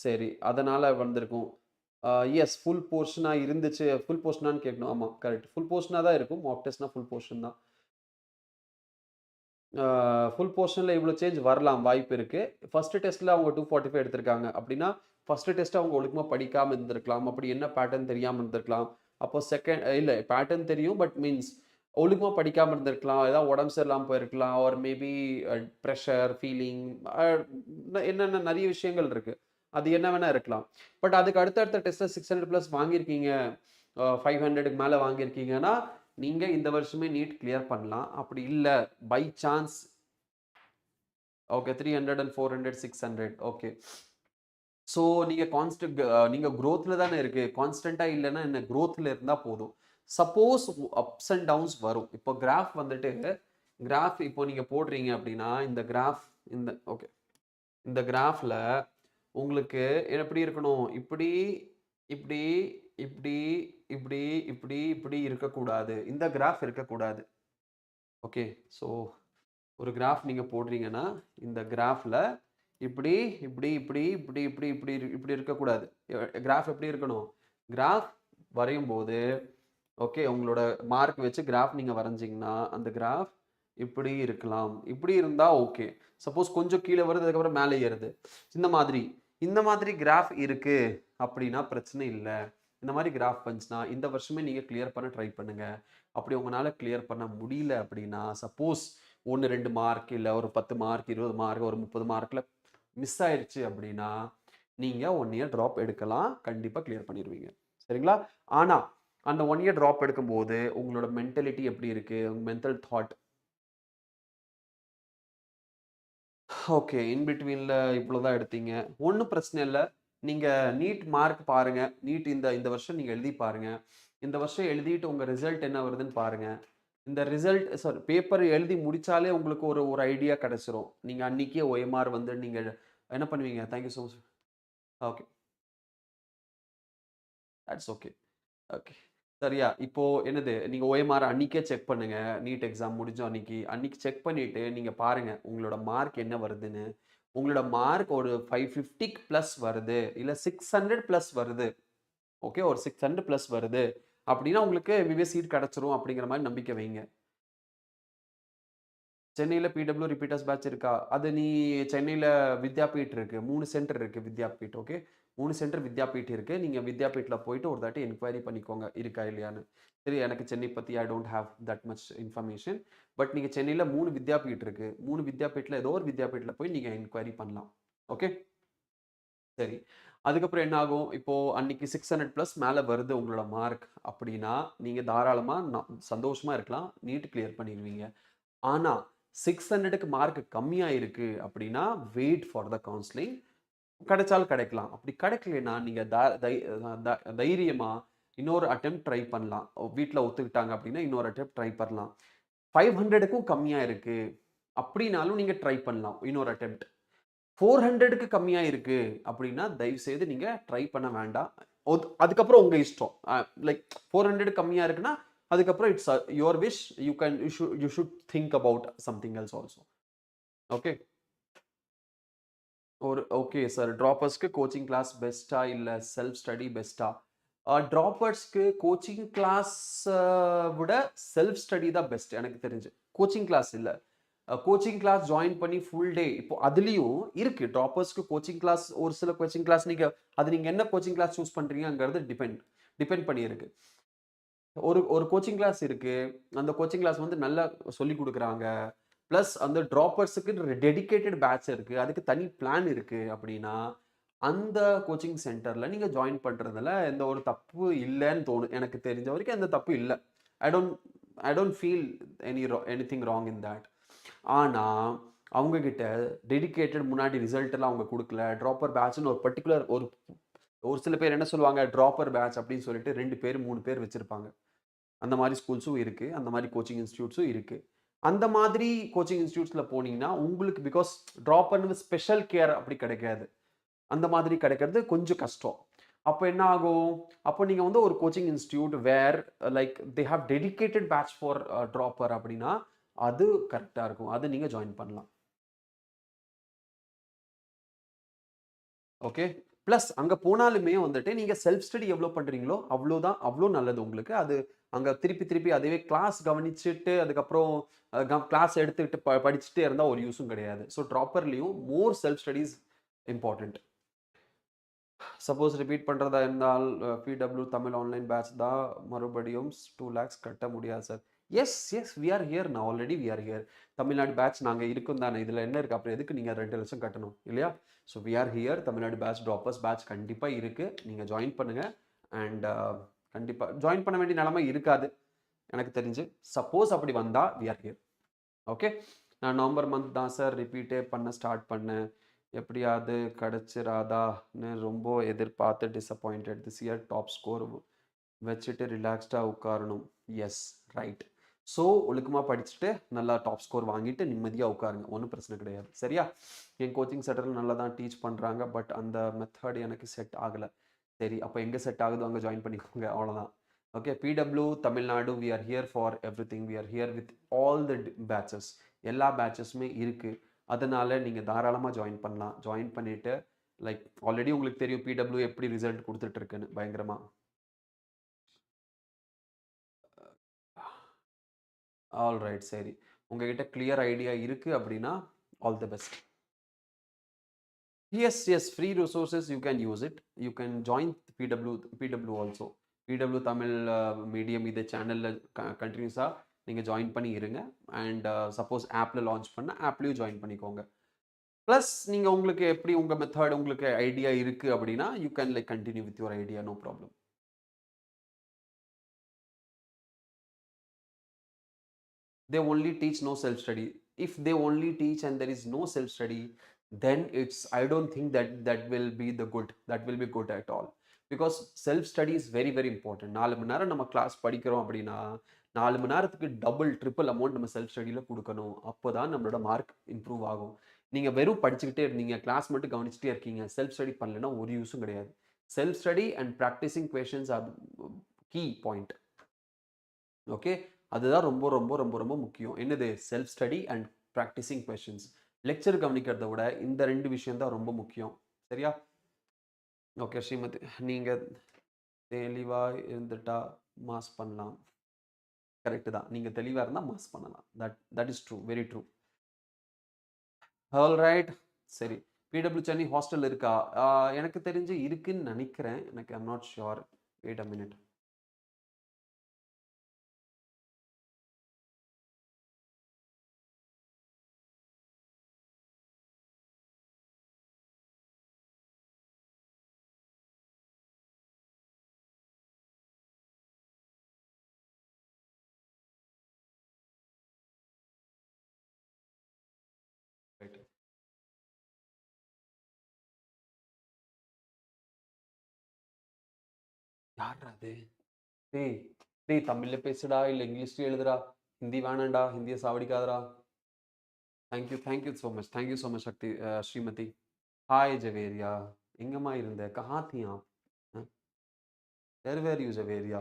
சரி, அதனால வந்திருக்கும். எஸ், ஃபுல் போர்ஷனாக இருந்துச்சு. ஃபுல் போர்ஷனான்னு கேட்கணும். ஆமாம், கரெக்ட், ஃபுல் போர்ஷனாக தான் இருக்கும். மாக் டெஸ்ட்னா ஃபுல் போர்ஷன் தான். ஃபுல் போர்ஷனில் இவ்வளோ சேஞ்ச் வரலாம், வாய்ப்பு இருக்குது. ஃபஸ்ட்டு டெஸ்ட்டில் அவங்க 245 எடுத்திருக்காங்க அப்படின்னா ஃபஸ்ட்டு டெஸ்ட்டு அவங்க ஒழுக்கமாக படிக்காமல் இருந்திருக்கலாம். அப்படி என்ன பேட்டர்ன் தெரியாமல் இருந்திருக்கலாம். அப்போ செகண்ட் இல்லை, பேட்டர்ன் தெரியும், பட் மீன்ஸ் ஒழுக்கமாக படிக்காமல் இருந்திருக்கலாம், ஏதாவது உடம்பு சரியில்லாமல் போயிருக்கலாம், ஆர் மேபி ப்ரெஷர் ஃபீலிங், என்னென்ன நிறைய விஷயங்கள் இருக்குது, அது என்ன வேணால் இருக்கலாம். பட் அதுக்கு அடுத்தடுத்த டெஸ்ட்டில் 600 ப்ளஸ் வாங்கியிருக்கீங்க, 500க்கு மேலே வாங்கியிருக்கீங்கன்னா நீங்கள் இந்த வருஷமே நீட் கிளியர் பண்ணலாம். அப்படி இல்லை by chance okay 300 and 400 600 okay. So நீங்கள் க்ரோத்தில் தானே இருக்குது, கான்ஸ்டண்ட்டாக இல்லைன்னா என்ன, க்ரோத்தில் இருந்தால் போதும். சப்போஸ் அப்ஸ் அண்ட் டவுன்ஸ் வரும். இப்போ கிராஃப் வந்துட்டு கிராஃப் இப்போ நீங்கள் போடுறீங்க அப்படின்னா இந்த கிராஃப் இந்த ஓகே, இந்த கிராஃபில் உங்களுக்கு எப்படி இருக்கணும், இப்படி இப்படி இப்படி இப்படி இப்படி இப்படி இருக்கக்கூடாது, இந்த கிராஃப் இருக்கக்கூடாது. ஓகே, ஸோ ஒரு கிராஃப் நீங்கள் போடுறீங்கன்னா இந்த கிராஃபில் இப்படி இப்படி இப்படி இப்படி இப்படி இப்படி இப்படி இருக்கக்கூடாது. கிராஃப் எப்படி இருக்கணும், கிராஃப் வரையும் போது ஓகே, உங்களோட மார்க் வச்சு கிராஃப் நீங்கள் வரைஞ்சிங்கன்னா அந்த கிராஃப் இப்படி இருக்கலாம். இப்படி இருந்தால் ஓகே. சப்போஸ் கொஞ்சம் கீழே வருது, அதுக்கப்புறம் மேலே ஏறுது, இந்த மாதிரி கிராஃப் இருக்கு அப்படின்னா பிரச்சனை இல்லை. இந்த மாதிரி கிராஃப் வந்துச்சுன்னா இந்த வருஷமே நீங்கள் கிளியர் பண்ண ட்ரை பண்ணுங்க. அப்படி உங்களால் கிளியர் பண்ண முடியல அப்படின்னா சப்போஸ் 1-2 மார்க், இல்லை ஒரு 10 மார்க், 20 மார்க், ஒரு 30 மார்க்கில் மிஸ் ஆயிடுச்சு அப்படின்னா நீங்கள் 1 இயர் ட்ராப் எடுக்கலாம், கண்டிப்பாக கிளியர் பண்ணிடுவீங்க. சரிங்களா? ஆனால் அந்த 1 இயர் ட்ராப் எடுக்கும்போது உங்களோட மென்டாலிட்டி எப்படி இருக்குது, உங்கள் மென்டல் தாட் ஓகே இன் பிட்வீனில் இவ்வளோ தான் எடுத்தீங்க, ஒன்றும் பிரச்சனை இல்லை. நீங்கள் நீட் மார்க் பாருங்கள், நீட் இந்த வருஷம் நீங்கள் எழுதி பாருங்கள். இந்த வருஷம் எழுதிட்டு உங்கள் ரிசல்ட் என்ன வருதுன்னு பாருங்கள். இந்த ரிசல்ட் பேப்பர் எழுதி முடித்தாலே உங்களுக்கு ஒரு ஒரு ஐடியா கிடச்சிரும். நீங்கள் அன்றைக்கே OMR வந்து நீங்கள் என்ன பண்ணுவீங்க. Thank you so much. Okay, that's okay. Okay, சரியா? இப்போ என்னது, நீங்க OMR அன்னைக்கே செக் பண்ணுங்க. நீட் எக்ஸாம் முடிஞ்ச அன்னைக்கு செக் பண்ணிட்டு நீங்க பாருங்க உங்களோட மார்க் என்ன வருதுன்னு. உங்களோட மார்க் ஒரு 550 பிளஸ் வருது, இல்ல 600 பிளஸ் வருது. ஓகே, ஒரு 600 பிளஸ் வருது அப்படின்னா உங்களுக்கு MBBS சீட் கிடைச்சிரும் அப்படிங்கிற மாதிரி நம்பிக்கை வைங்க. சென்னையில் பிடபிள்யூ ரிப்பீட்டர்ஸ் பேட்ச் இருக்கா? அது நீ சென்னையில் வித்யாபீட் இருக்குது, 3 சென்டர் இருக்குது வித்யாபீட். ஓகே, 3 சென்டர் வித்யாபீட் இருக்குது. நீங்கள் வித்யாபீட்டில் போயிட்டு ஒரு தாட்டி என்கொயரி பண்ணிக்கோங்க இருக்கா இல்லையான்னு. சரி, எனக்கு சென்னை பற்றி ஐ don't have that much information. But நீங்கள் சென்னையில் 3 வித்யாபீட் இருக்குது, 3 வித்யாபீட்டில் ஏதோ ஒரு வித்யாபீட்டில் போய் நீங்கள் என்கொயரி பண்ணலாம். ஓகே, சரி. அதுக்கப்புறம் என்ன ஆகும், இப்போ அன்னைக்கு 600 ப்ளஸ் மேலே வருது உங்களோட மார்க் அப்படின்னா நீங்கள் தாராளமாக சந்தோஷமா இருக்கலாம், நீட் கிளியர் பண்ணிடுவீங்க. ஆனால் 600க்கு மார்க் கம்மியாக இருக்கு அப்படின்னா வெயிட் ஃபார் த கவுன்சிலிங். கிடைச்சாலும் கிடைக்கலாம். அப்படி கிடைக்கலன்னா நீங்க தைரியமா இன்னொரு அட்டெம்ப்ட் ட்ரை பண்ணலாம். வீட்ல ஒத்துக்கிட்டாங்க அப்படின்னா இன்னொரு அட்டெம்ப்ட் ட்ரை பண்ணலாம். 500க்கும் கம்மியா இருக்கு அப்படின்னாலும் நீங்க ட்ரை பண்ணலாம் இன்னொரு அட்டெம்ப்ட். 400க்கு கம்மியா இருக்கு அப்படின்னா தயவு செய்து நீங்க ட்ரை பண்ண வேண்டாம். அதுக்கப்புறம் உங்க இஷ்டம். லைக் 400 கம்மியா இருக்குன்னா அதுக்கப்புறம் it's your wish. You should think about something else also. Okay. Okay sir, ட்ராப்பர்ஸ்க்கு கோச்சிங் கிளாஸ் பெஸ்ட்டா இல்லை செல்ஃப் ஸ்டடி பெஸ்ட்டா? ட்ராப்பர்ஸ்க்கு கோச்சிங் கிளாஸ் விட செல்ஃப் ஸ்டடி தான் பெஸ்ட் எனக்கு தெரிஞ்சு. கோச்சிங் கிளாஸ் இல்லை, கோச்சிங் கிளாஸ் ஜாயின் பண்ணி ஃபுல் டே இப்போ அதுலேயும் இருக்கு. ட்ராப்பர்ஸ்க்கு கோச்சிங் கிளாஸ், ஒரு சில கோச்சிங் கிளாஸ் நீங்கள் அது நீங்கள் என்ன கோச்சிங் கிளாஸ் சூஸ் பண்ணுறீங்கிறது டிபெண்ட் பண்ணியிருக்கு. ஒரு ஒரு கோச்சிங் கிளாஸ் இருக்கு, அந்த கோச்சிங் கிளாஸ் வந்து நல்லா சொல்லி கொடுக்குறாங்க. ப்ளஸ் அந்த ட்ராப்பர்ஸுக்கு டெடிகேட்டட் பேட்ச் இருக்கு, அதுக்கு தனி பிளான் இருக்கு அப்படின்னா அந்த கோச்சிங் சென்டரில் நீங்கள் ஜாயின் பண்ணுறதுல எந்த ஒரு தப்பு இல்லைன்னு தோணும். எனக்கு தெரிஞ்ச வரைக்கும் எந்த தப்பு இல்லை. I don't I don't feel anything wrong in that. ஆனால் அவங்கக்கிட்ட டெடிகேட்டட் முன்னாடி ரிசல்ட் எல்லாம் அவங்க கொடுக்கல. ட்ராப்பர் பேட்ச்னு ஒரு பர்டிகுலர் ஒரு ஒரு சில பேர் என்ன சொல்லுவாங்க, ட்ராப்பர் பேட்ச் அப்படின்னு சொல்லிட்டு 2 பேர் 3 பேர் வச்சிருப்பாங்க. அந்த மாதிரி ஸ்கூல்ஸும் இருக்குது, அந்த மாதிரி கோச்சிங் இன்ஸ்டியூட்ஸும் இருக்குது. அந்த மாதிரி கோச்சிங் இன்ஸ்டியூட்ஸில் போனீங்கன்னா உங்களுக்கு பிகாஸ் ட்ராப்பர்னு ஸ்பெஷல் கேர் அப்படி கிடைக்காது. அந்த மாதிரி கிடைக்கிறது கொஞ்சம் கஷ்டம். அப்போ என்ன ஆகும், அப்போ நீங்கள் வந்து ஒரு coaching institute where like they have dedicated batch for dropper அப்படின்னா அது கரெக்டாக இருக்கும், அது நீங்கள் ஜாயின் பண்ணலாம். ஓகே. ப்ளஸ் அங்கே போனாலுமே வந்துட்டு நீங்கள் செல்ஃப் ஸ்டடி எவ்வளோ பண்ணுறீங்களோ அவ்வளோதான், அவ்வளோ நல்லது உங்களுக்கு. அது அங்கே திருப்பி திருப்பி அதுவே கிளாஸ் கவனிச்சுட்டு அதுக்கப்புறம் கிளாஸ் எடுத்துக்கிட்டு படிச்சுட்டே இருந்தால் ஒரு யூஸும் கிடையாது. ஸோ ட்ராப்பர்லேயும் more self studies important. Suppose repeat பண்ணுறதா இருந்தால் பிடபிள்யூ தமிழ் ஆன்லைன் பேட்ச் தான் மறுபடியும் 2 lakhs கட்ட முடியாது sir. Yes yes we are here, நான் already we are here. Tamil Nadu batch நாங்கள் இருக்கும் தானே, இதில் என்ன இருக்குது, அப்புறம் எதுக்கு நீங்கள் 2 லட்சம் கட்டணும் இல்லையா? So we are here. Tamil Nadu batch droppers batch கண்டிப்பாக இருக்குது, நீங்கள் ஜாயின் பண்ணுங்கள். அண்ட் கண்டிப்பாக ஜாயின் பண்ண வேண்டிய நிலைமை இருக்காது எனக்கு தெரிஞ்சு. சப்போஸ் அப்படி வந்தால் வி ஆர் ஹியர். ஓகே. நான் நவம்பர் மந்த் தான் சார் ரிப்பீட்டே பண்ண ஸ்டார்ட் பண்ணேன், எப்படியாவது கிடச்சிராதான்னு ரொம்ப எதிர்பார்த்து disappointed. This year top score வச்சுட்டு ரிலாக்ஸ்டாக உட்காரணும். S right. ஸோ ஒழுக்கமாக படிச்சுட்டு நல்லா டாப் ஸ்கோர் வாங்கிட்டு நிம்மதியாக உட்காருங்க, ஒன்றும் பிரச்சனை கிடையாது. சரியா? என் கோச்சிங் சென்டரில் நல்லா தான் டீச் பண்ணுறாங்க, பட் அந்த மெத்தட் எனக்கு செட் ஆகலை. சரி, அப்போ எங்கே செட் ஆகுதோ அங்கே ஜாயின் பண்ணிக்கோங்க, அவ்வளோதான். Okay. PW Tamil Nadu we are here for everything. We are here with all the batches. எல்லா பேட்சஸுமே இருக்குது, அதனால நீங்கள் தாராளமாக ஜாயின் பண்ணலாம். ஜாயின் பண்ணிவிட்டு லைக் ஆல்ரெடி உங்களுக்கு தெரியும் பிடபிள்யூ எப்படி ரிசல்ட் கொடுத்துட்ருக்குன்னு பயங்கரமாக. All right. சரி, உங்ககிட்ட கிளியர் ஐடியா இருக்குது அப்படின்னா all the best. Yes yes, free resources you can use it. You can join PW also. PW Tamil medium இது சேனலில் கண்டினியூஸாக நீங்கள் ஜாயின் பண்ணி இருங்க. அண்ட் சப்போஸ் ஆப்பில் லான்ச் பண்ண ஆப்லேயும் ஜாயின் பண்ணிக்கோங்க. ப்ளஸ் நீங்கள் உங்களுக்கு எப்படி உங்கள் மெத்தட் உங்களுக்கு ஐடியா இருக்குது அப்படின்னா you can like continue with your idea, no problem. They only teach no self study. If they only teach and there is no self study, then it's, I don't think that will be the good, that will be good at all. Because self study is very very important. 4 மணி நேரம் நம்ம class படிக்கிறோம் அப்படின்னா 4 மணி நேரத்துக்கு double triple amount நம்ம self ஸ்டடியில் கொடுக்கணும். அப்போ தான் நம்மளோட மார்க் இம்ப்ரூவ் ஆகும். நீங்கள் வெறும் படிச்சுக்கிட்டே இருந்தீங்க, கிளாஸ் மட்டும் கவனிச்சுட்டே இருக்கீங்க, செல்ஃப் ஸ்டடி பண்ணலைன்னா ஒரு யூஸும் கிடையாது. Self study and practising questions are key point. Okay. அதுதான் ரொம்ப ரொம்ப ரொம்ப ரொம்ப முக்கியம். என்னது? Self study and practising questions. Lecture கவனிக்கிறத விட இந்த 2 விஷயம் தான் ரொம்ப முக்கியம். சரியா? ஓகே ஸ்ரீமதி, நீங்கள் தெளிவாக இருந்துட்டா மாஸ் பண்ணலாம். கரெக்டு தான், நீங்கள் தெளிவாக இருந்தால் மாஸ் பண்ணலாம். That is true, very true. All right. சரி, பிடபிள்யூ சென்னை ஹாஸ்டல் இருக்கா? எனக்கு தெரிஞ்சு இருக்குன்னு நினைக்கிறேன். எனக்கு I'm not sure. Wait a minute. யார்ரா அது? டேய் டேய் தமிழ்ல பேசுடா இல்ல இங்கிலீஷ்ல எழுதுடா. ஹிந்தி வேணாம்டா. ஹிந்திய சாவடிக்காதடா. Thank you so much, thank you so much Shakti Srimathi. हाय जवेरिया. எங்கம்மா இருந்த? कहाँ थी आप? Where were you, Javeria?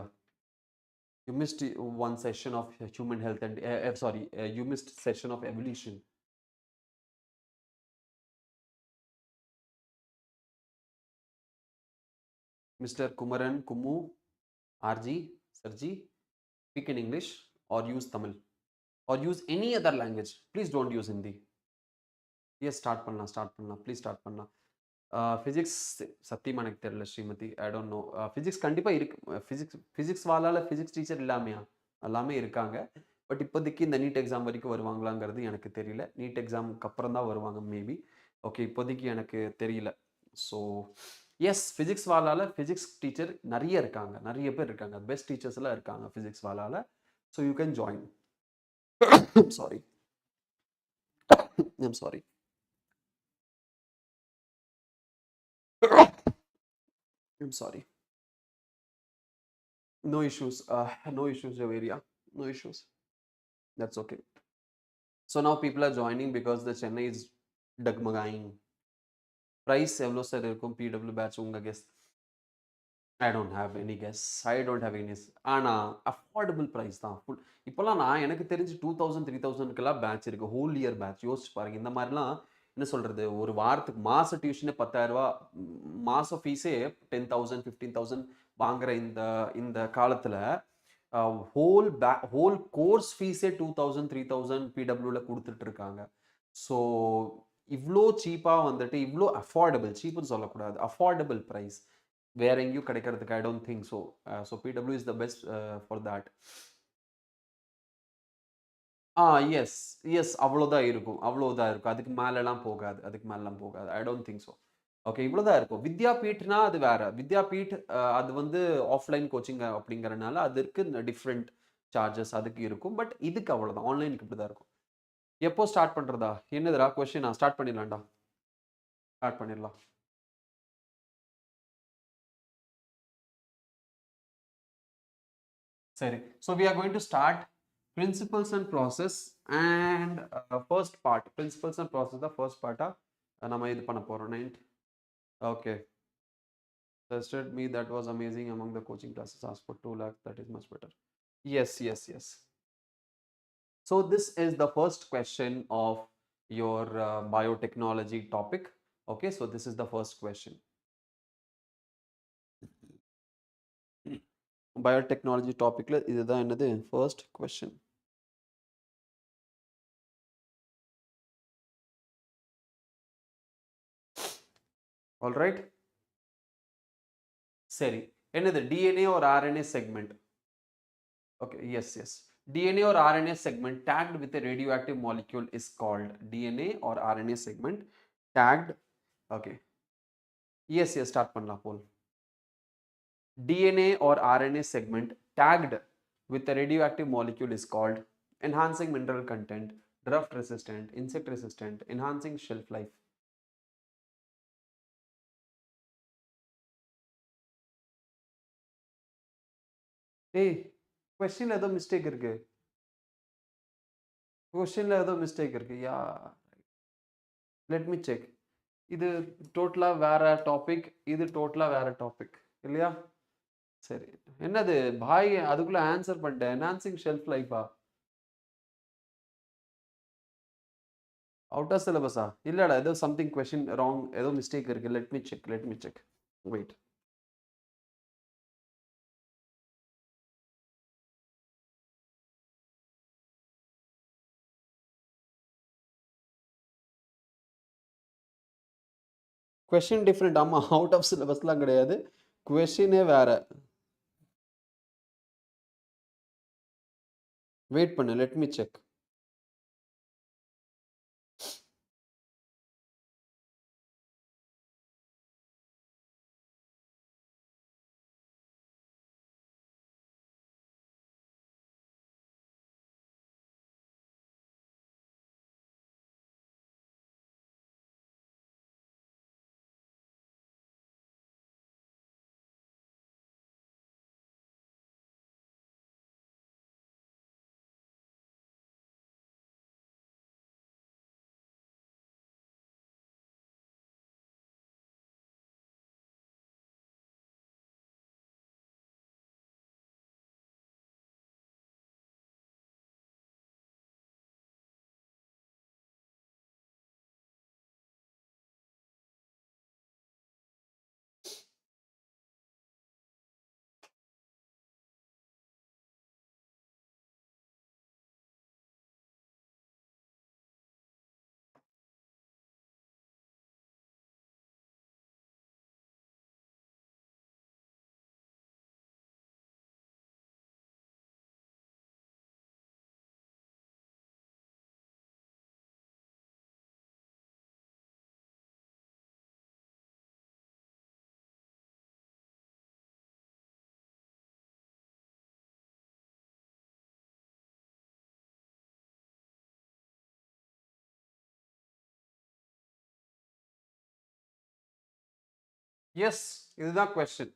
You missed one session of human health and sorry, you missed session of evolution. Mr. Kumaran, Kumu, RG, Sarji, speak in English or use Tamil or use any other language. Please don't use Hindi. Yes, start பண்ணலாம். Please start பண்ணலாம். Physics சத்தியமாக எனக்கு தெரியல Srimathi. I don't know. Physics கண்டிப்பாக இருக்கு. Physics வாலால் physics teacher இல்லாமையா? எல்லாமே இருக்காங்க. பட் இப்போதைக்கு இந்த நீட் எக்ஸாம் வரைக்கும் வருவாங்களாங்கிறது எனக்கு தெரியல. நீட் எக்ஸாமுக்கு அப்புறம் தான் வருவாங்க மேபி. ஓகே, இப்போதைக்கு எனக்கு தெரியல. ஸோ எஸ், ஃபிசிக்ஸ் வாலால் ஃபிசிக்ஸ் டீச்சர் நிறைய இருக்காங்க, நிறைய பேர் இருக்காங்க. பெஸ்ட் டீச்சர்ஸ் எல்லாம் இருக்காங்க ஃபிசிக்ஸ் வாலால். So you can join. Sorry, I'm sorry. I'm sorry. No issues. No issues, Javeria. No issues. That's okay. So now people are joining because the Chennai is dagmagaing. Price எவ்வளோ sir இருக்கும் PW batch உங்கள் guess? I don't have any guess. I don't have any. ஆனால் affordable price தான். Full இப்போல்லாம் நான் எனக்கு தெரிஞ்சு 2000 3000க்கெல்லாம் பேட்ச் இருக்குது. Whole year batch. யோசிச்சு பாருங்கள். இந்த மாதிரிலாம் என்ன சொல்கிறது, ஒரு வாரத்துக்கு மாத டியூஷனே 10,000 மாத ஃபீஸே 10,000 15,000 வாங்குற இந்த இந்த காலத்தில் ஹோல் கோர்ஸ் ஃபீஸே 2000 3000 பிடபிள்யூவில் கொடுத்துட்ருக்காங்க. ஸோ இவ்வளோ சீப்பாக வந்துட்டு இவ்வளோ அஃபோர்டபுள், சீப்புன்னு சொல்லக்கூடாது, அஃபோர்டபுள் ப்ரைஸ் வேற எங்கேயும் கிடைக்கிறதுக்கு I don't think so. So PW is the best for that. Yes yes, அவ்வளோதான் இருக்கும், அவ்வளோதான் இருக்கும். அதுக்கு மேலெலாம் போகாது, அதுக்கு மேலெலாம் போகாது. ஐ டோன்ட் திங்க் ஸோ. ஓகே, இவ்வளோதான் இருக்கும். வித்யாபீட்னா அது வேற. வித்யாபீட் அது வந்து ஆஃப்லைன் கோச்சிங் அப்படிங்கிறனால அதற்கு டிஃப்ரெண்ட் சார்ஜஸ் அதுக்கு இருக்கும். பட் இதுக்கு அவ்வளோதான், ஆன்லைனுக்கு இப்படி தான் இருக்கும். எப்போ ஸ்டார்ட் பண்ணுறதா? என்னதுடா கொஸ்டினா? ஸ்டார்ட் பண்ணிடலாம்டா, ஸ்டார்ட் பண்ணிடலாம். சரி, so we are going to start principles and process and first part. Principles and process the first part நம்ம இது பண்ண போறோம். 9th. Okay, tested me, that was amazing. Among the coaching classes asked for 2 lakh, that is much better. Yes. So this is the first question of your biotechnology topic. Okay, so this is the first question. Biotechnology topic la இதுதான் என்னது first question. All right, சரி, என்னது DNA or RNA segment? Okay, yes. DNA or RNA segment tagged with a radioactive molecule is called DNA or RNA segment tagged. Okay, yes, start பண்ணலாம் போல். DNA or RNA segment tagged with a radioactive molecule is called enhancing mineral content, drought resistant, insect resistant, enhancing shelf life. Hey, question ஏதோ mistake இருக்கு. கொஸ்டின்ல ஏதோ mistake இருக்கு. யா, let me check. இது டோட்டலா வேற topic, இது டோட்டலா வேற டாபிக் இல்லையா? சரி, என்னது பாய் அதுக்குள்ள ஆன்சர் பண்ணிட்டேன். என்ஹான்சிங் ஷெல்ஃப் லைஃபா? அவுட் ஆஃப் சிலபஸா? இல்லடா, ஏதோ சம்திங் கொஸ்டின் ராங், ஏதோ மிஸ்டேக் இருக்கு. Let me check. Wait. Question different. ஆமா, அவுட் ஆஃப் சிலபஸ்லாம் கிடையாது, கொஸ்டினே வேற. வெயிட் பண்ணு, லெட் மீ செக். Yes, இதுதான் question.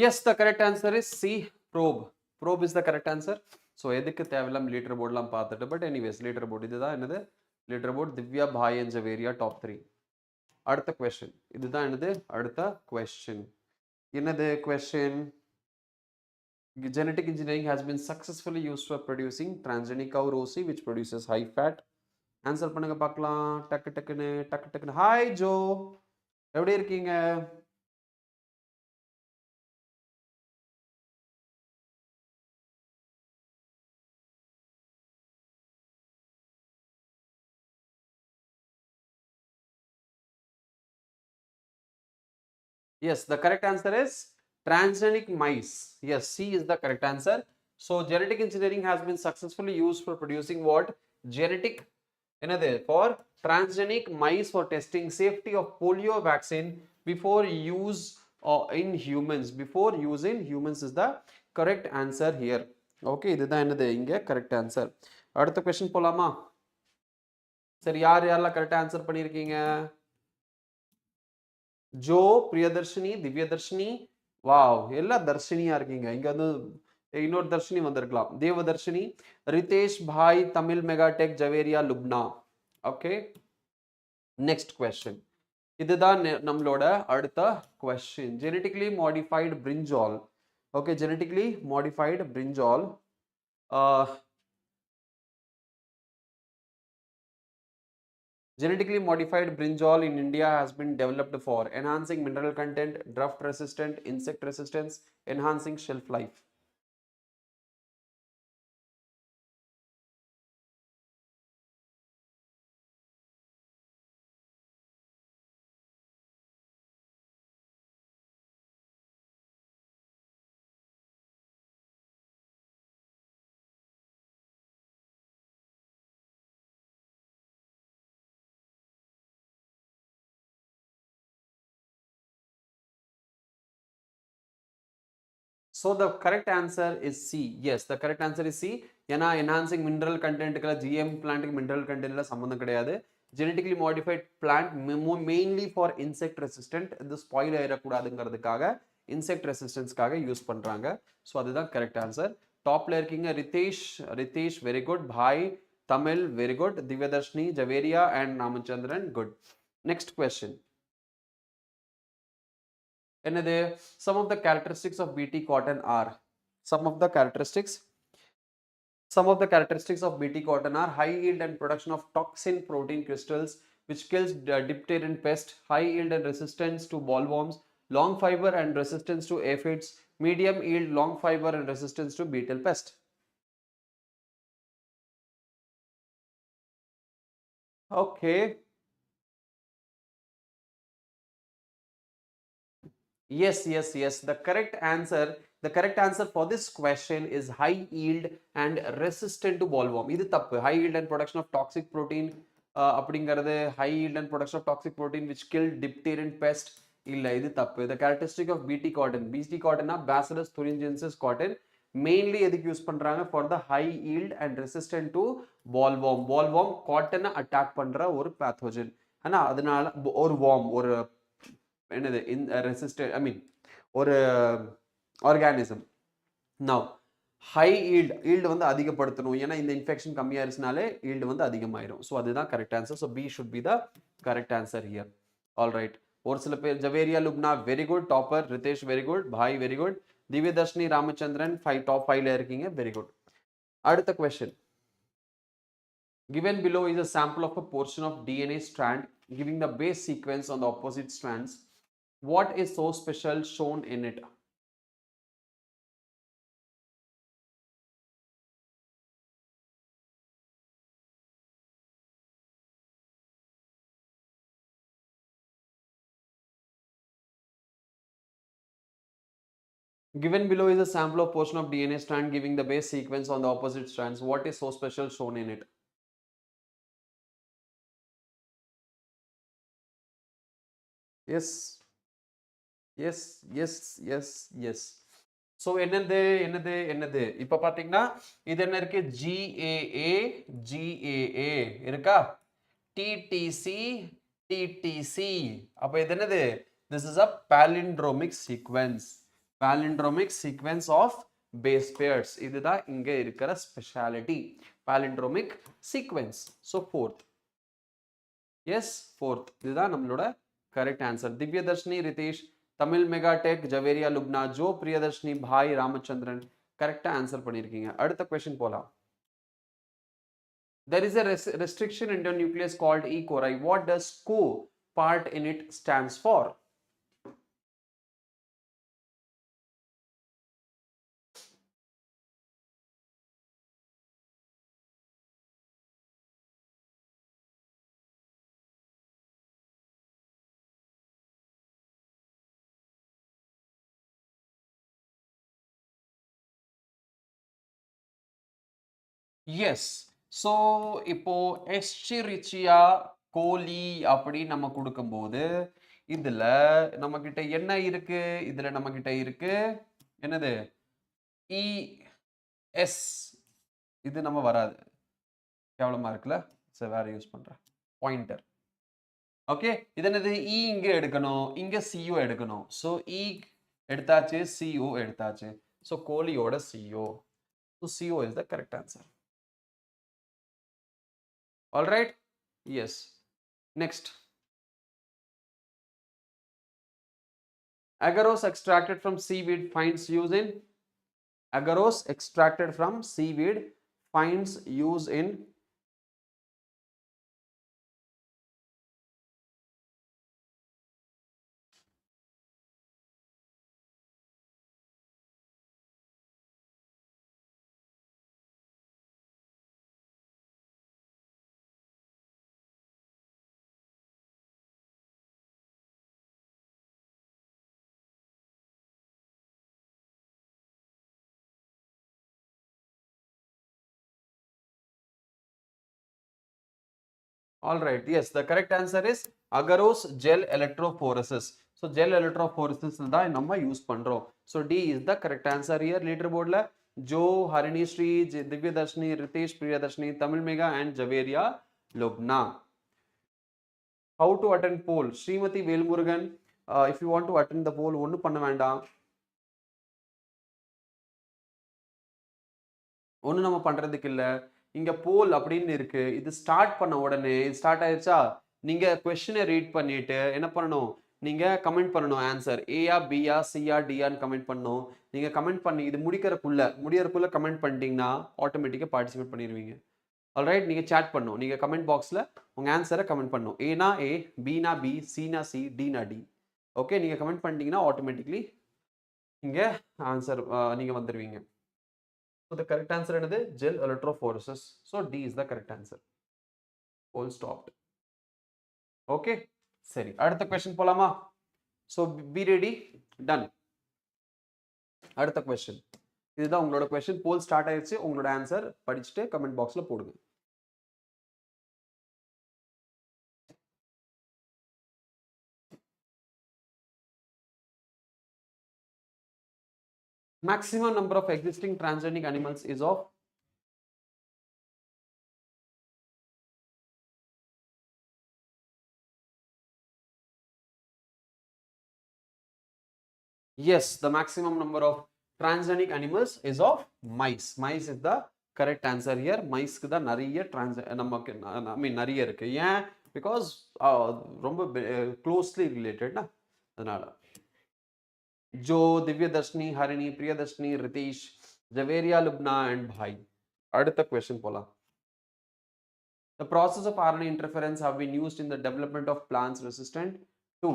Yes, the correct answer is C, probe. Probe is the correct answer. So எதுக்கு தேவையில்லாம் லீட்டர் போர்ட்லாம் பார்த்துட்டு, பட் எனிவேஸ் லீட்டர் போர்ட் இதுதான் என்னது, leader board Divya Bai and Javeria top 3. அடுத்த கொஸ்டின் இதுதான் என்னது, அடுத்த கொஸ்டின் என்னது question. Genetic engineering has been successfully used for producing transgenic cow rosi which produces high fat. Answer பண்ணுங்க பார்க்கலாம். டக்கு டக்குன்னு டக்கு டக்குன்னு. ஹாய் ஜோ, எப்படி இருக்கீங்க? Yes, the correct answer is transgenic mice. Yes, C is the correct answer. So genetic engineering has been successfully used for producing what? Genetic, another for transgenic mice for testing safety of polio vaccine before use in humans. Before use in humans is the correct answer here. Okay, இதுதான் என்னது இங்க correct answer. அடுத்த question போலாமா? சரி, யாரெல்லாம் கரெக்டா answer பண்ணிருக்கீங்க? Joe, Priyadarshini, Divyadharshini, wow, எல்லாம் தர்ஷினியா இருக்கீங்க. இங்க வந்து இன்னொரு தர்ஷினி வந்திருக்கலாம், Devadharshini, Ritesh Bhai, Tamil Megatech, Javeria, Lubna. Okay, next question. இதுதான் நம்மளோட அடுத்த question. Genetically modified brinjal. Okay, genetically modified brinjal. Genetically modified brinjal in India has been developed for enhancing mineral content, drought resistant, insect resistance, enhancing shelf life. So the correct answer is C. Yes, the correct answer is C. ஏன்னா enhancing mineral content GM plant mineral content சம்பந்தம் கிடையாது. Genetically modified plant mainly for insect resistant, இது spoil ஆயிடக்கூடாதுங்கிறதுக்காக insect resistance-காக use பண்றாங்க. So அதுதான் correct answer. டாப்ல இருக்கீங்க Ritesh. Ritesh very good. Bhai Tamil very good. Divyadharshini, Javeria and Ramachandran good. Next question என்னது? some of the characteristics of bt cotton are, some of the characteristics of bt cotton are high yield and production of toxin protein crystals which kills diphtheria pest, high yield and resistance to bollworms, long fiber and resistance to aphids, medium yield, long fiber and resistance to beetle pest. Okay, yes, yes, yes. The correct answer for this question is high yield and resistant to bollworm. இது தப்பு. High yield and production of toxic protein அப்படிங்கிறது high yield and production of toxic protein which kill diphtheria pest. இல்ல, இது தப்பு. The characteristic of BT cotton. BT cotton Bacillus thuringiensis cotton. Mainly எதுக்கு use பண்றாங்க? For the high yield and resistant to bollworm. Bollworm cotton attack பண்ற ஒரு pathogen. ஆனா அதனால ஒரு worm, ஒரு என்னது ரெசிஸ்டன்ட், ஐ மீன் ஒரு ஆர்கானிசம். நவ் ஹை ஈல்டு வந்து அதிகப்படுத்தணும், ஏன்னா இந்த இன்ஃபெக்ஷன் கம்மியாயிருச்சுனாலே ஈல்டு வந்து அதிகமாயிரும். ஸோ அதுதான் correct answer. So B should be the correct answer here. All right. ஒரு சில பேர் Javeria Lubna very good. Topper Ritesh very good. Bhai very good. Divyadharshini, Ramachandran top 5ல இருக்கீங்க, வெரி குட். அடுத்த question. Given below is a sample of a portion of DNA strand giving the base sequence on the opposite strands. What is so special shown in it? Given below is a sample of portion of DNA strand giving the base sequence on the opposite strands. What is so special shown in it? Yes, yes, yes, yes, yes. So என்னது இப்ப பாத்தீங்கன்னா இது என்ன இருக்கு GAA இருக்கா TTC TTC அப்ப இது என்னது this is a palindromic sequence of base pairs இதுதான் இங்க இருக்கிற speciality palindromic sequence so fourth இதுதான் நம்மளோட correct answer Divyadashni Ritesh Tamil Megatech Javeria Lubna Jo Priyadarshini Bhai Ramachandran correct answer பண்ணிருக்கீங்க அடுத்த question போலாம் there is a restriction endonuclease called E. coli what does co part in it stands for yes so இப்போ எஸ்சிரிச்சியா கோலி அப்படி நம்ம கொடுக்கும்போது இதுல நம்ம கிட்ட என்ன இருக்கு இதுல நம்ம கிட்ட இருக்கு என்னது ES இது நம்ம வராது கேவலமா இருக்குல்ல சரி வேற யூஸ் பண்றேன் பாயிண்டர் ஓகே இது என்னது E இங்க எடுக்கணும் இங்க CO எடுக்கணும் so E எடுத்தாச்சு CO எடுத்தாச்சு so கோலியோட CO so CO is the correct answer all right yes next agarose extracted from seaweed finds use in agarose extracted from seaweed finds use in all right yes the correct answer is agarose gel electrophoresis so gel electrophoresis தான் நம்ம use பண்றோம் so D is the correct answer here leaderboard la Jo Harini Sri Divyadarshini Ritesh Priyadarshini Tamil Mega and Javeria Lubna how to attend poll Srimati Velmurugan if you want to attend the poll ஒண்ணு பண்ண வேண்டாம் ஒண்ணு நம்ம பண்றதுக்கு இல்ல இங்க போல் அப்படின்னு இருக்கு இது ஸ்டார்ட் பண்ண உடனே ஸ்டார்ட் ஆயிருச்சா நீங்க கொஸ்டினை ரீட் பண்ணிட்டு என்ன பண்ணணும் நீங்க கமெண்ட் பண்ணணும் ஆன்சர் ஏயா பியா சியா டியான்னு கமெண்ட் பண்ணணும் நீங்க கமெண்ட் பண்ணி இது முடியறதுக்குள்ள கமெண்ட் பண்ணிட்டீங்கன்னா ஆட்டோமேட்டிக்கா பார்ட்டிசிபேட் பண்ணிடுவீங்க ஆல்ரைட் நீங்க சாட் பண்ணணும் நீங்க கமெண்ட் பாக்ஸ்ல உங்க ஆன்சரை கமெண்ட் பண்ணணும் ஏனா ஏ பினா B சினா C Tina D okay நீங்க கமெண்ட் பண்ணிட்டீங்கன்னா ஆட்டோமேட்டிக்லி இங்க ஆன்சர் நீங்க வந்துருவீங்க so the correct answer is gel electrophoresis so D is the correct answer all stopped okay சரி அடுத்த question போலாமா so be ready done அடுத்த question இதுதான் உங்களோட question poll ஸ்டார்ட் ஆயிருச்சு உங்களோட ஆன்சர் படிச்சுட்டு கமெண்ட் பாக்ஸ்ல போடுங்க maximum number of existing transgenic animals is of yes the maximum number of transgenic animals is of mice is the correct answer here mice க்கு தான் நிறைய நமக்கு I mean நிறைய இருக்கு ஏன் because ரொம்ப closely related அதனால Jo Divyadarshini Harini Priyadarshini Ritesh Javeria Lubna and Bhai அடுத்த question போலாம் the process of RNA interference have been used in the development of plants resistant to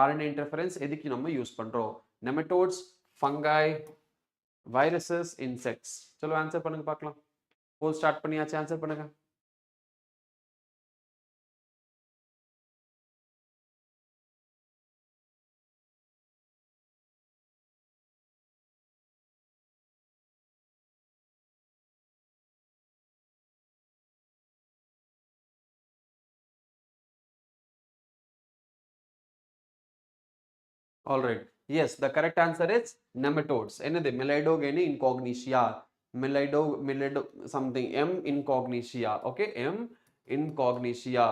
RNA interference எதுக்கு நம்ம use பண்றோம் nematodes fungi viruses insects चलो answer பண்ணுங்க பார்க்கலாம் போல் start பண்ணியாச்சு answer பண்ணுங்க All right. Yes, the correct answer is nematodes. என்னது Melidogene incognitia. Melido something M incognitia. Okay, M incognitia.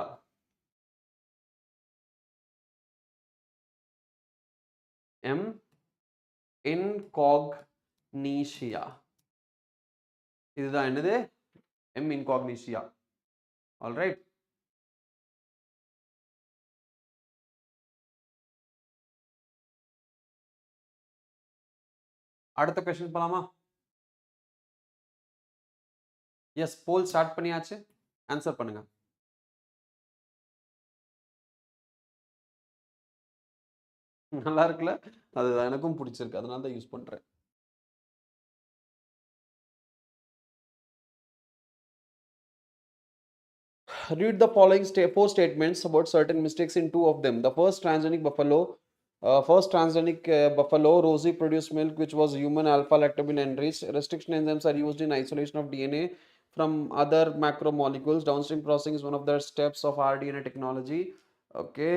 M incognitia. இதுதான் என்னது M incognitia. All right. அடுத்த கொஸ்டின் போலாமா? எஸ், போல் ஸ்டார்ட் பண்ணியாச்சு. ஆன்சர் பண்ணுங்க. நல்லா இருக்குல்ல? அது எனக்கும் பிடிச்சிருக்கு, அதனால தான் யூஸ் பண்றேன். Read the following four statements about certain mistakes in two of them. The first transgenic buffalo, Rosie produced milk which was human alpha lactomin enriched. Restriction enzymes are used in isolation of DNA from other macromolecules. Downstream processing is one of the steps of rDNA technology. Okay,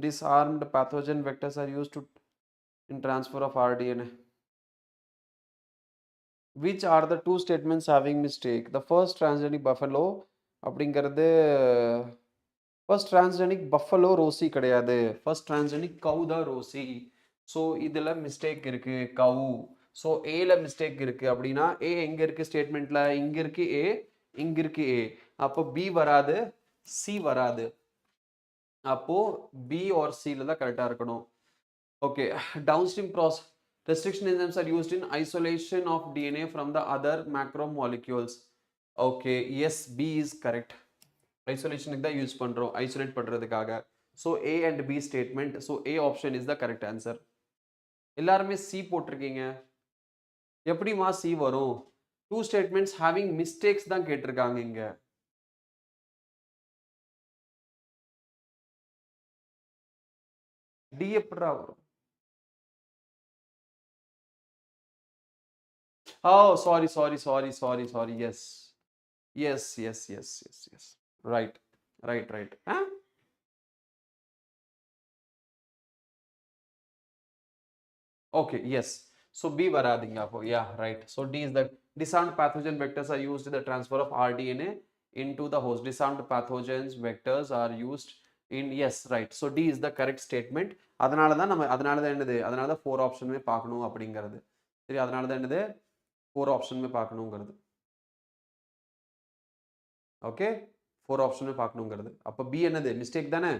disarmed pathogen vectors are used in transfer of rDNA. Which are the two statements having mistake? The first transgenic buffalo அப்படிங்கிறது first transgenic buffalo Rousey கிடையாது. First transgenic கவு தான் Rousey. So இதில் mistake இருக்கு, கவு. So ஏல mistake இருக்கு. அப்படின்னா ஏ எங்க இருக்கு ஸ்டேட்மெண்ட்ல? இங்க இருக்கு ஏ, இங்க இருக்கு ஏ. அப்போ பி வராது, சி வராது. அப்போ பி ஆர் சில தான் கரெக்டா இருக்கணும். Okay, downstream process restriction enzymes are used in isolation of DNA from the other macromolecules. Okay, yes, B is correct. ஐசோலேஷனுக்கு தான் யூஸ் பண்றோம், ஐசோலேட் பண்றதுக்காக. So A and B statement. So A option is the correct answer. எல்லாருமே C போட்டிருக்கீங்க. எப்படிமா C வரும்? Two statements having mistakes தான் கேட்டிருக்காங்க இங்க. டி எப்படா வரும்? Oh sorry sorry sorry sorry sorry. Yes yes yes yes yes yes. Right right right. Okay, yes. So B varadinga appo. Yeah, right. So D is the disarmed pathogen vectors are used in the transfer of rDNA into the host. Disarmed pathogens vectors are used in, yes, right. So D is the correct statement. அதனால தான் என்னது, அதனால தான் 4 ஆப்ஷனுமே பார்க்கணும் அப்படிங்கிறது. சரி, அதனால தான் என்னது 4 ஆப்ஷனுமே பார்க்கணுங்கிறது. ஓகே, 4 ஆப்ஷனுமே பார்க்கணுங்கிறது. அப்போ B என்னது மிஸ்டேக் தானே?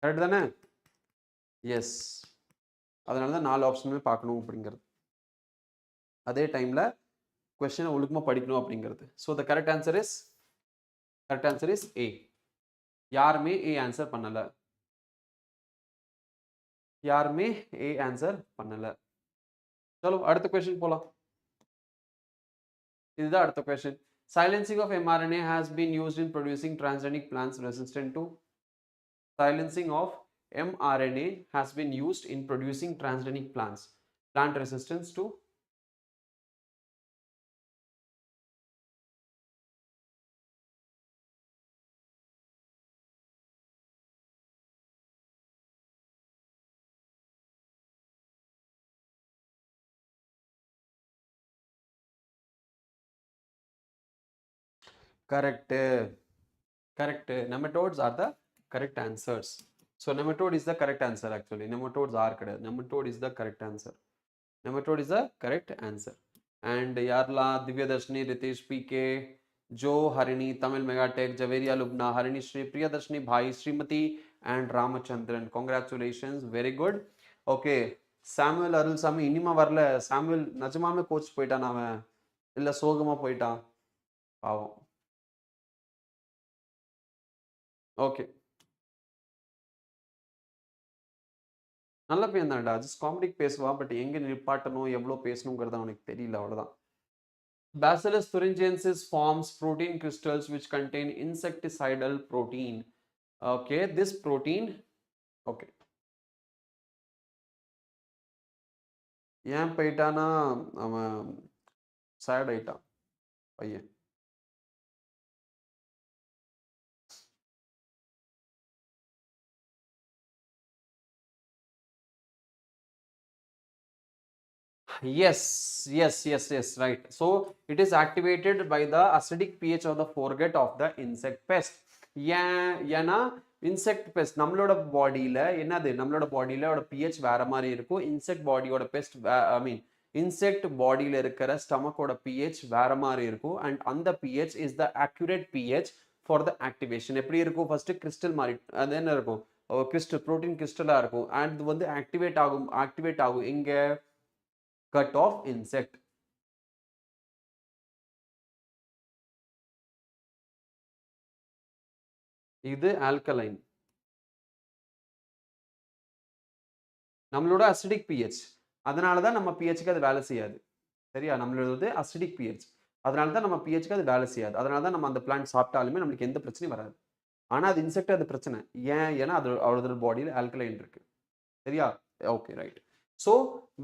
கரெக்ட் தானே? எஸ், அதனால தான் 4 ஆப்ஷனுமே பார்க்கணும் அப்படிங்கிறது. அதே டைமில் கொஸ்டினை ஒழுக்கமாக படிக்கணும் அப்படிங்கிறது. So the correct answer is A. யாருமே ஏ ஆன்சர் பண்ணலை. யாருமே ஏ ஆன்சர் பண்ணலை. சலோ அடுத்த கொஸ்டின் போகலாம். இதுதான் அடுத்த question. Silencing of mRNA has been used in producing transgenic plants resistant to. Silencing of mRNA has been used in producing transgenic plants. Plant resistance to. Correct. Correct. Nematodes are the correct answers. So nematode is the correct answer actually. Nematodes are correct. Nematode is the correct answer. Nematode is the correct answer. And Yarla, Divyadarshini, Ritesh, PK, Joe, Harini, Tamil Megatech, Javeria Lubna, Harini Shri, Priyadarshini, Bhai, Srimati, and Ramachandran. Congratulations. Very good. Okay. Samuel Arulsami, இனிமா வரல. Samuel நிஜமாமே coach போயிட்டான் அவன், இல்ல சோகமா போயிட்டான் பாவம். Okay, நல்ல பையன் தான்டா. ஜஸ்ட் காமெடிக்கு பேசுவான், பட் எங்க நிப்பாட்டணும் எவ்வளோ பேசணுங்கிறது அவனுக்கு தெரியல, அவ்வளோதான். Bacillus thuringiensis forms protein crystals which contain insecticidal protein. Okay, this protein. Okay, ஏன் போயிட்டானா அவன்? சேட் ஆயிட்டான் பையன். Yes, right. So it is activated by the acidic pH of the foregut of the insect pest. ஏன்னா insect best நம்மளோட பாடியில என்னது நம்மளோட பாடியில pH வேற மாதிரி இருக்கும். இன்செக்ட் பாடியோட பெஸ்ட் ஐ மீன் இன்செக்ட் பாடியில இருக்கிற ஸ்டமக்கோட pH வேற மாதிரி இருக்கும். அண்ட் அந்த pH is the accurate pH for the activation. எப்படி இருக்கும்? ஃபர்ஸ்ட் கிறிஸ்டல் மாதிரி அது என்ன இருக்கும்? கிறிஸ்டல் புரோட்டீன் கிறிஸ்டலா இருக்கும். அண்ட் இது வந்து ஆக்டிவேட் ஆகும் எங்க? Cut off insect. இது ஆல்கலைன். நம்மளோட அசிடிக் pH. அதனால தான் நம்ம pHக்கு அது வேலை செய்யாது. சரியா? நம்மளோடது அசிடிக் pH. அதனால தான் நம்ம pHக்கு அது வேலை செய்யாது. அதனால தான் நம்ம அந்த பிளான்ட் சாப்பிட்டாலுமே நம்மளுக்கு எந்த பிரச்சனையும் வராது. ஆனா அது இன்செக்ட் அது பிரச்சனை. ஏன்னா அதோட பாடியில ஆல்கலைன் இருக்கு. சரியா? Okay, right. So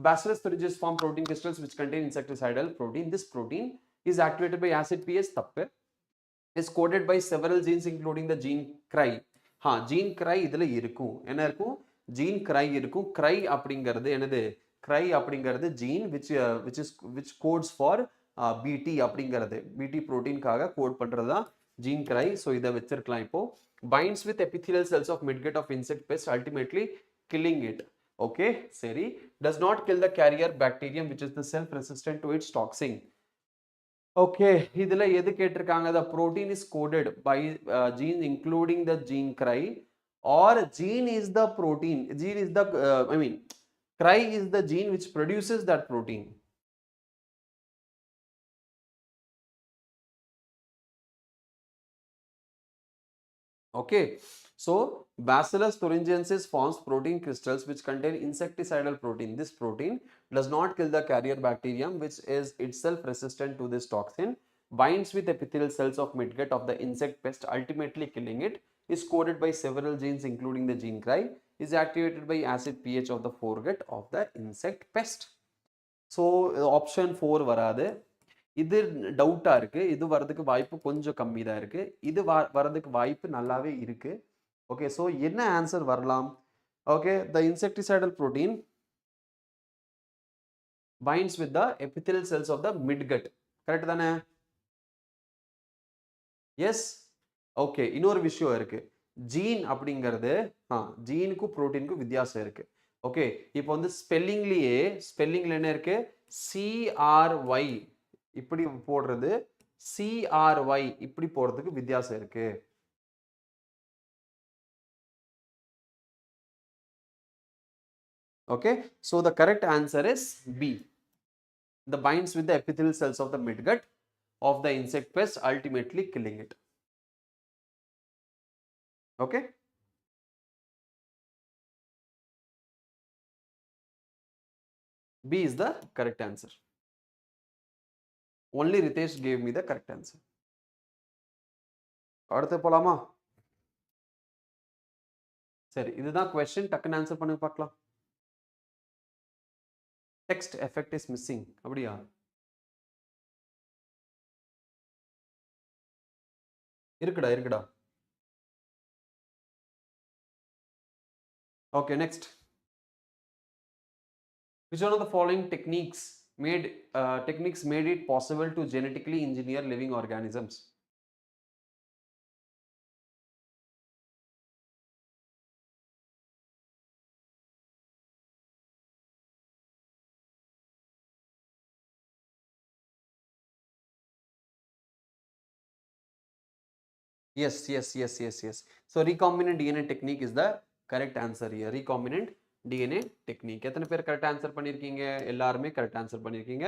Bacillus thuringiensis form protein crystals which contain insecticidal protein. This protein is activated by acid pH. தப்பு. Is coded by several genes including the gene cry. gene cry இதுல இருக்கும். என்ன இருக்கும்? gene cry இருக்கும். cry அப்படிங்கிறது என்னது? cry அப்படிங்கிறது gene which codes for BT அப்படிங்கிறது. BT புரோட்டீன்காக கோட் பண்றது தான் gene cry. ஸோ இதை வச்சிருக்கலாம் இப்போ. Binds with epithelial cells of midgut of insect pest, ultimately killing it. Okay, சரி. Does not kill the carrier bacterium which is the self-resistant to its toxin. Okay, இதுல எது கேட்டிருக்காங்க? The protein is coded by genes including the gene cry, or gene is the protein. Gene is the cry is the gene which produces that protein. Okay, so Bacillus thuringiensis forms protein crystals which contain insecticidal protein. This protein does not kill the carrier bacterium which is itself resistant to this toxin, binds with epithelial cells of midgut of the insect pest, ultimately killing it, is coded by several genes including the gene cry, is activated by acid pH of the foregut of the insect pest. So option 4 வராது. இது டவுட்டா இருக்கு. இது வரதுக்கு வாய்ப்பு கொஞ்சம் கம்மி தான் இருக்கு. இது வரதுக்கு வாய்ப்பு நல்லாவே இருக்கு. ஓகே, ஸோ என்ன ஆன்சர் வரலாம்? Okay, the insecticidal protein binds with the epithelial cells of the midgut. Correct தானே? எஸ். ஓகே, இன்னொரு விஷயம் இருக்கு. ஜீன் அப்படிங்கிறது ஜீனுக்கும் புரோட்டீனுக்கும் வித்தியாசம் இருக்கு. ஓகே, இப்போ வந்து ஸ்பெல்லிங்ல என்ன இருக்கு? சிஆர்ஒய் இப்படி போடுறது, சிஆர்ஒய் இப்படி போடுறதுக்கு வித்தியாசம் இருக்கு. Okay, so the correct answer is B. The binds with the epithelial cells of the midgut of the insect pest, ultimately killing it. Okay. B is the correct answer. Only Ritesh gave me the correct answer. அடுத்து போலாமா? சரி, இதுதான் question. டக்குன்னு answer பண்ணுங்க பார்க்கலாம். Text effect is missing. அப்படியா? இருக்குடா. Okay, next. Which one of the following techniques made it possible to genetically engineer living organisms? Yes. So recombinant DNA technique is the correct answer here. Recombinant DNA technique. எத்தனை பேர் correct answer பண்ணிருக்கீங்க? எல்லாருமே correct answer பண்ணிருக்கீங்க.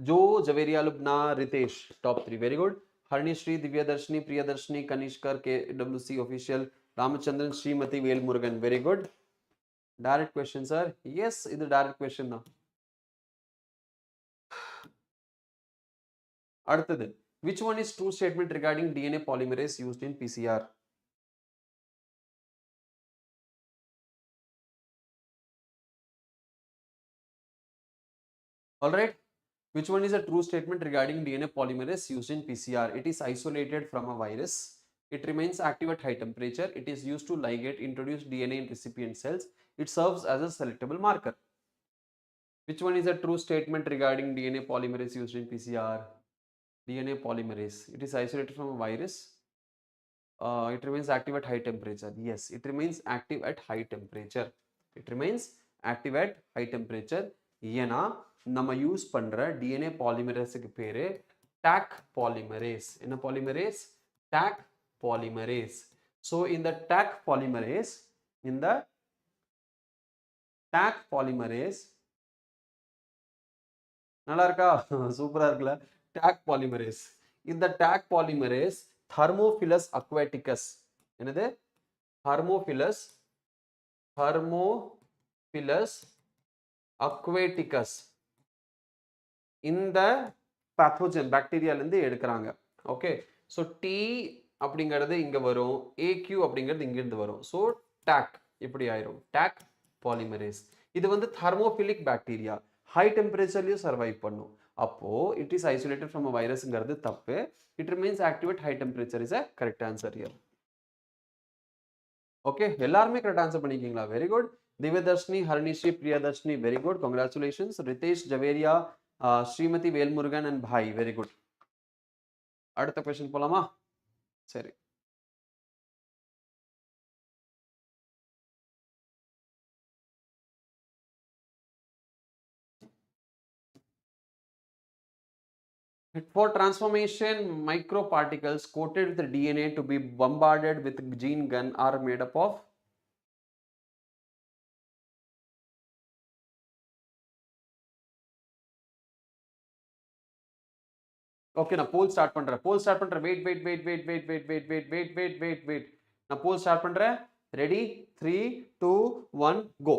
Jo, Javeria, Lubna, Ritesh top 3. Very good. Harnishree, Divyadharshini, Priyadharshini, Kanishkar, KWC official, Ramachandran, Srimathi, Velmurugan. Very good. Direct question sir. Yes, இது direct question தான். அடுத்தது, which one is true statement regarding DNA polymerase used in PCR? All right. Which one is a true statement regarding DNA polymerase used in PCR? It is isolated from a virus. It remains active at high temperature. It is used to ligate introduce DNA in recipient cells. It serves as a selectable marker. Which one is a true statement regarding DNA polymerase used in PCR? DNA polymerase, it is isolated from a virus. It remains active at high temperature. Yes, it remains active at high temperature. It remains active at high temperature. ஏன்னா நம்ம use பண்ற DNA polymerase பேரு TAC polymerase. என்ன polymerase? TAC polymerase. So in the TAC polymerase, in the TAC polymerase, நல்லா இருக்கா? சூப்பரா இருக்குல்ல? TAC polymerase. இந்த TAC polymerase Thermophilus aquaticus. என்னது? Thermophilus aquaticus இந்த pathogen bacteria இருந்து எடுக்கறாங்க. ஓகே. சோ T அப்படிங்கிறது இங்க வரும், AQ அப்படிங்கிறது இங்க இருந்து வரும். சோ TAC இப்படி ஆயிரும். TAC polymerase. இது வந்து thermophilic bacteria. High temperatureலயும் survive பண்ணும். அப்போ it is isolated from a virusங்கிறது தப்பு. It remains active at high temperature is a correct answer here. Okay, எல்லாருமே correct answer பண்ணிருக்கீங்களா? Very good. Divyadashni, Harinishri, Priyadashni, very good. Congratulations. Ritesh, Javeria, Srimati, Velmurugan and Bhai, very good. அடுத்த question போலாமா? சரி. For transformation, microparticles coated with DNA to be bombarded with gene gun are made up of. Okay, நான் poll start பண்றேன். Wait. நான் poll start பண்றேன். Ready? 3, 2, 1, go.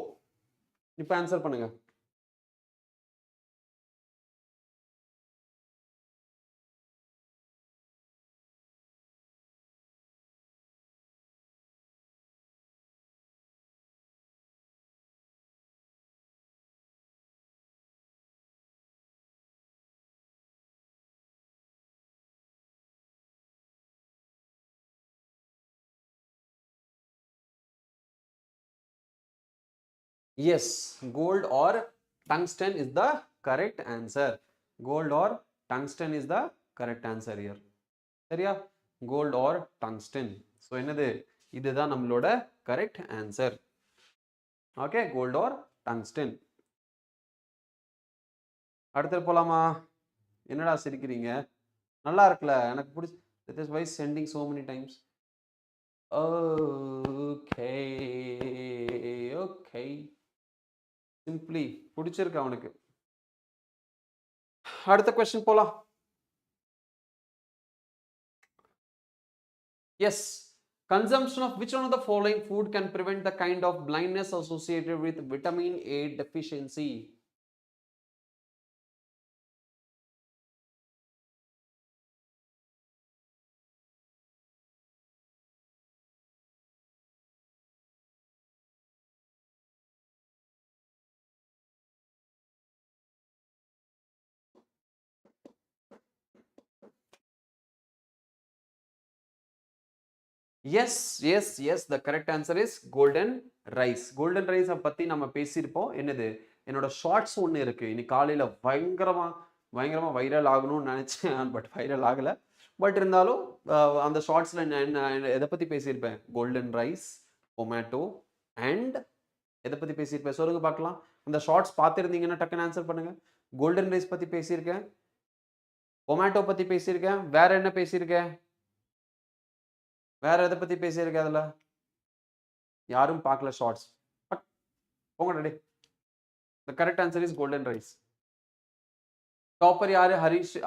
இப்போ answer பண்ணுங்க. Yes, gold or tungsten is the correct answer. Gold or tungsten is the correct answer here. சரியா? Gold or tungsten. So என்னது? இதுதான் நம்மளோட correct answer. Okay, gold or tungsten. அடுத்து போலாமா? என்னடா சிரிக்கிறீங்க? நல்லா இருக்குல்ல? எனக்கு பிடிச்சி. That is why sending so many times. Okay. Simply பிடிச்சிருக்கு அவனுக்கு. அடுத்த question போலாம். Yes. Consumption of which one of the following food can prevent the kind of blindness associated with vitamin A deficiency? Yes. The correct answer is golden rice. Golden rice பத்தி நம்ம பேசியிருப்போம். என்னது? என்னோட shorts ஒன்று இருக்கு. இன்னைக்கு காலையில் பயங்கரமா வைரல் ஆகணும்னு நினைச்சேன். பட் வைரல் ஆகலை. பட் இருந்தாலும் அந்த ஷார்ட்ஸில் நான் எதை பற்றி பேசியிருப்பேன்? கோல்டன் ரைஸ், டொமேட்டோ அண்ட் எதை பற்றி பேசியிருப்பேன் சொல்லுங்க பார்க்கலாம். அந்த ஷார்ட்ஸ் பார்த்துருந்தீங்கன்னா டக்குன்னு ஆன்சர் பண்ணுங்க. கோல்டன் ரைஸ் பற்றி பேசியிருக்கேன், டொமேட்டோ பற்றி பேசியிருக்கேன், வேற என்ன பேசியிருக்கேன்? வேற எதை பற்றி பேசியிருக்கேன்? அதில் யாரும் பார்க்கல ஷார்ட்ஸ். போங்க டே. The correct answer is golden rice. Topper yaar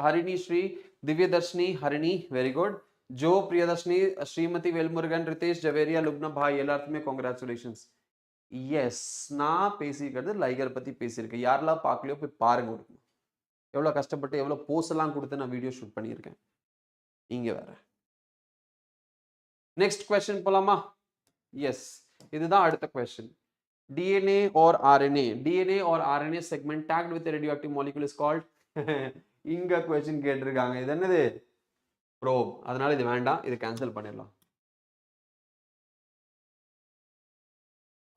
Harini Shri, Divyadashni, Harini, very good. Jo, Priyadashni, Srimati Velmurugan, Ritesh, Javeria, Lubna Bhai, எல்லாத்துக்குமே congratulations. Yes, நான் பேசிக்கிறது லைகர் பத்தி பேசியிருக்கேன். யாரெல்லாம் பார்க்கலையோ போய் பாருங்க. எவ்வளோ கஷ்டப்பட்டு எவ்வளோ போஸ் எல்லாம் கொடுத்து நான் வீடியோ ஷூட் பண்ணியிருக்கேன். இங்க வேற. நெக்ஸ்ட் கொஸ்டின் போலாமா? எஸ், இதுதான் அடுத்த question. DNA or RNA? DNA or RNA segment tagged with a radioactive molecule is called. இங்க கொஸ்டின் கேட்டிருக்காங்க. இது என்னது? ப்ரோப். அதனால இது வேண்டாம், இது கேன்சல் பண்ணிடலாம்.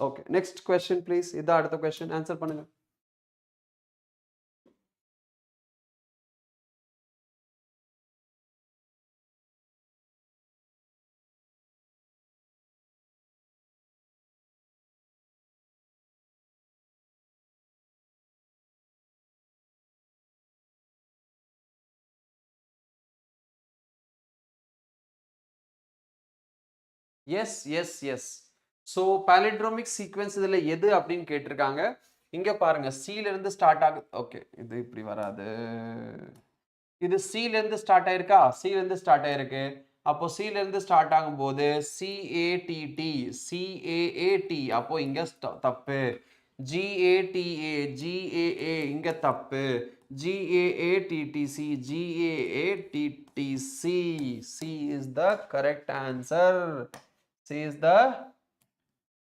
Okay, next question please. இதான் அடுத்த கொஸ்டின், ஆன்சர் பண்ணுங்க. Yes yes yes. So palindromic sequence இதில் எது அப்படின்னு கேட்டிருக்காங்க. இங்கே பாருங்க சில இருந்து ஸ்டார்ட் ஆகுது. ஓகே இது இப்படி வராது. இது சில இருந்து ஸ்டார்ட் ஆயிருக்கா? சில இருந்து ஸ்டார்ட் ஆயிருக்கு. அப்போ சில இருந்து ஸ்டார்ட் ஆகும்போது சிஏடிடி சிஏஏடி அப்போ இங்க தப்பு. ஜிஏடிஏ ஜிஏஏ இங்க தப்பு. GAATTC GAATTC. C is the correct answer. C is the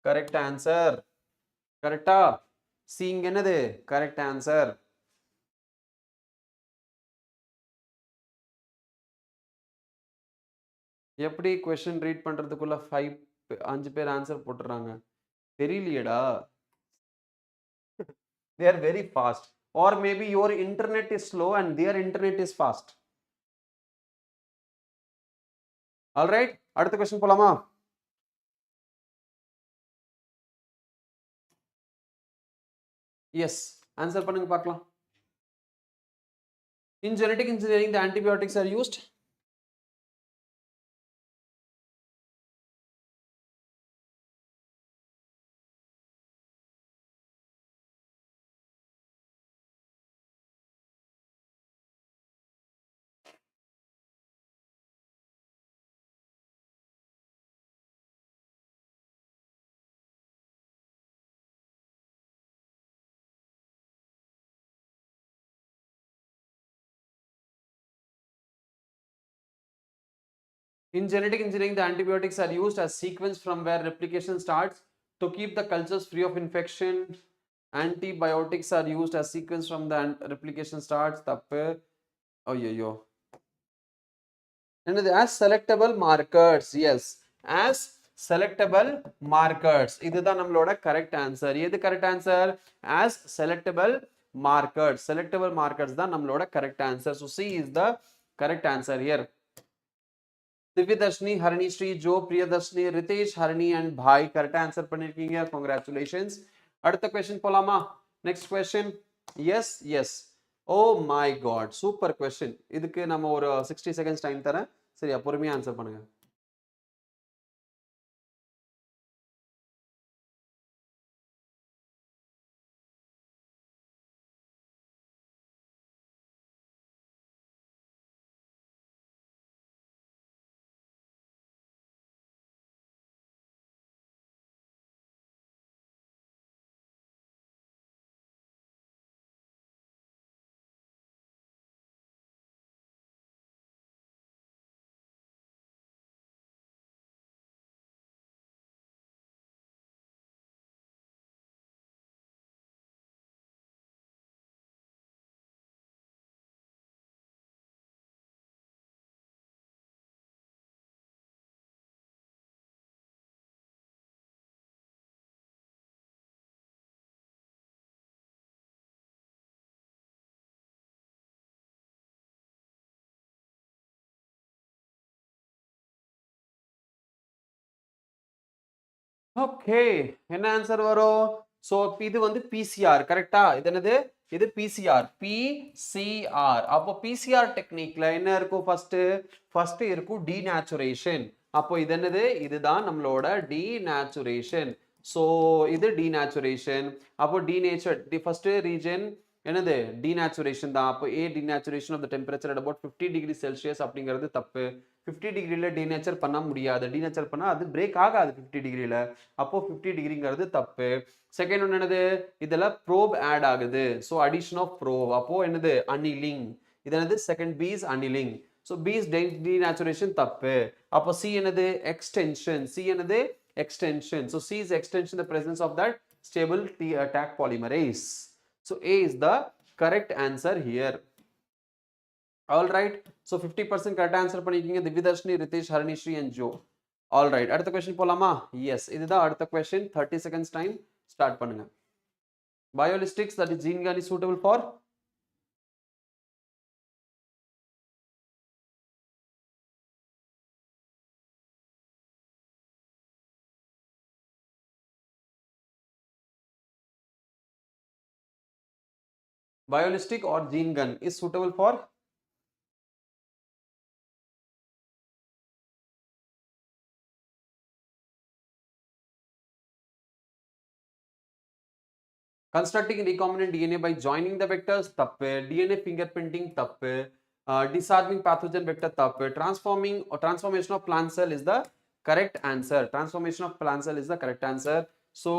correct answer. கரெக்டா? சி இங்க என்னது கரெக்ட் ஆன்சர். எப்படி கொஸ்டின் ரீட் பண்றதுக்குள்ள 5 பேர் ஆன்சர் போட்டுறாங்க தெரியலையேடா. they are very fast, or maybe your internet is slow and their internet is fast. All right, அடுத்த question போலாமா? எஸ் ஆன்சர் பண்ணுங்க பார்க்கலாம். In genetic engineering the antibiotics are used. In genetic engineering, the antibiotics are used as sequence from where replication starts to keep the cultures free of infection. Antibiotics are used as sequence from the replication starts. தப்பு. ஐயோ. என்னது? As selectable markers. Yes. As selectable markers. இதுதான் நம்மளோட correct answer. எது correct answer? As selectable markers. Selectable markers தான் நம்மளோட correct answer. So C is the correct answer here. Divyadashni, Harini Sri, Joe, Priyadashni, Ritesh, Harini and Bhai correct answer பண்ணிருக்கீங்க. Congratulations. அடுத்த question போலாமா? Next question. Yes, yes. Oh my god, super question. இதுக்கு நம்ம ஒரு 60 seconds time தரேன். சரியா பொறுமையா answer பண்ணுங்க. ஓகே என்ன ஆன்சர் வரும்? ஸோ இது வந்து பிசிஆர் கரெக்டா? இது என்னது? இது பிசிஆர். பிசிஆர். அப்போ பிசிஆர் டெக்னிக்ல என்ன இருக்கும்? ஃபர்ஸ்ட் இருக்கும் டீநேச்சுரேஷன். அப்போ இது என்னது? இதுதான் நம்மளோட டீநேச்சுரேஷன். ஸோ இது டீநேச்சுரேஷன். அப்போ டீநேச்சர் ஃபர்ஸ்ட் ரீஜன் என்னது? டீநேச்சுரேஷன் தான். அப்போ A denaturation of the temperature at about 50 degree Celsius அப்படிங்கிறது தப்பு. 50 டிகிரியில் டீநேச்சர் பண்ண முடியாது. டீநேச்சர் பண்ணால் அது பிரேக் ஆகாது 50 டிகிரியில். அப்போ 50 டிகிரிங்கிறது தப்பு. செகண்ட் ஒன்று என்னது? இதில் ப்ரோப் ஆட் ஆகுது. So addition of probe. அப்போ என்னது? அனிலிங். இது என்னது? Second B is annealing. So B is denaturation தப்பு. அப்போ சி என்னது? எக்ஸ்டென்ஷன். சி என்னது? Extension. So C is extension, the presence of that stable Taq polymerase. So A is the correct answer here. All right. So 50% correct answer பண்ணிருக்கீங்க Divyadharshini, Ritesh, Harinishree and Joe. All right. அடுத்த question போலாமா? Yes. இதுதான் அடுத்த question. 30 seconds time. Start பண்ணுங்க. Biolistics, that is gene gun is suitable for biolistic or gene gun is suitable for constructing recombinant DNA by joining the vectors தப்பு, DNA fingerprinting தப்பு, disarming pathogen vector தப்பு, transformation of plant cell is the correct answer. Transformation of plant cell is the correct answer. So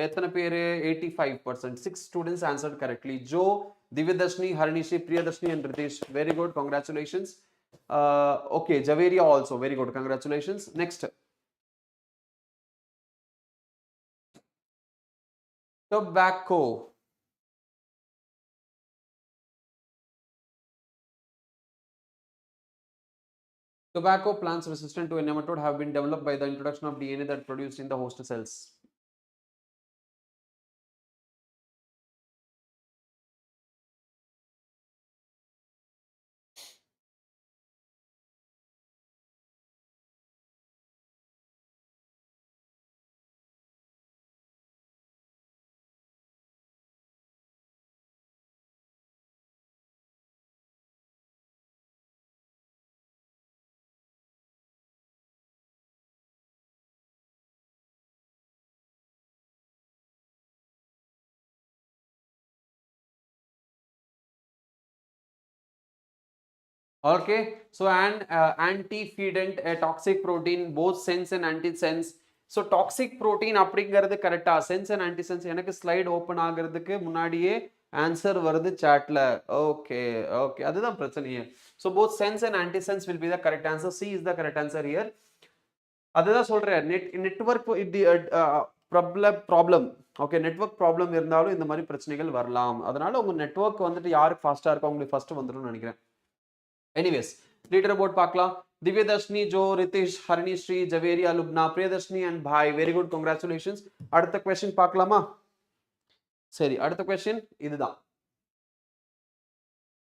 எத்தனை பேரு 85%, 6 students answered correctly. Joe, Divyadashni, Harinishri, Priyadashni and Ritesh, very good, congratulations. Okay, Javeria also, very good, congratulations. Next, tobacco. Tobacco plants resistant to a nematode have been developed by the introduction of DNA that produced in the host cells. Okay, so an antefeedant, a toxic protein, both sense and antisense. So toxic protein அப்படிங்கிறது கரெக்டா, sense and antisense. எனக்கு slide open ஆகிறதுக்கு முன்னாடியே answer வருது சாட்ல. Okay okay, அதுதான் பிரச்சனையே. So both sense and antisense will be the correct answer. C is the correct answer here. அதுதான் சொல்றேன், network problem. Okay, network problem இருந்தாலும் இந்த மாதிரி பிரச்சனைகள் வரலாம். அதனால உங்க நெட்வொர்க் வந்துட்டு யாருக்கு ஃபாஸ்டா இருக்கோ உங்களுக்கு ஃபர்ஸ்ட் வந்துடும் நினைக்கிறேன். Anyways, leader board pakla, Divyadashni, Joe, Ritesh, Harinishri, Javeria, Lubna, Priyadashni and Bhai, very good, congratulations. Adutha question paklama. Seri, adutha question idudha.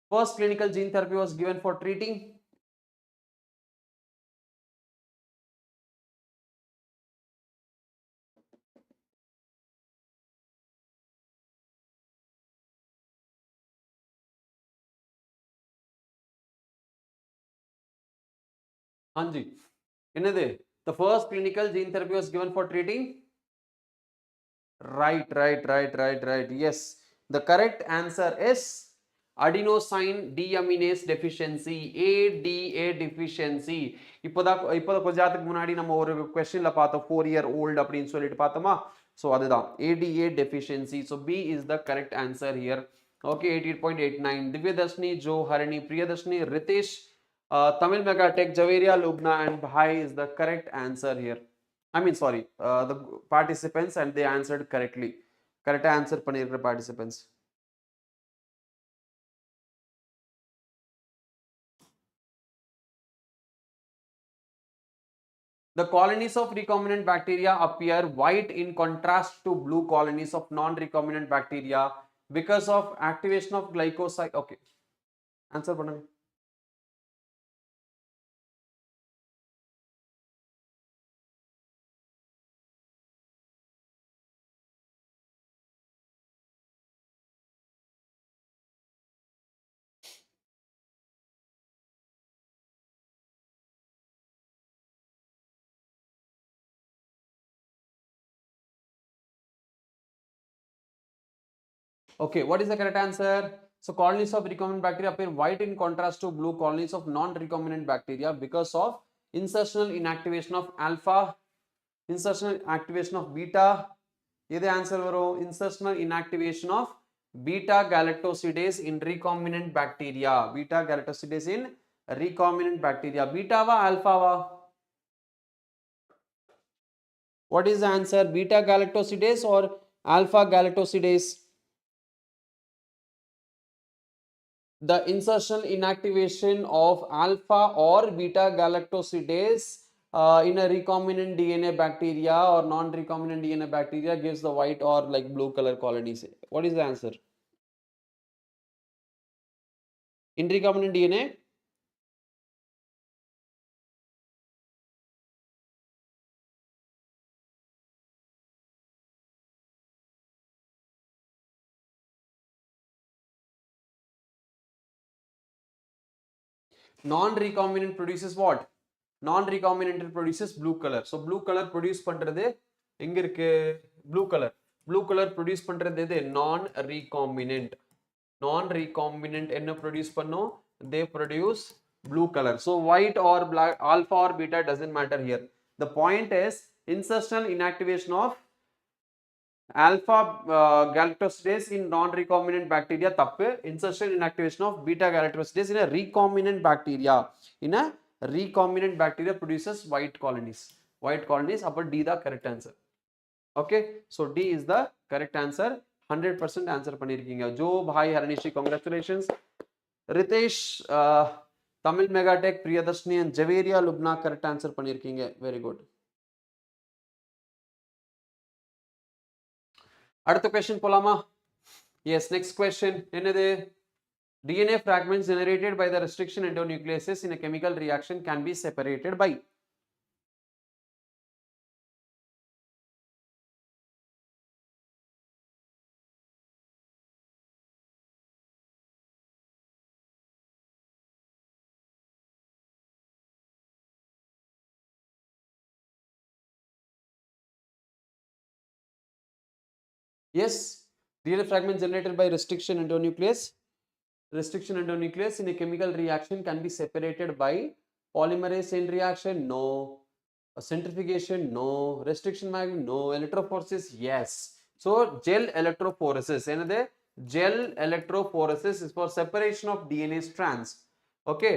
First clinical gene therapy was given for treating Anji. Enade, the first clinical gene therapy was given for treating. Right. Yes, the correct answer is adenosine deaminase deficiency, ADA deficiency. இப்போதான் கொஞ்ச நேரத்துக்கு முன்னாடி நம்ம ஒரு கொஸ்டின்ல பார்த்தோம் 4-year old அப்படின்னு சொல்லிட்டு பார்த்தோமா. ஸோ அதுதான் ADA deficiency. So B is the correct answer here. Okay, 88.89. Divyadashni, Joe, Harini, Priyadashni, Ritesh, Tamil Megatech, Javeria, Lubna and Bhai is the correct answer here. I mean, sorry, the participants and they answered correctly. Correct answer பண்ணிருக்கிற participants. The colonies of recombinant bacteria appear white in contrast to blue colonies of non-recombinant bacteria because of activation of glycoside. Okay, answer பண்ணுங்க. Okay, what is the correct answer? So colonies of recombinant bacteria appear white in contrast to blue colonies of non-recombinant bacteria because of insertional inactivation of alpha, insertional activation of beta. இது answer வரும். Insertional inactivation of beta galactosidase in recombinant bacteria. Beta galactosidase in recombinant bacteria. Beta-வா alpha-வா? What is the answer? Beta galactosidase or alpha galactosidase? The insertional inactivation of alpha or beta galactosidase in a recombinant DNA bacteria or non-recombinant DNA bacteria gives the white or like blue color colonies. What is the answer? In recombinant DNA? Non-recombinant produces what? Non-recombinant produces blue color. So blue color produce பண்றது எங்க இருக்கு? Blue color. Blue colour produce பண்றது எது? நான் recombinant. நான் recombinant என்ன produce பண்ணும்? they produce blue color. So white or black, alpha or beta doesn't matter here. The point is insertional inactivation of alpha galactosidase in non-recombinant bacteria தப்பு. Insertion inactivation of beta galactosidase in a recombinant bacteria. In a recombinant bacteria produces white colonies. White colonies. அப்ப D the correct answer. Okay, so D is the correct answer. 100% answer பண்ணிருக்கீங்க. Joe bye ஹரணிஷி, congratulations. Ritesh, Tamil Megatech, Priyadashni and Javeria Lubna correct answer பண்ணிருக்கீங்க. Very good. அடுத்த question போலாமா? Yes, next question. என்னது? DNA fragments generated by the restriction endonucleases in a chemical reaction can be separated by. Yes, DNA fragments generated by restriction endonuclease. Restriction endonuclease in a chemical reaction can be separated by polymerase chain reaction. No. Centrifugation? No. Restriction magnet? No. Electrophoresis? Yes. So gel electrophoresis. Another gel electrophoresis is for separation of DNA strands. Okay,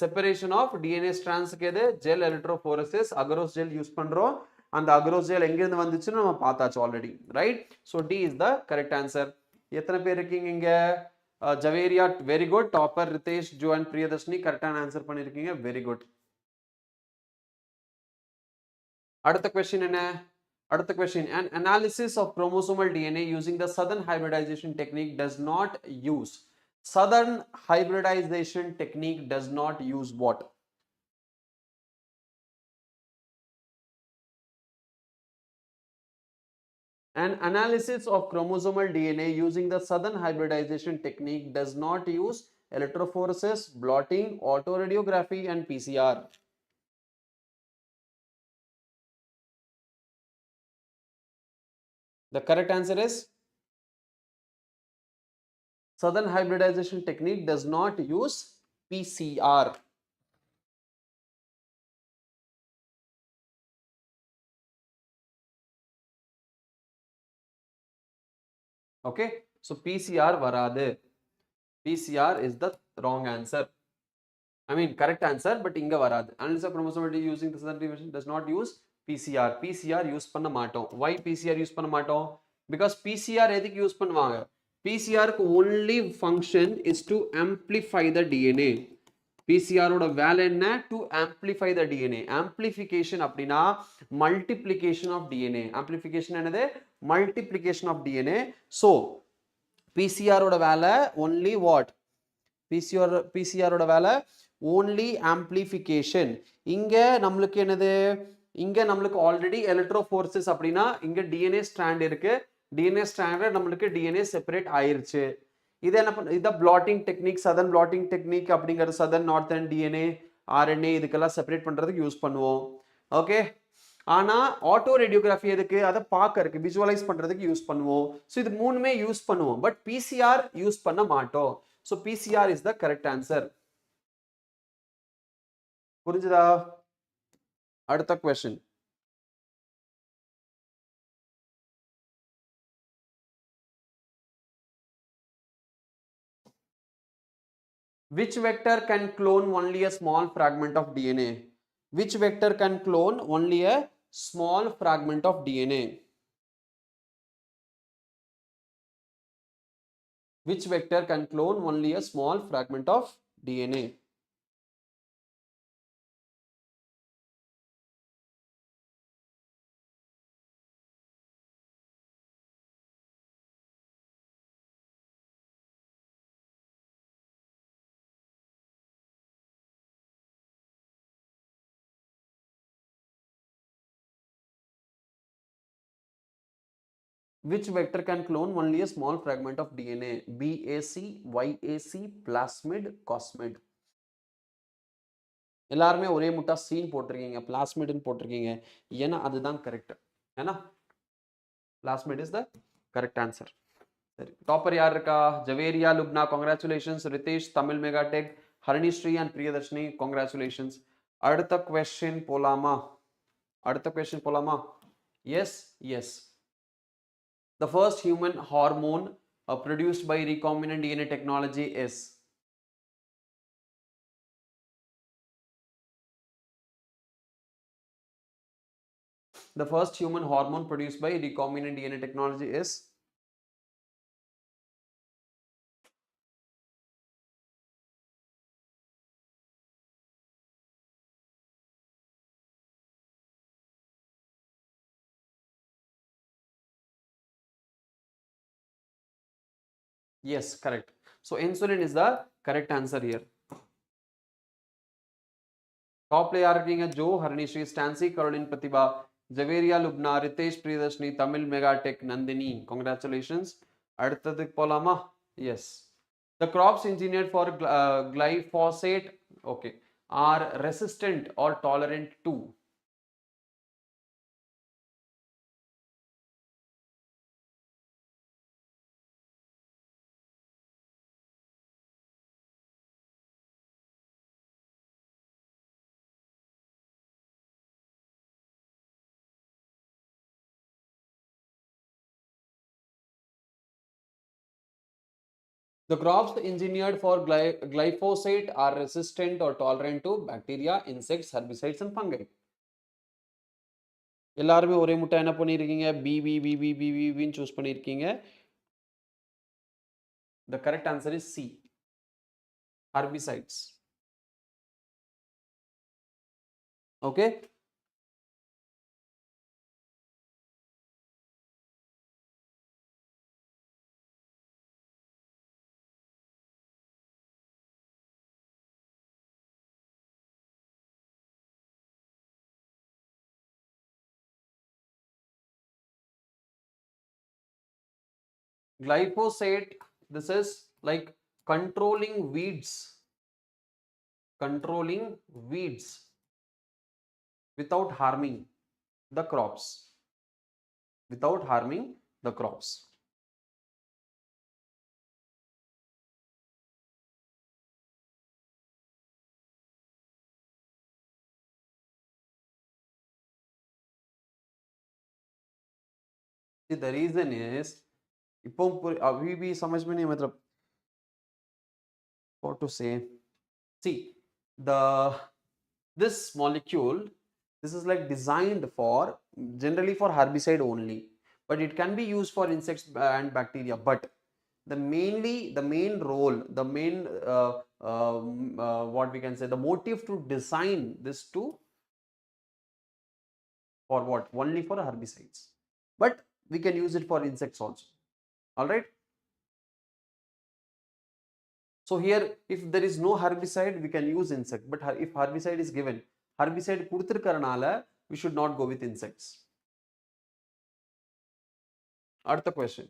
separation of DNA strands க்கு gel electrophoresis agarose gel use பண்றோம். அந்த agarose gel எங்க இருந்து வந்துச்சுன்னு நம்ம பார்த்தாச்சு already, right? So D is the correct answer. எத்தனை பேர் இருக்கீங்க இங்க? Javeria, very good. Topper Ritesh, Jo and Priyadashni correct answer பண்ணிருக்கீங்க. Very good. அடுத்த question என்ன? அடுத்த question, an analysis of chromosomal DNA using the southern hybridization technique does not use. Southern hybridization technique does not use what? An analysis of chromosomal DNA using the southern hybridization technique does not use electrophoresis, blotting, autoradiography and PCR. The correct answer is southern hybridization technique does not use PCR. Okay, so PCR varadu. PCR is the wrong answer. I mean correct answer, but inga varadu. Analysis of chromosomal DNA using the southern hybridization does not use PCR. PCR use பண்ண மாட்டோம். Why PCR use பண்ண மாட்டோம்? Because PCR எதுக்கு use பண்ணுவாங்க? PCR க்கு only function is to amplify the DNA. PCR ஓட வேலை என்ன? To amplify the DNA. Amplification அப்படினா multiplication of DNA. Amplification என்னது? Multiplication of DNA. So PCR ஓட வேலை only what? PCR ஓட வேலை only amplification. இங்க நம்மளுக்கு என்னது? இங்க நம்மளுக்கு ஆல்ரெடி எலக்ட்ரோஃபோர்சஸ் அப்படினா இங்க DNA strand இருக்கு. DNA strand நம்மளுக்கு DNA செப்பரேட் ஆயிருச்சு. இது என்ன பண்ண? இத blotting technique, southern blotting technique அப்படிங்கற southern northern DNA RNA இதுக்கெல்லாம் செப்பரேட் பண்றதுக்கு யூஸ் பண்ணுவோம். ஓகே, ஆனா ஆட்டோ ரேடியோகிராஃபி எதுக்கு? அதை பார்க்கறதுக்கு விஜுவலைஸ் பண்றதுக்கு யூஸ் பண்ணுவோம். ஸோ இது மூணுமே யூஸ் பண்ணுவோம், பட் பிசிஆர் யூஸ் பண்ண மாட்டோம். So PCR is the correct answer. புரிஞ்சுதா? அடுத்த question. Which vector can clone only a small fragment of DNA? Which vector can clone only a small fragment of DNA? Which vector can clone only a small fragment of DNA? Which vector can clone only a small fragment of DNA? BAC, YAC, plasmid, cosmid. எல்லாருமே ஒரே முட்டா scene போட்டிருக்கீங்க, பிளாஸ்மிட்னு போட்டிருக்கீங்க. ஏன்னா அதுதான் correct. ஏன்னா Plasmid is the correct answer. Topper yaar ka Javeria Lubna, congratulations. Ritesh Tamil Megatech, Harinishri and Priyadarshini, congratulations. Adutha question Polama. Adutha question Polama. Yes, yes. The first human hormone produced by recombinant DNA technology is. The first human hormone produced by recombinant DNA technology is. Yes, correct. So insulin is the correct answer here. Top player இருக்கீங்க Jo Harinishree Stancy Caroline Prathibha Javeria Lubna Ritesh Priyadharshini Tamil Megatech Nandhini congratulations. அடுத்ததுக்கு போலாமா? Yes. The crops engineered for glyphosate, okay, are resistant or tolerant to. The crops engineered for glyphosate are resistant or tolerant to bacteria, insects, herbicides and fungi. எல்லாருமே ஒரே முட்டை என்ன பண்ணிருக்கீங்க? பின்னு choose பண்ணிருக்கீங்க. The correct answer is C. Herbicides. Okay. Glyphosate, this is like controlling weeds without harming the crops. Without harming the crops. See, the reason is இப்போ अभी भी समझ में नहीं मतलब what to say. See, the this molecule, this is like designed for generally for herbicide only, but it can be used for insects and bacteria. But the main role, the main what we can say, the motive to design this to for what? Only for herbicides, but we can use it for insects also. All right. So here, if there is no herbicide, we can use insect. But if herbicide is given, herbicide kuduthirukkaranala, we should not go with insects. அடுத்த question.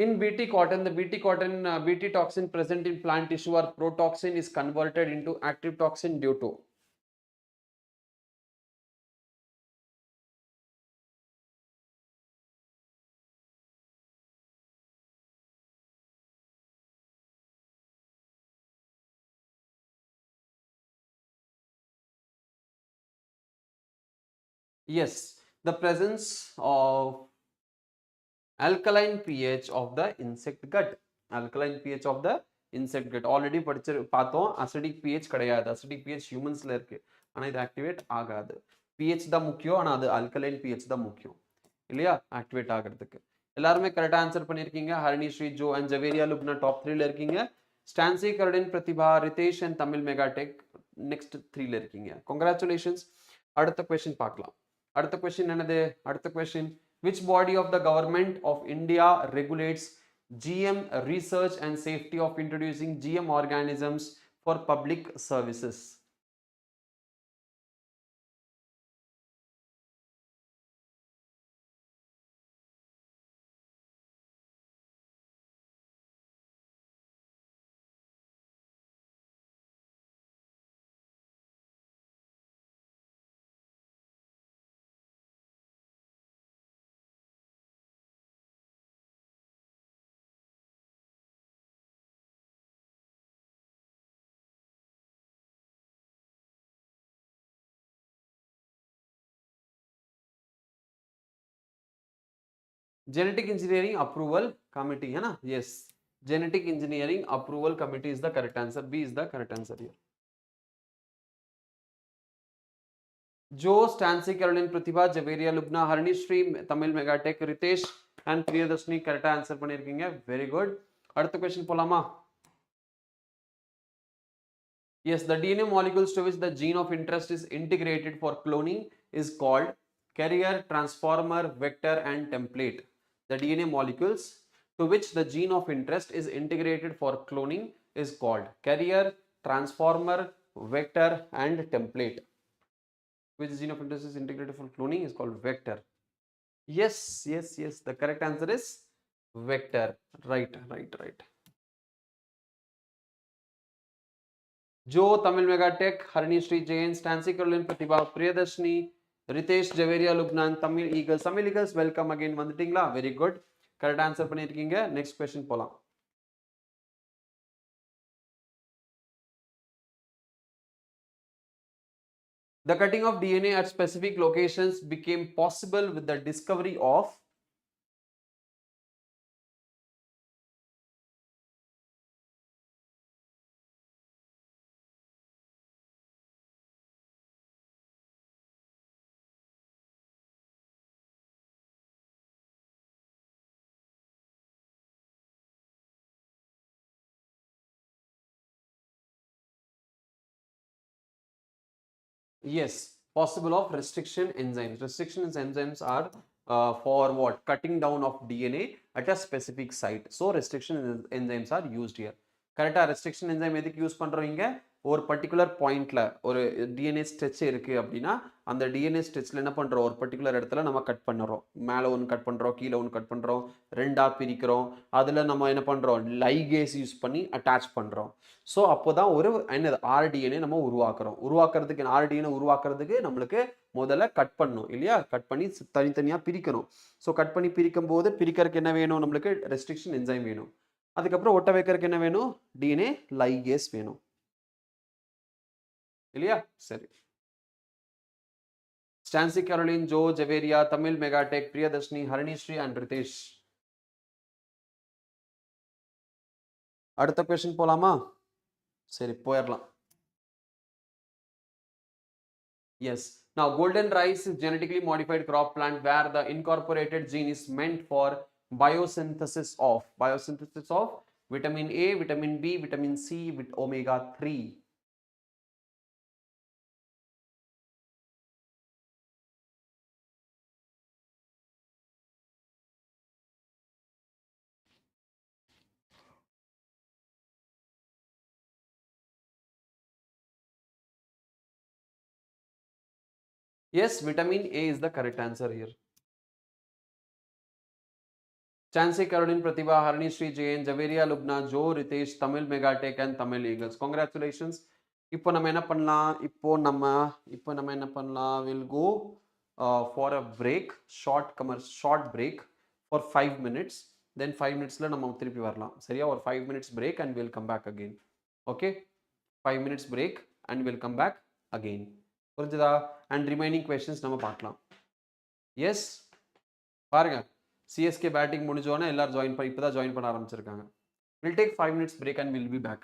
In BT cotton, the BT toxin present in plant tissue or protoxin is converted into active toxin due to. Yes, the presence of alkaline pH of the insect gut. Alkaline pH of the insect gut. Already படிச்சு பார்த்தோம். Acidic pH கிடையாது. Acidic pH humansல இருக்கு. ஆனா இது activate ஆகாது. pH தான் முக்கியம். ஆனா அது alkaline pH தான் முக்கியம். இல்லையா? ஆக்டிவேட் ஆகிறதுக்கு. எல்லாருமே கரெக்டா ஆன்சர் பண்ணிருக்கீங்க. Harini Sri Jo and Javeria Lubna top 3ல இருக்கீங்க. Stancy Caroline Prathibha Ritesh and Tamil Megatech next 3ல இருக்கீங்க. கங்க்ராச்சுலேஷன்ஸ். அடுத்த கொஸ்டின் பார்க்கலாம். அடுத்த கொஸ்டின் என்னது? அடுத்த question, which body of the government of India regulates GM research and safety of introducing GM organisms for public services? Genetic engineering approval committee है ना? Yes. Genetic engineering approval committee is the correct answer. B is the correct answer here. Jo Stancy Caroline Prathibha Javeria Lubna Harini Sri Tamil Megatech Ritesh and Priyadharshini கரெக்டா answer பண்ணிருக்கீங்க. Very good. அடுத்த question போலாமா? Yes, the DNA molecules to which the gene of interest is integrated for cloning is called carrier, transformer, vector and template. The DNA molecules to which the gene of interest is integrated for cloning is called carrier, transformer, vector and template. Which gene of interest is integrated for cloning is called vector. Yes, yes, yes. The correct answer is vector. Right, right, right. Joe, Tamil Megatech, Harini Sri Jain, Stancy Caroline Pratibha, Priyadarshini, Ritesh Javeria Lubnan, Tamil Eagles. Tamil Eagles, welcome again. Vanditingla, very good. Correct answer பண்ணிருக்கீங்க. Next question போலாம். The cutting of DNA at specific locations became possible with the discovery of yes, possible of restriction enzymes. Restriction enzymes are for what? Cutting down of DNA at a specific site. So restriction enzymes are used here. கரெக்டா restriction enzyme எதுக்கு use பண்றோம் இங்க ஒரு particular பாயிண்ட்ல ஒரு DNA stretch இருக்கு அப்படின்னா அந்த டிஎன்ஏ ஸ்ட்ரெச்ல என்ன பண்றோம் ஒரு பர்டிகுலர் இடத்துல நம்ம கட் பண்ணுறோம் மேலே ஒன்று கட் பண்றோம் கீழே ஒன்று கட் பண்றோம் ரெண்டா பிரிக்கிறோம் அதில் நம்ம என்ன பண்றோம் லைகேஸ் யூஸ் பண்ணி அட்டாச் பண்றோம் ஸோ அப்போதான் ஒரு என்னது ஆர்டிஎன்ஏ நம்ம உருவாக்குறதுக்கு ஆர்டிஎன்ஏ உருவாக்குறதுக்கு நம்மளுக்கு முதல்ல கட் பண்ணணும் இல்லையா கட் பண்ணி தனித்தனியாக பிரிக்கணும் ஸோ கட் பண்ணி பிரிக்கும் போது பிரிக்கிறதுக்கு என்ன வேணும் நம்மளுக்கு ரெஸ்ட்ரிக்ஷன் என்சைம் வேணும் அதுக்கப்புறம் ஒட்ட வைக்கிறதுக்கு என்ன வேணும் டிஎன்ஏ லைகேஸ் வேணும் இல்லையா சரி Stancy Caroline Jo Javeria Tamil Megatech Priyadharshini Harinishree and Ritesh அடுத்த கொஸ்டின் போலாமா சரி போயிடலாம் yes now golden rice is genetically modified crop plant where the incorporated gene is meant for biosynthesis of vitamin A vitamin B vitamin C with omega 3 yes vitamin A is the correct answer here Chansey Caroline Pratibha, Harni Sri Jain, Javeria Lubna, Joe Ritesh, Tamil Megatech and Tamil Eagles. Congratulations. இப்போ நம்ம என்ன பண்ணலாம் இப்போ நம்ம என்ன பண்ணலாம் will go for a break short break for 5 minutes then 5 மினிட்ஸில் நம்ம திருப்பி வரலாம் சரியா ஒரு 5 minutes break and will come back again okay 5 minutes break and will come back again புரிஞ்சுதா அண்ட் ரிமைனிங் கொஸ்டின்ஸ் நம்ம பார்க்கலாம் எஸ் பாருங்க சிஎஸ்கே பேட்டிங் முடிஞ்சோடனே எல்லாரும் இப்போதான் ஜாயின் பண்ண ஆரம்பிச்சிருக்காங்க will take 5 minutes break and will be back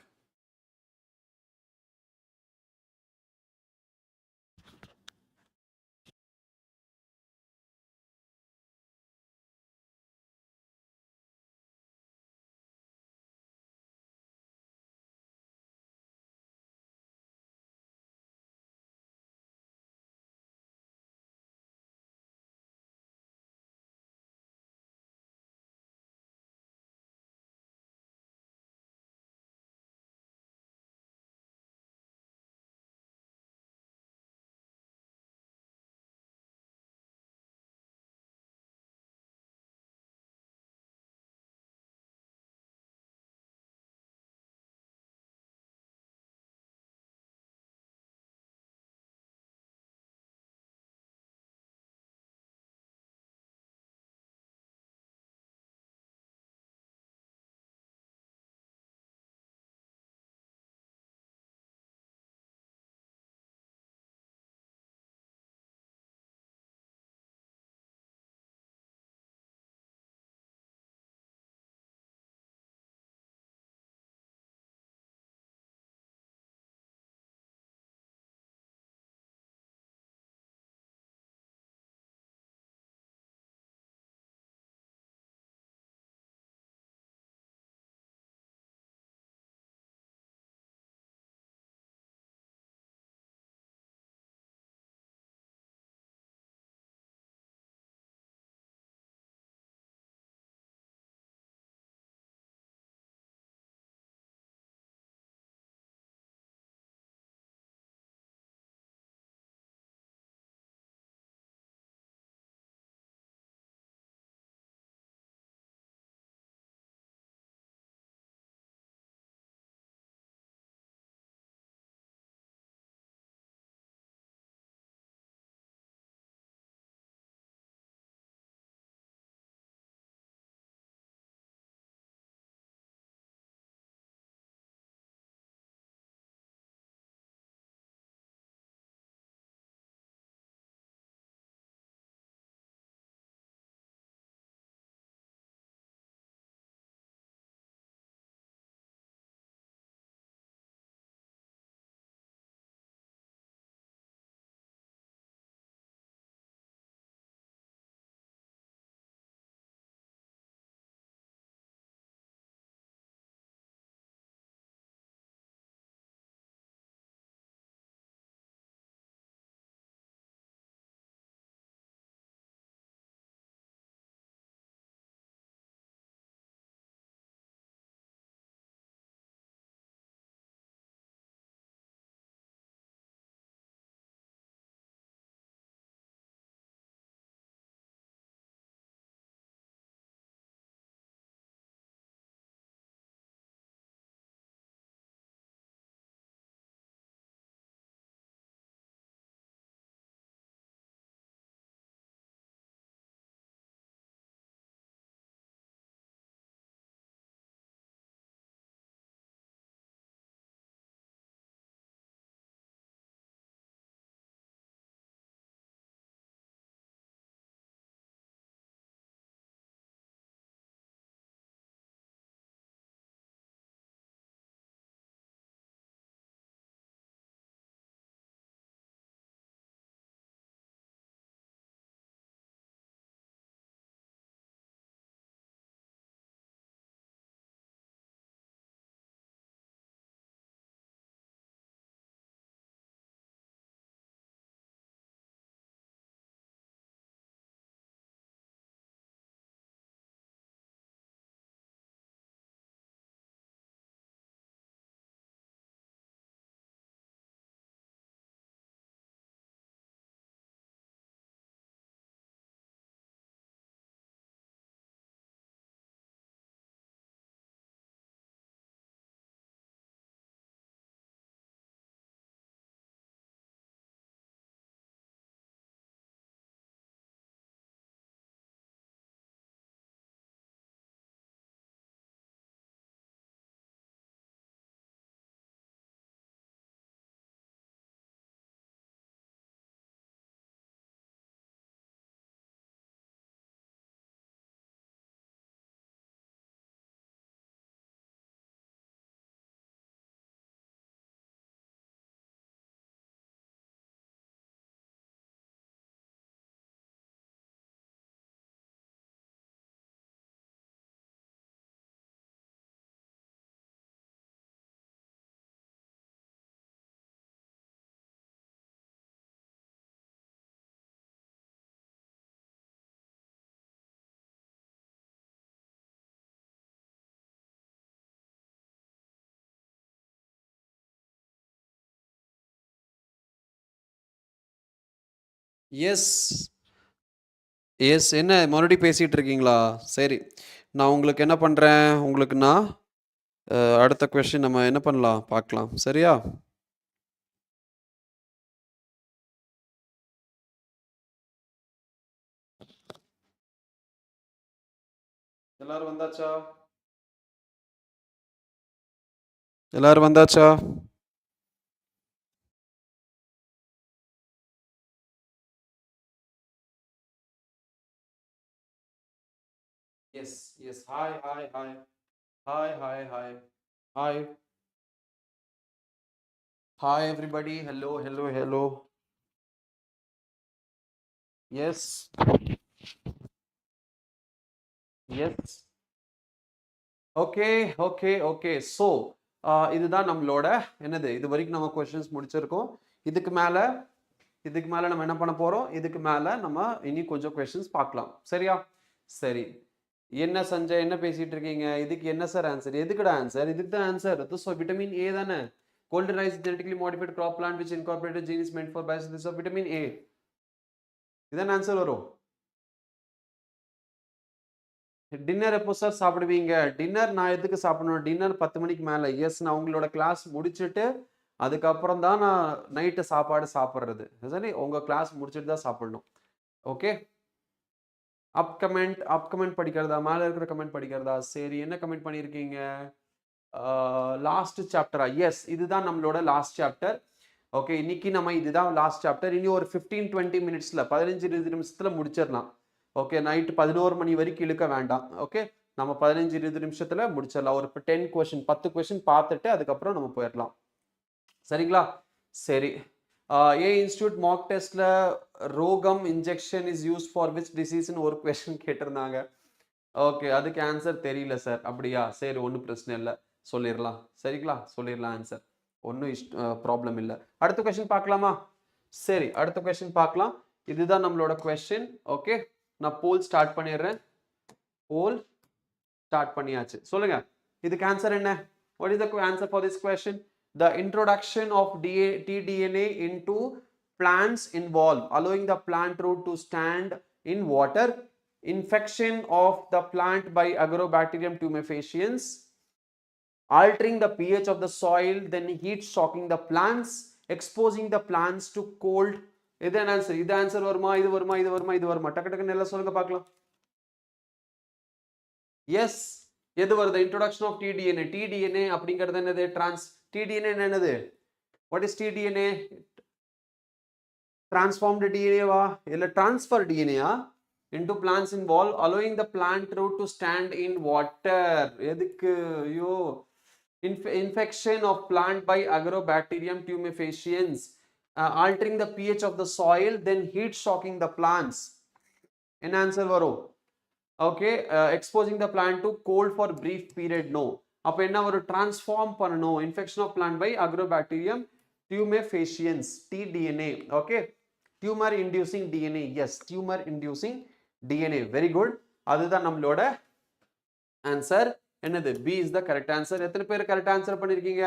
yes yes, என்ன மறுபடியும் பேசிட்டு இருக்கீங்களா? சரி, நான் உங்களுக்கு என்ன பண்றேன், உங்களுக்கு நான் அடுத்த கொஸ்டின் நம்ம என்ன பண்ணலாம் பார்க்கலாம், சரியா? எல்லாரும் வந்தாச்சா? எல்லாரும் வந்தாச்சா? Yes yes, hi hi hi hi hi hi hi hi everybody, hello hello hello. Yes yes, okay okay okay. So இதுதான் நம்மளோட என்னது, இது வரைக்கும் நம்ம கொஸ்டின்ஸ் முடிச்சிருக்கோம். இதுக்கு மேலே நம்ம என்ன பண்ண போறோம், இதுக்கு மேலே நம்ம இனி கொஞ்சம் கொஸ்டின்ஸ் பார்க்கலாம், சரியா? சரி, என்ன சஞ்சய் என்ன பேசிட்டு இருக்கீங்க? இதுக்கு என்ன சார் ஆன்சர்? எதுக்குடா ஆன்சர்? இதுக்கு தான் ஆன்சர். ஸோ விட்டமின் ஏ தானே. Golden rice genetically modified crop plant which incorporated gene is meant for biosynthesis of vitamin A. இதான் ஆன்சர் வரும். டின்னர் எப்போ சார் சாப்பிடுவீங்க? டின்னர் நான் எதுக்கு சாப்பிடணும்? டின்னர் 10 மணிக்கு மேலே. எஸ், நான் உங்களோட கிளாஸ் முடிச்சுட்டு அதுக்கப்புறம் தான் நான் நைட்டு சாப்பாடு சாப்பிட்றது. சரி, உங்கள் கிளாஸ் முடிச்சுட்டு தான் சாப்பிடணும். ஓகே, அப் கமெண்ட் படிக்கிறதா, மேலே இருக்கிற கமெண்ட் படிக்கிறதா? சரி, என்ன கமெண்ட் பண்ணியிருக்கீங்க? லாஸ்ட் சாப்டரா? எஸ், இதுதான் நம்மளோட லாஸ்ட் சாப்டர். ஓகே, இன்னைக்கு நம்ம இதுதான் லாஸ்ட் சாப்டர். இனி ஒரு 15-20 மினிட்ஸில் 15-20 நிமிஷத்தில் முடிச்சிடலாம். ஓகே, நைட்டு 11 மணி வரைக்கும் இழுக்க வேண்டாம். ஓகே, நம்ம 15-20 நிமிஷத்தில் முடிச்சிடலாம். ஒரு 10 கொஸ்டின் பார்த்துட்டு அதுக்கப்புறம் நம்ம போயிடலாம், சரிங்களா? சரி, ஏ இன்ஸ்டியூட் மார்க் டெஸ்ட்ல ரோகம் injection is use for which டிசீஸ்னு ஒரு கொஸ்டின் கேட்டிருந்தாங்க. ஓகே, அதுக்கு ஆன்சர் தெரியல சார். அப்படியா? சரி, ஒன்றும் பிரச்சனை இல்லை, சொல்லிடலாம். சரிங்களா, சொல்லிடலாம் ஆன்சர், ஒன்றும் ப்ராப்ளம் இல்லை. அடுத்த கொஸ்டின் பார்க்கலாமா? சரி, அடுத்த கொஸ்டின் பார்க்கலாம். இதுதான் நம்மளோட கொஸ்டின். ஓகே, நான் போல் ஸ்டார்ட் பண்ணிடுறேன். போல் ஸ்டார்ட் பண்ணியாச்சு. சொல்லுங்க, இதுக்கு ஆன்சர் என்ன? What is the answer for this question? The introduction of tDNA into plants involve allowing the plant root to stand in water, infection of the plant by agrobacterium tumefaciens, altering the pH of the soil, then heat shocking the plants, exposing the plants to cold. இது answer. இது answer வருமா? இது வருமா? இது வருமா? இது வருமா? டக்கு டக்குன்னு எல்லாம் சொல்லுங்க பார்க்கலாம். எஸ், எது வருது? Introduction of T-DNA. டிடிஎன்ஏ அப்படிங்கிறது என்னது? டிடிஎன்ஏ என்னது? What is T-DNA? transformed DNA வா இல்ல transfer DNA ah into plants involve allowing the plant root to stand in water. எதுக்கு? ஐயோ, infection of plant by agrobacterium tumefaciens, altering the pH of the soil, then heat shocking the plants. என்ன answer வரும்? Okay, exposing the plant to cold for brief period. No, அப்ப என்ன வரும்? transform பண்ணணும். infection of plant by agrobacterium tumefaciens, tDNA. Okay, tumor inducing DNA. yes, tumor inducing DNA. very good, அதுதான் நம்மளோட answer. என்னது? B is the correct answer. எத்தனை பேர் correct answer பண்ணிருக்கீங்க?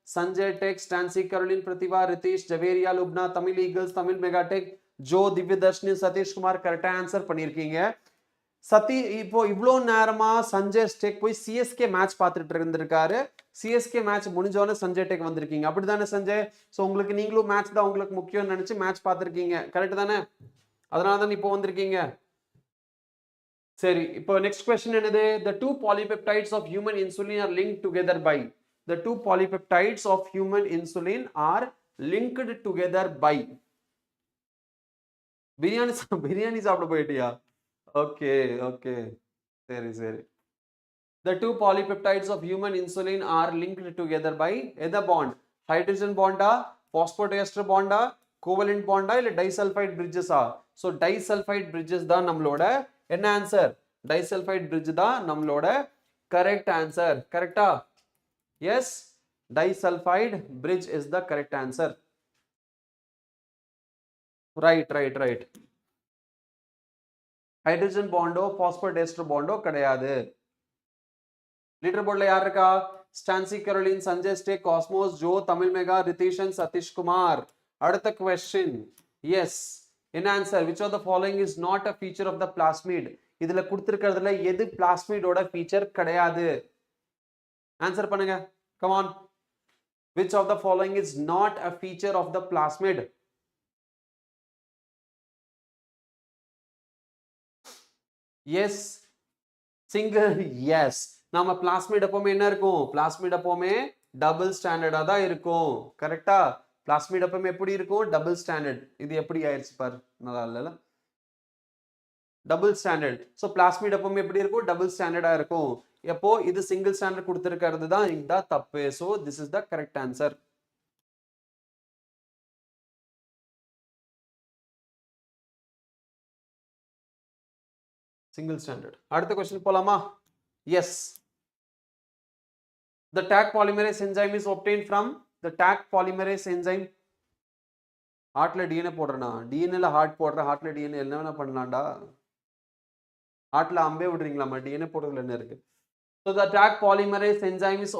Sanjay Tech, Stancy, Caroline, Prathibha, Ritish, Javeria, Lubna, Tamil Eagles, Tamil Megatech, Jo, Divyadharshini, Sathish Kumar கரெக்டா answer பண்ணிருக்கீங்க. சதி இப்போ இவ்வளோ நேரமா சஞ்சய் டெக் போய் சிஎஸ்கே மேட்ச் பார்த்துட்டு இருந்திருக்காரு. சிஎஸ்கே மேட்ச் முடிஞ்சோடனே சஞ்சய் டெக் வந்திருக்கீங்க, அப்படிதானே சஞ்சய்? ஸோ உங்களுக்கு நீங்களும் மேட்ச் தான் உங்களுக்கு முக்கியம்னு நினைச்சு மேட்ச் பார்த்துருக்கீங்க, கரெக்ட் தானே? அதனால தான் இப்போ வந்திருக்கீங்க. சரி, இப்போ நெக்ஸ்ட் கொஸ்டின் என்னது? the two polypeptides of human insulin are linked together by the two polypeptides of human insulin are linked together by. Biryani biryani சாப்பிட போயிட்டியா? ஓகே ஓகே, சரி சரி. The two polypeptides of human insulin are linked together by எந்த bond? hydrogen bond ஆ, phosphodiester bond ஆ, covalent bond ஆ, இல்ல disulfide bridges ஆ? so disulfide bridges தான் நம்மளோட என்ன answer? disulfide bridge தான் நம்மளோட கரெக்ட் ஆன்சர். கரெக்டா? Yes, disulfide bridge is the correct answer. Right right right. Hydrogen பாண்டோ phosphodiester பாண்டோ கிடையாது. லீடர் போர்ட்ல யார் இருக்கா? Stancy, Caroline, Sanjay Stack, Cosmos, Jo, Tamil Mega, Ritheeshan, Sathish Kumar. அடுத்த கொஸ்டின். எஸ், என்ன answer? which of the following is not a feature of the plasmid? இதுல கொடுத்திருக்கிறதுல எது பிளாஸ்மிடோட ஃபீச்சர் கிடையாது? ஆன்சர் பண்ணுங்க, come on. which of the following is not a feature of the plasmid? yes, single. yes, நம்ம plasmid எப்பவுமே என்ன இருக்கும்? Plasmid எப்பவுமே double ஸ்டாண்டர்டா தான் இருக்கும். கரெக்டா? பிளாஸ்மிட் எப்பவுமே எப்படி இருக்கும்? Double standard. இது எப்படி ஆயிடுச்சு பாரு, நல்லா இல்லல? Double standard. ஸோ பிளாஸ்மிட் எப்பவுமே எப்படி இருக்கும்? டபுள் ஸ்டாண்டர்டா இருக்கும். எப்போ இது சிங்கிள் ஸ்டாண்டர்ட் கொடுத்திருக்கிறது தான் இந்த தப்பு. So this is the correct answer. Single standard. அடுத்த கொஸ்டின் போலாமா? S. The Taq polymerase enzyme is obtained from the Taq polymerase enzyme. ஹார்ட்ல டிஎன்ஏ போடுறேனா? டிஎன்ஏல ஹார்ட் போடுற, ஹார்ட்ல டிஎன்ஏ என்ன வேணா பண்ணலாம்டா. ஹார்ட்ல அம்பே விடுறீங்களாமா? டிஎன்ஏ போடுறதுல என்ன இருக்கு? So the Taq polymerase enzyme is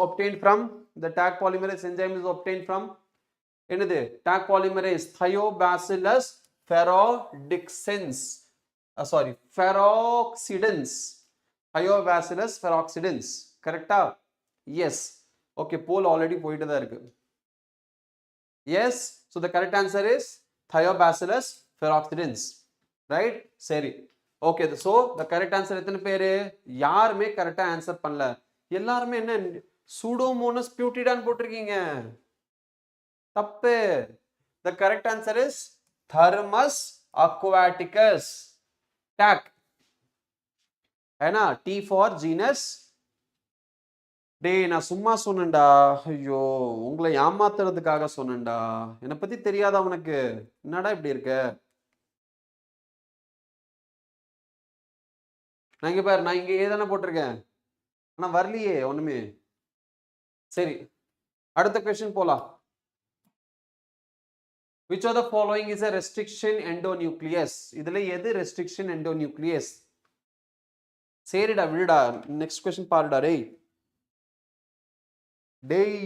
obtained from என்னது? Taq polymerase Thiobacillus ferrodixens. Ferroxidens. Thiobacillus ferroxidens. கரெக்டா? yes. okay, poll already போயிட்டு தான் இருக்கு. yes, so the correct answer is Thiobacillus ferroxidens. right? சரி. Okay, so the correct answer எத்தனை பேர்? யாருமே கரெக்டா ஆன்சர் பண்ணல. எல்லாருமே என்ன சூடோமோனஸ் பியூட்டிடான் போட்டிருக்கீங்க. தப்பு. The correct answer is Thermus aquaticus. Taq ஏனா டி ஃபார் ஜீனஸ். டேய், நான் சும்மா சொன்னேன்டா. ஐயோ, உங்களை ஏமாத்துறதுக்காக சொன்னேன்டா. என்னை பத்தி தெரியாதா உனக்கு? என்னடா இப்படி இருக்க? நான் இங்க பாரு, நான் இங்க ஏதானே போட்டிருக்கேன், ஆனா வரலையே ஒண்ணுமே. சரி, அடுத்த கொஸ்டின் போலாம். which of the following is a restriction endonucleus? இதுல எது restriction endonucleus? சரிடா, விடுடா. நெக்ஸ்ட் கொஸ்டின் பாருடா. டேய்,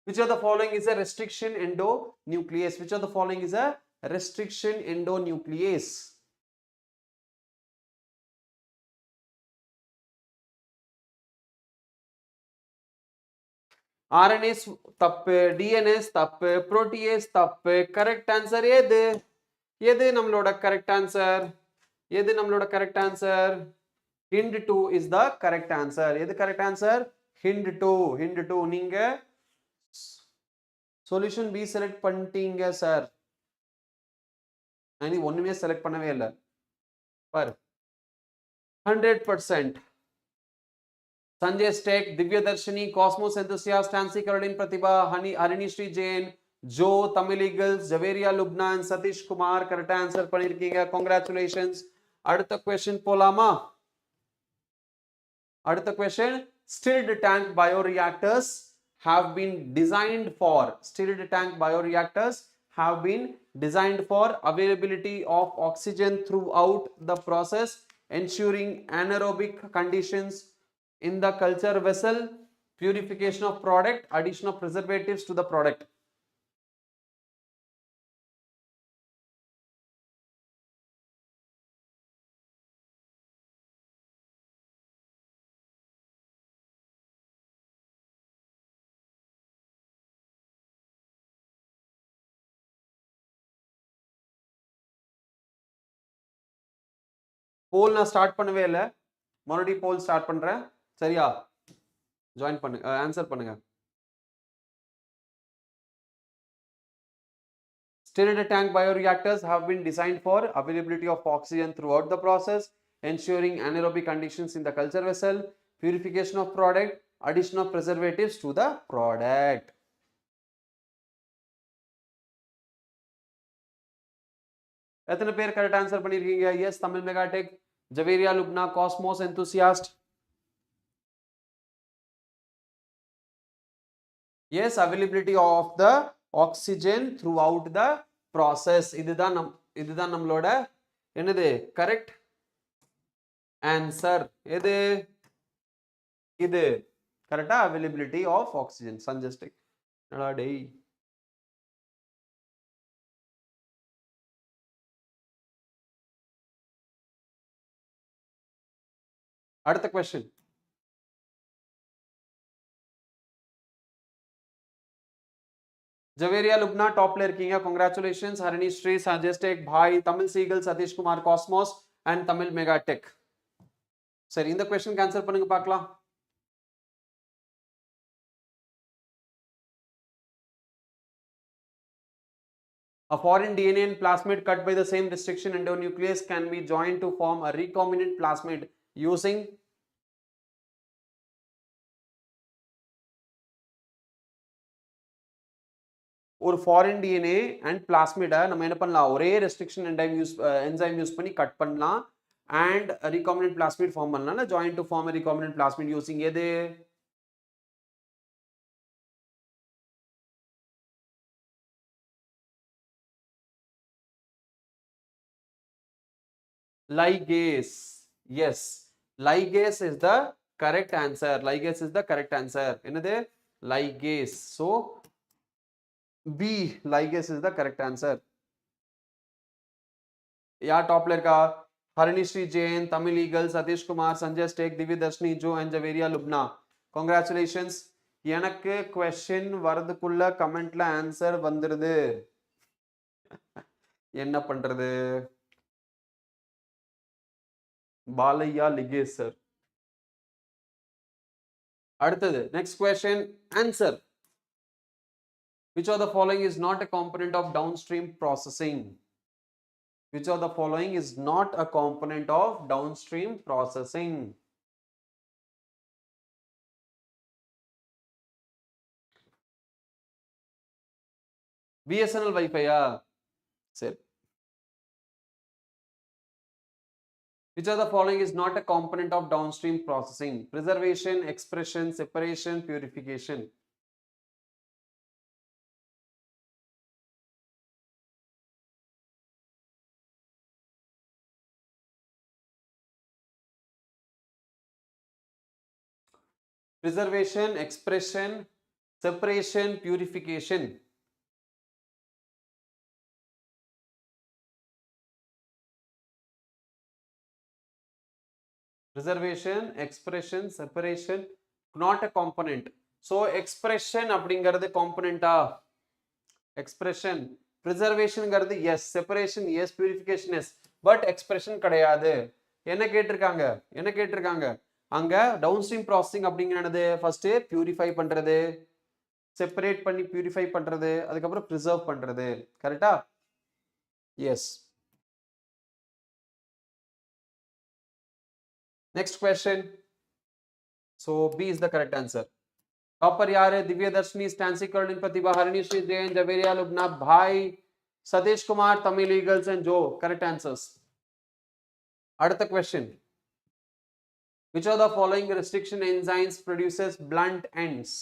which of the following is a restriction endonucleus? which of the following is a restriction endonucleus? RNAs தப்பு, DNAs தப்பு, protease தப்பு. Correct answer எது? எது நம்மளோட கரெக்ட் ஆன்சர்? எது நம்மளோட correct answer? hint 2 is the correct answer. எது கரெக்ட் ஆன்சர்? hint 2. நீங்க சொல்யூஷன் B செலக்ட் பண்ணிட்டீங்க சார். நீ ஒண்ணுமே செலக்ட் பண்ணவே இல்லை பாரு. 100%. Sanjay Stek, Divya Darshini, Cosmos Enthusiast, Nancy Caroline Pratibha, Harini Sri Jain, Joe, Tamil Eagles, Javeria Lubna and Satish Kumar correct answer பண்ணிருக்கீங்க. Congratulations. அடுத்த question போலாமா? அடுத்த question. Stilled tank bioreactors have been designed for availability of oxygen throughout the process, ensuring anaerobic conditions in the culture vessel, purification of product, addition of preservatives to the product. போல் நான் start பண்ணவே இல்லை, மறுபடியும் போல் start பண்றேன். சரியா? Join பண்ணுங்க, answer பண்ணுங்க. Stilled tank bioreactors have been designed for availability of oxygen throughout the process, ensuring anaerobic conditions in the culture vessel, purification of product, addition of preservatives to the product. எத்தனை பேர் correct answer பண்ணிருக்கீங்க? Yes, Tamil Megatech, Javeria Lubna, Cosmos enthusiast. yes, availability of the oxygen throughout the process. இதுதான் நம்மளோட என்னது correct answer. இது கரெக்டா? availability of oxygen. Sanjay, என்னடா டேய், அடுத்த question. Javeria Lubna top layer king. Congratulations. Harini Sri, Sanjay Tech, Bhai, Tamil Seagull, Satish Kumar Cosmos, and Tamil Mega Tech. Sir, in the question answer பண்ணுங்க பார்க்கலாம். A foreign DNA and plasmid cut by the same restriction endonuclease can be joined to form a recombinant plasmid using ஒரு foreign DNA and பிளாஸ்மிடை நம்ம என்ன பண்ணலாம், ஒரே restriction enzyme use பண்ணி cut பண்ணலாம் அண்ட் ரீகாம்பினன்ட் பிளாஸ்மிட் ஃபார்ம் பண்ணலாம். Join to form recombinant plasmid using எது? ligase. Yes, ligase is the correct answer. Ligase is the correct answer. என்னது? Ligase. So B, ligase is the correct answer. या top layer का Harini Shri Jain, Tamil eagle, Satish Kumar, Sanjay Stek, Divya Darshani, Jo and Javeria Lubna. Congratulations. எனக்கு question வரதுக்குள்ள கமெண்ட்ல answer வந்துருது. என்ன பண்றது? பாலையா லிகேஸ் சார். அடுத்தது next question answer. Which of the following is not a component of downstream processing? Which of the following is not a component of downstream processing? BSNL Wi-Fi ya? Sir. Which of the following is not a component of downstream processing? Preservation, expression, separation, purification. Preservation, expression, separation, purification. Preservation, expression, separation, not a component. So expression அப்படிங்கிறது component ஆ? Expression. Preservation ங்கிறது yes, separation yes, purification yes, but expression கிடையாது. என்ன கேட்டிருக்காங்க? அங்க downstream processing அப்படிங்கிறது first purify பண்றது, separate பண்ணி purify பண்றது, அதுக்கப்புறம் ப்ரிசர்வ் பண்றது. கரெக்டா? S. Next question. So B is the correct answer. Topper yaar Divya Darshini, Stancy Curlin, Pratibha, Harini Sri Jain, Javeria Lubna, Bhai, Satish Kumar, Tamil Eagles and Joe. Correct answers. Adutha question. Which of the following restriction enzymes produces blunt ends?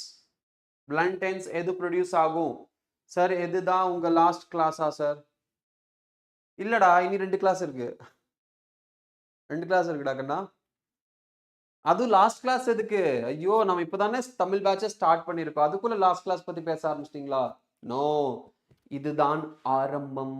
Blunt ends edu produce agum? Sir, edu da unga last class ah sir? Illada, ini rendu class irukku. Rendu class irukkuda kanna. அது last class எதுக்கு? ஐயோ, நம்ம இப்பதானே Tamil பேட்சை start பண்ணிருக்கோம், அதுக்குள்ள last class பத்தி பேச ஆரம்பிச்சிட்டீங்களா? No, இதுதான் ஆரம்பம்.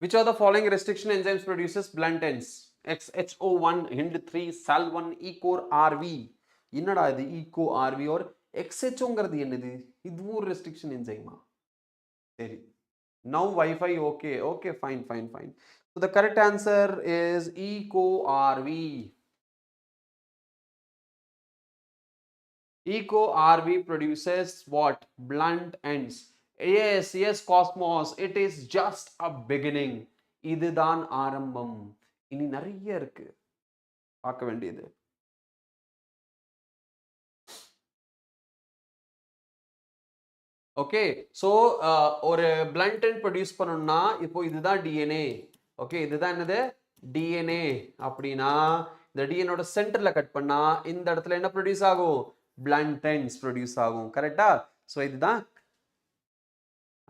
Which of the following restriction enzymes produces blunt ends? XHO1, HIND3, SAL1, ECOR, RV. என்னடா இது ECO RV or XHOங்கிறது என்னது? இது ஒரு ரெஸ்ட்ரிக்ஷன் என்சைமா? சரி. Now Wi-Fi okay, fine. So the correct answer is ECO RV. ECO RV produces what? Blunt ends. Yes, Cosmos, it is just a beginning. இதுதான் ஆரம்பம். இனி நிறைய இருக்கு பார்க்க வேண்டியது. ஓகே, ஸோ ஒரு பிளண்ட் எண்ட் ப்ரொடியூஸ் பண்ணணும்னா இப்போ இதுதான் டிஎன்ஏ. ஓகே, இதுதான் என்னது? டிஎன்ஏ. அப்படின்னா இந்த டிஎன்ஏட சென்டர்ல கட் பண்ணா இந்த இடத்துல என்ன ப்ரொடியூஸ் ஆகும்? பிளண்ட் எண்ட்ஸ் ப்ரொடியூஸ் ஆகும். கரெக்டா? ஸோ இதுதான்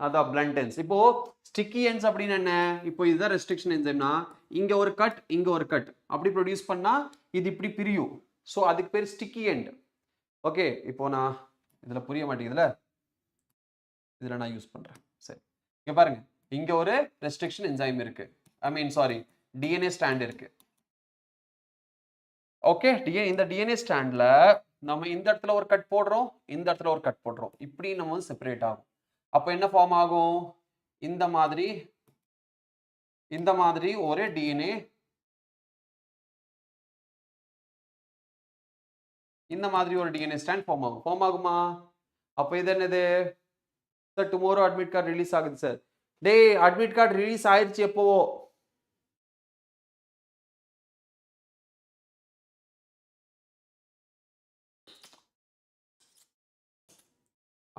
அதான் blunt ends. இப்போ sticky ends அப்படின்னு என்ன? இப்போ இதுதான் ரெஸ்ட்ரிக்ஷன் என்சைம்னா இங்க ஒரு கட் இங்க ஒரு கட் அப்படி ப்ரொடியூஸ் பண்ணா இது இப்படி பிரியும். ஸோ அதுக்கு பேர் ஸ்டிக்கி எண்ட். ஓகே, இப்போ நான் இதுல புரிய மாட்டேங்குதுல, இதுல நான் யூஸ் பண்றேன். சரி, இங்க பாருங்க, இங்க ஒரு ரெஸ்ட்ரிக்ஷன் என்சைம் இருக்கு, ஐ மீன் சாரி டிஎன்ஏ ஸ்டாண்ட் இருக்கு. ஓகே, இந்த டிஎன்ஏ ஸ்டாண்ட்ல நம்ம இந்த இடத்துல ஒரு கட் போடுறோம், இந்த இடத்துல ஒரு கட் போடுறோம், இப்படி நம்ம வந்து செப்பரேட் ஆகும். அப்போ என்ன ஃபார்ம் ஆகும்? இந்த மாதிரி ஒரு டிஎன்ஏ, இந்த மாதிரி ஒரு டிஎன்ஏ ஸ்டாண்ட் ஃபார்ம் ஆகுமா? அப்போ இது என்னது? Sir tomorrow admit card release ஆகுது சார். டேய், அட்மிட் கார்டு ரிலீஸ் ஆயிருச்சு எப்போ?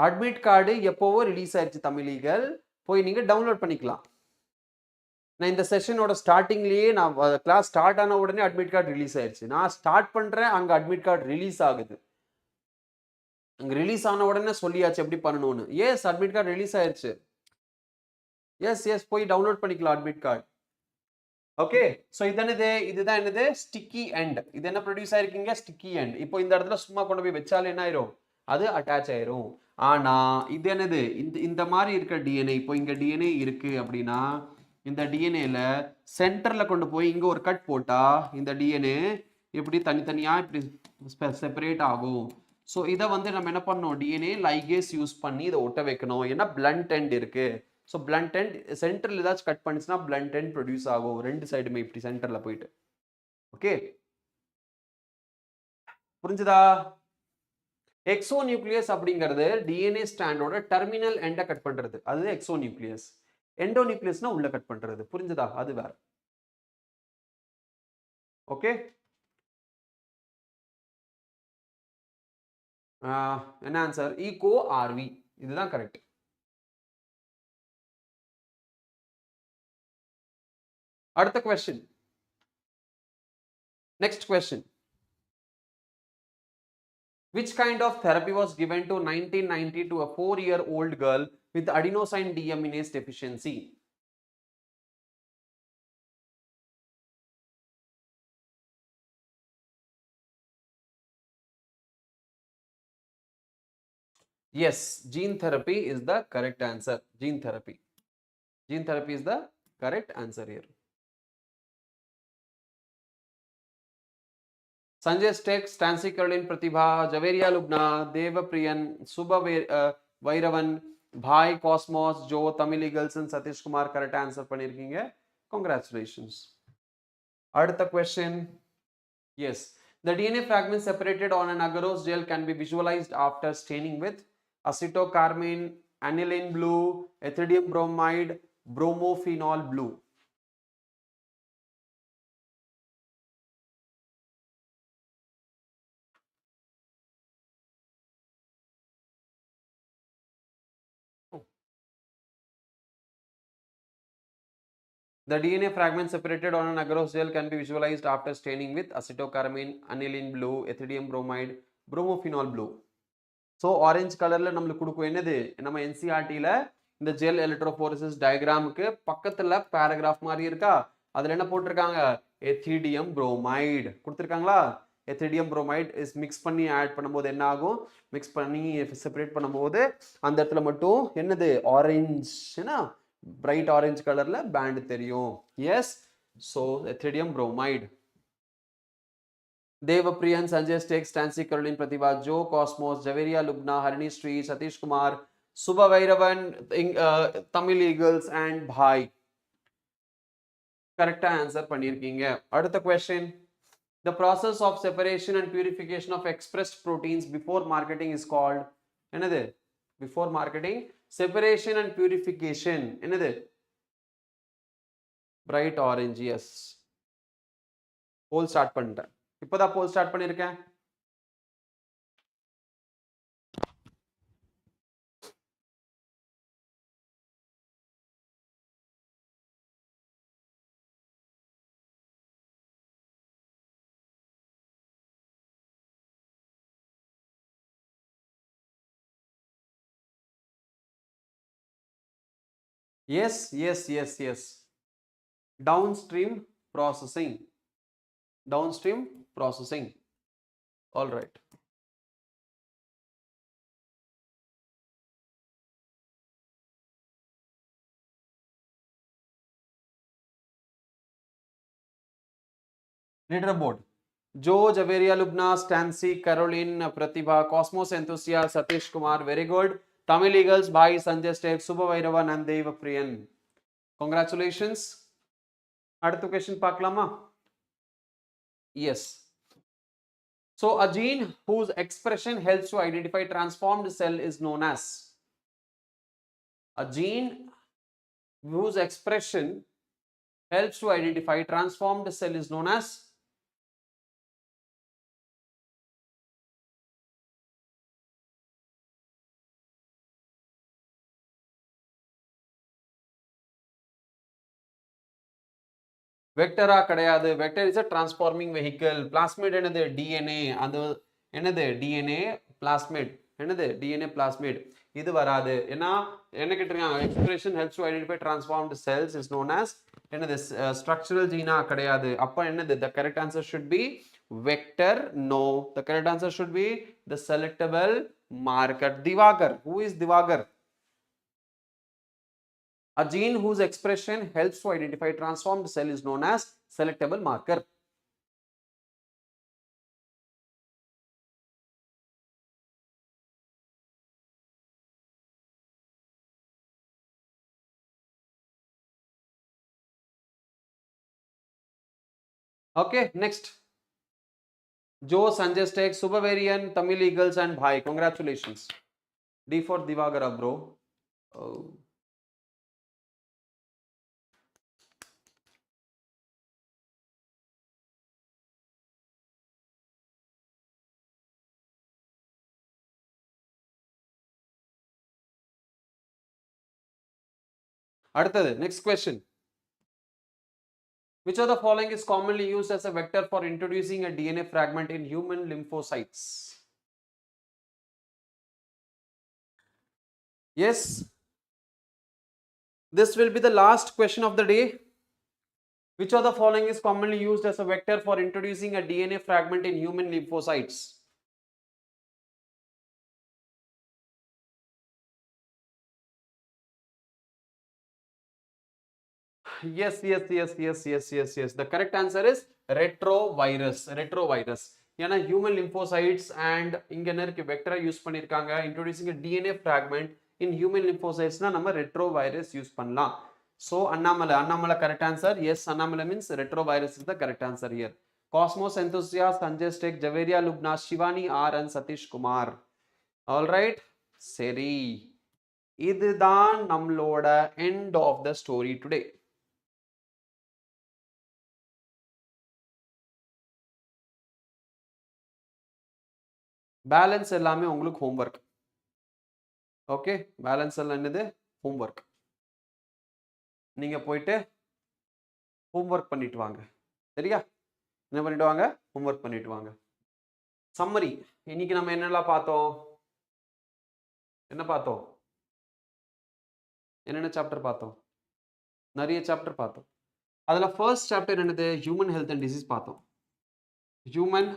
அட்மிட் கார்டு எப்போவோ ரிலீஸ் ஆயிருச்சு தமிழிகள், போய் நீங்க டவுன்லோட் பண்ணிக்கலாம். நான் இந்த செஷனோட ஸ்டார்டிங்லேயே நான் கிளாஸ் ஸ்டார்ட் ஆன உடனே அட்மிட் கார்டு ரிலீஸ் ஆயிருச்சு. நான் ஸ்டார்ட் பண்றேன், அங்க அட்மிட் கார்டு ரிலீஸ் ஆகுது. அங்க ரிலீஸ் ஆன உடனே சொல்லியாச்சு எப்படி பண்ணணும்னு. எஸ், அட்மிட் கார்டு ரிலீஸ் ஆயிருச்சு. எஸ் எஸ், போய் டவுன்லோட் பண்ணிக்கலாம் அட்மிட் கார்டு. ஓகே, சோ இதுதான் என்னது? Sticky end. இது என்ன ப்ரொடியூஸ் ஆயிருக்கீங்க? Sticky end. இப்போ இந்த இடத்துல சும்மா கொண்டு போய் வச்சாலே என்ன ஆயிரும்? அது அட்டாச் ஆயிரும். ஆனா இது என்னது? இந்த மாதிரி இருக்க டிஎன்ஏ, இப்போ இங்க டிஎன்ஏ இருக்கு அப்படின்னா இந்த டிஎன்ஏல சென்டர்ல கொண்டு போய் இங்க ஒரு கட் போட்டா இந்த டிஎன்ஏ இப்படி தனித்தனியா இப்படி செப்பரேட் ஆகும். ஸோ இதை வந்து நம்ம என்ன பண்ணணும்? டிஎன்ஏ லைகேஸ் யூஸ் பண்ணி இதை ஒட்ட வைக்கணும். ஏன்னா பிளண்ட் எண்ட் இருக்கு. ஸோ பிளண்ட் எண்ட் சென்டர்ல ஏதாச்சும் கட் பண்ணிச்சுன்னா பிளண்ட் எண்ட் ப்ரொடியூஸ் ஆகும், ரெண்டு சைடுமே இப்படி சென்டர்ல போயிட்டு. ஓகே, புரிஞ்சுதா? எக்ஸோ நியூக்ளியஸ் அப்படிங்கிறது டிஎன்ஏ ஸ்டாண்டோட டெர்மினல் எண்டை கட் பண்றது, அது எக்ஸோ நியூக்ளியஸ். எண்டோ நியூக்ளியஸ்னா உள்ள கட் பண்றது, புரிஞ்சுதா? அது வேற. ஓகே, என்ன ஆன்சர்? ஈகோ ஆர்வி, இதுதான் கரெக்ட். அடுத்த question, next question. Which kind of therapy was given to 1990 to a 4-year-old girl with adenosine deaminase deficiency? Yes, gene therapy is the correct answer. Gene therapy is the correct answer here. Sanjay Stek, Stancy Caroline Pratibha, Javeria Lubna, Devapriyan, Subha Vairavan, Bhai Cosmos, Joe, Tamil Eagles and Satish Kumar correct answer பண்ணிருக்கீங்க. Congratulations. அடுத்த question. Yes, the DNA fragment separated on an agarose gel can be visualized after staining with acetocarmine, aniline blue, ethidium bromide, bromophenol blue. The DNA fragment separated on an agarose gel can be visualized after staining with acetocarmine, aniline blue, ethidium bromide, bromophenol blue. So orange கலர்ல நம்மளுக்கு கொடுக்கும் என்னது? நம்ம என்சிஆர்டியில் இந்த gel electrophoresis டயக்ராமுக்கு பக்கத்துல paragraph மாதிரி இருக்கா, அதுல என்ன போட்டிருக்காங்க? எத்திடியம் புரோமைடு கொடுத்துருக்காங்களா? எத்திடியம் புரோமைடு இஸ் மிக்ஸ் பண்ணி ஆட் பண்ணும்போது என்ன ஆகும்? மிக்ஸ் பண்ணி செப்பரேட் பண்ணும்போது அந்த இடத்துல மட்டும் என்னது? ஆரஞ்சுனா பிரைட் ஆரஞ்சு கலர்ல பேண்ட் தெரியும். Yes, so ethidium bromide. Devapriyan, Sanjay Stek, Stancy Caroline Pratibha, Joe Cosmos, Javeria Lubna, Harini Sri, Satish Kumar, Subha Vairavan, Tamil Eagles and Bhai. Correct answer பண்ணிருக்கீங்க. அடுத்த question. The process of separation and purification of expressed proteins before marketing is called என்னது? Before marketing, separation and purification என்னது? Bright orange. Yes. Poll start பண்ணிட்டேன். இப்போதான் போல் start பண்ணியிருக்கேன். Yes. Downstream processing. All right. Leaderboard. Joe, Javeria, Lubna, Stancy, Caroline, Pratibha, Cosmos Enthusiast, Satish Kumar, very good. Tamil Eagles, Bhai, Sanjay Step, Subha Vairava, Nandev, Priyan. Congratulations. அடுத்த question பார்க்கலாமா? Yes. So a gene whose expression helps to identify transformed cell is known as. A gene whose expression helps to identify transformed cell is known as. வெக்டரா கிடையாது. Vector is a transforming vehicle. Plasmid என்னது? DNA. அந்த என்னது? DNA plasmid. என்னது? DNA plasmid. இது வராது. ஏன்னா என்ன கேட்டிருக்காங்க? Expression helps to identify transformed cells is known as என்னது? ஸ்ட்ரக்சரல் ஜீனா கிடையாது. அப்ப என்னது? the correct answer should be vector. No, the correct answer should be the selectable marker. Divagar. Who is Divagar? A gene whose expression helps to identify transformed cell is known as selectable marker. Okay, next. Joe, Sanjay Stek, Subavarian, Tamil Eagles and Bhai. Congratulations. D for Divagara, bro. Oh. அடுத்தது, next question. Which of the following is commonly used as a vector for introducing a DNA fragment in human lymphocytes? Yes. This will be the last question of the day. Which of the following is commonly used as a vector for introducing a DNA fragment in human lymphocytes? Yes. The correct answer is retrovirus. ஏன்னா human lymphocytes and இங்க என்ன இருக்கு? வெக்டரை use பண்ணிருக்காங்க. introducing a DNA fragment in human lymphocytes னா நம்ம retrovirus use பண்ணலாம். So Annamala correct answer. Yes, Annamala means retrovirus is the correct answer here. Cosmos Enthusiast, Sanjay Stek, Javeria Lubna, Shivani R and Satish Kumar. All right. சரி, இதுதான் நம்மளோட end of the story today. Balance எல்லாமே உங்களுக்கு homework. Okay, balance எல்லாம் என்னது? Homework. நீங்க போயிட்டு homework பண்ணிட்டு வாங்க. சரியா? என்ன பண்ணிட்டு வாங்க? ஹோம்ஒர்க் பண்ணிட்டு வாங்க. சம்மரி, இன்னைக்கு நம்ம என்னெல்லாம் பார்த்தோம்? என்ன பார்த்தோம்? என்னென்ன சாப்டர் பார்த்தோம்? நிறைய சாப்டர் பார்த்தோம். அதுல ஃபர்ஸ்ட் சாப்டர் என்னது? ஹியூமன் ஹெல்த் அண்ட் டிசீஸ் பார்த்தோம். ஹியூமன்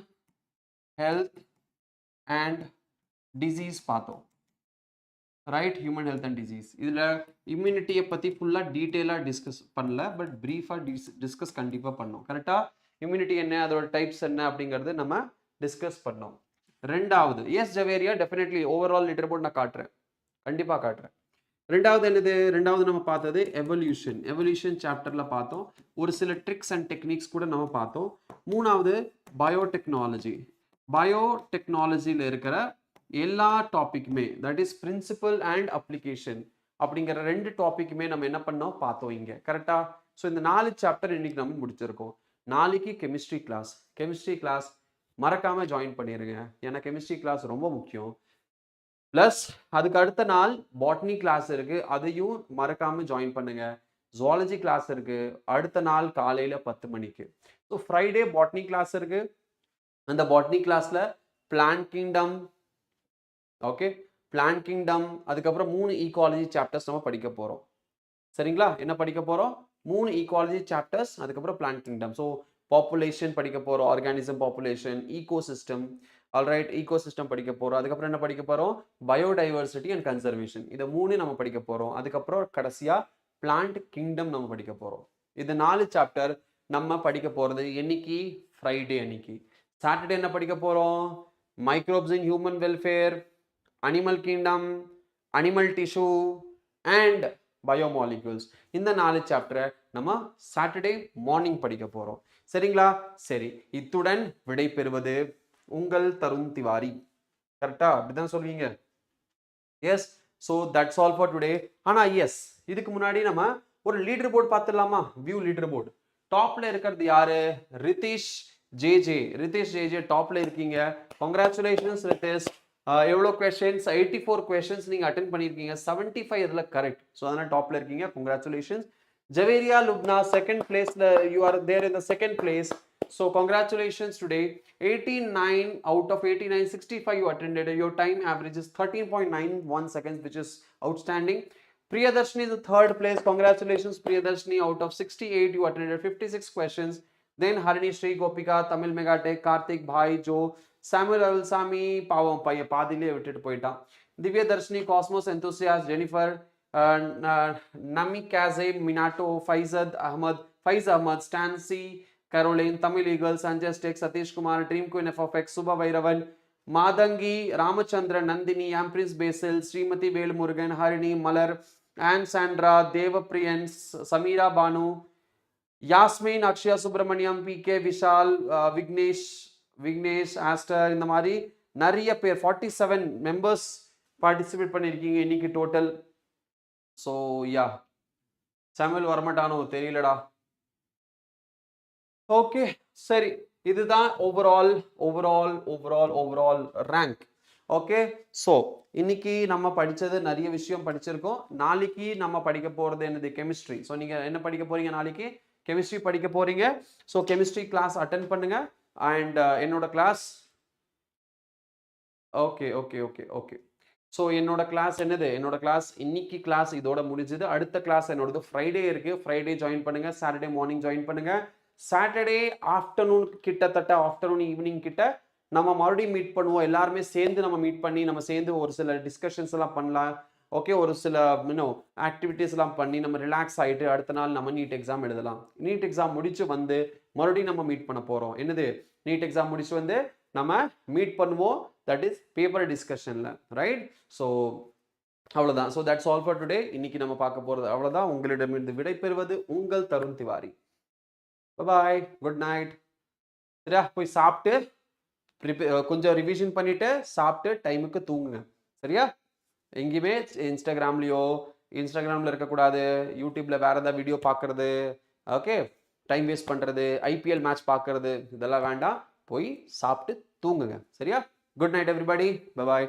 ஹெல்த் அண்ட் டிசீஸ் பார்த்தோம். Right, human health and disease. இதில் இம்யூனிட்டியை பற்றி ஃபுல்லாக டீட்டெயிலாக டிஸ்கஸ் பண்ணல, பட் ப்ரீஃபாக டிஸ்கஸ் கண்டிப்பாக பண்ணோம். கரெக்டாக இம்யூனிட்டி என்ன, அதோட டைப்ஸ் என்ன அப்படிங்கிறது நம்ம டிஸ்கஸ் பண்ணோம். ரெண்டாவது, yes Javeria, definitely overall leader board நான் காட்டுறேன், கண்டிப்பாக காட்டுறேன். ரெண்டாவது என்னது? ரெண்டாவது நம்ம பார்த்தது எவல்யூஷன் சாப்டரில் பார்த்தோம். ஒரு சில ட்ரிக்ஸ் அண்ட் டெக்னிக்ஸ் கூட நம்ம பார்த்தோம். மூணாவது பயோடெக்னாலஜியில் இருக்கிற எல்லா டாபிக்குமே, that is principle and application அப்படிங்கிற ரெண்டு டாபிக்குமே நம்ம என்ன பண்ணோம்? பார்த்தோம் இங்க. கரெக்டா? ஸோ இந்த 4 சாப்டர் இன்னைக்கு நம்ம முடிச்சிருக்கோம். நாளைக்கு கெமிஸ்ட்ரி கிளாஸ் மறக்காம ஜாயின் பண்ணிருங்க. ஏன்னா கெமிஸ்ட்ரி கிளாஸ் ரொம்ப முக்கியம். பிளஸ் அதுக்கு அடுத்த நாள் பாட்னி கிளாஸ் இருக்கு, அதையும் மறக்காம ஜாயின் பண்ணுங்க. ஜுவாலஜி கிளாஸ் இருக்கு அடுத்த நாள் காலையில 10 மணிக்கு. ஸோ ஃப்ரைடே பாட்னி கிளாஸ் இருக்கு. அந்த பாட்னி கிளாஸ்ல plant kingdom, okay, plant kingdom, அதுக்கப்புறம் 3 ஈகாலஜி சாப்டர்ஸ் நம்ம படிக்க போறோம். சரிங்களா? என்ன படிக்க போறோம்? 3 ecology chapters, அதுக்கப்புறம் plant kingdom. So population படிக்க போறோம், organism population, ecosystem. Alright, ecosystem படிக்க போறோம். அதுக்கப்புறம் என்ன படிக்க போறோம்? biodiversity and conservation. இத 3 நம்ம படிக்க போறோம். அதுக்கப்புறம் கடைசியா plant kingdom நம்ம படிக்க போறோம். இது 4 சாப்டர் நம்ம படிக்க போறது என்னைக்கு? ஃப்ரைடே அன்னைக்கு. சாட்டர்டே என்ன படிக்க போறோம்? microbes in human welfare, animal kingdom, animal tissue and biomolecules. இந்த 4 சாப்டரை நம்ம சாட்டர்டே மார்னிங் படிக்க போறோம். சரிங்களா? சரி, இத்துடன் விடை பெறுவது உங்கள் தருண் திவாரி. கரெக்டா? அப்படிதான் சொல்வீங்க? Yes. So that's all for today. ஆனா எஸ், இதுக்கு முன்னாடி நம்ம ஒரு லீடர் போர்டு பார்த்துடலாமா? View leader board. டாப்ல இருக்கிறது யாரு? ரிதீஷ் ஜேஜே. ரிதீஷ் ஜேஜே டாப்ல இருக்கீங்க. கங்க்ராச்சுலேஷன்ஸ் ரிதீஷ். எவ்வளோ கொஸ்டின்ஸ்? 84 கொஸ்டின்ஸ் நீங்க அட்டென்ட் பண்ணியிருக்கீங்க. 75 இதுல கரெக்ட். ஸோ அதனால டாப்ல இருக்கீங்க. கங்க்ராச்சுலேஷன்ஸ். ஜவேரியா லுப்னா செகண்ட் பிளேஸ்ல, you are there in the second place. So congratulations today. 89 out of 89, 65 you attended. Your time average is 13.91 seconds, which is outstanding. Priyadarshini is the third place. Congratulations Priyadarshini. Out of 68 you attended 56 questions. Then Harini Sri, Gopika, Tamil Megatech, Karthik, Bhai, Joe, Samuel Alsami, Pavam Paya, Padile விட்டுட்டு போயிட்டான். Divya Darshini, Cosmos Enthusiast, Jennifer, Namikaze, Minato, Faiz Ahmad, Stancy, Caroline, Tamil Eagle, Sanjay Stek, Satish Kumar, Dream Queen FFX, Subha Vairavan, Madangi, Ramachandra, Nandini, Amprince Basil, Srimati Vel Murugan, Harini, Malar, Anne Sandra, Devapriyan, Samira Banu, Yasmin, Akshaya Subramaniam, PK, Vishal, Vignesh, Aster, இந்த மாதிரி நிறைய பேர் 47 members participate பண்ணியிருக்கீங்க இன்னைக்கு total. So yeah, Samuel வரமாட்டானோ தெரியலடா. Okay, சரி, இதுதான் overall rank. Okay, so இன்னைக்கு நம்ம படிச்சது நிறைய விஷயம் படிச்சிருக்கோம். நாளைக்கு நம்ம படிக்க போறது என்னது? கெமிஸ்ட்ரி. ஸோ நீங்க என்ன படிக்க போறீங்க? நாளைக்கு கெமிஸ்ட்ரி படிக்க போறீங்க. ஸோ கெமிஸ்ட்ரி கிளாஸ் அட்டென்ட் பண்ணுங்க. அண்ட் என்னோட class, okay okay okay okay so என்னோட கிளாஸ் என்னது? என்னோட கிளாஸ் இன்னைக்கு கிளாஸ் இதோட முடிஞ்சது. அடுத்த கிளாஸ் என்னோடது ஃப்ரைடே இருக்கு. ஃப்ரைடே ஜாயின் பண்ணுங்க. சாட்டர்டே மார்னிங் ஜாயின் பண்ணுங்க. சாட்டர்டே ஆஃப்டர்நூன், கிட்டத்தட்ட ஆஃப்டர்நூன் ஈவினிங் கிட்ட நம்ம மறுபடியும் மீட் பண்ணுவோம். எல்லாருமே சேர்ந்து நம்ம மீட் பண்ணி நம்ம சேர்ந்து ஒரு சில டிஸ்கஷன்ஸ் எல்லாம் பண்ணலாம். ஓகே, ஒரு சில ஆக்டிவிட்டீஸ் எல்லாம் பண்ணி நம்ம ரிலாக்ஸ் ஆகிட்டு அடுத்த நாள் நம்ம நீட் எக்ஸாம் எழுதலாம். நீட் எக்ஸாம் முடிச்சு வந்து மறுபடியும் நம்ம மீட் பண்ண போறோம். என்னது? நீட் எக்ஸாம் முடிச்சு வந்து நம்ம மீட் பண்ணுவோம். தட் இஸ் பேப்பர் டிஸ்கஷன்ல, ரைட்? ஸோ அவ்வளோதான். So that's all for today. இன்னைக்கு நம்ம பார்க்க போறது அவ்வளோதான். உங்களிடமிருந்து விடை பெறுவது உங்கள் Tarun Tiwari. Bye, good night. சரியா? போய் சாப்பிட்டு கொஞ்சம் ரிவிஷன் பண்ணிட்டு சாப்பிட்டு டைமுக்கு தூங்குங்க. சரியா? எங்கேயுமே இன்ஸ்டாகிராம்ல இருக்கக்கூடாது. யூடியூப்ல வேற ஏதாவது வீடியோ பார்க்கறது, ஓகே, டைம் வேஸ்ட் பண்றது, ஐபிஎல் மேட்ச் பார்க்கறது, இதெல்லாம் வேண்டாம். போய் சாப்பிட்டு தூங்குங்க. சரியா? Good night everybody. பாய்.